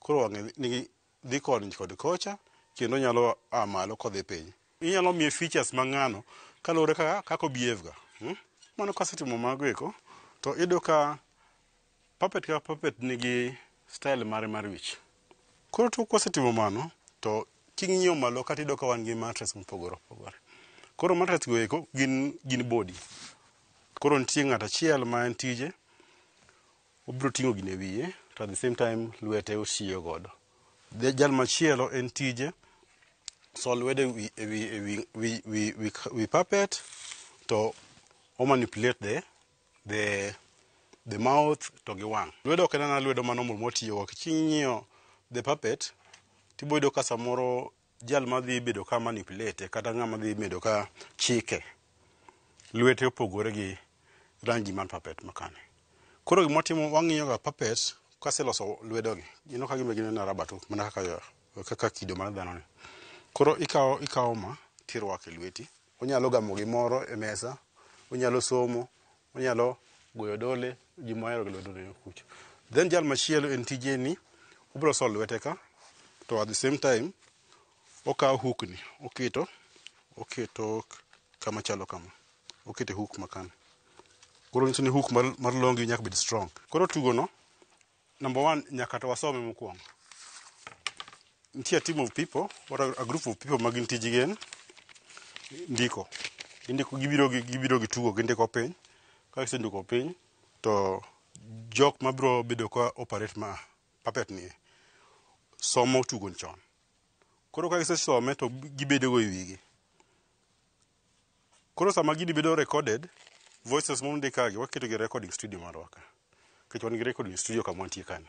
[SPEAKER 11] koro wang'e nigi dhi kod kocha kendo nyalo malo kodhi piny. Inyalo miye features mang'ano kaluwore kaka obehave ga. Mano kasetimo mago eko to iyudo ka puppet ka puppet nigi style mare mar wich. Koro to kasetimo mano to king'iyo malo kata iyudo ka wan gi mattress mopogore opogore. Koro mattress go eko gin body. Koro nitie ng'at achiel ma en tije obiro ting'o gine wiye to at the same time lwete osiyo godo. Jal machielo en tije so lwede wi puppet to o manipulate the mouth to gi wang'. Lwedo ok en lwedo ma normal motiyo king'iyo the puppet tibo yudo ka samoro jal madhi bedo ka manipulate kata ng'ama dhi bedo ka chike lwete opogore gi rangi man puppet makane. Koro gimotimo wang'iyo ga puppet kaseloso lwedogi gino ka gimbe gin na rabatu mana kaka kido mar dhano ni. Koro ikawo ma tirwako e lweti. Onyalo gamo gimoro e mesa, onyalo somo, onyalo goyo dole gima ohero goyo dole kucho. Then jal machielo en tije ni obiro so lwete ka to at the same time okawo hook ni oketo kama chalo kama, okete hook makano. Koro nyiso ni hook mar longi nyaka bed strong. Koro tugo no, number one, nyaka to wasome mokwongo. Nitie a team of people, or a group of people magin tiji gen ndiko gibiro gitugo gindiko piny. Ka gisendiko piny to jok mabiro bedo ka operate ma puppet ni somo tugo chon. Koro ka gisesome to gibedo go iwigi. Koro sama gini bedo recorded, voices mondika gi waketo gi recording studio marwa ka. Kech wan gi recording studio kama wantie kan.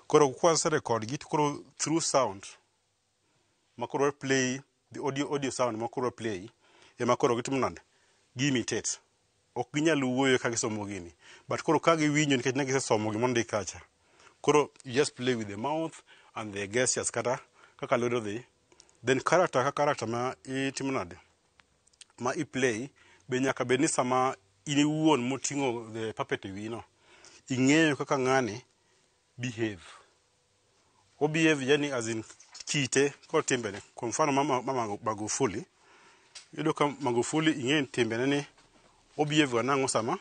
[SPEAKER 11] Koro kwa se record gi koro through sound makoro play the audio sound makoro play makoro gitimo nade gi imitate. Ok ginyal wuoyo ka gisomo gini, but koro ka giwinjo nikech ne gisesomo gima ondik kacha. Koro you just play with the mouth and the gestures kaka lwedo dhi. Then character ma itimo nade ma i-play be nyaka bed ni sama in iwuon moting'o the puppet wino ing'eyo kaka ng'ani behave. Behave yani as in kite kod timbene. Kwa mfano mama Magufuli, yudo ka Magufuli ing'eyo timbene ni behave wanang'o sama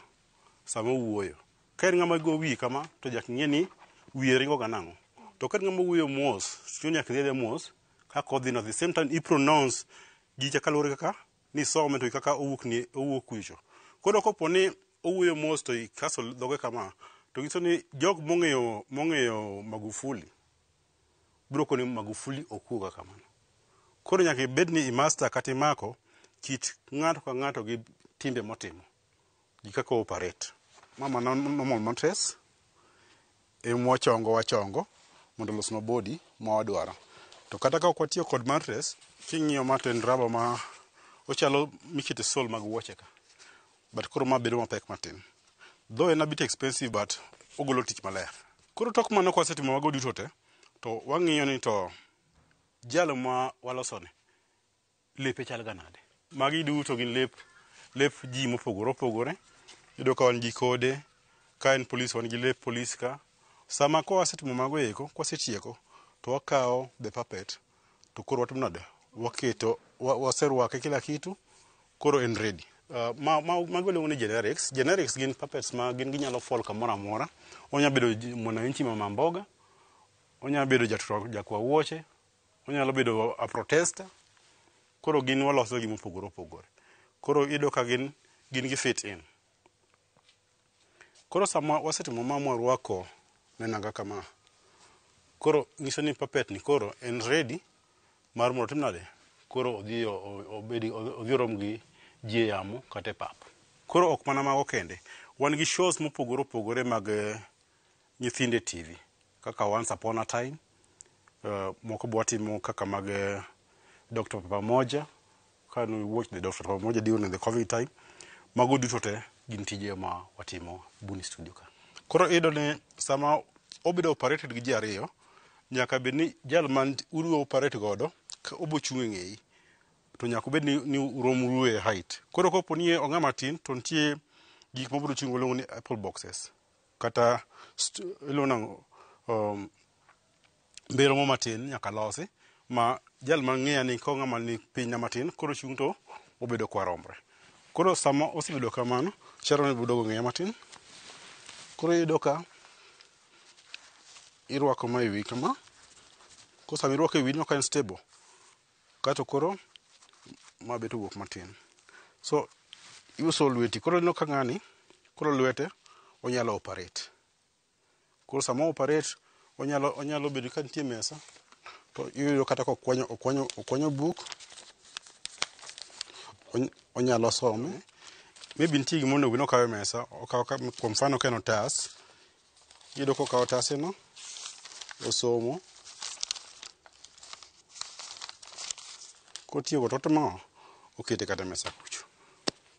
[SPEAKER 11] wuoyo. Ka en ng'ama go wi kama to jak ing'e ni wiye ringo ganang'o. To ka en ng'ama wuoyo mos, to nyaka dhede mos ka kodhi no at the same time i-pronounce gicha kalure kaka ni some to kaka owuok kucho. Koro kopo ni owuoyo mos to ikaso dhoge kama, to nyiso ni jok mong'eyo Magufuli biro koni Magufuli okuoga kamano. Koro nyaka ibed ni i-master kata imako kit ng'ato ka ng'ato gi timbe motimo gi kaka operate. Mama normal mattress wachongo mondo losno body ma wadwaro. To kata ka ok watiyo kod mattress, king'iyo ma to en raba ma ochalo mikete sol mag wuoche ka. But koro ma bedo mapek matin. Though en a bit expensive but ogolo tich maler. Koro tok mano kwa setimo mago duto te, to wang'iyo ni to jalo ma walosone lepe chal ga nade. Magi duto gin lep ji mopogore. Yudo ka wan gi kode, ka en police wan gi lep police ka. Sama kwa setimo mago eko, kwa setieko, to wakawo the puppet, to koro watimo nade, waketo, waserwake kila kitu, koro en ready. Mago iluongo ni generics. Generics gin puppets ma gin ginyalo fall kamoro amora. Onya bedo mwananchi mama mboga, onya bedo jakwa wuoche, onyalo bedo a protester. Koro gin waloso gi mopogore. Koro ido ka gin gi fit in. Koro sama wasetimo mwarwako nenanga kama, koro nyiso ni puppet ni koro en ready mar mondo tim nade. Koro odhi orom gi ji yamo kata pap. Koro ok mana mago kende, wan gi shows mopogore mag nyithinde TV kaka Once Upon a Time, moko bwatimo kaka mag Dr. Pamoja. Can we watch the Dr. Pamoja during the COVID time? Mago duto te gin tije ma watimo Buni Studio ka. Koro ido ne sama obedo operated gi ji ariyo, nyaka bed ni jal man uru operate godo ka obo chung' e ng'eyi, to nyaka bed ni uru e height. Koro kopo ni ong'ama tin to nitie gik mobiro chung' luongo ni apple boxes kata iluongo mbero mo matin nyaka losi ma jal mang'eya ni ko ng'ama ni piny na matin koro chung' to obedo kwa rombre. Koro sama osebedo kamano, charo ni budogo ng'eya matin. Koro yudo ka irwako ma ewi kama. Koro sama irwako ewi no ka en stable. Kato koro ma beto wuok matin. So iuso lweti. Koro no ka ng'ani, koro lwete onyalo operate. Koro sama operate onyalo bedo ka nitie mesa. To iyudo kata ka okwanyo buk, onyalo some. Maybe nitie gima onego no kawe mesa, okawo kwa mfano ka en otas. Iyudo ka okawo otas no, osomo. Kotieko to timo, okete kata mesa kucho.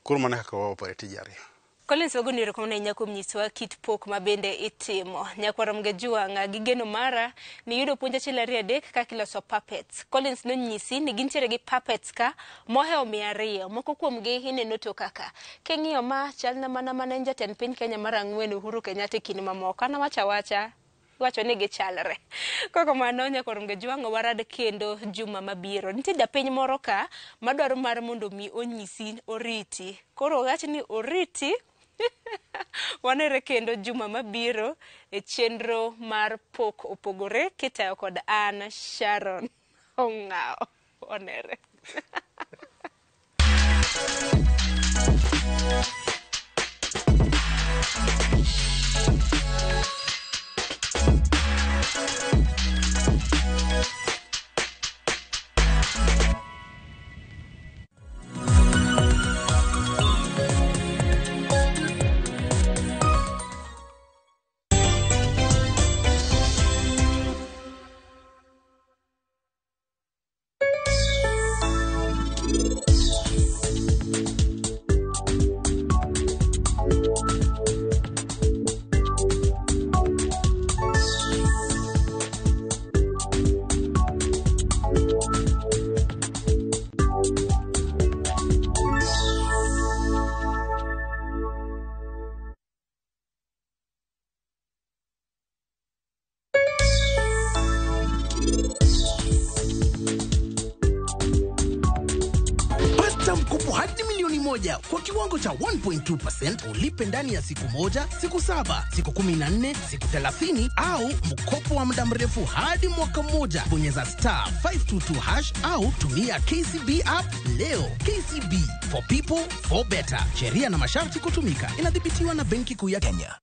[SPEAKER 11] Koro mana kaka wa operate ji ariyo.
[SPEAKER 8] Collins wagoni rekomna nyako mnyiswa kit pok mabende itimo. Nyakwara mgejua nga gigeno mara ni yudo puonja chilaria dek ka kiloso puppets. Collins no nyisi ni gintiere gi puppets ka mohe omiario. Moko kuom gi hineno to kaka. Keng'iyo ma chalna mana jatend piny Kenya mara ng'wen Uhuru Kenyatta kinde mamoko. Ana wacha wacho ni gichalre. Koko mano Nyakwara mgejua nga warad kendo juma mabiro. Nitie japiny moro ka madwaro mar mondo mi onyisi oriti. Koro wacho ni oriti wanere kendo juma mabiro e chenro mar pok opogore kitayo kod Anna Sharon Ong'ao. Onere.
[SPEAKER 3] Kwa kiwango cha 1.2% ulipe ndani ya siku moja, siku 7, siku 14, siku 30 au mkopo wa muda mrefu hadi mwaka mmoja. Bonyeza *522# au tumia KCB app leo. KCB, for people, for better. Sheria na masharti kutumika. Inadhibitiwa na Benki Kuu ya Kenya.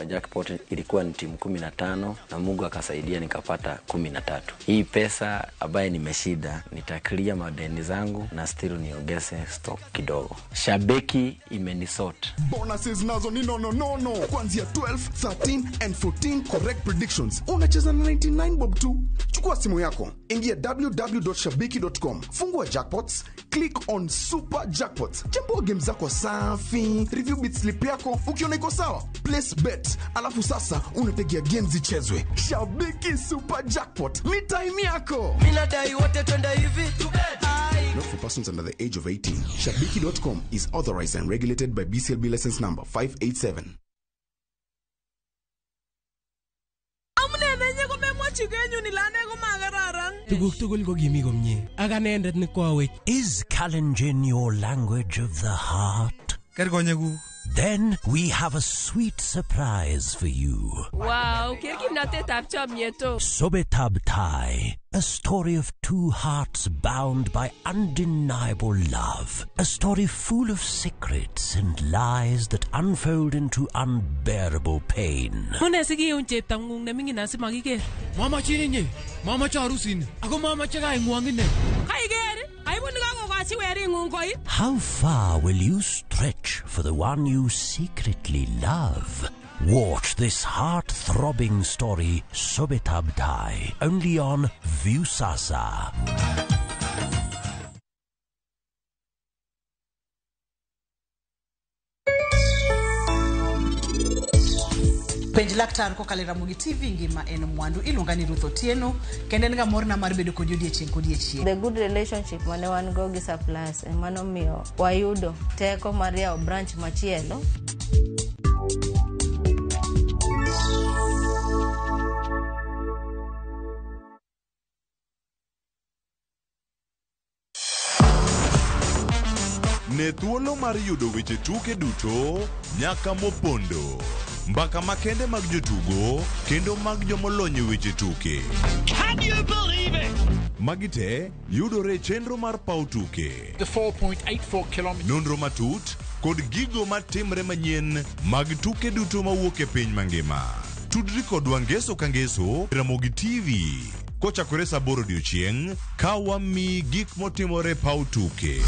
[SPEAKER 10] Jackpot ilikuwa ni timu 15 na Mungu akasaidia nikapata 13. Hii pesa ambaye nimeshida nitaklia madeni zangu na still niongeze stock kidogo. Shabeki imenisort.
[SPEAKER 12] Bonuses nazo ni no. Kuanzia 12, 13 and 14 correct predictions. Unacheza na 99 bob tu. Chukua simu yako, ingia www.shabiki.com. Fungua jackpots, click on super jackpots. Chambua game zako safi, review bit slip yako, ukiona iko sawa, place bet. Alafu sasa unategea games zichezwe. Shabiki super jackpot, ni time yako.
[SPEAKER 21] Mina dai wote twenda hivi to bet.
[SPEAKER 12] Not for persons under the age of 18. Shabiki.com is authorized and regulated by BCLB license number 587.
[SPEAKER 22] Is Kalenjin your language of the heart? Then we have a sweet surprise for you.
[SPEAKER 19] Wow,
[SPEAKER 22] Sobetab Thai, a story of two hearts bound by undeniable love. A story full of secrets and lies that unfold into unbearable pain.
[SPEAKER 23] Mama chininye, mama charusin, ako mama chagai ngwangine.
[SPEAKER 22] How far will you stretch for the one you secretly love? Watch this heart-throbbing story, Sobetab Thai, only on Viusasa.
[SPEAKER 9] Penj laktar ko kalera mugi TV ngima en mwandu ilungani Ruth Otieno kende nga morna mar bedo kod odiechieng kod odiechieng.
[SPEAKER 24] The good relationship mane wan go gi suppliers mano miyo wayudo teko mar yawo branch machielo.
[SPEAKER 26] Ne thuolo mar yudo weche tuke duto nyaka mopondo. Mbaka makende mag jotugo kendo mag jomolony weche tuke.
[SPEAKER 29] Can you believe it?
[SPEAKER 26] Magite yudore chenro mar pau tuke.
[SPEAKER 29] The 4.84 kilometers.
[SPEAKER 26] Nonro matut kod gigo matimre manyien mag tuke duto mawuok e piny mangima. Tudri kodwa ngeso ka ngeso Ramogi TV. Kochakore saa 8 odiechieng' ka wami gik motimore pau tuke.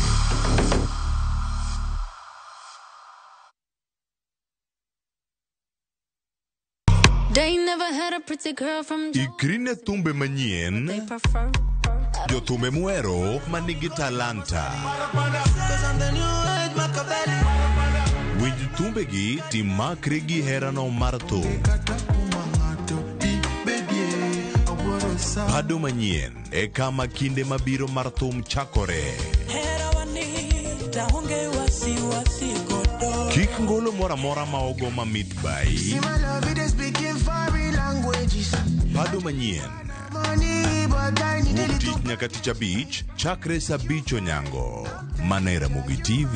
[SPEAKER 25] They never had a pretty girl from
[SPEAKER 26] Ikrine thumbe manyien.
[SPEAKER 25] They prefer
[SPEAKER 26] Jotume muero manigi talanta. Winj thumbegi timakre gi herano mar thum. Pado manyien e kama kinde mabiro mar thum chakore. Kik ngolo mora mora ma ogo mamit bai. Pado manyien Wuok nyaka tich abich chakre saa 5 onyango. Mana e Ramogi TV.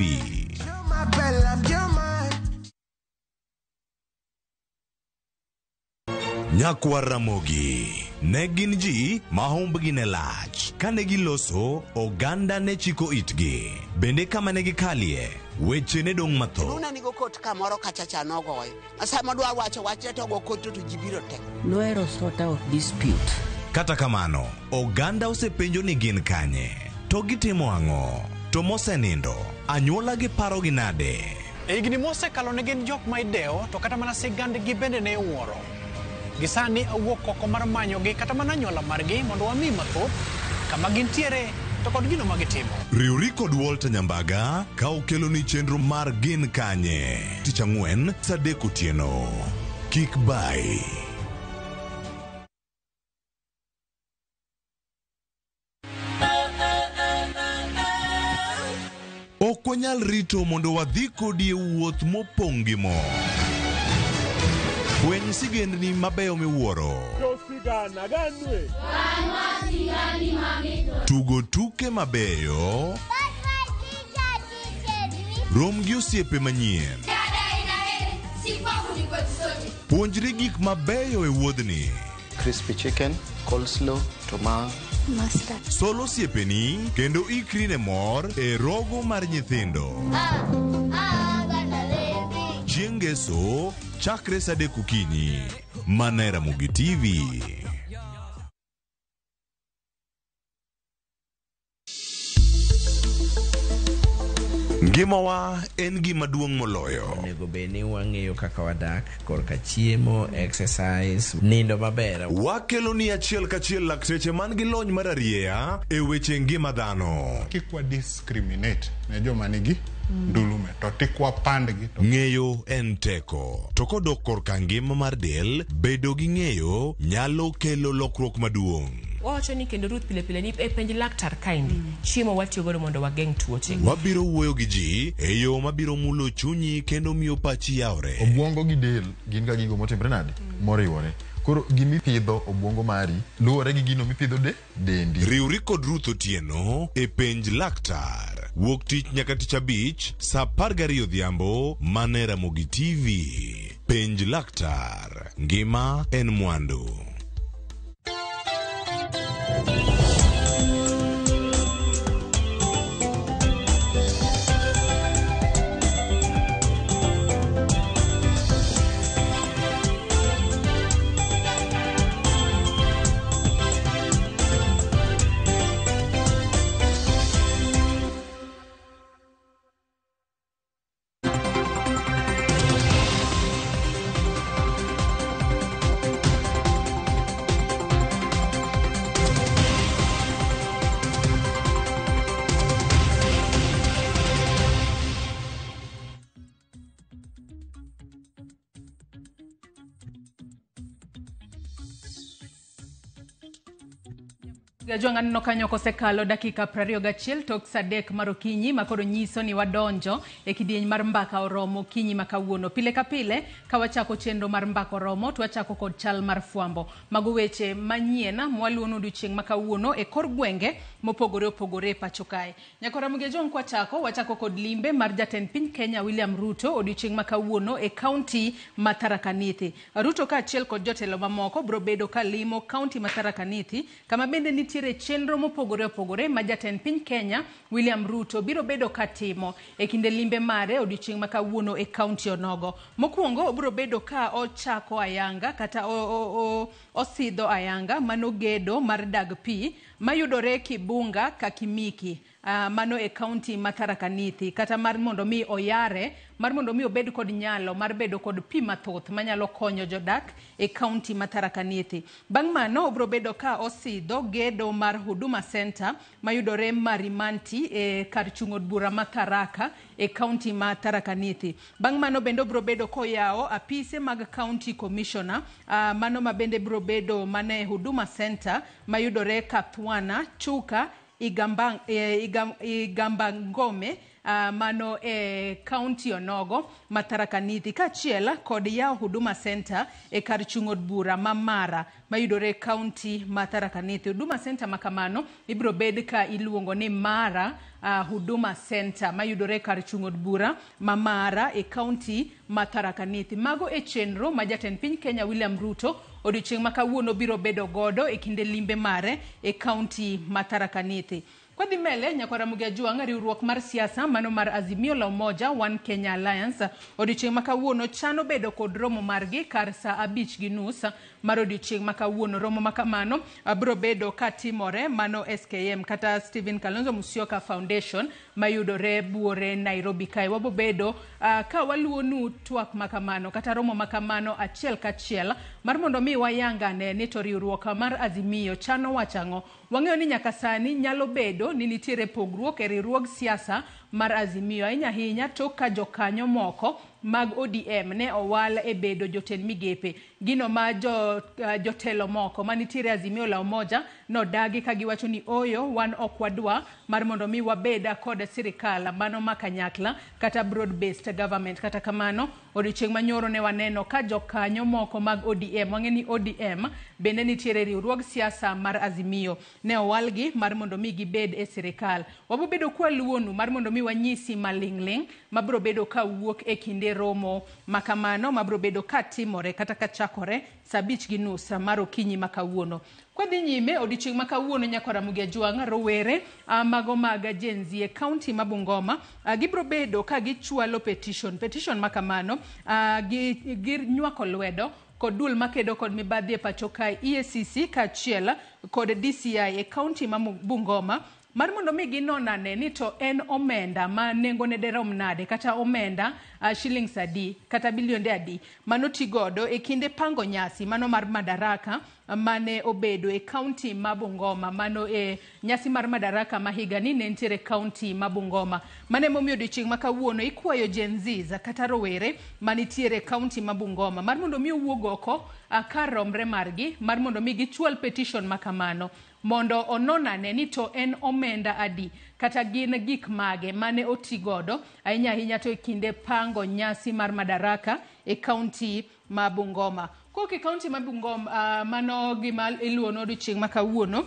[SPEAKER 26] Nyakwar Ramogi ne gin ji ma humbgi ne lach. Kane giloso, oganda ne chiko itgi. Bende kama ne gikalie, weche ne dong' matho.
[SPEAKER 1] Luna nigo kot kamoro kachacha nogoyo. Asa madwa wacho to go kot to jibiro tek.
[SPEAKER 22] Luero sort out dispute.
[SPEAKER 26] Kata kamano, oganda osepenjo ni gin kanye. To gitimo ang'o? To mosenindo, anyuola gi paro gi nade?
[SPEAKER 2] E higni mosekalo ne gin jok ma idewo, to kata mana sigandgi bende ne wuoro. Gisani awuok oko mar manyogi kata mana anyuola margi mondo wami mathoth kama gintiere to kod gino ma gitimo.
[SPEAKER 26] Riwri kod Walter Nyambaga ka okelo ni chenro mar gin kanye. Tich Ang'wen saa 3 otieno. Kik bai. Ok wanyal rito mondo wadhi kodi e wuoth mopong' gi mo. Fweny sigendni mabeyo miwuoro. Tugo tuke mabeyo. Rom gi osiepe manyien. Puonjri gik mabeyo e wuodhni.
[SPEAKER 13] Crispy chicken, coleslaw, tomato, mustard.
[SPEAKER 26] Solo osiepeni kendo ikri ne mor e rogo mar nyithindo. Chieng' Ngeso chakre saa 3 okinyi. Mana e Ramogi TV. Ngimawa en gima duong' moloyo.
[SPEAKER 7] Onego bed ni wang'eyo kaka wadak, korka chiemo, exercise, nindo maber.
[SPEAKER 26] Wakelo ni achiel kachiel lakteche man gi lony mar arieya e weche ngima dhano.
[SPEAKER 18] Kik wa discriminate ne joma nigi ndulume to tikwa pandgi.
[SPEAKER 26] Ng'eyo en teko. To kodok korka ngima mar del, bedo gi ng'eyo nyalo kelo lokruok maduong'.
[SPEAKER 19] Wacho ni kendo Ruth pile ni e penj laktar kaindi. Chiemo watiyo godo mondo wageng' tuoche.
[SPEAKER 26] Wabiro wuoyo gi ji e yo mabiro mulo chunyi kendo miyo pachi yawre.
[SPEAKER 20] Obwongo gi del gin ga gigo motimre nade? Moriwore. Koro gimipidho obwongo mari luwore gi gino mipidho dendi.
[SPEAKER 26] Riwri kod Ruth Otieno e penj laktar. Wuok tich nyaka tich abich saa 12 odhiambo. Mana e Ramogi TV. Penj laktar. Ngima en mwandu.
[SPEAKER 14] Gajuanga no kanyo kosekalo dakika 21 tok saa 3 mar okinyi makoro nyiso ni wadonjo e kidieny mar mbaka oromo okinyi makawuono. Pile ka pile ka wachako chenro mar mbaka oromo to wachako kod chal mar fwambo. Mago weche manyiena mwaluono odiochieng' makawuono e kor gwenge mopogore opogore pacho kae. Nyakora Mugejon kwa wachako kod limbe mar jatend piny Kenya William Ruto odiochieng' makawuono e kaunti ma Tharaka Nithi. Ruto ka achiel kod jotelo mamoko bro bedo ka limo kaunti ma Tharaka Nithi kama bende nitiere chenro mopogore opogore ma jatend piny Kenya William Ruto biro bedo katimo e kinde limbe mare odiochieng' makawuono e kaunti onogo. Mokwongo biro bedo ka ochako ayanga kata osidho ayanga manogedo mar dag pi mayudore Kibunga ka Kimiki. mano e kaunti ma Tharaka Nithi, kata mar mondo mi oyare, mar mondo mi obed kod nyalo mar bedo kod pi mathoth manyalo konyo jodak e kaunti ma Tharaka Nithi. Bang' mano obro bedo ka osidho gedo mar Huduma Center mayudore Marimanti e kar chung' od bura ma Tharaka e kaunti ma Tharaka Nithi. Bang' mano bende obro bedo koyawo apise mag county commissioner, mano ma bende bro bedo mane Huduma Center mayudore Kathwana, Chuka, Igambangome, mano e kaunti onogo ma Tharaka Nithi, kachiel kod yawo Huduma Center e kar chung' od bura ma Mara mayudore kaunti ma Tharaka Nithi. Huduma Center makamano ibro bed ka iluongo ni Mara Huduma Center mayudore kar chung' od bura ma Mara e kaunti ma Tharaka Nithi. Mago e chenro ma jatend piny Kenya William Ruto odiochieng' ma kawuono biro bedo godo e kinde limbe mare e kaunti ma Tharaka Nithi. Kwa dhi mbele, Nyakwara Mugiajuang, riwruok mar siasa mano mar Azimio la Umoja One Kenya Alliance odiochieng' ma kawuono chano bedo kod romo margi kar saa 5:30 mar odiochieng' ma kawuono. Romo makamano biro bedo katimore mano SKM kata Stephen Kalonzo Musyoka Foundation mayudore buore Nairobi kae. Wabo bedo ka waluonu twak makamano kata romo makamano achiel kachiel mar mondo mi wayangane ni to riwruok mar Azimio chano wachango. Wang'eyo ni nyaka sani nyalo bedo ni nitiere pogruok e riwruog siasa mar Azimio, ahinya ahinya tok ka jokanyo moko mag ODM ne owal e bedo jotend migepe. Gino ma jotelo moko manitiere Azimio la Umoja no dagi ka giwacho ni oyo wan ok wadwa mar mondo mi wabeda kod sirikal mano makanyakla kata broad based government. Kata kamano odiochieng' manyoro ne waneno ka jokanyo moko mag ODM, wang'eni ODM bende nitiere riwruog siasa mar Azimio, ne owalgi mar mondo mi gibed e sirikal. Wabo bedo kwa luonu mar mondo mi wanyisi maling'ling mabro bedo ka wuok e kinde romo makamano mabro bedo ka timore kata ka chakore saa 5:30 mar okinyi makawuono. Kwa dhi nyime odiochieng' ma kawuono Nyakwara Mugiajuang, rowere mago mag Gen Z e kaunti ma Bungoma gibro bedo ka gichwalo petition makamano ginywako lwedo kod dul makedo kod mibadhi e pacho kae EACC kachiel kod DCI e kaunti ma Bungoma mar mondo mi ginonane ni to en omenda ma nengo ne derom nade kata omenda shillings adi kata bilionde adi mano tigodo e kinde pango nyasi mano mar Madaraka mane obedo e kaunti ma Bungoma, mano e nyasi mar Madaraka ma higa ni ne nitiere kaunti ma Bungoma. Mane momiyo odiochieng' ma kawuono ikwayo Gen Z kata rowere manitiere kaunti ma Bungoma mar mondo mi owuog oko kar romre margi mar mondo mi gichwal petition makamano mondo ononane ni to en omenda adi kata gin gik mage mane otigodo ahinya ahinya to e kinde pango nyasi mar Madaraka e kaunti ma Bungoma. Koke kaunti ma Bungoma mano gima iluono odiochieng' ma kawuono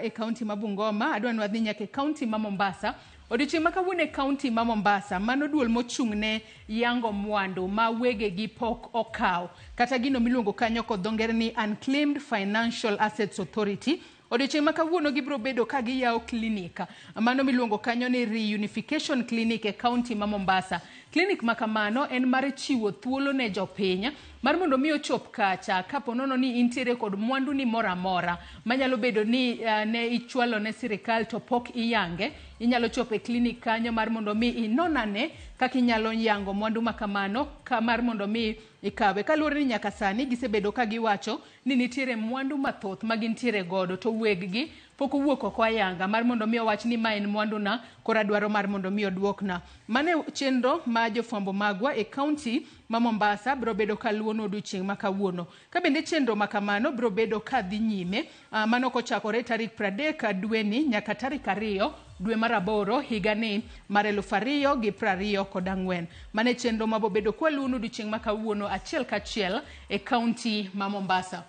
[SPEAKER 14] e kaunti ma Bungoma. Adwa ni wadhi nyaka e kaunti ma Mombasa. Odiochieng' ma kawuono e kaunti ma Mombasa mano duol mochung'ne yango mwandu ma wegegi pok okaw kata gino miluongo kanyo kod dho ngere ni Unclaimed Financial Assets Authority. Odiochieng' ma kawuono gibro bedo ka giyawo klinik mano miluongo kanyo ni Reunification Clinic e kaunti ma Mombasa. Klinik makamano en mar chiwo thuolo ne jopiny mar mondo mi ochop kacha kapo nono ni intiere kod mwandu ni mora mora manyalo bedo ni ne ichwalo ne sirikal to pok iyange, inyalo chope klinik kanyo mar mondo mi inonane kaka inyalo yango mwandu makamano mar mondo mi ikawe. Kaluwore ni nyaka sani gisebedo ka giwacho ni nitiere mwandu mathoth ma gintiere godo to weggi pok owuok oko ayanga mar mondo mi owach ni ma en mwandu na kora dwaro mar mondo mi odwokna. Mane chenro ma jofwambo magwa e kaunti ma Mombasa bro bedo ka luono odiochieng' ma kawuono. Ka bende chenro makamano bro bedo ka dhi nyime mano kochakore tarik 30 dweni nyaka tarik 2 dwe mar 8 higa ni mar 2024. Mane chenro mabo bedo kwa luono odiochieng' ma kawuono achiel kachiel e kaunti ma Mombasa.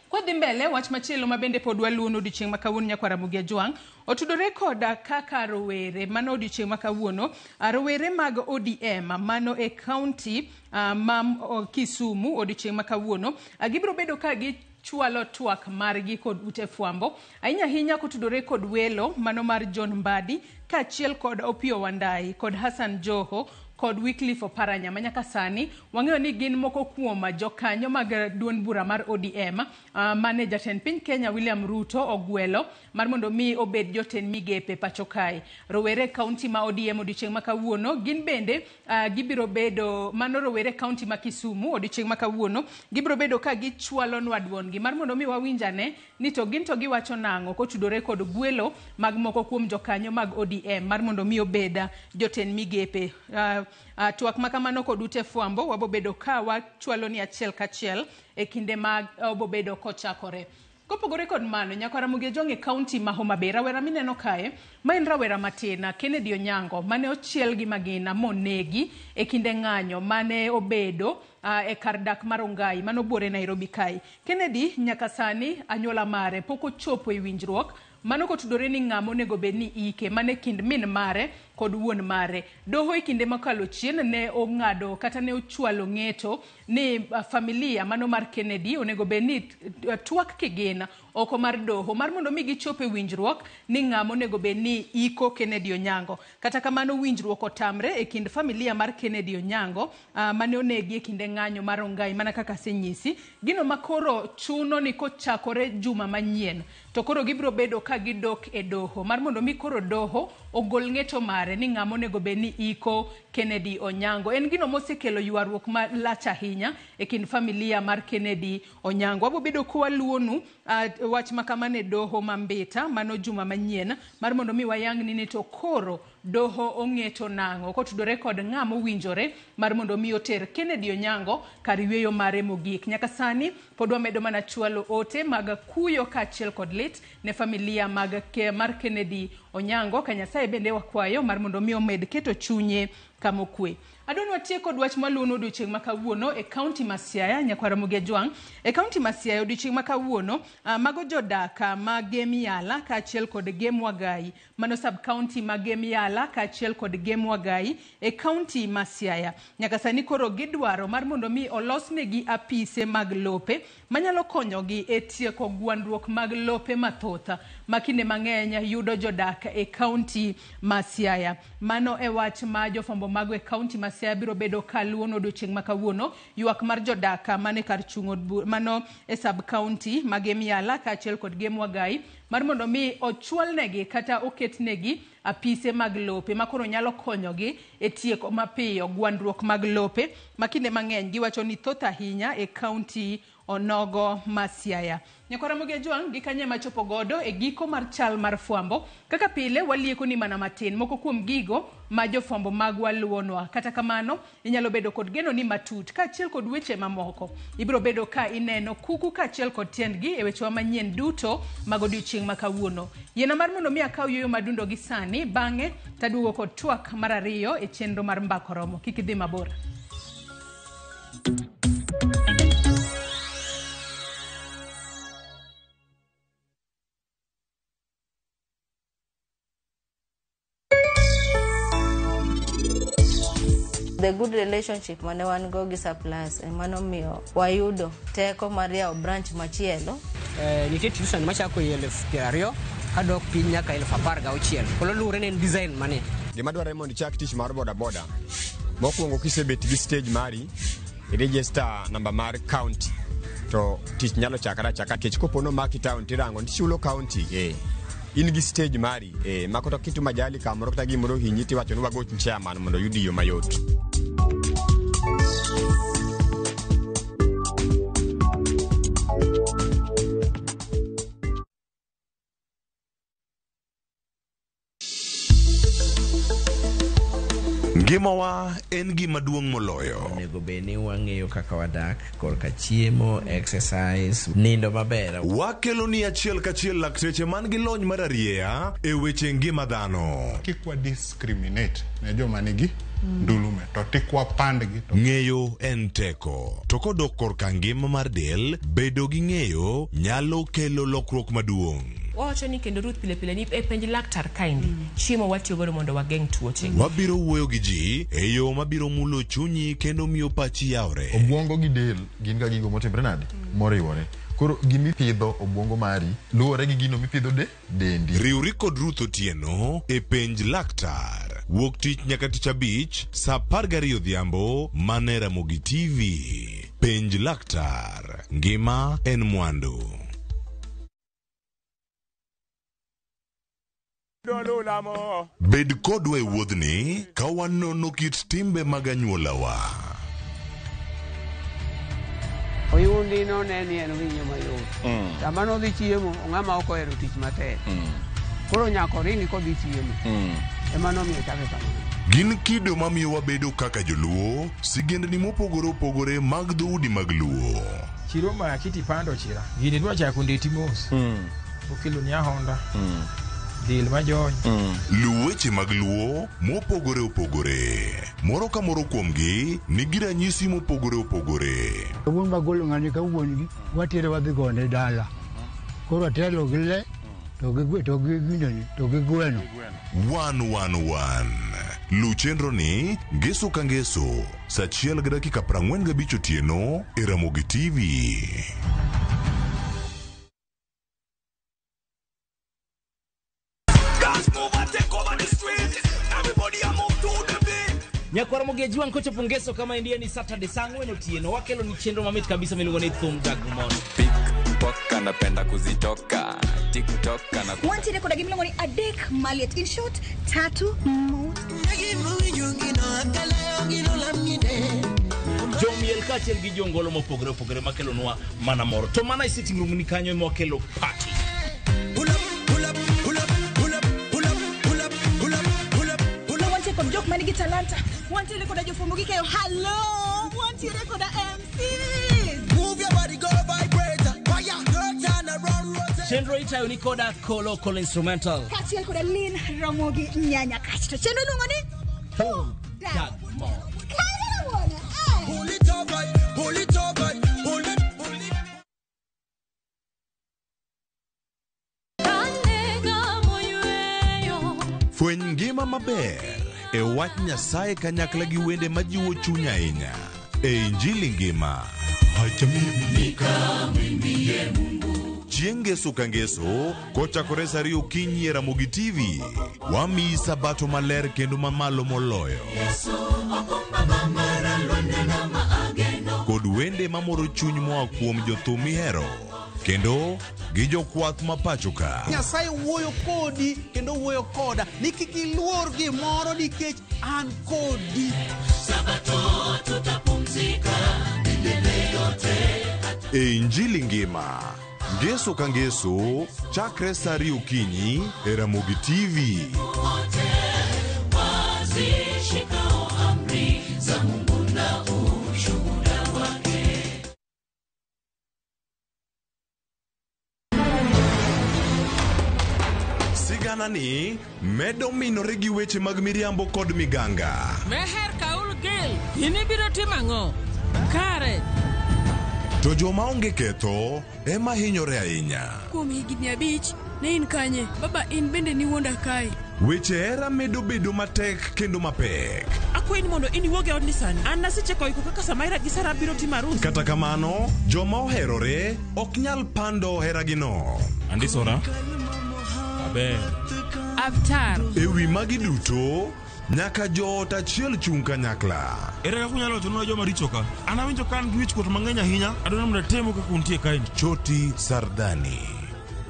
[SPEAKER 14] Kwa dhi mbele wach machielo ma bende pod waluono odiochieng' ma kawuono Nyakwara Mugiajuang otudore koda kaka rowere mano odiochieng' ma kawuono rowere mag ODM mano e kaunti ma Kisumu odiochieng' ma kawuono gibro bedo ka gichwalo twak margi kod ute fwambo ahinya ahinya kotudore kod welo mano mar John Mbadi kachiel kod Opiyo Wandayi kod Hassan Joho kod Wycliffe Oparanya manyaka sani wang'eyo ni gin moko kuom jokanyo mag duond bura mar ODM mane jatend piny Kenya William Ruto ogwelo mar mondo mi obed jotend migepe pacho kae. Rowere kaunti ma ODM odiochieng' ma kawuono gin bende gibiro bedo mano rowere kaunti ma Kisumu odiochieng' ma kawuono gibiro bedo ka gichwalo nwa duondgi mar mondo mi wawinjane ni to gin to giwacho nang'o kotudore kod gwelo mag moko kuom jokanyo mag ODM mar mondo mi obeda jotend migepe. Twak makamano kod ute fwambo wabobedo ka wachwalo ni achiel kachiel e kinde mag obobedo kochakore. Kopogore kod mano, Nyakwara Mugiajong' kaunti ma Homa Bay, rawera mineno kae, ma en rawera matina, Kennedy Onyango, mane ochiel gi magina monegi e kinde ng'anyo mane obedo e kar dak mar Ongai, mano buore Nairobi kae. Kennedy nyaka sani anyuola mare pok ochopo e winjruok mano kotudore ni ng'amo nego bed ni ike mane kind min mare kod wuon mare. Doho e kinde makalo chien ne ong'ado kata ne ochwalo ng'eto ni familia mano mar Kennedy onego bed ni twak kigina oko mar doho mar mondo mi gichope winjruok ni ng'amo onego bed ni iko Kennedy Onyango. Kata kamano winjruok otamre e kind familia mar Kennedy Onyango mane onegi e kinde ng'anyo mar Ongai mana kaka senyisi. Gino makoro chuno ni kochakore juma manyien to koro gibiro bedo ka gidok e doho mar mondo mi koro doho ogol ng'eto mare ni ng'amo onego bed ni iko Kennedy Onyango. En gino mosekelo ywaruok malach ahinya e kind familia mar Kennedy Onyango. Wabobedo kwaluonu wach makamane doho mambita mano juma manyien mar mondo mi wayang'ni ni to koro doho ong'eto nang'o kotudore kod ng'amo winjore mar mondo mi oter Kennedy Onyango kar yweyo mare mogik. Nyaka sani pod wamedo mana chwalo ote mag kuyo kaachiel kod lit ne familia mar Kennedy Onyango ka Nyasaye bende wakwayo mar mondo mi omed keto chunye kamokwe. Adon watie kod wach maluono odiochieng' ma kawuono e kaunti ma Siaya. Nyakwara Mugiajong' e kaunti ma Siaya odiochieng' ma kawuono mago jodaka ma Gemiala kaachiel kod Gemwagai mano sub county ma Gemiala kaachiel kod Gemwagai e kaunti ma Siaya nyaka sani koro gidwaro mar mondo mi olosnegi apise mag lope manyalo konyogi e tieko gwandruok mag lope mathoth makinde mang'eny yudo jodaka e kaunti ma Siaya. Mano e wach ma jofambo mago e kaunti ma Siaya biro bedo kaluono odiochieng' ma kawuono ywak mar jodaka mane kar chung'o mano e sub county ma Gemiala kaachiel kod Gemwagai mar mondo mi ochwalnegi kata oketnegi apise mag lope makoro nyalo konyogi e tieko mapiyo gwandruok mag lope makinde mang'eny giwacho ni thoth ahinya e kaunti onogo ma Siaya. Nyakwara Mugiajong' gi kanye machopo godo e giko mar chal mar fwambo. Kaka pile walieko ni mana matin moko kuom gigo ma jofwambo mag waluonwa. Kata kamano inyalo bedo kod geno ni matut kaachiel kod weche mamoko. Ibiro bedo ka ineno kuku kaachiel kod tiendgi e weche manyien duto mag odiochieng' ma kawuono. Yiena mar mondo mi akaw yoyo madundo gi sani bang'e taduogo kod twak mar ariyo e chenro mar mbako romo. Kik idhi mabor.
[SPEAKER 24] The good relationship mane wan go gi surplus mano miyo wayudo teko mar yawo branch machielo.
[SPEAKER 4] Nitie tuition machako 20,000 kadok piny nyaka 16,000. Kolo luwore ne design mane.
[SPEAKER 5] Gima dwarore mondo ichak tich mar boda boda. Mokwongo kisebet gi stage mari, i-register namba mar county. To tich nyalo chakara kech kopono maki town tirango tichulo county in gi stage mari makoto kitu majali kamoro kata gimoro hinyi tiwacho ni wagoch chairman mondo yudi yo mayot.
[SPEAKER 26] Ngimawa en gima duong' moloyo.
[SPEAKER 7] Onego bed ni wang'eyo kaka wadak, korka chiemo, exercise, nindo maber.
[SPEAKER 26] Wakelo ni achiel kachiel lakteche man gi lony mar arieya e weche ngima dhano.
[SPEAKER 18] Kik wa discriminate ne joma nigi ndulume to tikwa pandgi.
[SPEAKER 26] Ng'eyo en teko. To kodok korka ngima mar del, bedo gi ng'eyo nyalo kelo lokruok maduong'.
[SPEAKER 19] Wacho ni kendo Ruth pile pile ni e penj laktar kaindi chiemo watiyo godo mondo wageng tuoche.
[SPEAKER 26] Wabiro wuoyo gi ji e yo mabiro mulo chunyi kendo miyo pachi yawre.
[SPEAKER 20] Obwongo gi del gin ga gigo motimre nade moriwore. Koro gimipidho obwongo mari luwore gi gino mipidho dendi.
[SPEAKER 26] Riwri kod Ruth Otieno e penj laktar. wuok tich nyaka tich abich saa 12 odhiambo mana Ramogi TV. Penj laktar, ngima en mwandu. Bed kodwa e wuodhni ka wanono kit timbe mag anyuolawa.
[SPEAKER 6] Oyundi no neni en winyo mayot. Sama no dhi chiemo, ng'ama ok ohero tich matek. Koro nyako ringi kodhi chiemo. Ema nomiyo chake kamano.
[SPEAKER 26] Gin kido mamiyo wabedo kaka joluo, sigendni mopogore opogore mag dhoudi mag luo.
[SPEAKER 8] Chiro ma kiti pando chira. Gini dwa chako ndeti mos. Okelo nya Honda. Dil majony.
[SPEAKER 26] Luweche mag luo mopogore opogore. Moro ka moro kuomgi nigi ranyisi mopogore opogore.
[SPEAKER 11] Wuon magolo ng'ani ka wuongi watere wadhi gone dala. Koro telo gi le to gi gweno.
[SPEAKER 26] 111 Luchenro ni ngeso ka ngeso saa 1:45 otieno e Ramogi TV.
[SPEAKER 15] Nyakwara Ramogi juan kocha pungeso kama india ni Saturday sangwe no tieno wakelo ni chenro mamit kabisa miluongo ni Thum Dagmon.
[SPEAKER 16] Poka napenda kuzitoka TikTok na
[SPEAKER 17] wanti rekoda gimlongo ni Adek Maliet, in short tatu mode.
[SPEAKER 15] Jomiel kachel gi jongolo mopogore opogore makelo nwa mana moro. To mana sitting room ni kanyo mokelo party.
[SPEAKER 17] Con jok manigi talanta wanti rekoda jofumo kayo hello wanti rekoda MC
[SPEAKER 21] move your body go vibrate fire girl turn around rotate
[SPEAKER 15] chenro itayo ni koda kolo instrumental
[SPEAKER 17] kachiel koda Lin Ramogi nyanya kachito chenro lungo ni
[SPEAKER 15] Thum Dagmon
[SPEAKER 21] pull it over pull it over pull it
[SPEAKER 26] Fweny ngima maber e wach Nyasaye kanyakla gi wende majiwo chuny ahinya. E Injili ngima. Chieng' ngeso ka ngeso, kochakore saa 2 okinyi e Ramogi TV, wamiyi sabato maler kendo mamalo moloyo. Kod wende mamoro chuny moa kuom jothum mihero. Kendo gi jokwath mapacho ka.
[SPEAKER 25] Nyasaye wuoyo kodi kendo wuoyo koda ni kik iluor gimoro nikech an kodi.
[SPEAKER 21] Sabato tutapumzika milele yote.
[SPEAKER 26] E Injili ngima. Ngeso ka ngeso chakre saa 2 okinyi e Ramogi TV.
[SPEAKER 21] Wazishikao amri za Mungu na ushuhuda wake.
[SPEAKER 26] Sigana ni medo minore gi weche mag miriambo kod miganga.
[SPEAKER 27] Meher kaul gil, ini biro timang'o? Kare.
[SPEAKER 26] To joma onge ketho ema hinyore ahinya.
[SPEAKER 28] Kuom higni 5 ne in kanye, baba in bende ni wuonda kae.
[SPEAKER 26] Weche hera medo bedo matek kendo mapek.
[SPEAKER 27] Akwayi ni mondo in iwuog e odni sani. An nasiche koiko kaka Samaira gi Sara biro timo arus.
[SPEAKER 26] Kata kamano, joma oherore ok nyal pando heragino.
[SPEAKER 15] Andisora. Aber.
[SPEAKER 27] Avatar.
[SPEAKER 26] Ewi magi duto, nyaka joot achiel chung' kanyakla.
[SPEAKER 15] Ere kaka unyalo wacho joma richo ka? An awinjo ka an gi wichkuot mang'eny ahinya, adwaro mondo atemo kaka untie kae.
[SPEAKER 26] Choti Sardani.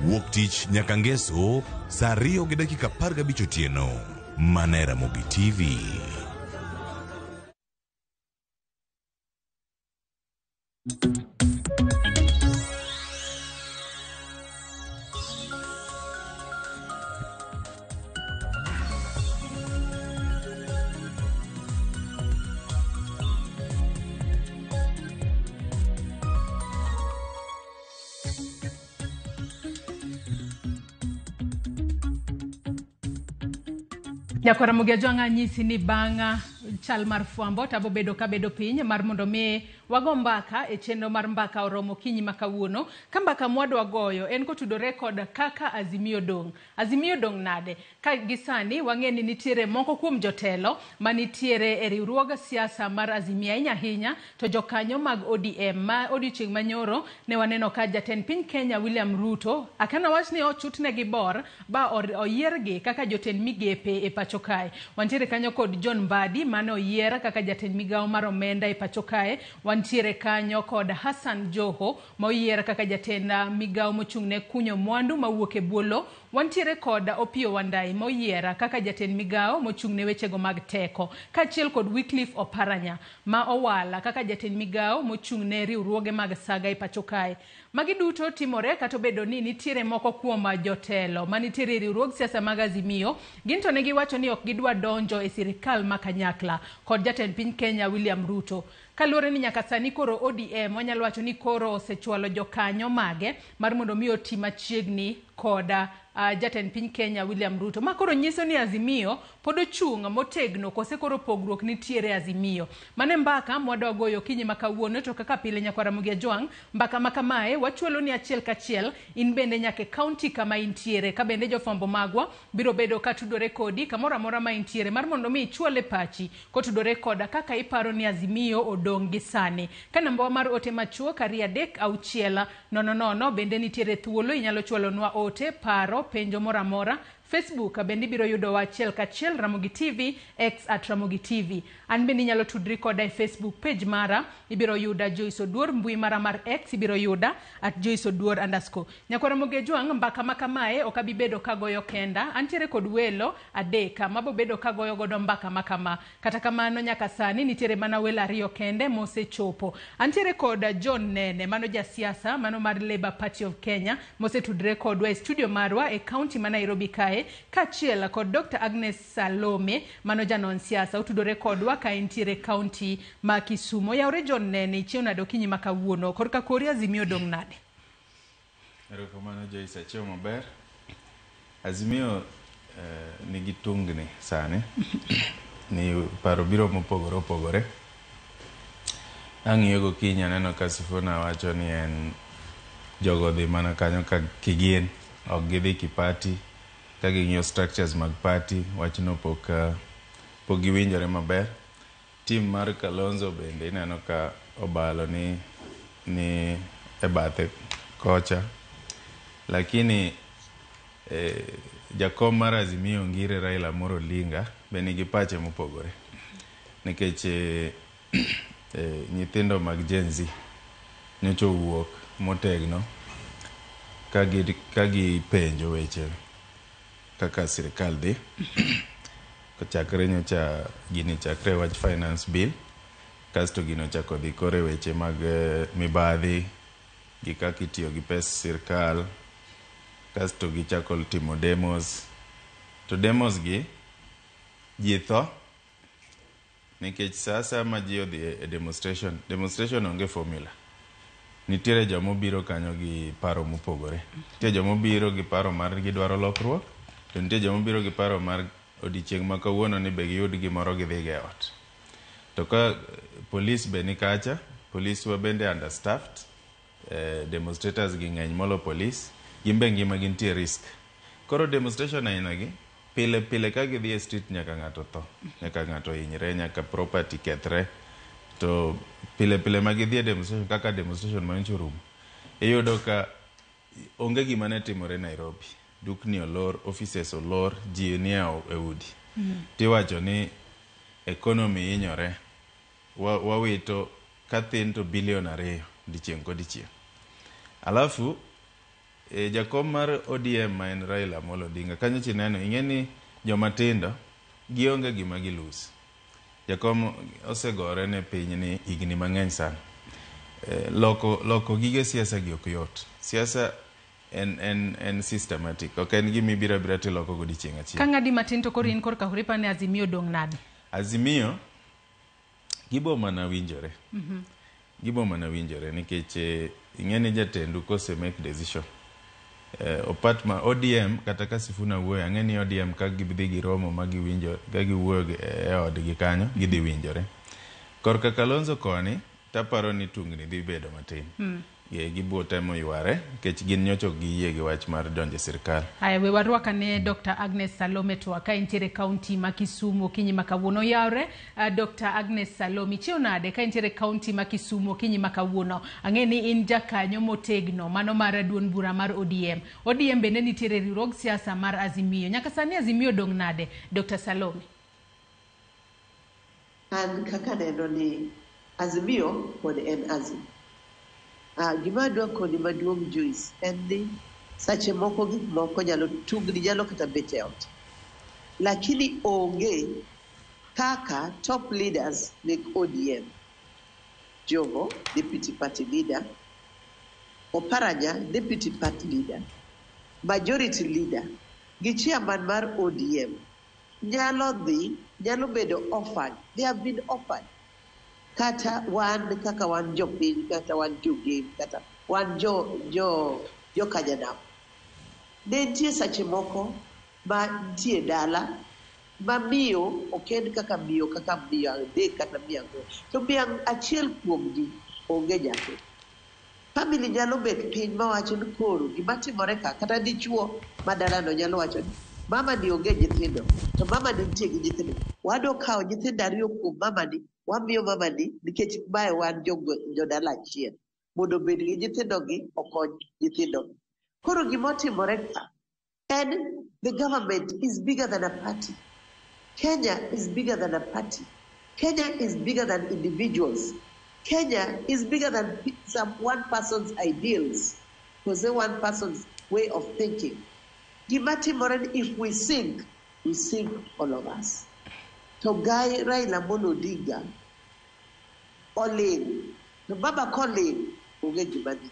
[SPEAKER 26] Wuok tich nyaka ngeso saa 2:15 otieno mana Ramogi TV.
[SPEAKER 14] Nyakwara Ramogi ajwang'a nyisi ni bang'a chal mar fwambo tabo bedo ka bedo piny mar mondo mi wago mbaka e chenro mar mbaka oromo kinyi makawuono. Ka mbaka mwadwa goyo en kotudore kod kaka Azimio dong'. Azimio dong' nade? Ka gisani wang'eni nitiere moko kuom jotelo manitiere e riwruog siasa mar Azimio ahinya to jokanyo mag ODM ma odiochieng' manyoro ne waneno ka jatend piny Kenya William Ruto akana wach ni ochutne gi bor ba oyiergi kaka jotend migepe e pacho kae. Wantiere kanyo kod John Mbadi mane oyier kaka jatend migao mar omenda e pacho kae. Wantiere kanyo kod Hassan Joho ma oyier kaka jatend migao mochung'ne kunyo mwandu mawuok e buolo. Wantiere kod Opiyo Wandayi ma oyier kaka jatend migao mochung'ne wechego mag teko. Kaachiel kod Wycliffe Oparanya ma owala kaka jatend migao mochung'ne riwruoge mag saga e pacho kae. Magi duto timore kata bedo ni nitiere moko kuom jotelo manitiere riwruog siasa mag Azimio. Ginto ne giwacho ni ok gidwa donjo e sirikal makanyakla kod jatend piny Kenya William Ruto. Kaluwore ni nyaka sani koro ODM wanyalo wacho ni koro osechwalo jokanyo mage mar mondo mi oti machiegni koda jatend piny Kenya William Ruto. Ma koro nyiso ni Azimio pod ochung' motegno kose koro pogruok nitiere Azimio. Mane mbaka mwadwa goyo kinyi makawuono to kaka pile nyakwara Mugia Jwang mbaka makamae wachuolo ni achiel kachiel in bende nyake county kama intiere ka bende jofambo magwa biro bedo katudore kodi kamora mora ma intiere mar mondo mi ichuole pachi kotudore koda kaka iparo ni Azimio odong' gi sani. Ka namba mar ote machuo kari 3 bende nitiere thuolo inyalo chuolonwa ote paro penjo mora mora. Facebook bende biro yudo wa achiel kachiel Ramogi TV X @Ramogi TV. An bende nyalo tudri koda e Facebook page mara ibiro yuda Joyce Oduor, mbui mara mar X ibiro yuda @JoyceOduor_. Nyakwara Mugia Jwang mbaka makamae okabibedo kagoyo kenda. Antiere kod welo adeka mabo bedo kagoyo godo mbaka makama. Kata kamano nyaka sani nitiere mana welo 2 kende mose chopo. Antiere kod John Nene mano jasiasa mano mar Labour Party of Kenya mose tudre kodwa e studio marwa e county ma Nairobi kae. Kachiel kod Dr. Agnes Salome mano janon siasa utudore kodwa ka intiere county ma Kisumu. Yaure John Nene chiona dokinyi makawuono korka kori Azimio dong' nade?
[SPEAKER 1] Erokamano Joyce achiew maber. Azimio nigi tungni sani ni paro biro mopogore opogore. Ang'iyo gokinyi aneno ka Sifuna wacho ni en jogo dhi mana kanyo ka kigien ok gidhi kipati ka ging'iyo structures mag party wachno pok giwinjore maber. Team mar Kalonzo bende ineno ka obalo ni e bathe kocha, lakini jakom mar Azimio ngire Raila Amolo Odinga be nigi pache mopogore nikech nyithindo mag Gen Z nyocha wuok motegno ka gipenjo weche kaka sirikal dhi kochakre nyocha gini chakre wach finance bill kasto gino chako dhi kore weche mag mibadhi gi kaka itiyo gi pes sirikal kasto gichako timo demos to demos gi ji tho nikech sasa ma ji odhi e demonstration onge formula. Nitiere jomobiro kanyo gi paro mopogore. Nitie jomobiro gi paro mar gidwaro lokruok, to nitie jomobiro gi paro mar odiochieng' ma kawuono ni be giyud gimoro gidhi e ot. To ka police be ni kacha, police wa bende understaffed, demonstrators gi ng'eny molo police, gimbe ngima gintie risk. Koro demonstration aina gi pile ka gidhi e street nyaka ng'ato tho, nyaka ng'ato hinyre, nyaka property kethre. To pile ma gidhi e demonstration kaka demonstration manyocha orumo, iyudo ka onge gima ne timore Nairobi. Dukni olor, offices olor, ji ni e udi. Tiwacho ni economy hinyore, wawito kathin to bilion 2 dichieng' kodichieng'. Alafu jakom mar ODM ma en Raila Amolo Odinga kanyo chineno ing'eni jomatindo gionge gima gilus. Jakom osegore ne piny ni higni mang'eny sana. Loko gige siasa gi ok yot. Siasa en systematic. Ok en gimi bira ti loko godiochieng' achiel.
[SPEAKER 14] Ka ng'adi matin to koro in korka horipa ne Azimio dong' nade?
[SPEAKER 1] Azimio gibo mana winjore. Gibo mana winjore nikech ing'eni jatendu kose make decision. Opat ma ODM kata ka Sifuna wuoyo ang'eni ODM ka gidhi giromo ma giwinjo ka giwuoyo e odgi kanyo gidhi winjore. Korka Kalonzo koni taparo ni tungni dhi bedo matin. Ye gibo temo yware kech gin nyocho gi yie gi wach mar donje sirkal.
[SPEAKER 14] Haya, we warwaka ne Dr. Agnes Salome to ka intiere county ma Kisumu kinyi makawuono yawre. Dr. Agnes Salome chio nade ka intiere county ma Kisumu kinyi makawuono. Angeni in jakanyo motegno mano mar duon bura mar ODM. ODM bende nitiere riwruog siasa mar Azimio. Nyaka sani Azimio dong nade, Dr. Salome?
[SPEAKER 2] An kaka neno ni Azimio pod en Azimio. Gima dwa kodi maduong' Joyce en ni sache moko gik moko nyalo tugni nyalo kata bete ot. Lakini onge kaka top leaders mek ODM. Jogo, deputy party leader. Oparanya, deputy party leader. Majority leader. Gi chairman mar ODM. Nyalo bedo offered. They have been offered. Kata wan kaka wan jopiny, kata wan jogame, kata wan jo kajanam. Ne nitie sache moko ma nitie dala ma miyo oken kaka miyo adek kata miyo ang'wen. To miyo achiel kuomgi onge nyathi. Family nyalo bet piny mawacho ni koro gima timore ka kata dichuo ma dalano nyalo wacho ni mama ni onge nyithindo to mama ni nitie gi nyithindo. Wado kawo nyithindo ariyo kuom mama ni wamiyo mama ni nikech mae wan jodala achiel mondo bed gi nyithindo gi okony nyithindo. Koro gima timore ka and the government is bigger than a party. Kenya is bigger than a party. Kenya is bigger than individuals. Kenya is bigger than one person's ideals, because one person's way of thinking. Gima timore, if we sink all of us. To Guy Raila Amolo Odinga, Olin, the Baba Colin, Ugejimani.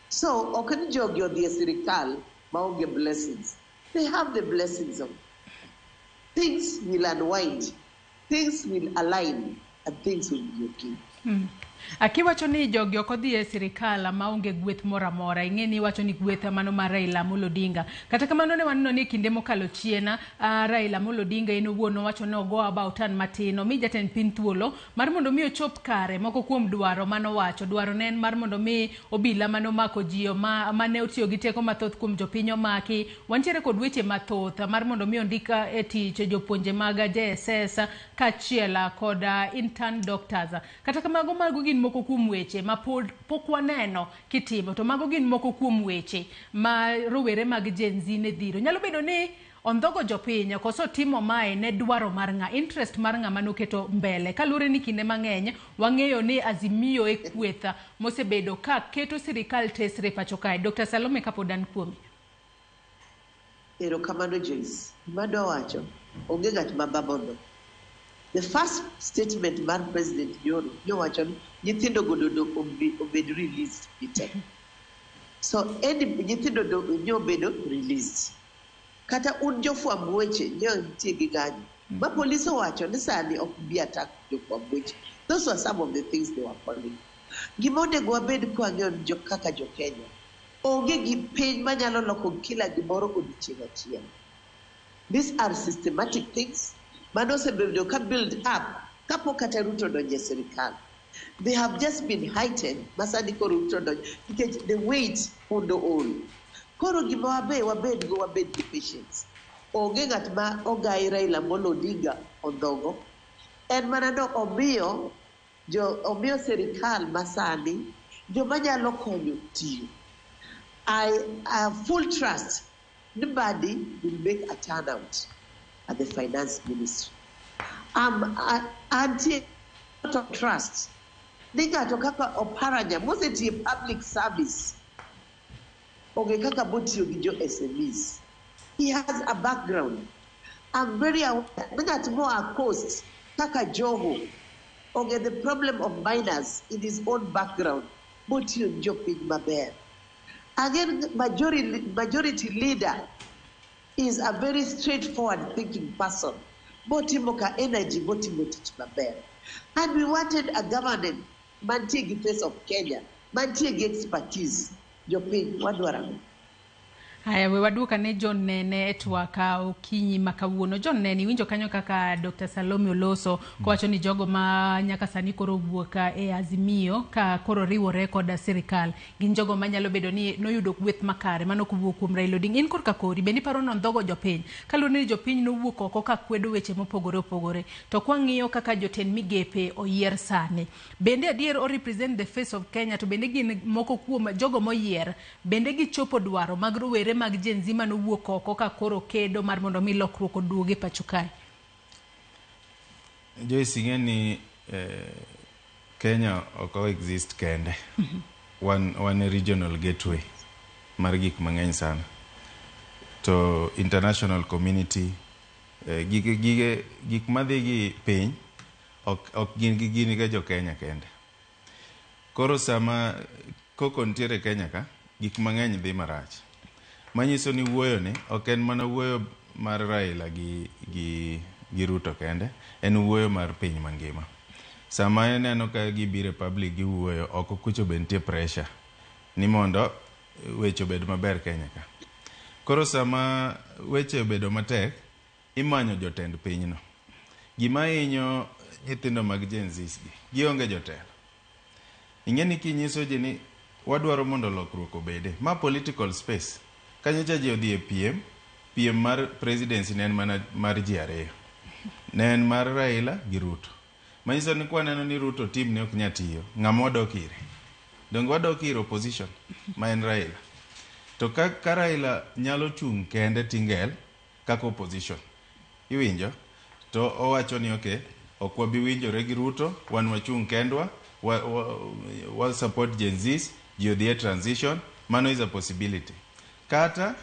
[SPEAKER 2] So, Okanjog, you're the Sirikal, Maunge blessings. They have the blessings of things will unwind, things will align, and things will be okay.
[SPEAKER 14] Akiwacho ni jogi okodhi e sirikal maonge gweth mora mora, ing'eni wacho ni gweth mano mar Raila Amolo Odinga. Kata kamano ne waneno ni kinde mokalo chiena Raila Amolo Odinga eno wuono wacho no go about an matino mi jatend piny thuolo mar mondo mi ochop kare moko kuom dwaro mano wacho dwaro nen mar mondo mi obila mano mako jio mane otiyo gi teko mathoth kuom jopiny omaki. Wantiere kod weche mathoth mar mondo mi ondika e tich jopuonje mag JSS kachiela kod intern doctors. Kata kamago mago gin moko kuom weche ma pok waneno kitimo, to mago gin moko kuom weche ma rowere mag Gen Z ne dhiro. Nyalo bedo ni ondhogo jopiny koso timo mae ne dwaro mar ng'a, interest mar ng'a manoketo mbele. Kalure ni kinde mang'eny wang'eyo ni Azimio e kwetha mosebedo ka keto sirikal tesre pacho kae. Dr. Salome kapodan kuomi.
[SPEAKER 2] Erokamano Joyce, mado wacho onge ng'at mababono. The first statement by President Yoro, nyithindo godo obed released Peter. So any nyithindo obedo released. Kata un jofwamb weche nitie gi ganyo. Ma police owacho ni sani ok bi attack jofwamb weche. Those were some of the things they were calling. Gimonego wabed kwang'eyo kaka jo Kenya. Onge gi piny manyalo loko kila gimoro odiochieng' achiel. These are systematic things. Manose build up. Kapo kata Ruto donje serikal. They have just been heightened. Masani ko Ruto donje. Because the weight on the all. Koro gima wabed the patience. Onge ng'at ma ogai Raila Amolo Odinga ondhogo. En manano omiyo serikal masani joma nyalo konyo tiyo. I have full trust. Nobody will make a turnout at the finance ministry. Anti trust. Ninga to kaka Oparanya moseti public service. Oge kaka botio gijo SMEs. He has a background. I'm very aware. Ninga to more a coast. Kaka Joho. Oge the problem of minors in his own background. Botio Jopin Maber. Again, majority leader is a very straightforward thinking person. Botimoka energy, Botimotich Maber. And we wanted a government, Mantiegi face of Kenya, Mantiegi expertise. Jopin, what do I mean?
[SPEAKER 14] Haya, we waduka ne John Nene etwaka okinyi makawuono. John Nene, winjo kanyo kaka Dr. Salome Oloso kowacho ni jogo ma nyaka sani koro wuoka e Azimio ka koro riwore kod sirikal gin jogo manyalo bedo ni noyudo gweth makare mano kuwuok kuom Raila Odinga. In korka kori bende paro no ndhogo jopiny kaluwore ni jopiny nowuok oko ka kwedo weche mopogore opogore, to kwang'iyo kaka jotend migepe oyier sani, bende adier o represent the face of Kenya, to bende gin moko kuom jogo moyier bende gichopo dwaro mag rowere mag Gen Z manowuok oko ka koro kedo mar mondo mi lokruok oduoge pacho kae.
[SPEAKER 1] Joyce, ing'eni Kenya oko exist kende. One regional gateway mar gik mang'eny sana. To international community gik madhi gi piny ok gin ga jo Kenya kende. Koro sama koko ntiere Kenya ka gik mang'eny dhi marach. Manyiso ni wuoyo ni ok en mana wuoyo mar Raila gi Ruto kende, en wuoyo mar piny mangima. Sama eneno ka gibire public gi wuoyo oko kucho bentie pressure ni mondo weche obed maber Kenya ka. Koro sama weche obedo matek, imanyo jotend pinyno. Gima hinyo nyithindo mag Gen Z gionge jotelo. Ing'eni kinyiso ji ni wadwaro mondo lokruok obede ma political space. Kanyocha ji odhi e piem mar presidency ne en mana mar ji ariyo. Ne en mar Raila gi Ruto. Manyiso ni kwa neno ni Ruto team ne ok nyatiyo, ng'ama wadok ire. Dongo wadok ire opposition ma en Raila. To ka Raila nyalo chung' kende tingel kaka opposition, iwinjo, to owacho ni okay, ok wabi winjore gi Ruto, wan wachung' kendwa, wa support Gen Zs, ji odhi e transition, mano is a possibility. Kata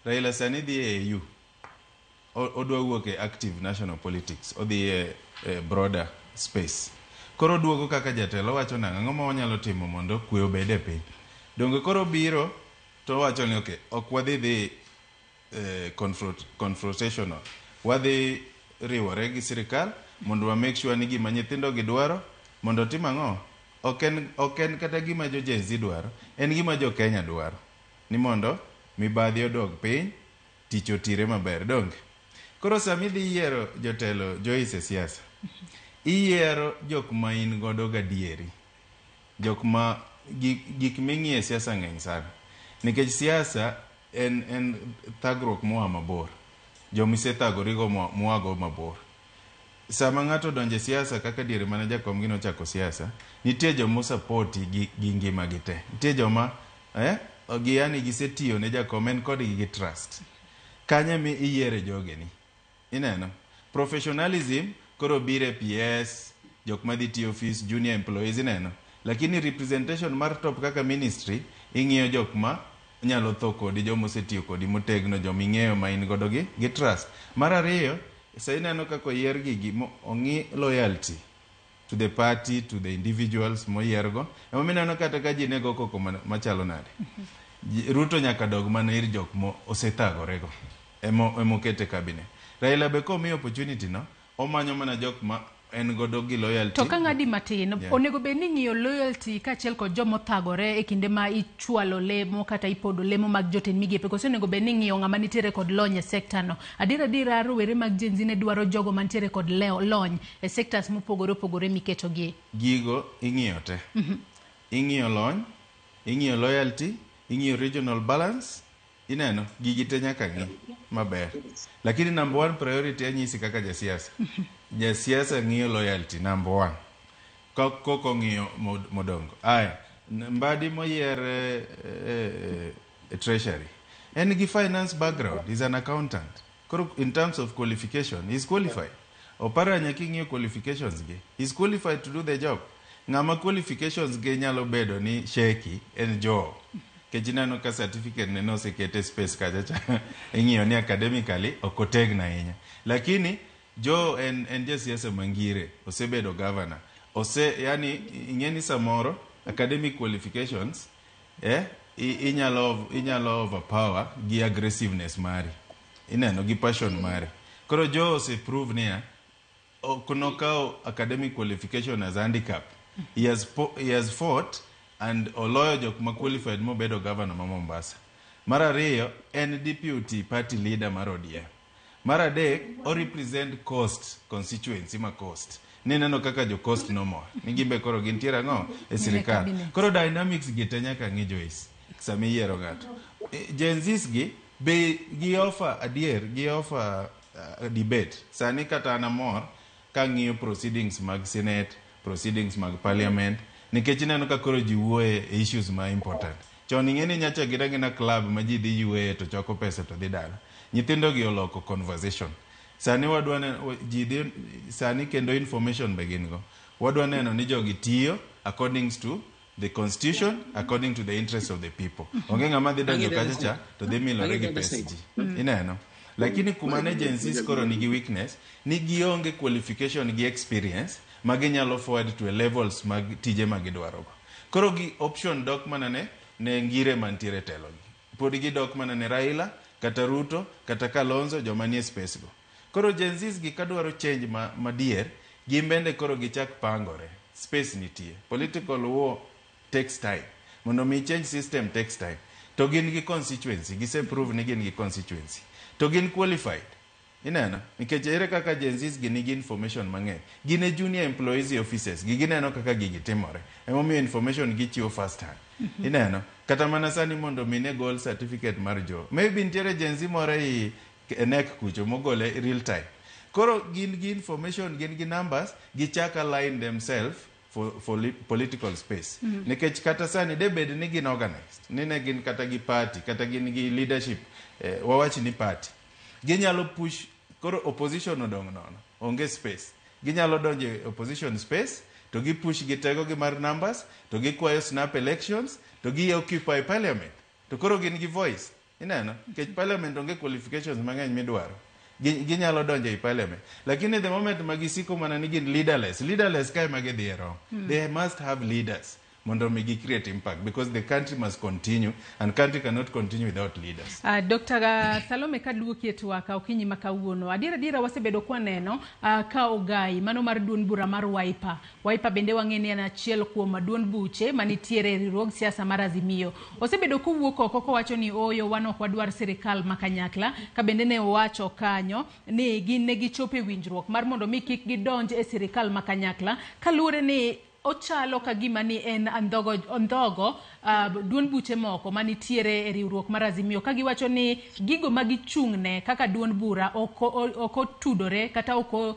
[SPEAKER 1] Raila sani dhi e AU, odwa wuok e active national politics, odhi e broader space. Koro duogo kaka jatelo wacho nang'o ma wanyalo timo mondo kwe obede piny. Donge koro biro to wacho ni okay, ok wadhi confrontational. Wadhi riwore gi sirikal mondo wa make sure ni gima nyithindo gidwaro mondo tim ang'o. Ok en kata gima jo Gen Z dwaro, en gima jo Kenya dwaro. Ni mondo mibadhi odog piny, tich otire maber donge. Koro sami dhi yiero jotelo Joyce siasa. Iyiero jok ma in godo gadieri. Jok ma gik ming'ie siasa ng'eny sana. Nikech siasa en thagruok moa mabor. Jomise thagorigo moago mabor. Sama ng'ato donje siasa kaka diere mana jakom gino chako siasa, nitie jomo support gi ngima gite. Nitie joma yani gisetiyo ne jakom en kod gi trust. Kanya mi iyiere jogeni. Ineno. Professionalism koro bire PS, jok madhi tiyo office, junior employees ineno. Lakini representation mar top kaka ministry, ing'iyo jok ma nyalo tho kodi, jomo setiyo kodi motegno, jom ing'eyo ma in godo gi trust. Mar ariyo, sa ineno kako yier gigi ongi loyalty to the party, to the individuals moyiergo. Ema mineno kata ka ji nego koko machalo nade. Ruto nyaka dog mana ir jok mo osethagorego. Emo kete cabinet. Raila be komi opportunity no, omanyo mana jok ma en godo gi loyalty.
[SPEAKER 14] To ka ng'adi matin, onego be ni ng'iyo loyalty kachiel kod jomo thagore e kinde ma ichwalo lemo kata ipodo lemo mag jotend migepe, koso onego be ni ng'iyo ng'ama nitiere kod lony e sekta no. Adira rowere mag Gen Z ne dwaro jogo mantiere kod lony e sectors mopogore opogore miketo gi. Gigo
[SPEAKER 1] ing'iyo te. Ing'iyo lony, ing'iyo loyalty, ing'iyo regional balance, ineno gigi te nyaka ng'i maber. Lakini number one priority anyisi kaka jasiasa. Jasiasa ng'iyo loyalty number one. Koko ng'iyo modongo. Aya, Mbadi moyier treasury. En gi finance background, he's an accountant. In terms of qualification, he's qualified. Opara nyaki ng'iyo qualifications ge. He's qualified to do the job. Ng'ama qualifications ge nyalo bedo ni sheki en Joe. Kejinano ka certificate ne no sekete space kachacha. Ing'iyo ni academically okotegna inya. Lakini Joe en jasiasa mangire, osebedo governor. Yani ing'eni samoro academic qualifications inyalo overpower gi aggressiveness mari. Ineno gi passion mari. Koro Joe ose prove niya kunokao academic qualification as handicap. He has fought and oloyo jok ma qualified mo bedo governor ma Mombasa. Mar ariyo en deputy party leader mar ODM. Mar adek o represent Coast constituency ma Coast. Nineno kaka jo Coast no mor. Nigimbe koro gintiere ang'o e sirikal. Koro dynamics gi te nyaka ng'i Joyce. Sami yiero ng'ato. Gen Zs gi be gi offer adier, gi offer debate. Sani kata anamor ka ng'iyo proceedings mag Senate, proceedings mag Parliament, nikech ineno ka koro ji wuoye e issues ma important. Chon ing'eni nyacha gina club ma ji dhi yueye to choko pesa to dhi dala. Nyithindo gi oloko conversation. Sani wadwane ji dhi sani kendo information begin go. Wadwa neno ni jogi tiyo according to the constitution, according to the interests of the people. Onge ng'ama dhi donjo kacha to dhi milore gi pesa ji. Ineno. Lakini kumane agencies koro nigi weakness, ni gionge qualification gi experience magi nyalo forward to a levels mag tije magidwaro. Koro gi option dok manane ne ngire mantiere telo gi. Pod gi dok manane Raila, kata Ruto, kata Kalonzo, joma nie space go. Koro agencies gi kadwaro change ma dier, gimbende koro gichak pangore. Space nitie. Political war takes time. Mondo mi change system takes time. To gin gi constituency, gise prove ni gin gi constituency. To gin qualified. Inena, nikech ere kaka agencies gi nigi information mang'eny. Gine junior employees offices, gineno kaka gigi timore. Emomiyo information gi chiwo first hand. Ineno, kata mana sani mondo mine gold certificate mar jo. Maybe ntiere agency more i nek kucho mogole real time. Koro gin gi information, gin gi numbers, gichak align themselves for political space. Nikech kata sani debed ni gin organized. Nine gin kata gi party, kata gin gi leadership, wawachi ni party. Ginyalo push, koro opposition odong nono, onge space. Ginyalo donje opposition space, to gi push gitego gi mar numbers, to gi kwayo snap elections, to gi occupy parliament. To koro gin gi voice. Ineno, kech parliament onge qualifications mang'eny midwaro. Ginyalo donje i parliament. Lakini the moment magisiko mana ni gin leaderless kai magidhiero. They must have leaders. Mondo migi create impact, because the country must continue and country cannot continue without leaders.
[SPEAKER 14] Dr. Salome kaduoki etwaka okinyi makawuono. Adiera wasebedo kwa neno ka ogai mano mar duond bura mar Wiper. Wiper bende wang'eni en achiel kuom duond buche manitiere riwruog siasa mar Azimio. Osebedo kowuok oko kowacho ni oyo wan ok wadwar sirikal makanyakla, ka bende ne owacho kanyo ni gin ne gichopo e winjruok mar mondo mi kik gidonj e sirikal makanyakla, kaluwore ni ochalo ka gima ni en ondogo duond buche moko manitiere e riwruok mar Azimio, ka giwacho ni gigo magichung'ne kaka duond bura oko tudore kata ok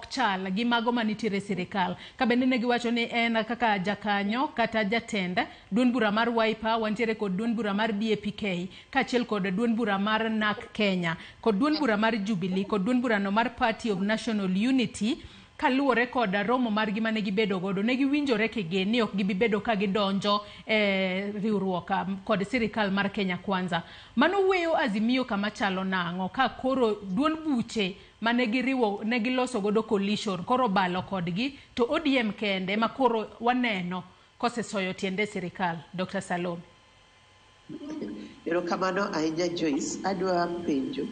[SPEAKER 14] chal gi mago manitiere sirikal. Ka bende ne giwacho ni en kaka jakanyo kata jatenda duond bura mar Wiper, wantiere kod duond bura mar DAPK, kaachiel kod duond bura mar NARC Kenya, kod duond bura mar Jubilee, kod duond bura no mar Party of National Unity. Kaluwore kod romo margi mane gibedo godo, ne giwinjore kigen ni ok gibibedo ka gidonjo riwruok kod sirikal mar Kenya Kwanza. Mano weyo Azimio kama chalo nang'o ka koro duond buche mane giriwo ne giloso godo coalition koro balo kodgi, to ODM kende ma koro waneno kosesoyo tiende sirikal. Dr. Salome.
[SPEAKER 2] Erokamano ahinya Joyce, adwa penjo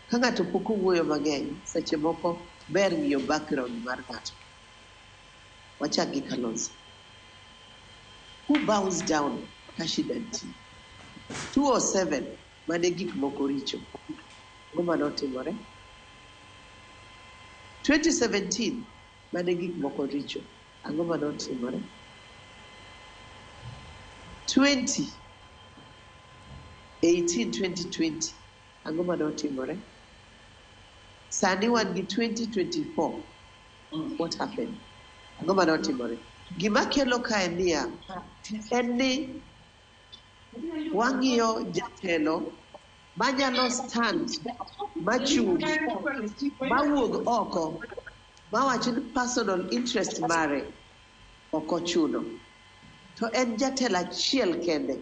[SPEAKER 2] ka ng'ato pok owuoyo mang'eny, seche moko ber ng'iyo background mar ng'ato. Wachak gi Kalonzo. Who bows down Kashidanti? 207 mane gik moko richo. Ng'oma notimore? 2017 mane gik moko richo. Ang'oma notimore? 2020 ang'oma notimore? Sani wan gi 2024. What happened? Ang'oma notimore? Gima kelo kae niya, en ni wang'iyo jatelo manyalo stand machung' mawuog oko mawacho ni personal interest mare ok ochuno. To en jatelo achiel kende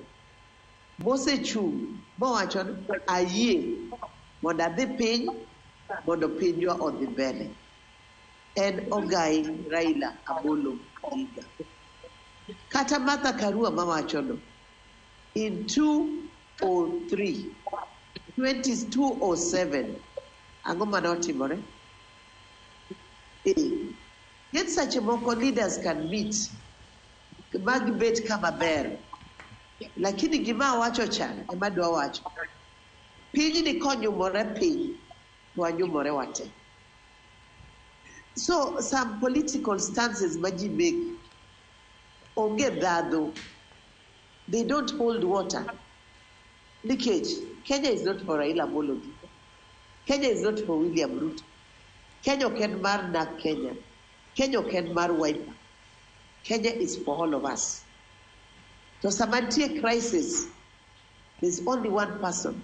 [SPEAKER 2] mosechung' mowacho ni ayie mondo adhi piny mondo pinywa odhi mbele. En Ogai Raila Amolo Odinga. Kata Martha Karua mawachono in 2007 ang'oma notimore? Yet seche moko leaders can meet magibet kama ber Lakini gima wacho chan, ema dwa wacho. Piny ni konyumore piny, wanyumore wate. So some political stances maji make onge dhadho. They don't hold water. Nikech, Kenya is not for Raila Amolo Odinga. Kenya is not for William Ruto. Kenya oken mar nak Kenya. Kenya oken mar Wiper. Kenya is for all of us. So samantie crisis, there's only one person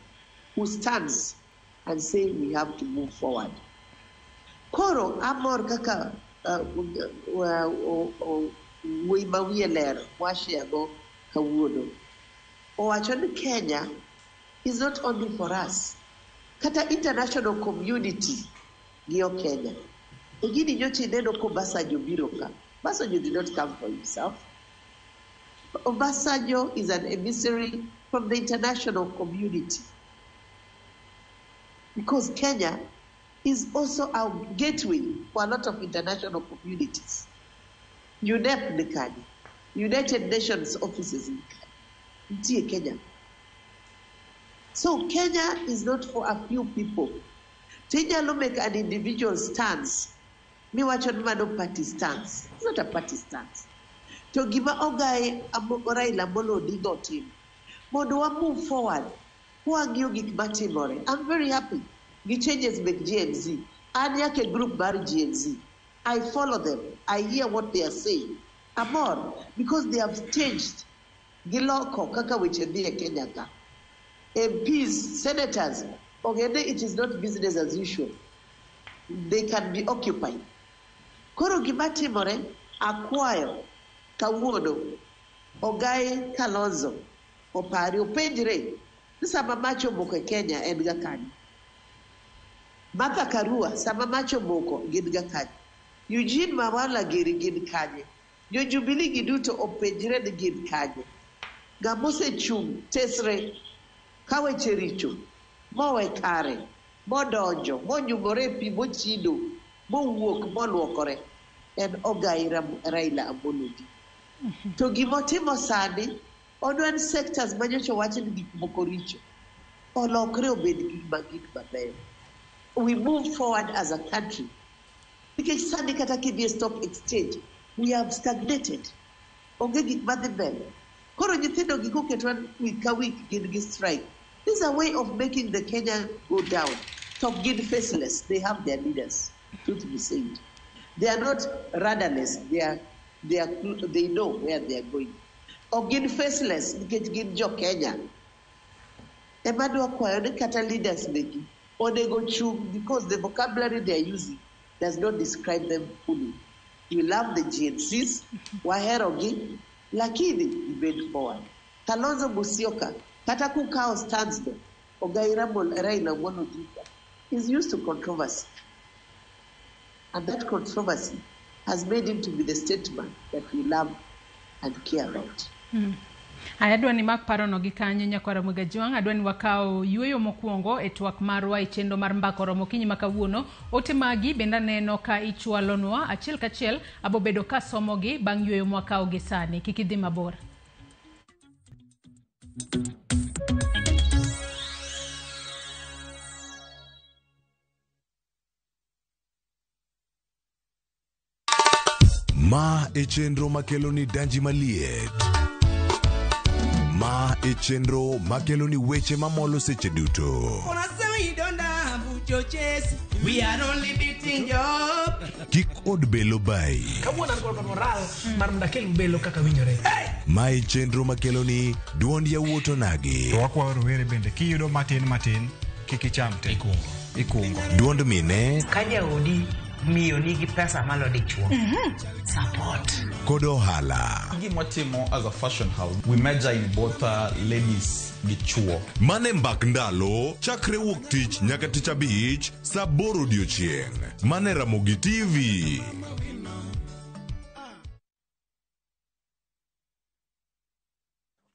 [SPEAKER 2] who stands and say we have to move forward. Koro amor kaka wimawie ler washiago kawuono. Owacho ni Kenya is not only for us. Kata international community giyo Kenya. Egini nyochi neno ko Obasanjo biro ka. Obasanjo did not come for himself. Obasanjo is an emissary from the international community. Because Kenya is also our gateway for a lot of international communities. UNEP ni Kenya. United Nations offices in Kenya. So Kenya is not for a few people. Kenya will make an individual stance. Me watch on no party stance. It's not a party stance. To give a ogai Raila Amolo Odinga team. Modo wa move forward. I'm very happy. The changes make GNZ. And yake group bar GNZ. I follow them. I hear what they are saying. Amor, because they have changed. Giloko, kaka wechebie Kenya ka. MPs, senators, okay, it is not business as usual. They can be occupied. Koro gimati more, Akwayo, Kawuono, Ogai Kalonzo, Opari, Opendire, Samamacho Moko Kenya, Edgar Kani. Martha Karua, Samamacho Moko, Gidga Kani. Eugene Mawala Giri Gid Kanye. Yo Jubilee Giduto Opendire the Gid Kanye. Gamose Chum, Tesre, Kawe Chericho, Mowe Kare, Modonjo, Monyumorepi, Mochido, Mowok, Molwokore, and Ogai Raila Amolo Odinga. To Gimotimo Sadi, Odwan sectors Manyocho watching the Mokoricho, or Lokre obed Gimagit Babe. We move forward as a country. Because Sandi Katakibia Stock Exchange, we have stagnated. Ogegi Madibel. Koro Nintendo Gikuketwan week Gilgi strike. This is a way of making the Kenya go down. Top Gid faceless, they have their leaders, truth be said. They are not rudderless, they know where they are going. Ogin faceless, get Jo Kenya. Emadu Akwayo, the Kata leaders making, or they go through because the vocabulary they are using does not describe them fully. You love the GNCs, Waherogi, lakini debate forward. Kalonzo Musyoka, Kataku Kao stands there. Ogai Raila Amolo Odinga is used to controversy. And that controversy has made him to be the statesman that we love and care about.
[SPEAKER 14] Adwa ni mak parono gi kanyo Nyakwara Mugajuang, adwa ni wakao yueyo mokuongo e twak marwa e chendo mar mbako romo kinyi makawuono. Ote magi benda neno ka ichwalonwa achiel kachiel abobedo ka somogi bang' yueyo mwakao gi sani. Kikidhi mabor.
[SPEAKER 26] Ma e chenro makeloni danji maliet. Ma e chenro makeloni weche mamolo seche duto.
[SPEAKER 15] We are only beating job.
[SPEAKER 26] Kik od belo bai.
[SPEAKER 15] Kawuono an kod moral mar ndakel belo kaka winjore.
[SPEAKER 26] Ma e chenro makeloni duond yawuoto nagi.
[SPEAKER 3] To wakwayo rowere bende kiyudo matin kik icham te. Ikungo.
[SPEAKER 26] Duond mine.
[SPEAKER 9] Kaja odi miyo nigi pesa malo dichuo. Support.
[SPEAKER 26] Kod ohala.
[SPEAKER 10] Gimotimo as a fashion house, we measure in both ladies gi chuo.
[SPEAKER 26] Mane mbak ndalo chakre wuok tich nyaka tich abich saa 8 odiochieng'. Mane Ramogi TV.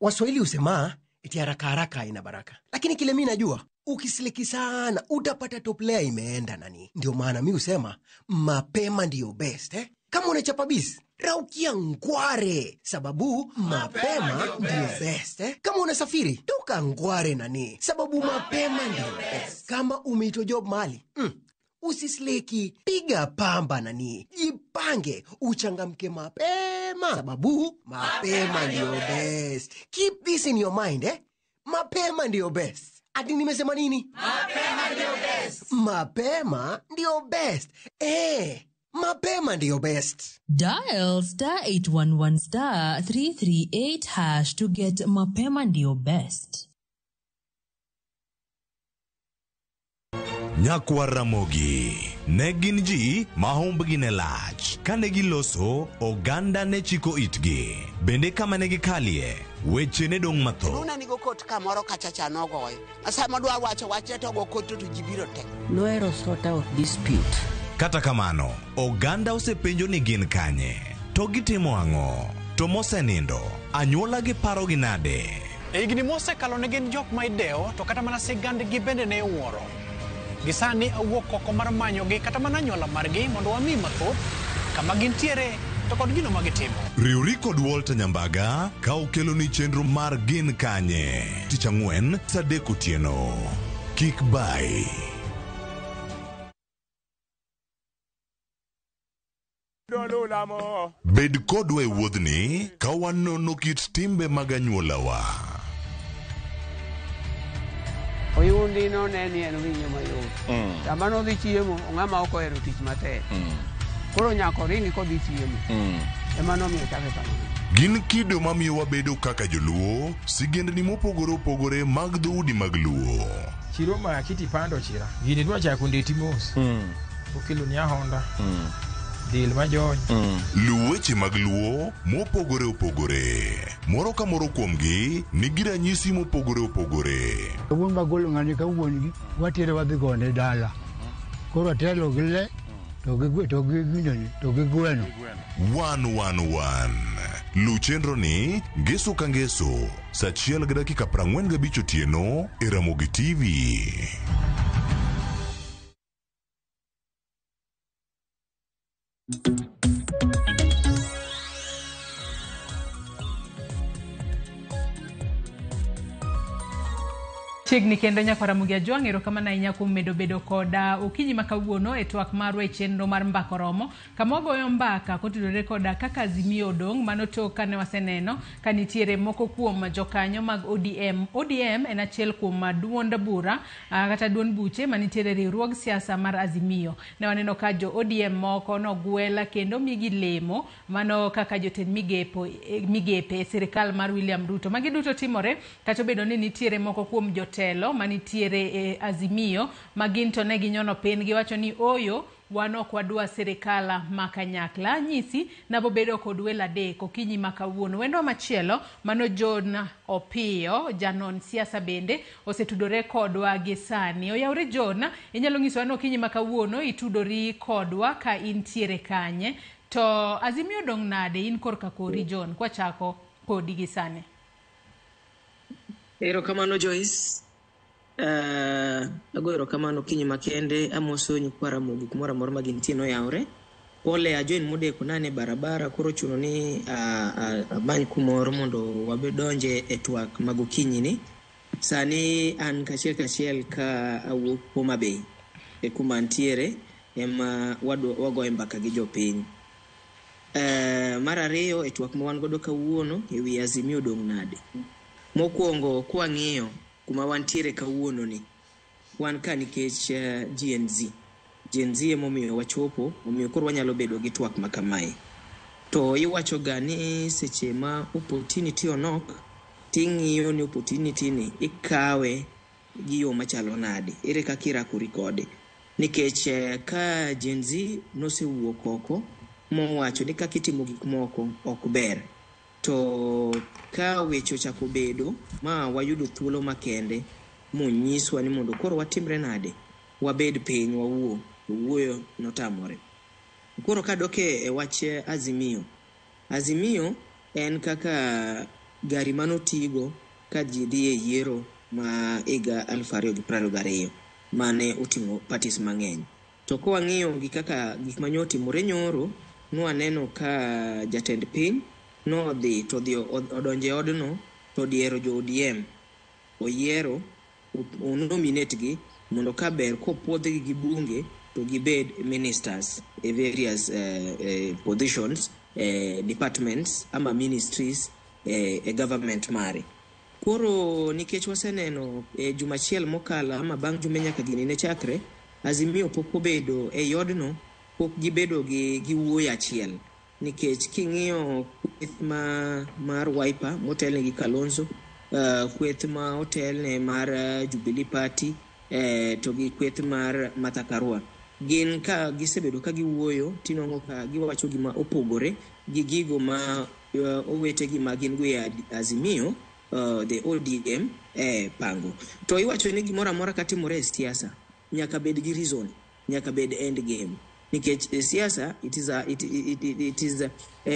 [SPEAKER 12] Waswahili husema eti haraka haraka ina baraka. Lakini kile mimi najua, ukisiliki sana utapata top layer imeenda nani. Ndio maana mimi husema mapema ndio best Kama unachapa bis, raukia Ngware, sababu mapema ndio best. Kama unasafiri, toka Ngware nani, sababu mapema ndio best. Kama umeitwa job mali, usisleki, piga pamba nani, jipange, uchangamke mapema, sababu mapema ndio best. Keep this in your mind, mapema ndio best. Ati nimesema nini? Mapema ndio best. Mapema ndio best. Mapema ndio best.
[SPEAKER 4] Dial *811 338# to get Mapema ndio best.
[SPEAKER 26] Nyakwa Ramogi ne gin ji mahombgi ne lach kane giloso oganda ne chiko itgi bende kama ne gikalie weche ne dong matho
[SPEAKER 5] nuna nigo kot kamoro kachacha nogoyo asama dwa wacho wache to go kot to jibiro tek
[SPEAKER 7] Noero sort out dispute.
[SPEAKER 26] Kata kamano oganda osepenjo ni gin kanye to gitimo ang'o to mosenindo anyuola gi paro gi nade
[SPEAKER 3] Igni mose kalo ne gin jok ma ideo to kata mana sigand gi bende ne wuoro. Gisani awuok oko mar manyo gi kata mana anyuola margi mondo wami mathoth kama gintiere to kod gino ma gitimo.
[SPEAKER 26] Riuri kod Walter Nyambaga ka okelo ni chenro mar gin kanye tich ang'wen saa 3 otieno. Kik bai. Bed kodwa e wuodhni ka wanono kit timbe mag anyuolawa.
[SPEAKER 6] Oyundi no neni en winyo mayot. Sama nodhi chiemo, ong'ama ok ohero tich matek. Koro nyako ringi kodhi chiemo. Ema nomiyo chake kamano.
[SPEAKER 26] Gin kido mamiyo wabedo kaka joluo, sigendni mopogore opogore mag dhoudi mag luo.
[SPEAKER 8] Chiro ma kiti pando chira. Gini dwa chako ndeti mos. Okelo ni ahonda. Dil majony.
[SPEAKER 26] Luweche mag luo mopogore opogore. Moro ka moro kuomgi nigi ranyisi mopogore opogore.
[SPEAKER 11] Wuon magolo ng'ani ka wuongi watere wadhi gone dala. Koro telo gile to gi gweno.
[SPEAKER 26] 111 Luchenro ni ngeso ka ngeso saa 1:45 otieno e Ramogi TV.
[SPEAKER 14] Chiegni kendo Nyakwa Ramogi Ajwang' erokamano ahinya kuom medo bedo koda okinyi ma kawuono e twak marwa e chenro mar mbako romo kama wagoyo mbaka kotudore koda kaka Azimio odong' manotok kane waseneno ka nitiere moko kuom jokanyo mag ODM. ODM en achiel kuom duond bura kata duond buche manitiere riwruog siasa mar Azimio. Ne waneno ka jo ODM moko nogwela kendo migi lemo mano kaka jotend migepe sirikal mar William Ruto. Magi duto timore kata bedo ni nitiere moko kuom jotelo manitiere Azimio maginto ne ginyono pin giwacho ni oyo wano kwadua serikala makanyakla nyisi nabo bedo kod wela dek okinyi makawuono. Wendo machielo mano John Opio janon siasa bende osetudore kodwa gisani. Oyawre John, inyalo nyiso ano okinyi makawuono itudori kodwa ka intiere kanye to Azimio dong' nade in korka kori John kwa chako kodi gisani.
[SPEAKER 13] Erokamano Joyce. Ago erokamano kinyi makende amoso Nyakwa Ramogi kumora moro magintie no yaure. Pole ajoin mode kunane barabara koro chuno ni abany kumoro mondo wabedonje e twak magokinyi ni. Sani an kachiel ka awuok Homa Bay e kuma ntiere ema wagoyo mbaka gi jopiny. Mar ariyo e twak ma wan godo kawuono e wi Azimio dong' nade. Mokwongo kwang'iyo kuma wantiere kawuono ni wan ka nikech Gen Z emomiyo wachopo omiyo koro wanyalo bedo gi twak makamae to iwacho ga ni seche ma opportunity onok ting'iyo ni opportunity ni ikawe gi yo machalo nade ere kaka irakori kode nikech ka Gen Z nosewuok oko mowacho ni kaka itimo gik moko ok ber to ka wecho chako bedo ma wayudo thuolo makende munyiswa ni mondo koro watimre nade wabed piny wuoyo notamore. Koro kadoke e wach Azimio en kaka gari manotigo ka ji dhi e yiero ma higa 2022 mane oting'o parties mang'eny to kowang'iyo gi kaka gik manyo timore nyoro nwaneno ka jatend piny nodhi to dhi odonje odno to diero jo ODM oyiero nominate gi mondo ka ber kopuodhgi gi bunge to gibed ministers e various positions, departments ama ministries e government mare. Koro nikech waseneno juma achiel mokalo ama bang' juma nyaka gini ne chakre, Azimio pok obedo e yodno, pok gibedo gi wuoyo achiel. Nikech king'iyo kweth mar Wiper motelne gi Kalonzo, kweth ma otelne mar Jubilee Party, to gi kweth mar Martha Karua, gin ka gisebedo ka giwuoyo tinongo ka giwacho gima opogore gi gigo ma owetegi ma gin go e Azimio, the ODM pango. To iwacho ni gimoro amora katimore e siasa nyaka bed gi reason, nyaka bed end game. Nikech siasa it is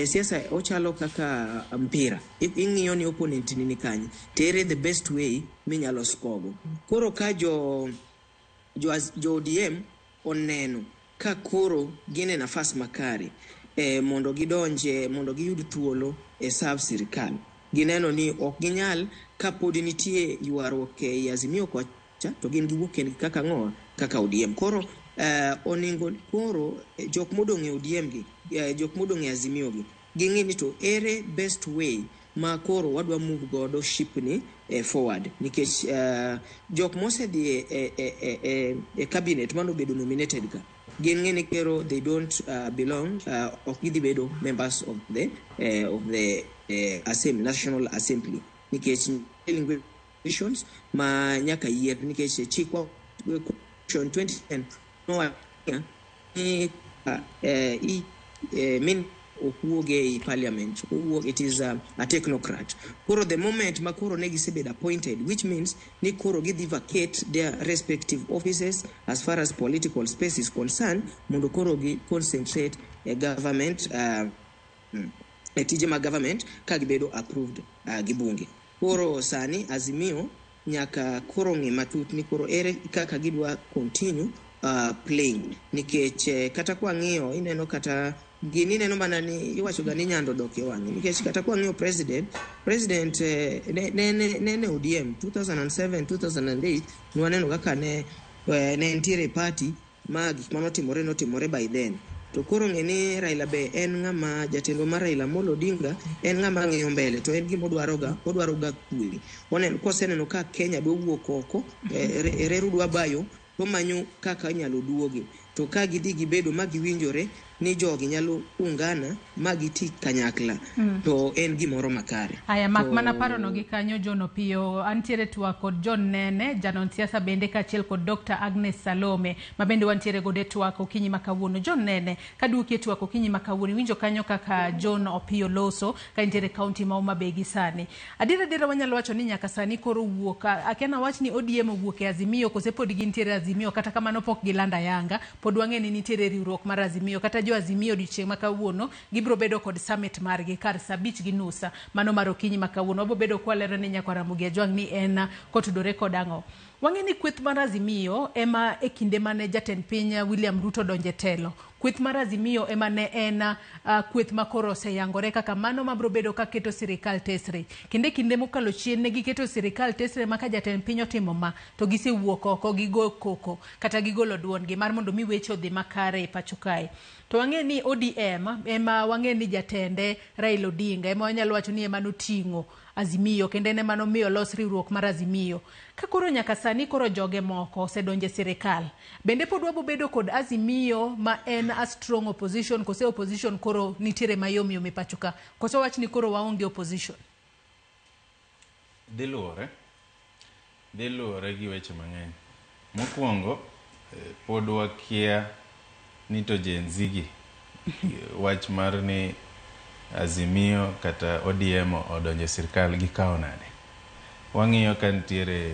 [SPEAKER 13] siasa ochalo kaka mpira. Ing'iyo ni opponent ni kanye, tere the best way minyalo skogo. Koro ka jo ODM oneno ka koro gine nafas makare mondo gidonje, mondo giyud thuolo e serve sirikal. Gineno ni ok ginyal ka pod nitie ywaruok e Azimio kocha to gin giwuok kaka ng'owa kaka ODM. Koro oningo koro jok modong' e ODM gi, jok modong' e Azimio gi, ging'ini to ere best way ma koro wadwa move godo ship ni forward. Nikech jok mosedhi e cabinet mano bedo nominated ka, gin ng'eni kero they don't belong, ok gidhi bedo members of the Assembly, National Assembly. Nikech elections ma nyaka yier, nikech chikwa 2010 no min okuoge parliament, it is a technocrat. Koro the moment makoro ne gisebedo appointed, which means ni koro gidhi vacate their respective offices as far as political space is concerned, mondo koro gi concentrate a government tije ma government ka gibedo approved gi bunge. Koro sani Azimio nyaka koro ng'i matut ni koro ere kaka gidwa continue playing. Nikech kata kwa ng'iyo ineno kata gini neno mana ni iwacho ga ni nyando dok e wang'e. Nikech kata kwa ng'iyo president ne ODM 2007 2008 nwaneno kaka ne ntiere party ma gik manotimore by then. To koro ng'eni Raila be en ng'ama jatendo mar Raila Amolo Odinga, en ng'ama ng'iyo mbele, to en gima odwaro ga kwe. Oneno koseneno ka Kenya dwa wuok oko, reru dwa bayo, to manyo kaka inyalo duogi. To ka gidhi gibedo ma giwinjore ni jogi nyalo ungana ma giti kanyakla, to en gimoro makare.
[SPEAKER 14] Aya mak mana paro no gi kanyo Jono Pio, antiere tuwa kod John Nene, janon siasa bende kachiel kod Dr. Agnes Salome, ma bende wantiere gode tuwa ko kinyi makawuono. John Nene, kaduokie tuwa ko kinyi makawuono, winjo kanyo kaka John Opio Loso, ka intiere county ma Homa Bay gi sani. Adira wanyalo wacho ni nyaka sani koro wuok, akena wach ni ODM wuok e Azimio, kose pod gintiere Azimio, kata kamano pok gilanda yanga, pod wang'eni nitiere riwruok mar Azimio, kata jo Azimio odiochieng' makawuono gibro bedo kod summit margi kar saa 5:30 mano mar okinyi makawuono. Wabo bedo kwalero ni Nyakwara Mugia Jwang' ni en kotudore kod ang'o. Wang'eni kweth mar Azimio ema e kinde mane jatend piny William Ruto donje telo. Kweth mar Azimio ema ne en kweth makoro oseyangore kaka mano mabro bedo ka keto sirikal tesre. Kinde mokalo chien ne giketo sirikal tesre maka jatend piny otimo ma to gisewuok oko gigo koko kata gigolo duongi mar mondo mi weche odhi makare e pacho kae. To wang'eni ODM ema wang'eni jatende Raila Odinga ema wanyalo wacho ni ema noting'o Azimio, kende ne mano miyo los riwruok mar Azimio. Ka koro nyaka sani koro joge moko osedonje sirikal, bende pod wabo bedo kod Azimio ma en a strong opposition, kose opposition koro nitiere mayom e pacho ka, kose wach ni koro waonge opposition?
[SPEAKER 1] Diluore gi weche mang'eny. Mokwongo pod wakia ni to Gen Z gi wach mar ni Azimio kata ODM odonje sirkal gi kao nade. Wang'iyo ka nitiere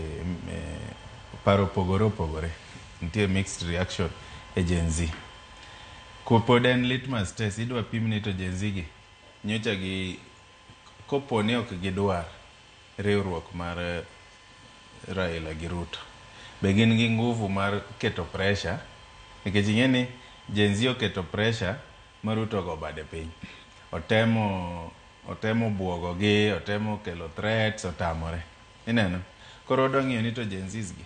[SPEAKER 1] paro pogore, nitiere mixed reaction e Gen Z. Pod en litmus test, idwa pim ni to Gen Z gi nyocha gi koponi ok gidwar riwruok mar Raila gi Ruto, be gin gi nguvu mar keto pressure. Nikech ing'eni Gen Z oketo pressure Maruto go bade piny. Otemo buogogi, otemo kelo threats, otamore. Ineno? Koro odong'iyo ni to Gen Zs gi.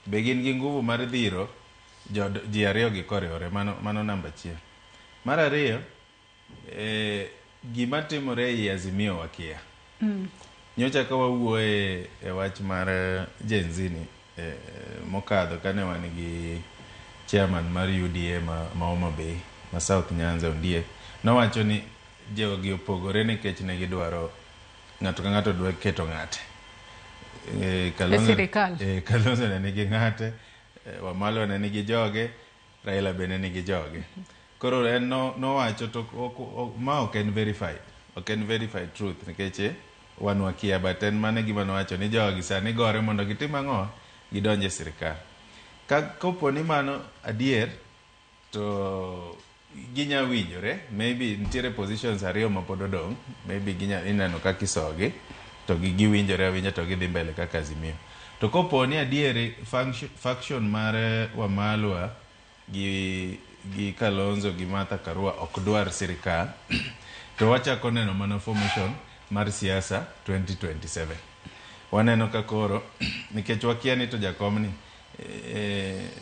[SPEAKER 1] Be gin gi nguvu mar dhiro ji ariyo gi koriwore, mano namba achiel. Mar ariyo, gima timore i Azimio wakia. Nyocha ka wawuoye e wach mar Gen Z ni mokadho kane wan gi chairman mar UDA ma Homa Bay, ma South Nyanza Ondiek, nowacho ni jogi opogore nikech ne gidwaro ng'ato ka ng'ato dwa keto ng'ate. Kalonzo ne nigi ng'ate, Wamalwa ne nigi joge, Raila bende nigi joge. Koro en nowacho to ma ok en verified truth nikech wan wakia, but en mane gima nowacho ni jogi sani gore mondo gitim ang'o, gidonje e sirikal. Kopo ni mano adier, to ginya winjore, maybe nitiere positions ariyo ma pod odong', maybe ineno kaka isogi, to giwinjore awinja to gidhi mbele kaka Azimio. To kopo ni adieri faction mar Wamalwa gi Kalonzo gi Martha Karua ok dwar sirikal, to wachako neno mana formation mar siasa 2027. Waneno ka koro nikech wakia ni to jakom ni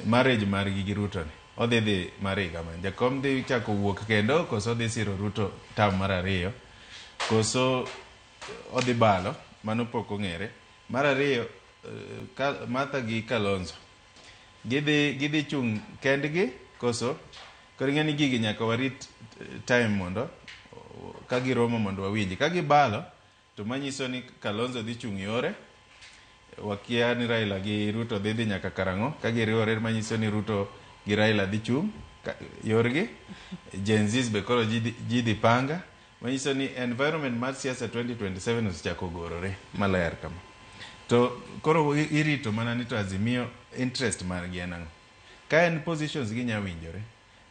[SPEAKER 1] marriage mar gi Ruto ni odhi mariga man. Jakom dhi chako wuok kendo koso dhi siro Ruto tam mar ariyo, koso odhi balo, mano pok ong'ere. Mar ariyo, Martha gi Kalonzo gidhi chung kendgi koso koro ng'eni gigi nyaka warit time mondo ka giromo mondo wawinji. Ka gibalo to manyiso ni Kalonzo dhi chung yore, wakia ni Raila gi Ruto dhi nyaka karang'o. Ka giriwore manyiso ni Ruto gi Raila dhi chung yorgi. Gen Zs be koro ji dhi panga, manyiso ni environment mar siasa 2027 osechako gorore maler kama. To koro irito mana ni to Azimio interest margi en ang'o. Ka en positions ginya winjore,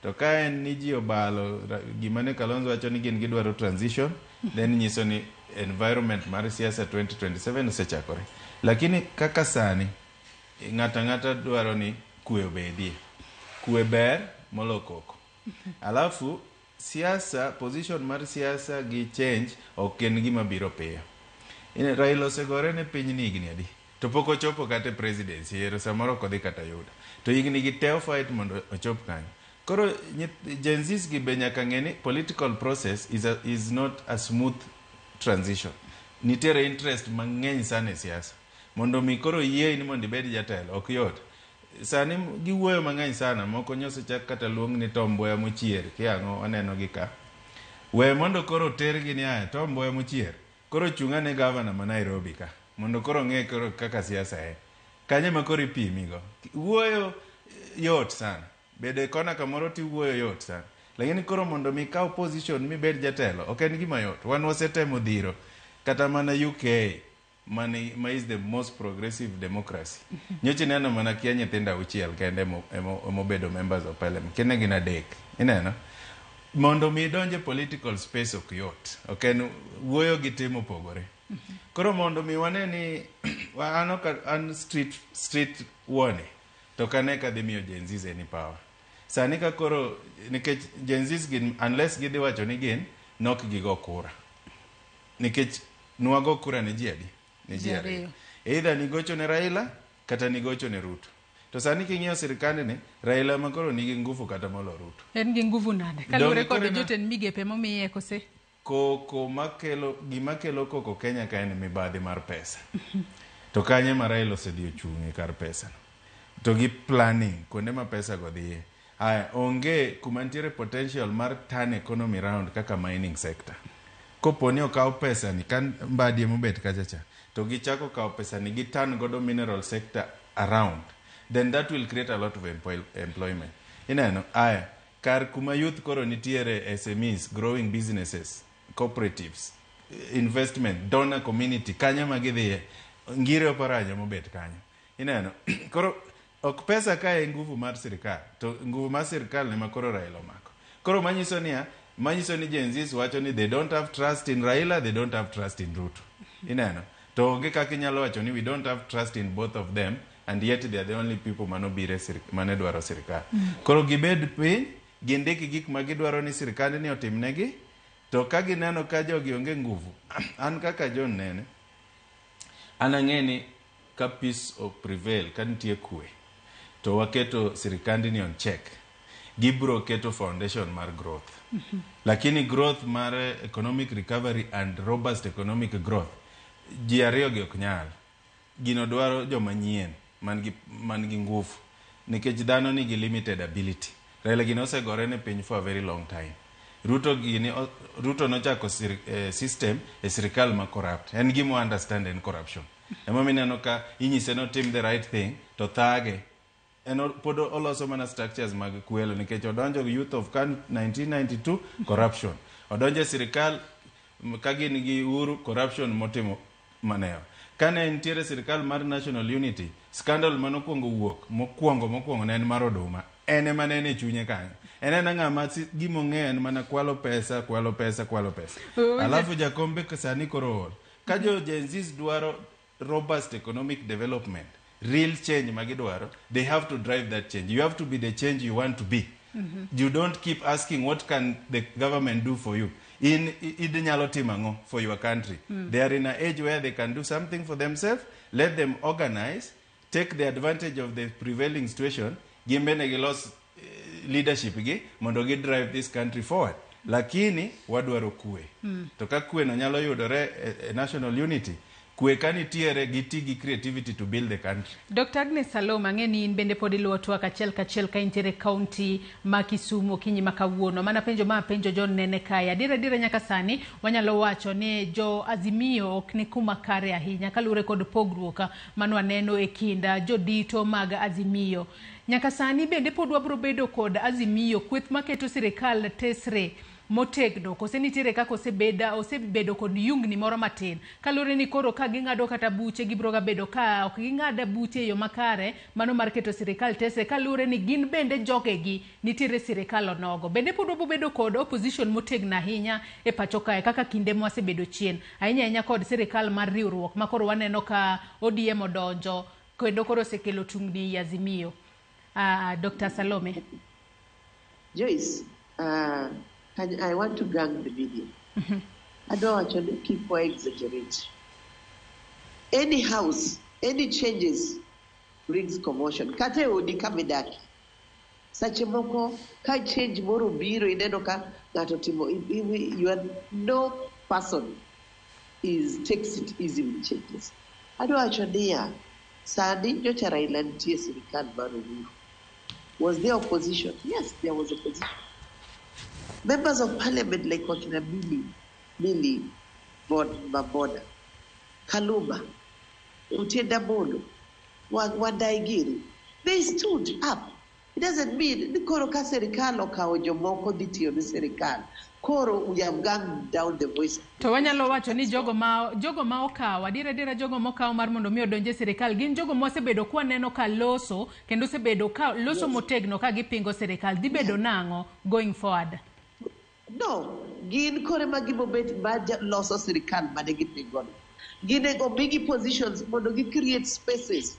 [SPEAKER 1] to ka en ni ji obalo gima ne Kalonzo wacho ni gin gidwaro transition, then nyiso ni environment mar siasa 2027 osechakore. Lakini kaka sani ng'ata dwaro ni kwe obedie. Kwe ber molo koko. Alafu siasa, position mar siasa gi change ok en gima biro piyo. Raila osegore ne piny ni higni adi, to pok ochopo kata presidency, ero samoro kodhi kata yuda. To higni gi teo fight mondo ochop kanyo. Koro Gen Zs gi be nyaka ng'e ni political process is not a smooth transition. Nitiere interest mang'eny sana e siasa. Mondo mi koro yie ni mondo ibed jatelo ok yot. Sani giwuoyo mang'eny sana, moko nyoso chak kata luong ni Tom Mboya mochier, kiang'o aneno gi ka. We mondo koro tergi ni aya Tom Mboya mochier, koro chunga ne governor ma Nairobi ka, mondo koro ng'e koro kaka siasa e. Kanye ma koro ipimigo. Wuoyo yot sana. Bede kona kamoro ti wuoyo yot sana. Lakini koro mondo mi kaw position mi bed jatelo, ok en gima yot. Wan wasetemo dhiro. Kata mana UK, ma is the most progressive democracy. Nyochi neno mana kia nyithinda auchiel kende mobedo members of parliament. Kene gin adek. Ineno? Mondo mi donje political space ok yot. Ok en wuoyo gi timo pogore. Koro mondo mi wane ni an street wone. To kane ka dhi miyo Gen Zs any power. Sani ka koro nikech Gen Zs gin unless gidhi wacho ni gin nok gigo kura. Nikech nuago kura ne ji adi? Ne ji ariyo. Either nigocho ne Raila kata nigocho ne Ruto. To sani king'iyo sirikande ni Raila ma koro nigi nguvu kata molo Ruto.
[SPEAKER 14] En gi nguvu nade? Kalure kod joten migepe momiye kose?
[SPEAKER 1] Koko gima kelo koko Kenya ka en mibadhi mar pesa. To kanye ma Raila osedhi ochung'e kar pesa. To gi planning kuonde ma pesa go dhiye. Aya, onge kuma nitiere potential mar turn economy round kaka mining sector. Kopo ni okaw pesa ni kan mbadie mobet kachacha, to gichako kaw pesa ni gi turn godo mineral sector around, then that will create a lot of employment. Ineno, aya, kar kuma youth koro nitiere SMEs, growing businesses, cooperatives, investment, donor community, kanya magidhiye, ngire oparanya mobet kanyo. Ineno, koro ok pesa ka e nguvu mar sirikal, to nguvu mar sirikal ne makoro Raila omako. Koro manyiso ni Gen Zs wacho ni they don't have trust in Raila, they don't have trust in Ruto. Ineno, to onge kaka inyalo wacho ni we don't have trust in both of them, and yet they are the only people mane dwaro sirikal. Koro gibed piny, gindiki gik ma gidwaro ni sirkand ni otimnegi, to ka gineno ka jogi onge nguvu, an kaka John Nene, an ang'e ni ka peace of prevail, ka nitie kwe, to waketo sirkand ni on check, gibro keto foundation mar growth. Lakini growth mar economic recovery and robust economic growth, ji ariyo gi ok nyal. Gino dwaro joma nyien man gi nguvu, nikech dhano nigi limited ability. Raila gino osegore ne piny for a very long time. Ruto nochako system e sirikal ma corrupt. En gimo understand en corruption. Ema mineno ka inyise no team the right thing to thage. En pod oloso mana structures mag kwelo, nikech odonjo youth of 1992 corruption. Odonjo sirikal ka gin gi Uhuru corruption motimo maneo. Kane entiere sirikal mar National Unity, scandal manokuongo wuok mokuongo ne en mar Oduma. En ema ne chunye kanyo. En ng'ama gimong'e en mana kwalo pesa. Alafu jakombe sani koro ka jo Gen Zs dwaro robust economic development, real change magidwaro, they have to drive that change. You have to be the change you want to be. You don't keep asking what can the government do for you. Idinyalo timango for your country. They are in an age where they can do something for themselves. Let them organize, take the advantage of the prevailing situation, gimbene gilos leadership gi mondo gi drive this country forward. Lakini wadwaro kwe. To ka kwe no nyalo yudore national unity, kwe kanitiere giti gi creativity to build the country.
[SPEAKER 14] Dr. Agnes Salome, ang'eni in bende pod iluwo twak achiel ka intiere county ma Kisumu kinyi ma kawuono. Mana penjo John Nene kaya. Dire nyaka sani wanyalo wacho ni jo Azimio ok ni kuma kare ahinya kalure kod pogruok mano aneno e kinda jodito mag Azimio. Nyaka sani bende pod wabro bedo kod Azimio kweth maketo sirikal tesre motegno kose nitiere kaka osebedo kod yungni moro matin kalure ni koro ka ging'ado kata buche gibro ga bedo ka ok ging'ada buche yo makare mano mar keto sirikal tese kalure ni gin bende jogegi nitiere sirikal onogo. Bende pod wabro bedo kod opposition motegno ahinya e pacho kae kaka kinde mwasebedo chien ahinya kod sirikal mar riwruok makoro waneno ka ODM odonjo kendo koro sekelo tungni ya Azimio. Dr. Salome.
[SPEAKER 2] Joyce, I want to gang the media. I don't actually keep or exaggerate. Any house, any changes brings commotion. Kate odi kamedaki. Sache moko ka change moro biro ineno ka ngato timo. You are no person takes it easy with changes. I don't actually Sandi nyocha Raila ntie sirikal baro Uhuru. Was there opposition? Yes, there was opposition. Members of parliament like Wakina Billy Maboda, Kaluma, Utienda Molo, Wandaigiri, they stood up. It doesn't mean the Koro ka serikal okawo jomoko ditiyo ni serikal. Koro we have gone down the voice.
[SPEAKER 14] To wanyalo wacho ni jogo ma okawa dira jogo mokaw mar mondo mi odonje sirikal gin jogo mosebedo kwa neno ka loso kendo sebedo ka loso motegno ka gipingo sirikal dhi bedo nango going forward.
[SPEAKER 2] No, gin kore magibo bet baja loso sirikal mane gipingo. Gine go big positions mondo gi create spaces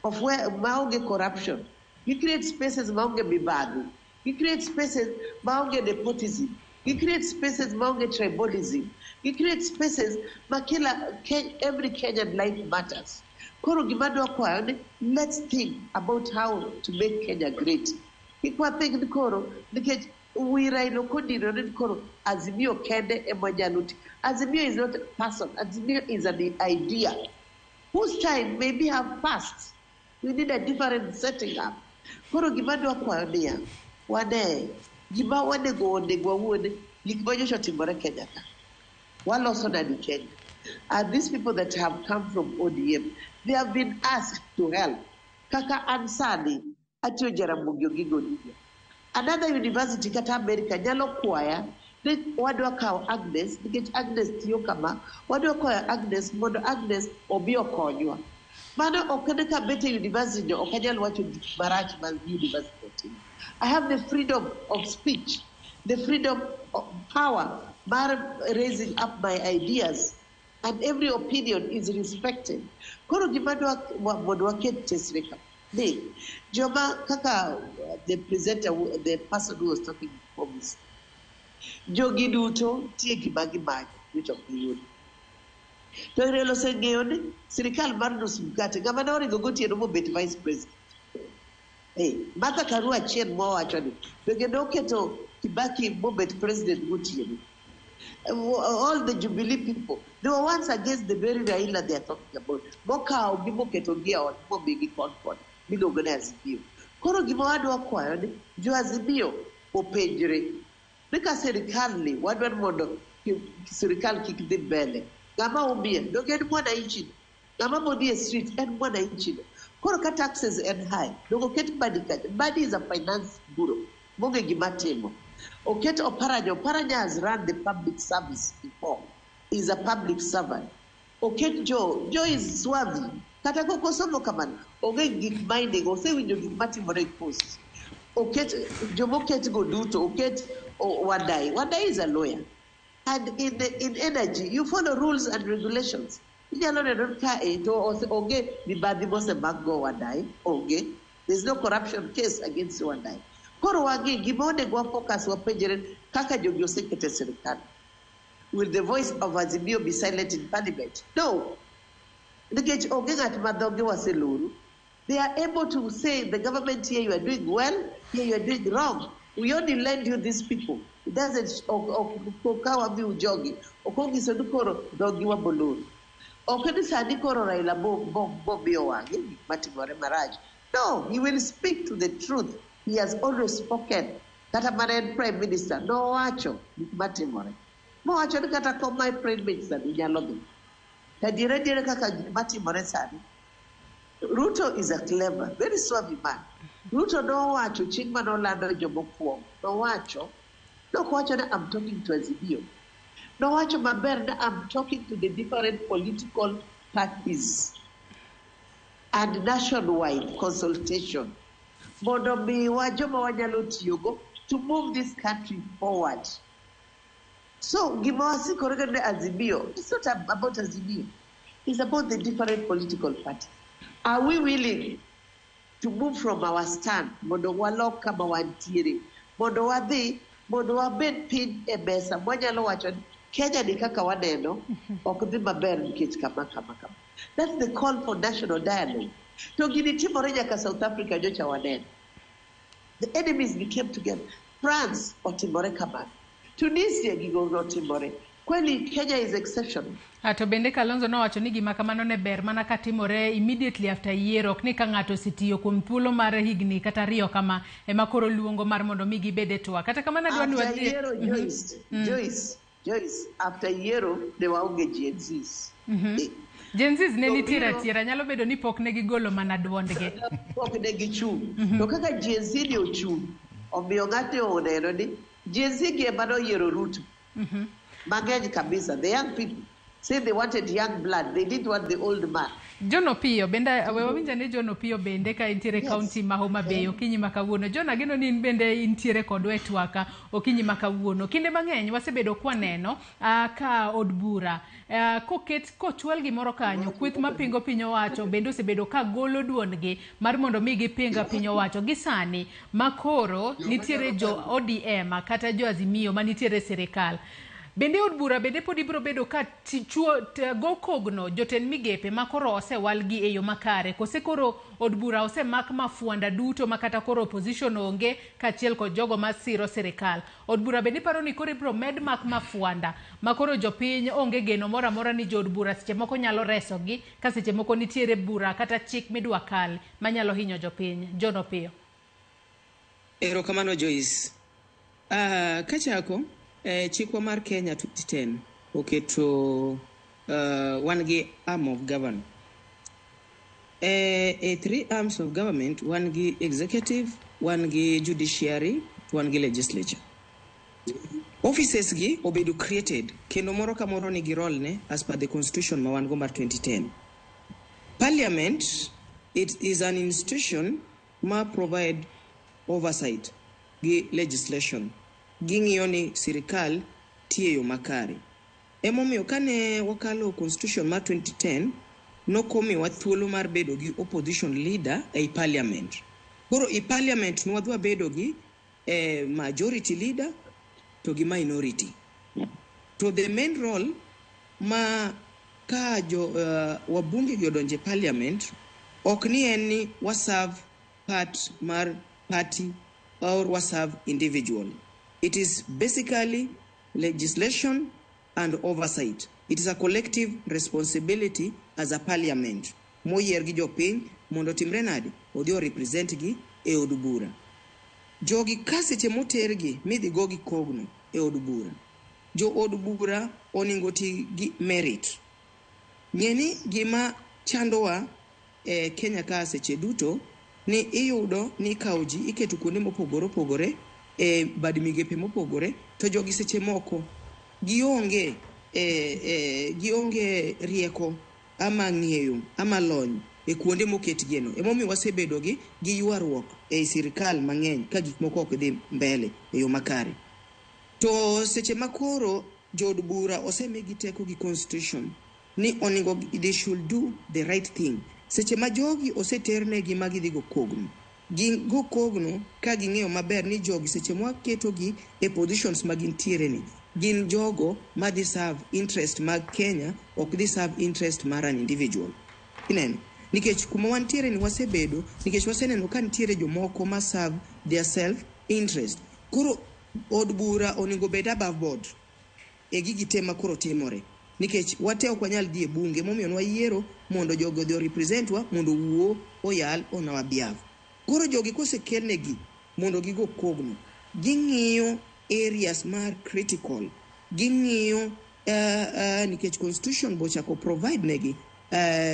[SPEAKER 2] of where maonge corruption. Gi create spaces maonge mibadhi. Gi create spaces maonge nepotism. He creates spaces maonge tribalism. He creates spaces makila every Kenyan life matters. Koro gimado kwa let's think about how to make Kenya great. Ikwa think koro because we Raila Kodiro ni koro Azimio kende emojaluti. Azimio is not a person. Azimio is an idea whose time maybe have passed. We need a different setting up. Koro gimado kwa dia wane Jiba wane go wone likbojo shotimore Kenya ka. Waloso na ni Kenya. And these people that have come from ODM, they have been asked to help. Kaka Ansani atio Jaramogi Oginga Odinga. Another university kata America nyalo kwaya ne wadwa kawo Agnes nikech Agnes tiyo kama wadwa kwayo Agnes mondo Agnes obi okonywa. Mano okene ka bete university okanyal wacho marach mag university. I have the freedom of speech, the freedom of power, raising up my ideas, and every opinion is respected. Koro gimado mondo waket tesreka. Joma kaka the presenter, the person who was talking before me. Jogi duto tie gibagi mach which of the youth. To irelo sengeyone sirikal mar nus mkate ngama ne oringo gotieno mobet vice president. Martha Karua chien mowacho ni to kendo oketo Kibaki mobet president gotieno. All the Jubilee people, they were once against the very Raila they are talking about. Moka ogimo keto gia on mobigi concord. Miluongo ni Azimio. Koro gima wadwa kwayo ni jo Azimio openjre. Nika serikal ni wadwa mondo serikal kik dhi mbele. Ngama umie, doge en mwananchi. Ngama modi e street en mwananchi. Koro ka taxes en high. Dogo ket badi kaja. Badi is a finance bureau. Monge gima timo. Oket Oparanya has run the public service before. He's a public servant. Oket Joe is swavi. Kata koko somo kamana. Oge gik mining. Ose winjo gik matimore post. Oket Jomo ket go duto. Oket Wadai. Wadai is a lawyer. And in energy, you follow rules and regulations. There's no corruption case against Wadai. Koro wagi gimone gwa focus wa pejeren kaka jogi osekete serikali. Will the voice of Azimio be silent in parliament? No. Nikech ogengat madhoge waseluru. They are able to say the government here you are doing well, here you are doing wrong. We only lend you these people. It doesn't okawa bi ujogi. Okongi sodukoro dogi wa boluru. Okedi sadi koro Raila bo biyo wangi matimore maraj. No, he will speak to the truth. He has always spoken. Kata Maran Prime Minister, no wacho, matimore. Mo wacho ni kata ko my Prime Minister, nyalobi. Dire kaka matimore sani. Ruto is a clever, very suave man. Ruto no wacho, chingma no lando jomo kuom. No wacho. No wacho na I'm talking to Azimio. No wacho maber na I'm talking to the different political parties. And nationwide consultation. Mondo miwa joma wanyalo tiyogo to move this country forward. So, gimawasi korega ne Azimio, it's not about Azimio. It's about the different political parties. Are we willing to move from our stand? Mondo walok kama wantiere. Mondo wadhi, mondo wabed pin e mesa. Mwanyalo wacho, Kenya ni kaka waneno, okudhi maber nikech kama. That's the call for national dialogue. To gini timore nyaka South Africa jocha waneno. The enemies became together. France otimore kamano. Tunisia gigo otimore. Kweli Kenya is exceptional.
[SPEAKER 14] To bende Kalonzo no wacho ni gima kamano ne ber mana katimore immediately after yiero ok ni ka ng'ato sitiyo kuom thuolo mar higni kata riyo kama ema koro luongo mar mondo mi gibede twa. Kata kamano adwani wadhi.
[SPEAKER 2] Joyce, after yiero they were onge Gen Zs.
[SPEAKER 14] Gen Zs ne nitiere tiera nyalo bedo ni pok ne gigolo mana duondgi.
[SPEAKER 2] Pok ne gichung'. To kaka Gen Z ne ochung', omiyo ng'ato oneno ni Gen Z gi ema noyiero Ruto. Mang'eny kabisa. The young people say they wanted young blood. They didn't want the old man.
[SPEAKER 14] John Opiyo bende wawinja ne John Opiyo bende ka intiere county ma Homa Bay okinyi makawuono. John ageno ni bende intiere kodwa e twaka okinyi makawuono. Kinde mang'eny wasebedo kwaneno ka od bura kochwal gimoro kanyo kweth mapingo piny owacho bende osebedo ka golo duondgi mar mondo mi gipinga piny owacho gi sani makoro nitiere jo ODM kata jo Azimio manitiere serikal. Bende od bura bende pod ibiro bedo ka go kogno jotend migepe makoro osewalgi e yo makare. Kose koro od bura osemak mafuanda duto makata koro opposition onge kachiel kod jogo masiro serikal. Od bura bende paro ni koro ibiro med mak mafuanda makoro jopiny onge geno moro amora ni jo od bura seche moko nyalo resogi ka seche moko nitiere bura kata chik midwa kal manyalo hinyo jopiny. John Opiyo.
[SPEAKER 13] Erokamano Joyce. Kachako chikwa mar Kenya 2010 oketo one gi arm of government. Three arms of government, one gi executive, one gi judiciary, one gi legislature. Offices gi obedo created kendo moro ka moro ni gi role ne as per the constitution ma wan go mar 2010. Parliament, it is an institution ma provide oversight gi legislation. Ging'iyo ni sirikal tiyo makare. Emomiyo kane wakalo constitution ma 2010 nokomiwa thuolo mar bedo gi opposition leader ei parliament. Koro i parliament nwadwa bedo gi majority leader to gi minority. To the main role ma ka wabunge gi odonje parliament ok ni en ni waserve part mar party or waserve individual. It is basically legislation and oversight. It is a collective responsibility as a parliament. Moyier gi jopiny mondo timre nade odhi represent gi e od bura. Jogi kaseche motergi midhi go gi kogno e od bura. Jo od bura oningo ti gi merit. Ng'eni gima chandowa Kenya ka seche duto ni iyudo ni kauji iketo kuonde mopogore opogore bad migepe mopogore to jogi seche moko gionge rieko ama ng'eyo ama lony e kuonde moket geno. Emomi wasebedo gi ywaruok e sirikal mang'eny ka gik moko ok dhi mbele e yo makare. To seche makoro jod bura osemigi teko gi constitution ni oningo they should do the right thing. Seche ma jogi oseterne gi magi dhi go kogno. Go kogno ka ging'eyo maber ni jogi seche mwa keto gi e positions magintiere ni gin jogo ma dhi serve interest mag Kenya, ok dhi serve interest mar an individual. Ineno, nikech kuma wantiere ni wasebedo, nikech waseneno ka nitiere jomoko ma serve their self interest. Koro od bura oningo bed above board e gigi tema koro timore. Nikech wateo kwa nyal dhi e bunge momiyo nwa yiero mondo jogo dhi representwa mondo wuo oyal ona wabiav. Koro jogi kosekelnegi mondo gigo kogno, ging'iyo areas mar critical, ging'iyo nikech constitution bochako provide negi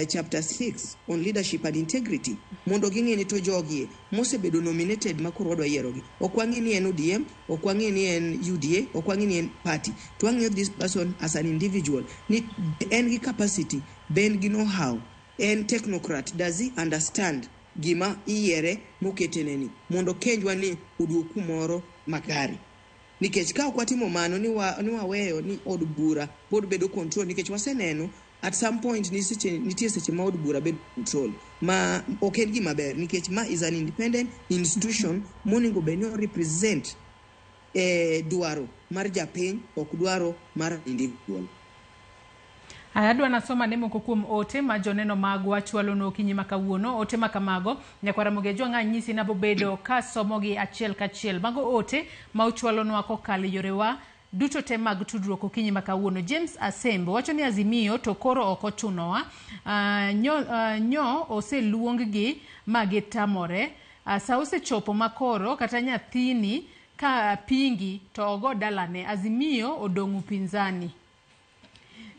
[SPEAKER 13] chapter 6 on leadership and integrity mondo ging'e ni to jogi mosebedo nominated makoro wadwa yierogi. Okwangi ni en ODM, okwangi ni en UDA, okwangi ni en party. To wang'iyo this person as an individual ni en gi capacity, ben gi know-how, en technocrat, does he understand gima iyiere moketeneni mondo kenjwa ni uduok kumoro makare. Nikech ka ok watimo mano ni waweyo ni od bura pod bedo control, nikech waseneno at some point nitie seche ma od bura bedo control ma ok en gima ber, nikech ma is an independent institution moningo benyo represent dwaro mar japiny, ok dwaro mar individual.
[SPEAKER 14] Adwa nasoma ne moko kuom ote ma joneno magwa chwalo no kinyi makawuono. Ote makamago nyakwara Mugejo ng'anyisi na bobedo ka somogi achiel kachiel. Mago ote ma uchwalo no akokali yorewa duto te mag tudruok okinyi makawuono. James Asembo wacho ni Azimio to koro ok ochunowa. Nyo ose luonggi magitamore. Sa osechopo makoro kata nyathini ka pingi to ogo dalane. Azimio odong' upinzani.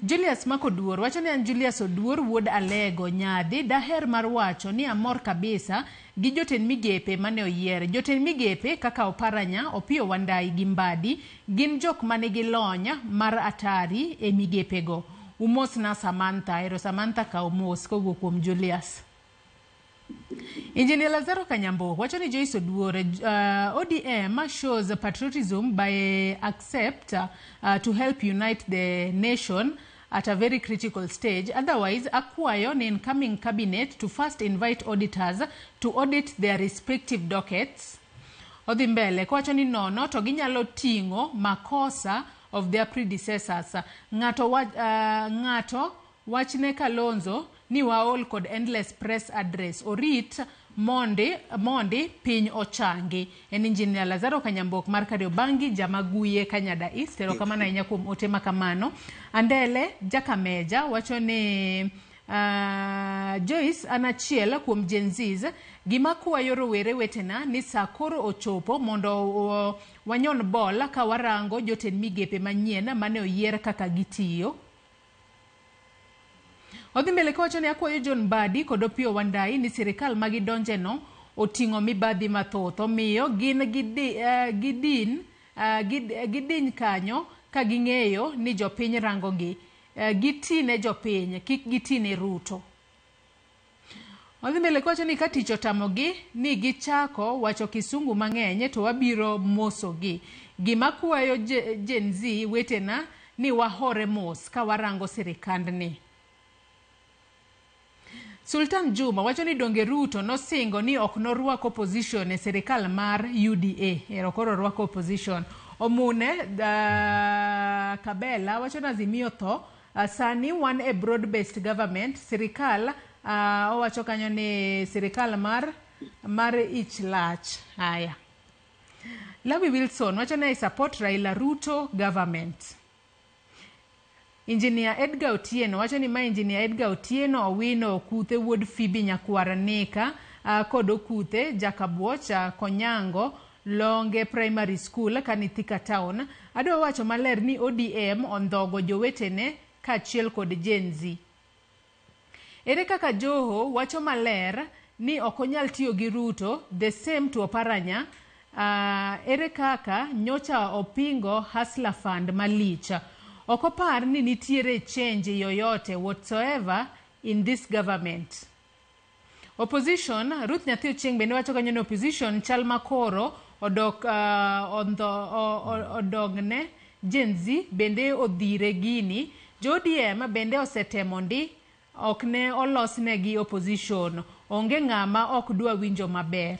[SPEAKER 14] Julius Makoduor wacho ni an Julius Oduor wuod Alego nyadhi daher mar wacho ni amor kabisa gi joten migepe mane oyier. Joten migepe kaka Oparanya, Opiyo Wandayi gi Mbadi gin jok mane gi lony mar atari e migepe go. Umos na Samantha, ero Samantha ka umos kowuok kuom Julius. Engineer Lazaro Kanyambo wacho ni Joyce Oduor ODM shows patriotism by accept to help unite the nation at a very critical stage. Otherwise, akwayo an incoming cabinet to first invite auditors to audit their respective dockets. Odhi mbele kwacho ni nono to ginyalo tingo makosa of their predecessors. Ngato wachne Kalonzo ni waol kod endless press address orit mondi piny ochangi. En Engineer Lazaro Kanyambok mar Kariobangi Jamaguye Kanyada East. Ero kamana inya kuom ote makamano. Andele Jakameja wacho ni Joyce anachiel kuom Gen Zs gima kwayo rowere wetena ni sakoro ochopo mondo wanyon bol ka warango joten migepe manyien mane oyier kaka gitiyo. Odhi mbele kawacho ni akwayo John Mbadi kod Opiyo Wandayi ni sirikal magidonje no oting'o mibadhi mathoth. Omiyo gin gidiny kanyo ka ging'eyo ni jopiny rangogi. Gitine jopiny, kik gitine Ruto. Odhi mbele kawacho ni katich otamogi ni gichako wacho kisungu mang'eny to wabiro mosogi. Gima kwayo Gen Z wetena ni wahore mos ka warango sirikandni. Sultan Juma wacho ni donge Ruto nosingo ni ok norwako opposition e sirikal mar UDA. Koro rwako opposition. Omune Kabela wacho na Azimio tho. Sani wan a broad-based government. Sirikal owacho kanyo ni sirikal mar ich lach. Haya. Lawi Wilson wacho na support Raila Ruto government. Engineer Edgar Otieno wacho ni ma Engineer Edgar Otieno owino Okuthe wuod Phoebe Nyakwara Nika kod Okuthe Jakabuocha Konyango Longe Primary School Kanithika Town. Adwa wacho maler ni ODM ondhogo jowetene kaachiel kod Gen Z. Ere kaka Joho wacho maler ni ok onyal tiyo gi Ruto, the same to Oparanya. Ere kaka nyocha opingo Hustler Fund malicha. Okopar ni nitiere change yoyote whatsoever in this government. Opposition, Ruth Nyathi Ochieng bende wacho kanyo ni opposition chal makoro odogne Gen Z bende odhire gini. JODM bende osetemo ndi ok ne olosnegi opposition. Onge ng'ama ok dwa winjo maber.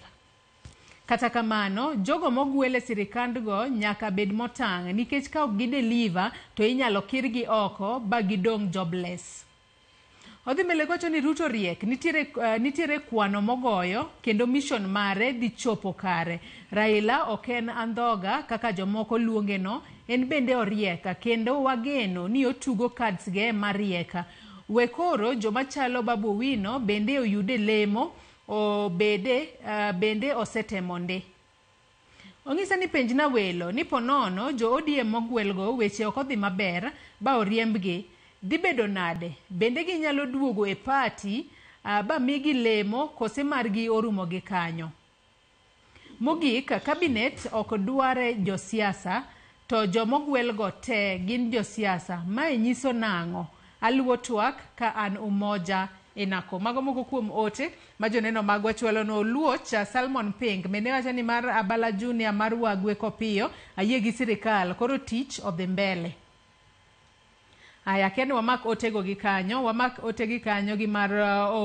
[SPEAKER 14] Kata kamano, jogo mogwele sirikandgo nyaka bed motang' nikech ka ok gideliver to inyalo kirgi oko ba gidong jobless. Odhi mbele gocho ni Ruto riek, nitiere kwano mogoyo kendo mission mare dhi chopo kare. Raila oken andhoga kaka jomoko luongeno, en bende orieka kendo wageno ni otugo cards ge marieka. Wekoro joma chalo Babu Owino bende oyude lemo bende osetemo ndi. Ong'isa ni penj na welo ni ponono jo ODM mogwelgo weche ok odhi maber ba oriembgi dhi bedo nade. Bende ginyalo duogo e party ba migi lemo kose margi orumo gi kanyo. Mogik, cabinet ok dware josiasa to jomogwelgo te gin josiasa. Mae nyiso nang'o? Aluo twak ka an umoja inako. Mago moko kuom ote ma joneno magwa chwalo no. Luocha Salmon Pink mene wacho ni mar Abala Junior mar Wagwe Kopio ayie gi sirikal koro tich odhi mbele. Aya ken wamak otego gi kanyo, wamak otegi kanyo gi mar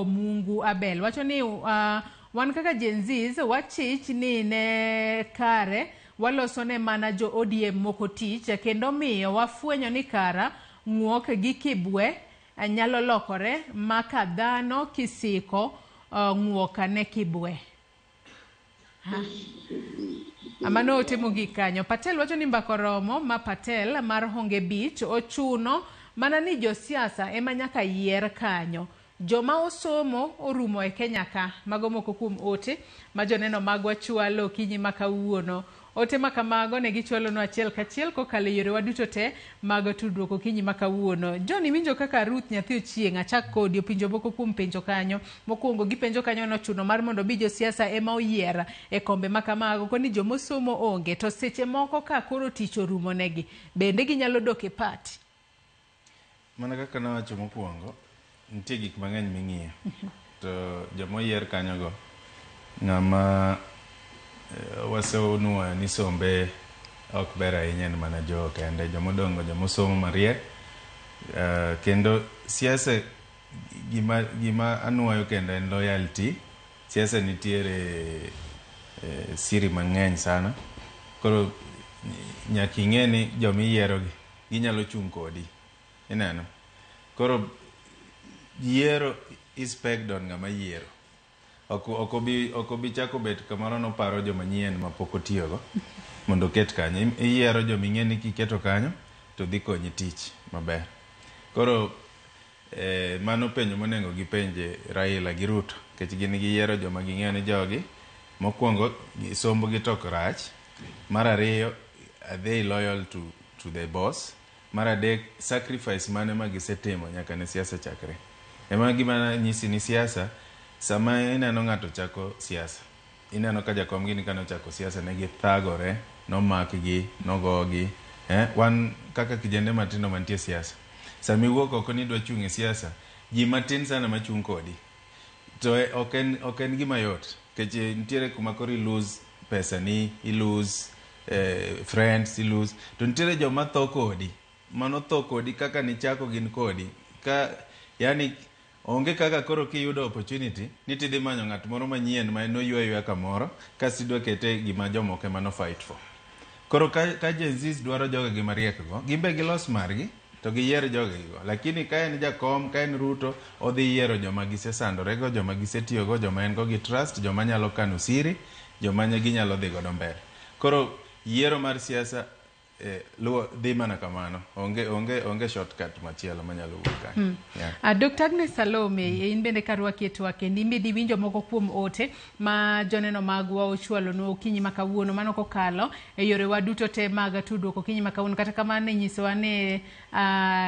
[SPEAKER 14] Mungu Abel. Wacho ni wan kaka Gen Zs wachich ni ne kare waloso ne mana jo ODM moko tich kendo miyo wafwenyo ni kara ng'uok gi Kibwe nyalo lokore maka dhano kisiko ng'uoka ne Kibwe. Amano otimo gikanyo. Patel wacho ni mbako romo ma Patel mar Honge Beach ochuno mana ni josiasa ema nyaka yier kanyo. Joma osomo orumo e Kenya ka. Mago moko kuom ote ma joneno magwa chwalo kinyi makawuono. Ote makamago ne gichwalo no achiel kachiel kokalo yore waduto te mag tudruok kinyi makawuono. John winjo kaka Ruth Nyathi Ochieng achak kodi opinjo moko kuom penjo kanyo. Mokuongo gipenjo kanyo no chuno mar mondo bijo siasa ema oyiera e kombe makamago koni jomosomo onge to seche moko ka koro tich orumo negi bende ginyalo dok e party.
[SPEAKER 1] Mana kaka nawacho mokuongo nitie gik mang'eny ming'iyo to jomoyier kanyo go ng'ama waseunua ni sombe ok ber ahinya ni mana jo kende jomodongo jomosomo mariek kendo siasa gima anuoyo kendo en loyalty. Siasa nitiere siri mang'eny sana koro nyaka ing'e ni jomiyierogi ginyalo chung' kodi ineno. Koro yiero is pegged on ng'ama yiero. Okobi chako bet kamaro no paro joma nyien mapok otiyogo mondo ket kanyo. Iyiero joma ing'e ni kiketo kanyo to dhi konyi tich maber. Koro mano penjo monengo gipenje Raila gi Ruto kech gin giyiero joma ging'e ni jogi mokuongo sombo gi tok rach. Mar ariyo are they loyal to the boss. Mar adek sacrifice mane ma gisetimo nyaka ne siasa chakre. Ema gima nyisi ni siasa sama ineno ng'ato chako siasa ineno ka jakomgi ni kano chako siasa ne githagore nomakgi nogogi wan kaka kijende matindo mantie siasa sami wuok oko ni dwa chung' e siasa ji matin sana machung' kodi to oken gima yot kech nitiere kuma koro lose pesa ni lose friends lose to nitiere joma tho kodi mano tho kodi kaka ni chako gin kodi ka yani onge kaka koro kiyudo opportunity ni tidhi manyo ng'at moro manyien ma noyueyo kamoro kasi dwa kete gima jomoko ema no fight for. Koro ka Gen Z dwaro joge gima riekgo, gimbe gilos margi to giyier jogegigo, lakini ka en jakom, ka en Ruto, odhi yiero joma gisesandorego, joma gisetiyogo, joma en go gi trust, joma nyalo kano siri, joma ginyalo dhi godo mbele. Koro yiero mar siasa luo dhi mana kamano, onge shortcut machielo manyalo wuok
[SPEAKER 14] kanyo. Dr. Agnes Salome, in bende karwaki etwake nimbe di winjo moko kuom ote ma joneno magwa ochwalo no okinyi makawuono mano kokalo e yore waduto te mag tudruok okinyi makawuono, kata kamano inyisowa ne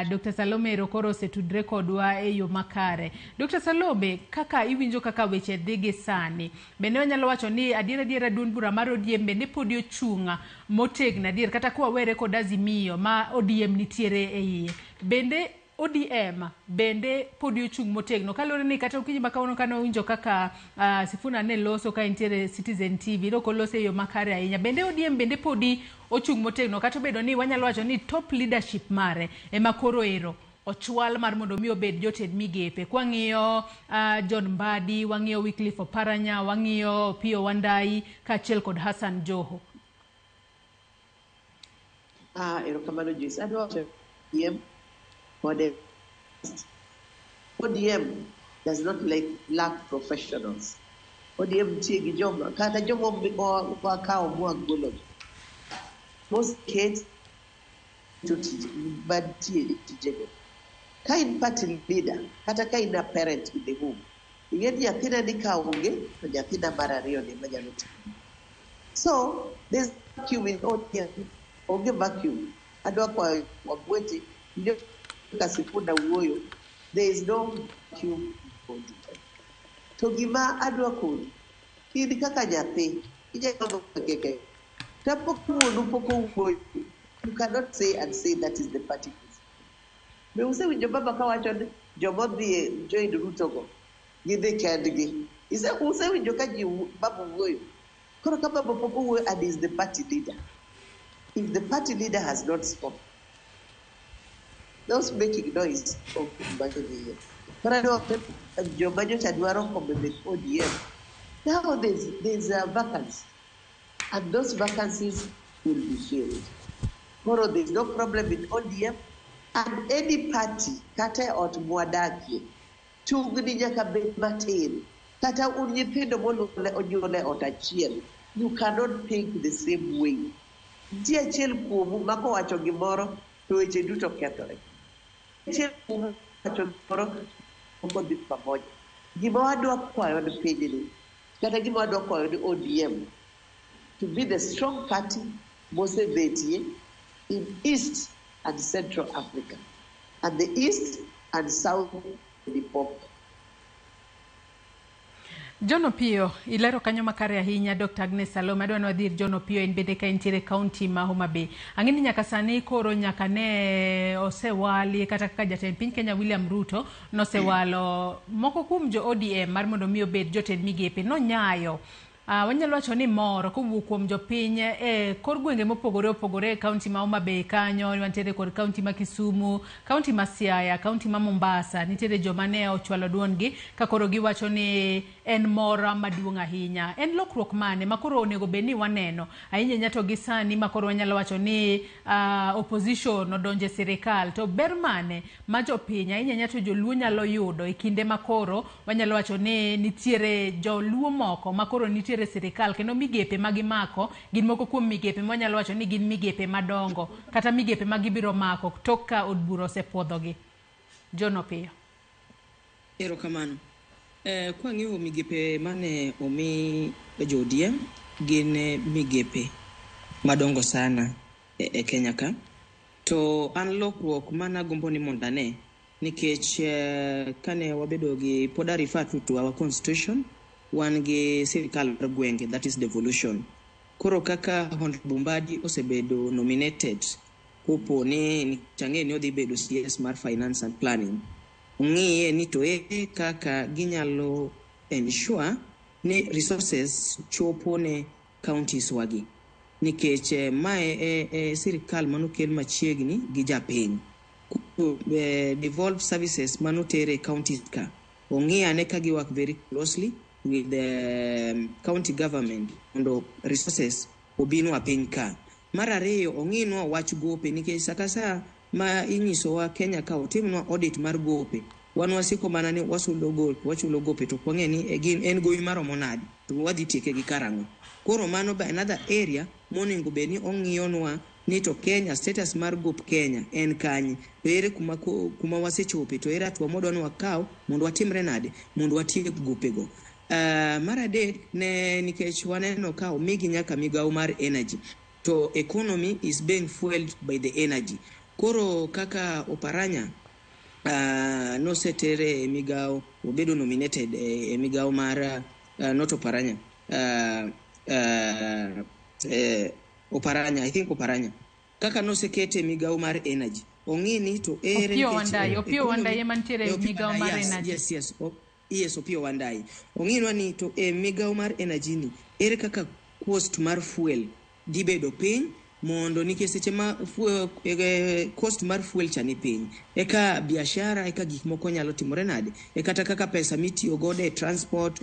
[SPEAKER 14] Dr. Salome rokoro osetudre kodwa e yo makare. Dr. Salome, kaka iwinjo kaka weche dhigi sani, bende wanyalo wacho ni adiera duond bura mar ODM bende podi ochunga motegna adier kata kwa were kod Azimio ma ODM nitiere e iye. Bende ODM bende podi ochung motegno kalore ni kata okinyi makawuono kano winjo kaka Sifuna ne loso ka intiere Citizen TV roko lose yo makare ahinya. Bende ODM bende podi ochung motegno kata bedo ni wanyalo wacho ni top leadership mare ema koro ero ochwal mar mondo mi obed joted migepe. Kwa ng'iyo John Mbadi, wang'iyo Wycliffe Oparanya, wang'iyo Opiyo Wandayi kaachiel kod Hassan Joho.
[SPEAKER 2] Erokamano Joyce. Adwa wacho ODM does not lack professionals. ODM tie gi joma kata joma kawo mwagolo. Most kids to bad tijego. Ka in party leader, kata ka in a parent in the home, ing'e nyathina ni ka onge, to nyathina mar ariyo ne manyalo timo. So, there's vacuum in ODM. Onge vacuum. Adwa kwa wabweti, ndio Sifuna wuoyo, there is no vacuum in ODM. To gima adwa kodi, kidi kaka nyathi, ijego keke. Tapoko wuoyo, you cannot say that is the party. Me use winjo baba kawacho ni jomo dhi join Ruto go gidhi kendgi. Use winjo ka ji baba wuoyo. Koro ka baba poko wuoyo and is the party leader. If the party leader has not spoken, those making noise of Mbadi. But I know joma nyocha dwaro kombe ODM. Now there's a vacancy, and those vacancies will be filled. Koro there's no problem with ODM. And any party, kata ot mwadaki, tungni nyaka bed matin, kata unyithindo onyuole ot achiel, you cannot think the same way. Ji achiel kuomu mako wacho gimoro, to weche duto kethore. Achiel kuomu wacho gimoro, moko dhi pamoja. Gima wadwa kwayo ni pinyni, kata gima wadwa kwayo ni ODM, to be the strong party, mosebetie in East and Central Africa, and the East and South Republic.
[SPEAKER 14] John Opiyo, ilero kanyo makare ahinya Dr. Agnes Salome. Adwa nwadhir John Opiyo in bende ka intiere county ma Homa Bay. Ang'eni nyaka sani koro nyaka ne osewali kata kaka jatend piny Kenya William Ruto nosewalo moko kuom jo ODM mar mondo mi obed joted migepe no nyayo. Wanyalo wacho ni moro kowuok kuom jopiny kor gwenge mopogore opogore kaunti ma Homa Bay kanyo, wantiere kod kaunti ma Kisumu, kaunti ma Siaya, kaunti ma Mombasa, nitiere joma ne ochwalo duongi ka koro giwacho ni en mora maduong' ahinya. En lokruok mane makoro onego bed ni waneno ahinya nyato gi sani makoro wanyalo wacho ni opposition odonje sirikal, to ber mane ma jopiny ahinya nyato joluo nyalo yudo e kinde makoro wanyalo wacho ni nitiere joluo moko makoro nitiere sirikal kendo migepe magimako gin moko kuom migepe mwanyalo wacho ni gin migepe madongo kata migepe magibiro mako tok ka od bura osepuodhogi. John Opiyo.
[SPEAKER 13] Erokamano. Kwa ng'iyo migepe mane omi jo ODM gin migepe madongo sana e Kenya ka. To an lokruok mana gombo ni mondane nikech kane wabedo gi poda refer to our constitution wan gi sirikal mar gwenge, that is devolution. Koro kaka Honorable Mbadi osebedo nominated kupo ni change ni odhi bedo CS mar finance and planning. Ng'iye ni to kaka ginyalo ensure ni resources chopo ne counties wagi. Nikech mae sirikal manokel machiegni gi japiny. Devolved services manotere counties ka ong'iyane ka giwork very closely with the county government mondo resources obinwa piny ka. Mar ariyo, ong'inwa wach gope nikech saka saa ma inyisowa Kenya ka otimnwa audit mar gope, wan wasiko mana ni wachulo gope to kwang'e ni en gowi maromo nade to wadhi tieke gi karang'o. Koro mano ba another area monego bed ni ong'iyonwa ni to Kenya, status mar gop Kenya en kanye, to ere kuma wasechope, to ere atwa modwa ni wakaw mondo watimre nade mondo watiek gopego. Mar adek ne nikech waneno ka omigi nyaka migawo mar energy, to economy is being fueled by the energy. Koro kaka Oparanya nosetere migawo, obedo nominated migawo mar not Oparanya, Oparanya, I think Oparanya, kaka nosekete migawo mar energy, ong'ini to ere
[SPEAKER 14] Opiyo Wandayi mantiere migawo mar energy.
[SPEAKER 13] Yes, Opiyo Wandayi. Ong'inwa ni to migawo mar energy ni ere kaka cost mar fuel dibedo piny mondo nikech seche ma cost mar fuel chani piny eka biashara eka gik moko nyalo timore nade, kata kaka pesa mitiyo godo e transport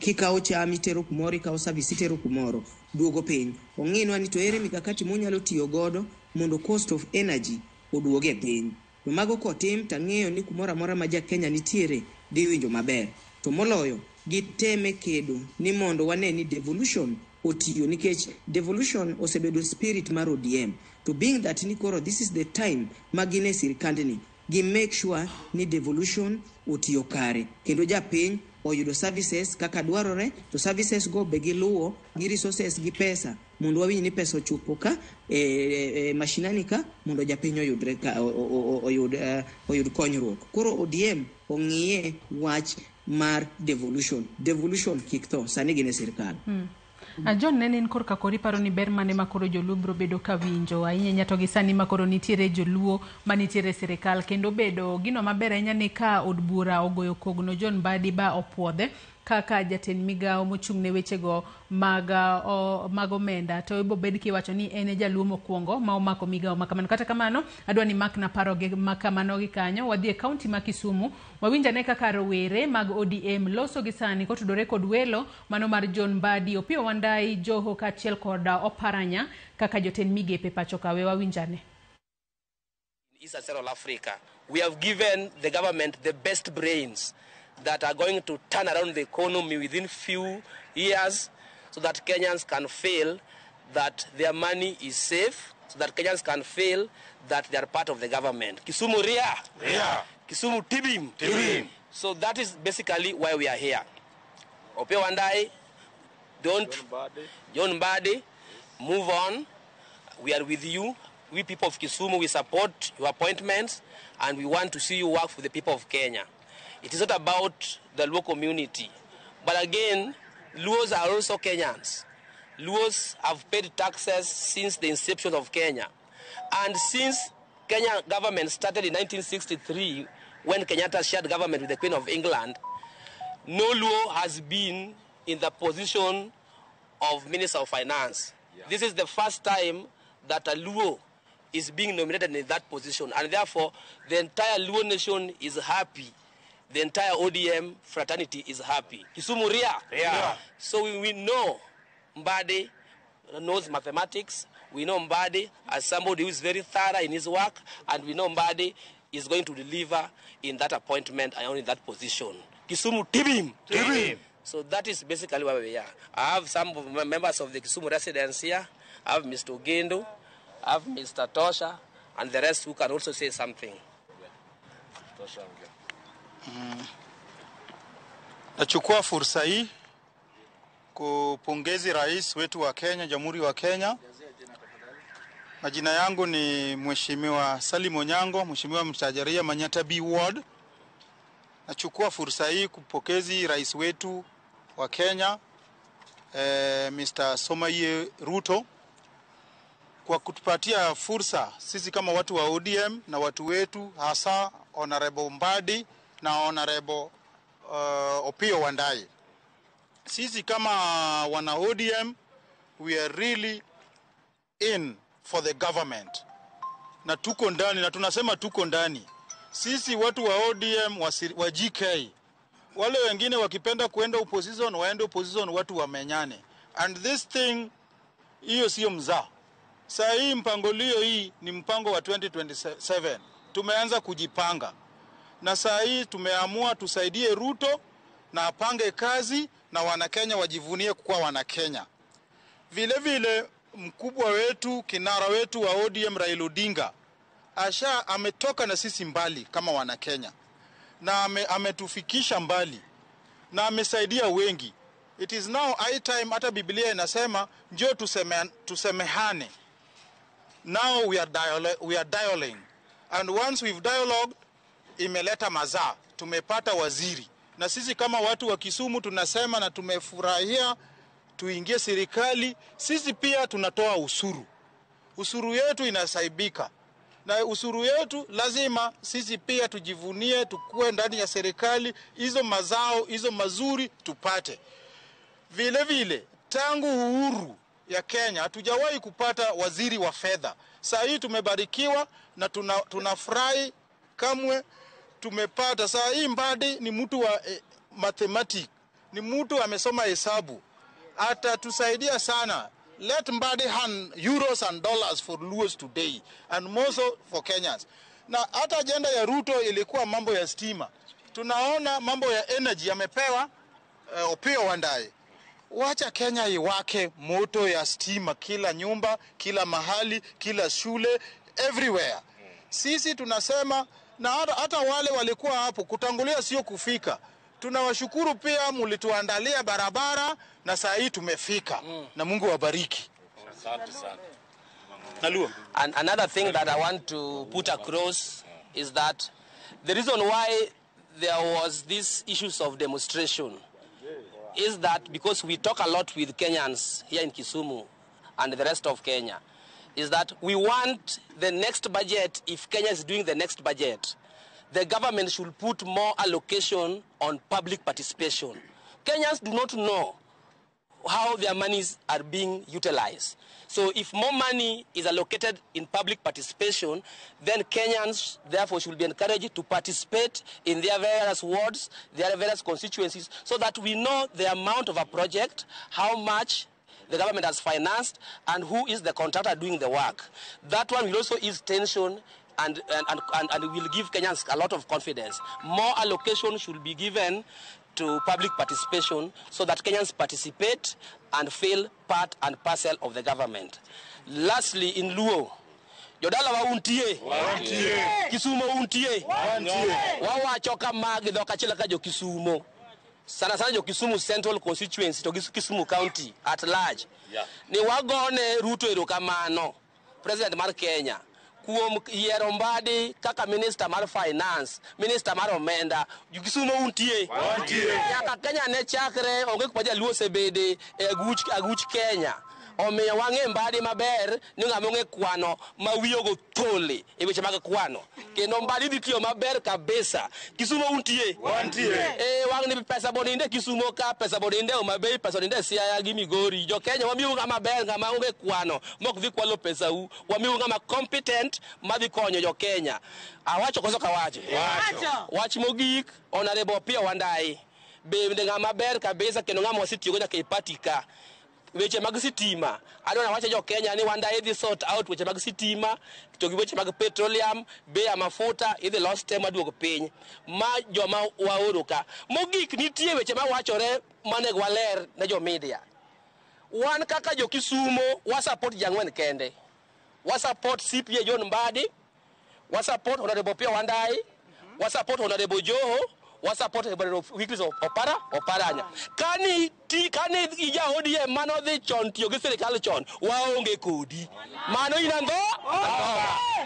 [SPEAKER 13] kikawo cham itero kumoro, ikawo service itero kumoro, duogo piny. Ong'inwa ni to ere mikakati monyalo tiyo godo mondo cost of energy oduoge piny. To mago kotim tang'eyo ni kumoro amora ma ja Kenya nitiere dhi winjo maber. To moloyo giteme kedo ni mondo wane ni devolution otiyo, nikech devolution osebedo spirit mar ODM. To being that ni koro this is the time magine sirikandni gi make sure ni devolution otiyo kare kendo japiny oyudo services kaka dwarore, to services go be giluwo gi resources gi pesa mondo wawinj ni pesa ochopo ka mashinani ka mondo japiny oyudre ka oyud konyruok. Koro ODM ong'iye wach mar devolution kik tho, sani gine sirikal.
[SPEAKER 14] John Nenin korka kori paro ni ber mane makoro joluo bro bedo ka winjo ahinya nyato gi sani makoro nitiere joluo manitiere sirikal kendo bedo gino maber ahinya ni ka od bura ogoyo kogno John Mbadi ba opuodhe kaka jatend migawo mochung' ne wechego mag omenda, to ibo bed kiwacho ni en jaluo mokwongo ma omako migawo makamano. Kata kamano adwa ni mak na paro gi makamano gi kanyo, wadhi e kaunti ma Kisumu wawinjane kaka rowere mag ODM loso gi sani kotudore kod welo mano mar John Mbadi, Opiyo Wandayi, Joho kaachiel kod Oparanya kaka jotend migepe pacho ka. We wawinjane.
[SPEAKER 16] East and Central Africa, we have given the government the best brains that are going to turn around the economy within few years, so that Kenyans can feel that their money is safe, so that Kenyans can feel that they are part of the government. Kisumu Ria! Ria! Kisumu Tibim! Tibim! So that is basically why we are here. Opiyo Wandayi, John Mbadi, move on. We are with you. We people of Kisumu, we support your appointments, and we want to see you work for the people of Kenya. It is not about the Luo community. But again, Luos are also Kenyans. Luos have paid taxes since the inception of Kenya. And since Kenya government started in 1963, when Kenyatta shared government with the Queen of England, no Luo has been in the position of Minister of Finance. Yeah. This is the first time that a Luo is being nominated in that position. And therefore, the entire Luo nation is happy. The entire ODM fraternity is happy. Kisumu Ria. Yeah. So we know Mbadi knows mathematics. We know Mbadi as somebody who is very thorough in his work, and we know Mbadi is going to deliver in that appointment and in that position. Kisumu Tibim. Tibim. So that is basically where we are. I have some members of the Kisumu residents here. I have Mr. Ogendo, I have Mr. Tosha, and the rest who can also say something. Tosha.
[SPEAKER 17] Nachukua fursa hii kupongezi rais wetu wa Kenya, Jamhuri wa Kenya. Majina yangu ni Mheshimiwa Salim Onyango, Mheshimiwa Mstajaria Manyata B Ward. Nachukua fursa hii kupokezi rais wetu wa Kenya, Mr. Somaye Ruto, kwa kutupatia fursa sisi kama watu wa ODM na watu wetu, hasa Honorable Mbadi na Honorable Opiyo Wandayi. Sisi kama wana ODM, we are really in for the government. Na tuko ndani, na tunasema tuko ndani. sisi watu wa ODM wa GK, wale wengine wakipenda kuenda opposition waende opposition, watu wamenyane. And this thing, hiyo sio mzaa. Saa hii mpangolio hii ni mpango wa 2027. Tumeanza kujipanga. Na saa hii tumeamua tusaidie Ruto na apange kazi na Wanakenya wajivunie kuwa Wanakenya. Vile vile mkubwa wetu, kinara wetu wa ODM Raila Odinga ametoka na sisi mbali kama Wanakenya. Na ametufikisha mbali. Na amesaidia wengi. It is now high time, hata Biblia inasema njoo tusemehane. Now we are dialoguing. And once we've dialogued, imeleta mazaa. Tumepata waziri. Na sisi kama watu wa Kisumu tunasema na tumefurahia tuingie serikali. Sisi pia tunatoa usuru. Usuru yetu inasaibika. Na usuru yetu lazima sisi pia tujivunie, tukue ndani ya serikali, hizo mazao, hizo mazuri tupate. Vile vile, tangu uhuru ya Kenya, hatujawahi kupata waziri wa fedha. Saa hii tumebarikiwa na tunafurahi kamwe tumepata. Saa hii Mbadi ni mtu wa mathematics, ni mtu amesoma hesabu. Atatusaidia sana. Let Mbadi hand euros and dollars for Luos today and more so for Kenyans. Na hata agenda ya Ruto ilikuwa mambo ya stima. Tunaona mambo ya energy yamepewa Opiyo Wandayi. Wacha Kenya iwake moto ya stima kila nyumba, kila mahali, kila shule, everywhere. Sisi tunasema na hata wale walikuwa hapo kutangulia sio kufika. Tunawashukuru pia mlituandalia barabara na saa hii tumefika. Na Mungu wabariki.
[SPEAKER 16] And another thing that I want to put across is that the reason why there was these issues of demonstration is that because we talk a lot with Kenyans here in Kisumu and the rest of Kenya, is that we want the next budget, if Kenya is doing the next budget, the government should put more allocation on public participation. Kenyans do not know how their monies are being utilized. So if more money is allocated in public participation, then Kenyans therefore should be encouraged to participate in their various wards, their various constituencies, so that we know the amount of a project, how much the government has financed, and who is the contractor doing the work. That one will also ease tension and will give Kenyans a lot of confidence. More allocation should be given to public participation so that Kenyans participate and feel part and parcel of the government. Lastly, in Luo, Jodala wa untie. Kisumo untie. Wawa choka magi dhoka chila ka jo Kisumo. Sana jo Kisumu Central Constituency to Kisumu County at large. Ni wagone Ruto erokamano, President mar Kenya. Kuom yiero Mbadi kaka Minister mar Finance, Minister mar Omenda, Kisumo untie. Nyaka Kenya ne chakre onge kuma jaluo osebede aguch Kenya. Omiyo wang'e Mbadi maber ni ng'ama ong'e kwano ma wiyogo tole e weche mag kwano. Kendo Mbadi dhi tiyo maber kabisa. Kisumo untie. Wang'ni pesa boninde Kisumo ka, pesa boninde Homabay, pesa boninde Siaya gi Migori. Jo Kenya wamiyo ng'ama ber, ng'ama ong'e kwano, mok dhi kwalo pesa u. Wamiyo ng'ama competent ma dhi konyo jo Kenya. Awacho koso kawacho. Wach mogik, Honorable Opiyo Wandayi. Bende ng'ama ber kabisa kendo ng'ama wasetiyogo nyaka e party ka. Weche mag sitima, adona wacha jo Kenya ni Wandayi dhi sort out weche mag sitima, to gi weche mag petroleum, bei ya mafuta idhi los te maduogo piny. Ma joma waoro ka. Mogik nitie weche ma wachore manego waler ne jo media. Wan kaka jo Kisumo wa support jang'wen kende. Wa support CPA John Mbadi, wa support Honorable Opiyo Wandayi, wa support Honorable Joho, wa support Wycliffe Oparanya. Kani ija ODM mano dhi chon tiyo gi sirikal chon waonge kodi. Mano inandho?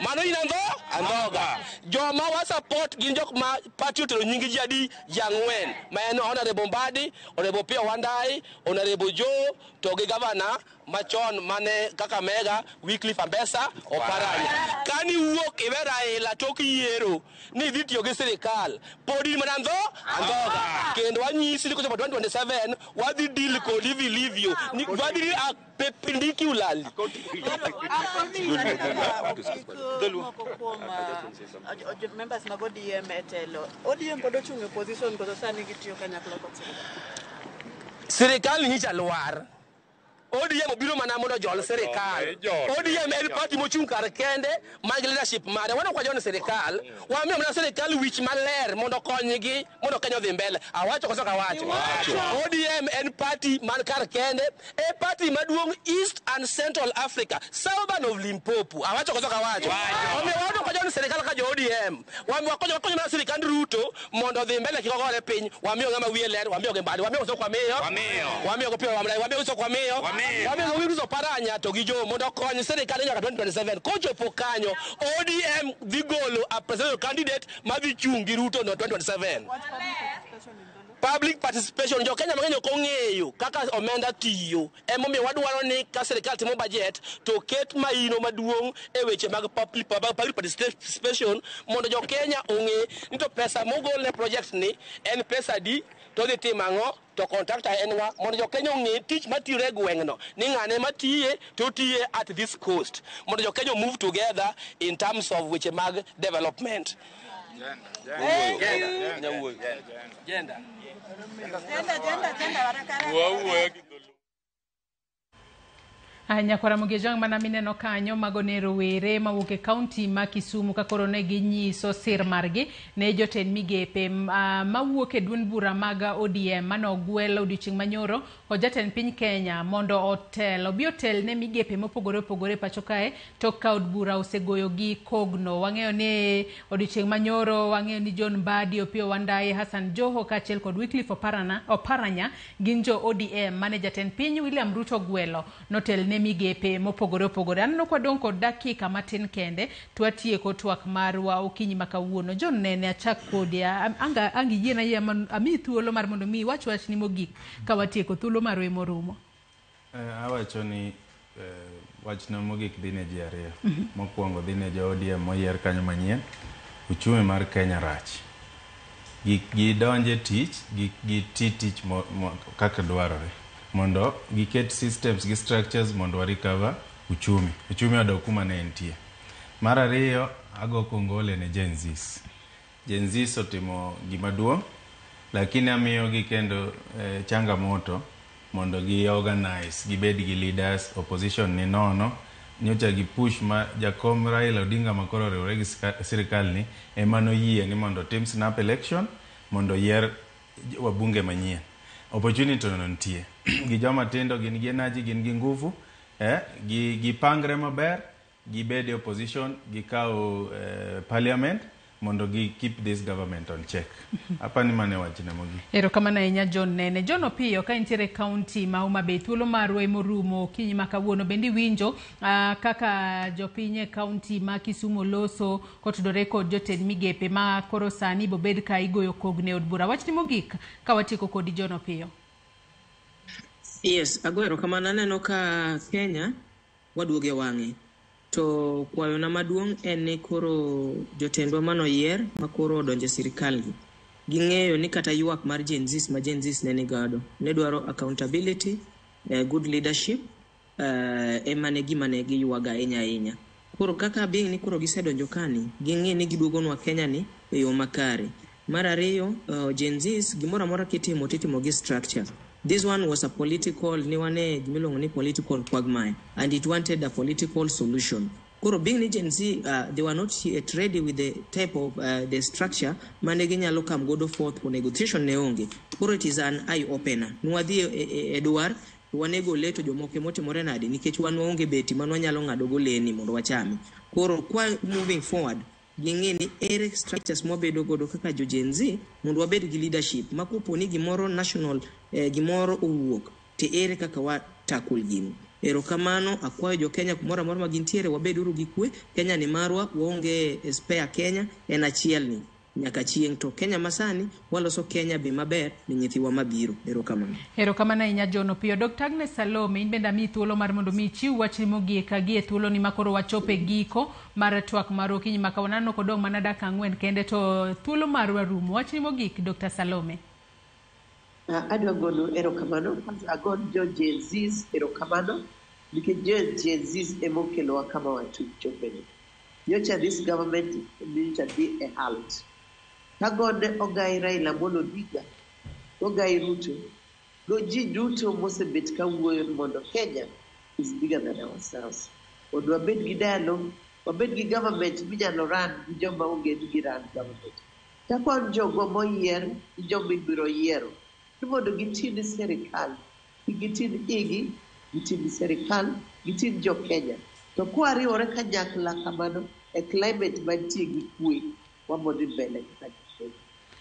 [SPEAKER 16] Mano inandho? Andhoga. Joma wa support gin jok ma party otero nyingi jadi jang'wen. Ma en Honorable Mbadi, Honorable Opiyo Wandayi, Honorable Joe, to gi governor machon mane Kakamega, Wycliffe Oparanya. Kani wuok iwe Raila tok yiero ni dhi tiyo gi sirikal, podi manandho? Andhoga. Kendo wanyisi ni kochopo 2027 wadhi deal kod if we leave you. Ni wadhi perpendicularly.
[SPEAKER 18] Members mag ODM etelo. ODM pod ochung' e position koso sani gitiyo kanyakla kod
[SPEAKER 16] sirikal nyicha lwar. ODM obiro mana mondo jol sirikal. ODM en party mochung' kar kende mag leadership mare. Wana kwa jona sirikal, wamiyo mana sirikal wich maler mondo konygi mondo Kenya odhi mbele. Awacho koso kawacho. ODM en party man kar kende, e party maduong' East and Central Africa, southern of Limpopo. Awacho koso kawacho. Wamiyo wana kwa jona sirikal ka jo ODM. Wamiyo konyo mana sirikal Ruto mondo odhi mbele kikogore piny. Wamiyo ngama wiye ler, wamiyo gembali, wamiyo koso kwa meyo. Wamiyo kopio wamlai, wamiyo koso kwa meyo. Wamiyo wiruzo paranya to gijo mondo konyo serikali nyaka 2027 kochopo kanyo ODM dhi golo a presidential candidate madhi chung' gi Ruto no 2027. Public participation jo Kenya mang'eny ok ong'eyo kaka omenda tiyo. Emomiyo wadwaro ni ka serikal timo budget to ket maino maduong' e weche mag public participation mondo jo Kenya ong'e ni to pesa mogol ne project ni en pesa di to dhi timo ang'o to contractor en nga mondo jo Kenya ong'e tich matire e gweng'no ni ng'ane matiye to tiye at this coast mondo jo Kenya move together in terms of weche mag development. Gender.
[SPEAKER 14] Nyakwara Mugiejong mana mineno kanyo magone rowere mawuok e kaunti ma Kisumu ka koro ne ginyiso sir margi ne jotend migepe mawuok e duond bura mag ODM manogwel odiochieng' manyoro kod jatend piny Kenya mondo obi otel ne migepe mopogore opogore pacho kae tok ka od bura osegoyo gi kogno. Wang'eyo ni odiochieng' manyoro wang'eyo ni John Mbadi, Opiyo Wandayi, Hassan Joho kaachiel kod Wycliffe Oparanya gin jo ODM mane jatend piny William Ruto gwelo notel ne migepe mopogore opogore. Aneno kwa dong kod dakika matin kende twatieko twak marwa okinyi makawuono. John Nene achak kodi angi yiena yie ami thuolo mar mondo mi wach ni mogik ka watieko thuolo marwa morumo.
[SPEAKER 1] Awacho ni wachna mogik dhine ji ariyo. Mokwongo dhine jo ODM moyier kanyo manyien. Uchumi mar Kenya rach. Gidonje tich, gitich kaka dwarore. Mondo giket systems gi structures mondo wa recover uchumi odok kuma ne entie. Mar ariyo ago kongole ne Gen Zs otimo gima duong' lakini amiyo gi kendo changamoto mondo gi organize gibed gi leaders. Opposition ni nono nyocha gi push ma jakom Raila Odinga makoro riwre gi sirikal ni emano yie ni mondo tim snap election mondo yier wabunge manyien. Opportunity no ntie. Gi joma tindo gin gi energy, gin gi nguvu, gi pangre maber, gi bede opposition, gi kao parliament mondo gi keep this government on check. Hapa ni mane wachina mogi.
[SPEAKER 14] Erokamano ahinya John Nene. John Opiyo ka intiere kaunti ma Homa Bay, thuolo marwa morumo okinyi makawuono bendi winjo kaka jopiny kaunti ma Kisumu loso kotudore kod jotend migepe ma koro sani bobed ka igoyo kogne od bura. Wachni mogik ka watieko kodi John Opiyo.
[SPEAKER 13] Yes, agoero kamano aneno ka Kenya waduoge wang'e. To kwayo na maduong' en ni koro jotendwa manoyier makoro odonje sirikal gi. Ging'eyo ni kata ywak mar Gen Zs ne gado. Ne dwaro accountability, good leadership, emane gima ne giywaga ahinya. Koro kaka being ni koro gisedonjo kani, ging'e ni giduogonwa Kenya ni e yo makare. Mar ariyo, Gen Zs gimoro amora kitimo gi structure. This one was a political, political quagmire, and it wanted a political solution. Koro being Gen Z, they were not yet ready with the type of the structure. Manegenya lokam godo forth for negotiation neonge. Koro it is an eye opener. Nuadhi Edward, wanego leto jomoke mote morenade nikech wan waonge beti man wanyalo ng'ado go leni mondo wachami. Koro kwa moving forward, ging'e ni ere structures mobedo godo kaka jo Gen Z mondo wabed gi leadership makopo ni gimoro national gimoro owuok te ere kaka wa tackle gini. Erokamano akwayo jo Kenya kumora mora magintiere wabeduru gi kwe. Kenya ni marwa, waonge spare Kenya en achiel ni nyaka chieng' to Kenya masani waloso Kenya be maber ni nyithiwa mabiro.
[SPEAKER 14] Erokamano ahinya John Opiyo. Dr. Agnes Salome, in benda mi thuolo mar mondo mi chiw wachni mogik gi e thuolo ni makoro wachope giko mar twak mar okinyi makawanano kodong' mana dakika 4 kende to thuolo mar warumo. Wachni mogik Dr. Salome.
[SPEAKER 2] Adwa gono erokamano, kwanza agon jo Gen-Zs erokamano, because Gen-Zs emokelowa kama watu chopeni. Nyocha this government nyocha di a halt. Tagone Ogai Raila Amolo Odinga, Ogai Ruto, Goji Duto mosebet kawuoyo mondo Kenya is bigger than ourselves. Odo wabed gi dialogue, wabed gi government minyalo run gi joma onge gi run government. Takwan jogo moyier gi joma ibiro yiero. Mondo gitin serikal, gitin igi, gitin serikal, gitin jo Kenya. To kwariwore kanyakla kamano e climate mantie gi kwe wamondo mbele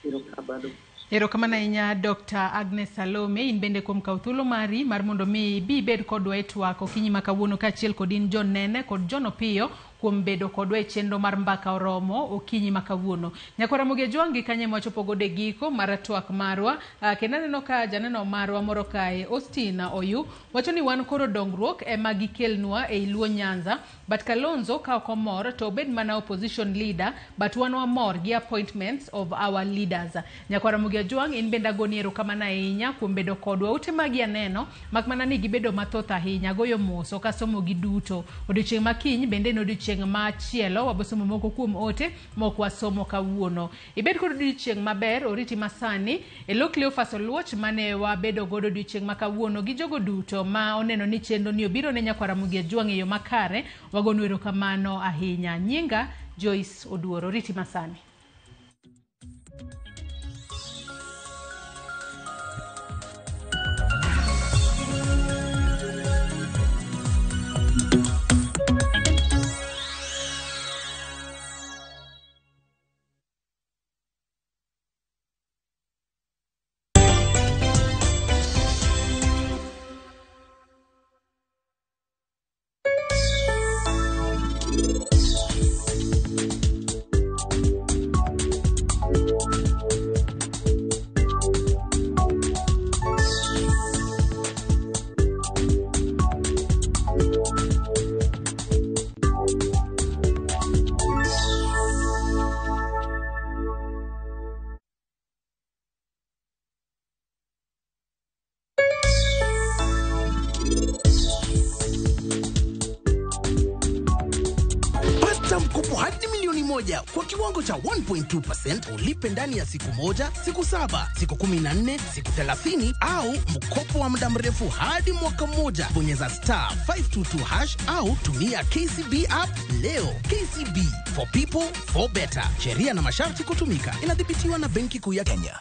[SPEAKER 2] erokamano.
[SPEAKER 14] Erokamano ahinya Dr. Agnes Salome, in bende kuom kawo thuolo mari mar mondo mi bi bed kodwa e twak okinyi ma kawuono kaachiel kod in John Nene kod John Opiyo kuom bedo kodwa e chenro mar mbaka oromo okinyi ma kawuono. Nyakwara Mugia Jwangi kanye mwachopo gode giko mar twak marwa. Kendo aneno ka janeno marwa moro kae Austin Oyu wacho ni wan koro dongruok ema gikelnwa e Luo Nyanza, but Kalonzo ka ok omor to obed mana opposition leader, but wan wamor gi appointments of our leaders. Nyakwara Mugia Jwang, in benda goni erokamano ahinya kuom bedo kodwa. Ute magi aneno mak mana ni gibedo mathoth ahinya, goyo mos ok asomo gi duto. Odiochieng' makiny bende no odiochieng' machielo wabosomo moko kuom ote moko wasomo kawuono. Ibed kod odiochieng' maber, oriti masani elo Cleophas Oluoch mane wabedo godo odiochieng' ma kawuono gi jogo duto ma oneno ni chenro ni obiro ne Nyakwara Mugia Jwang e yo makare. Wagono erokamano ahinya. Nyinga Joyce Oduoro, oriti masani.
[SPEAKER 19] Kwa kiwango cha 1.2% ulipe ndani ya siku moja, siku 7, siku 14, siku 30 au mkopo wa muda mrefu hadi mwaka mmoja. Bonyeza *522# au tumia KCB app leo. KCB, for people, for better. Sheria na masharti kutumika. Inadhibitiwa na Benki Kuu ya Kenya.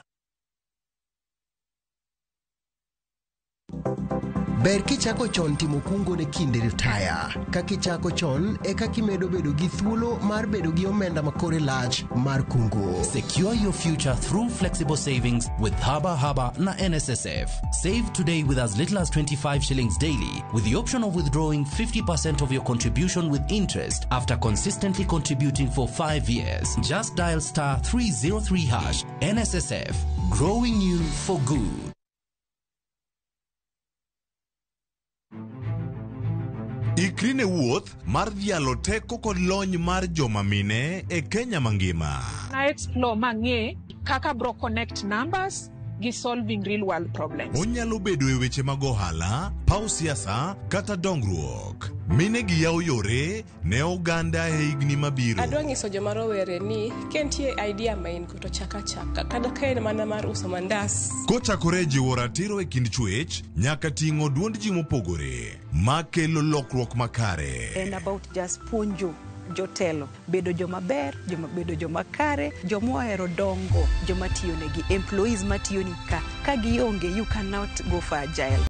[SPEAKER 12] Ber kichako chon timo kungo ne kinde retire. Ka kichako chon e ka kimedo bedo gi thuolo mar bedo gi omenda makore lach mar kungo.
[SPEAKER 20] Secure your future through flexible savings with Haba na NSSF. Save today with as little as 25 shillings daily with the option of withdrawing 50% of your contribution with interest after consistently contributing for 5 years. Just dial *303#. NSSF, growing you for good.
[SPEAKER 26] Ikrine wuoth mar dhialo teko kod lony mar joma mine e Kenya mangima.
[SPEAKER 27] Na explore mang'e kaka bro connect numbers gi solving real world problems.
[SPEAKER 26] Onyalo bedo e weche mag ohala, paw siasa kata dongruok. Mine gi yawo yore ne oganda e higni mabiro.
[SPEAKER 21] Adwa nyiso joma rowere ni kentie idea main to chaka kada kaen mana mar uso mandas.
[SPEAKER 26] Kochakore jiwo ratiro e kind chwech nyaka ting'o duond ji mopogore makelo lokruok makare.
[SPEAKER 22] And about just puonjo jotelo bedo joma ber, bedo joma kare, joma ohero dongo, joma tiyo negi, employees matiyo ni ka gionge, you cannot go for agile.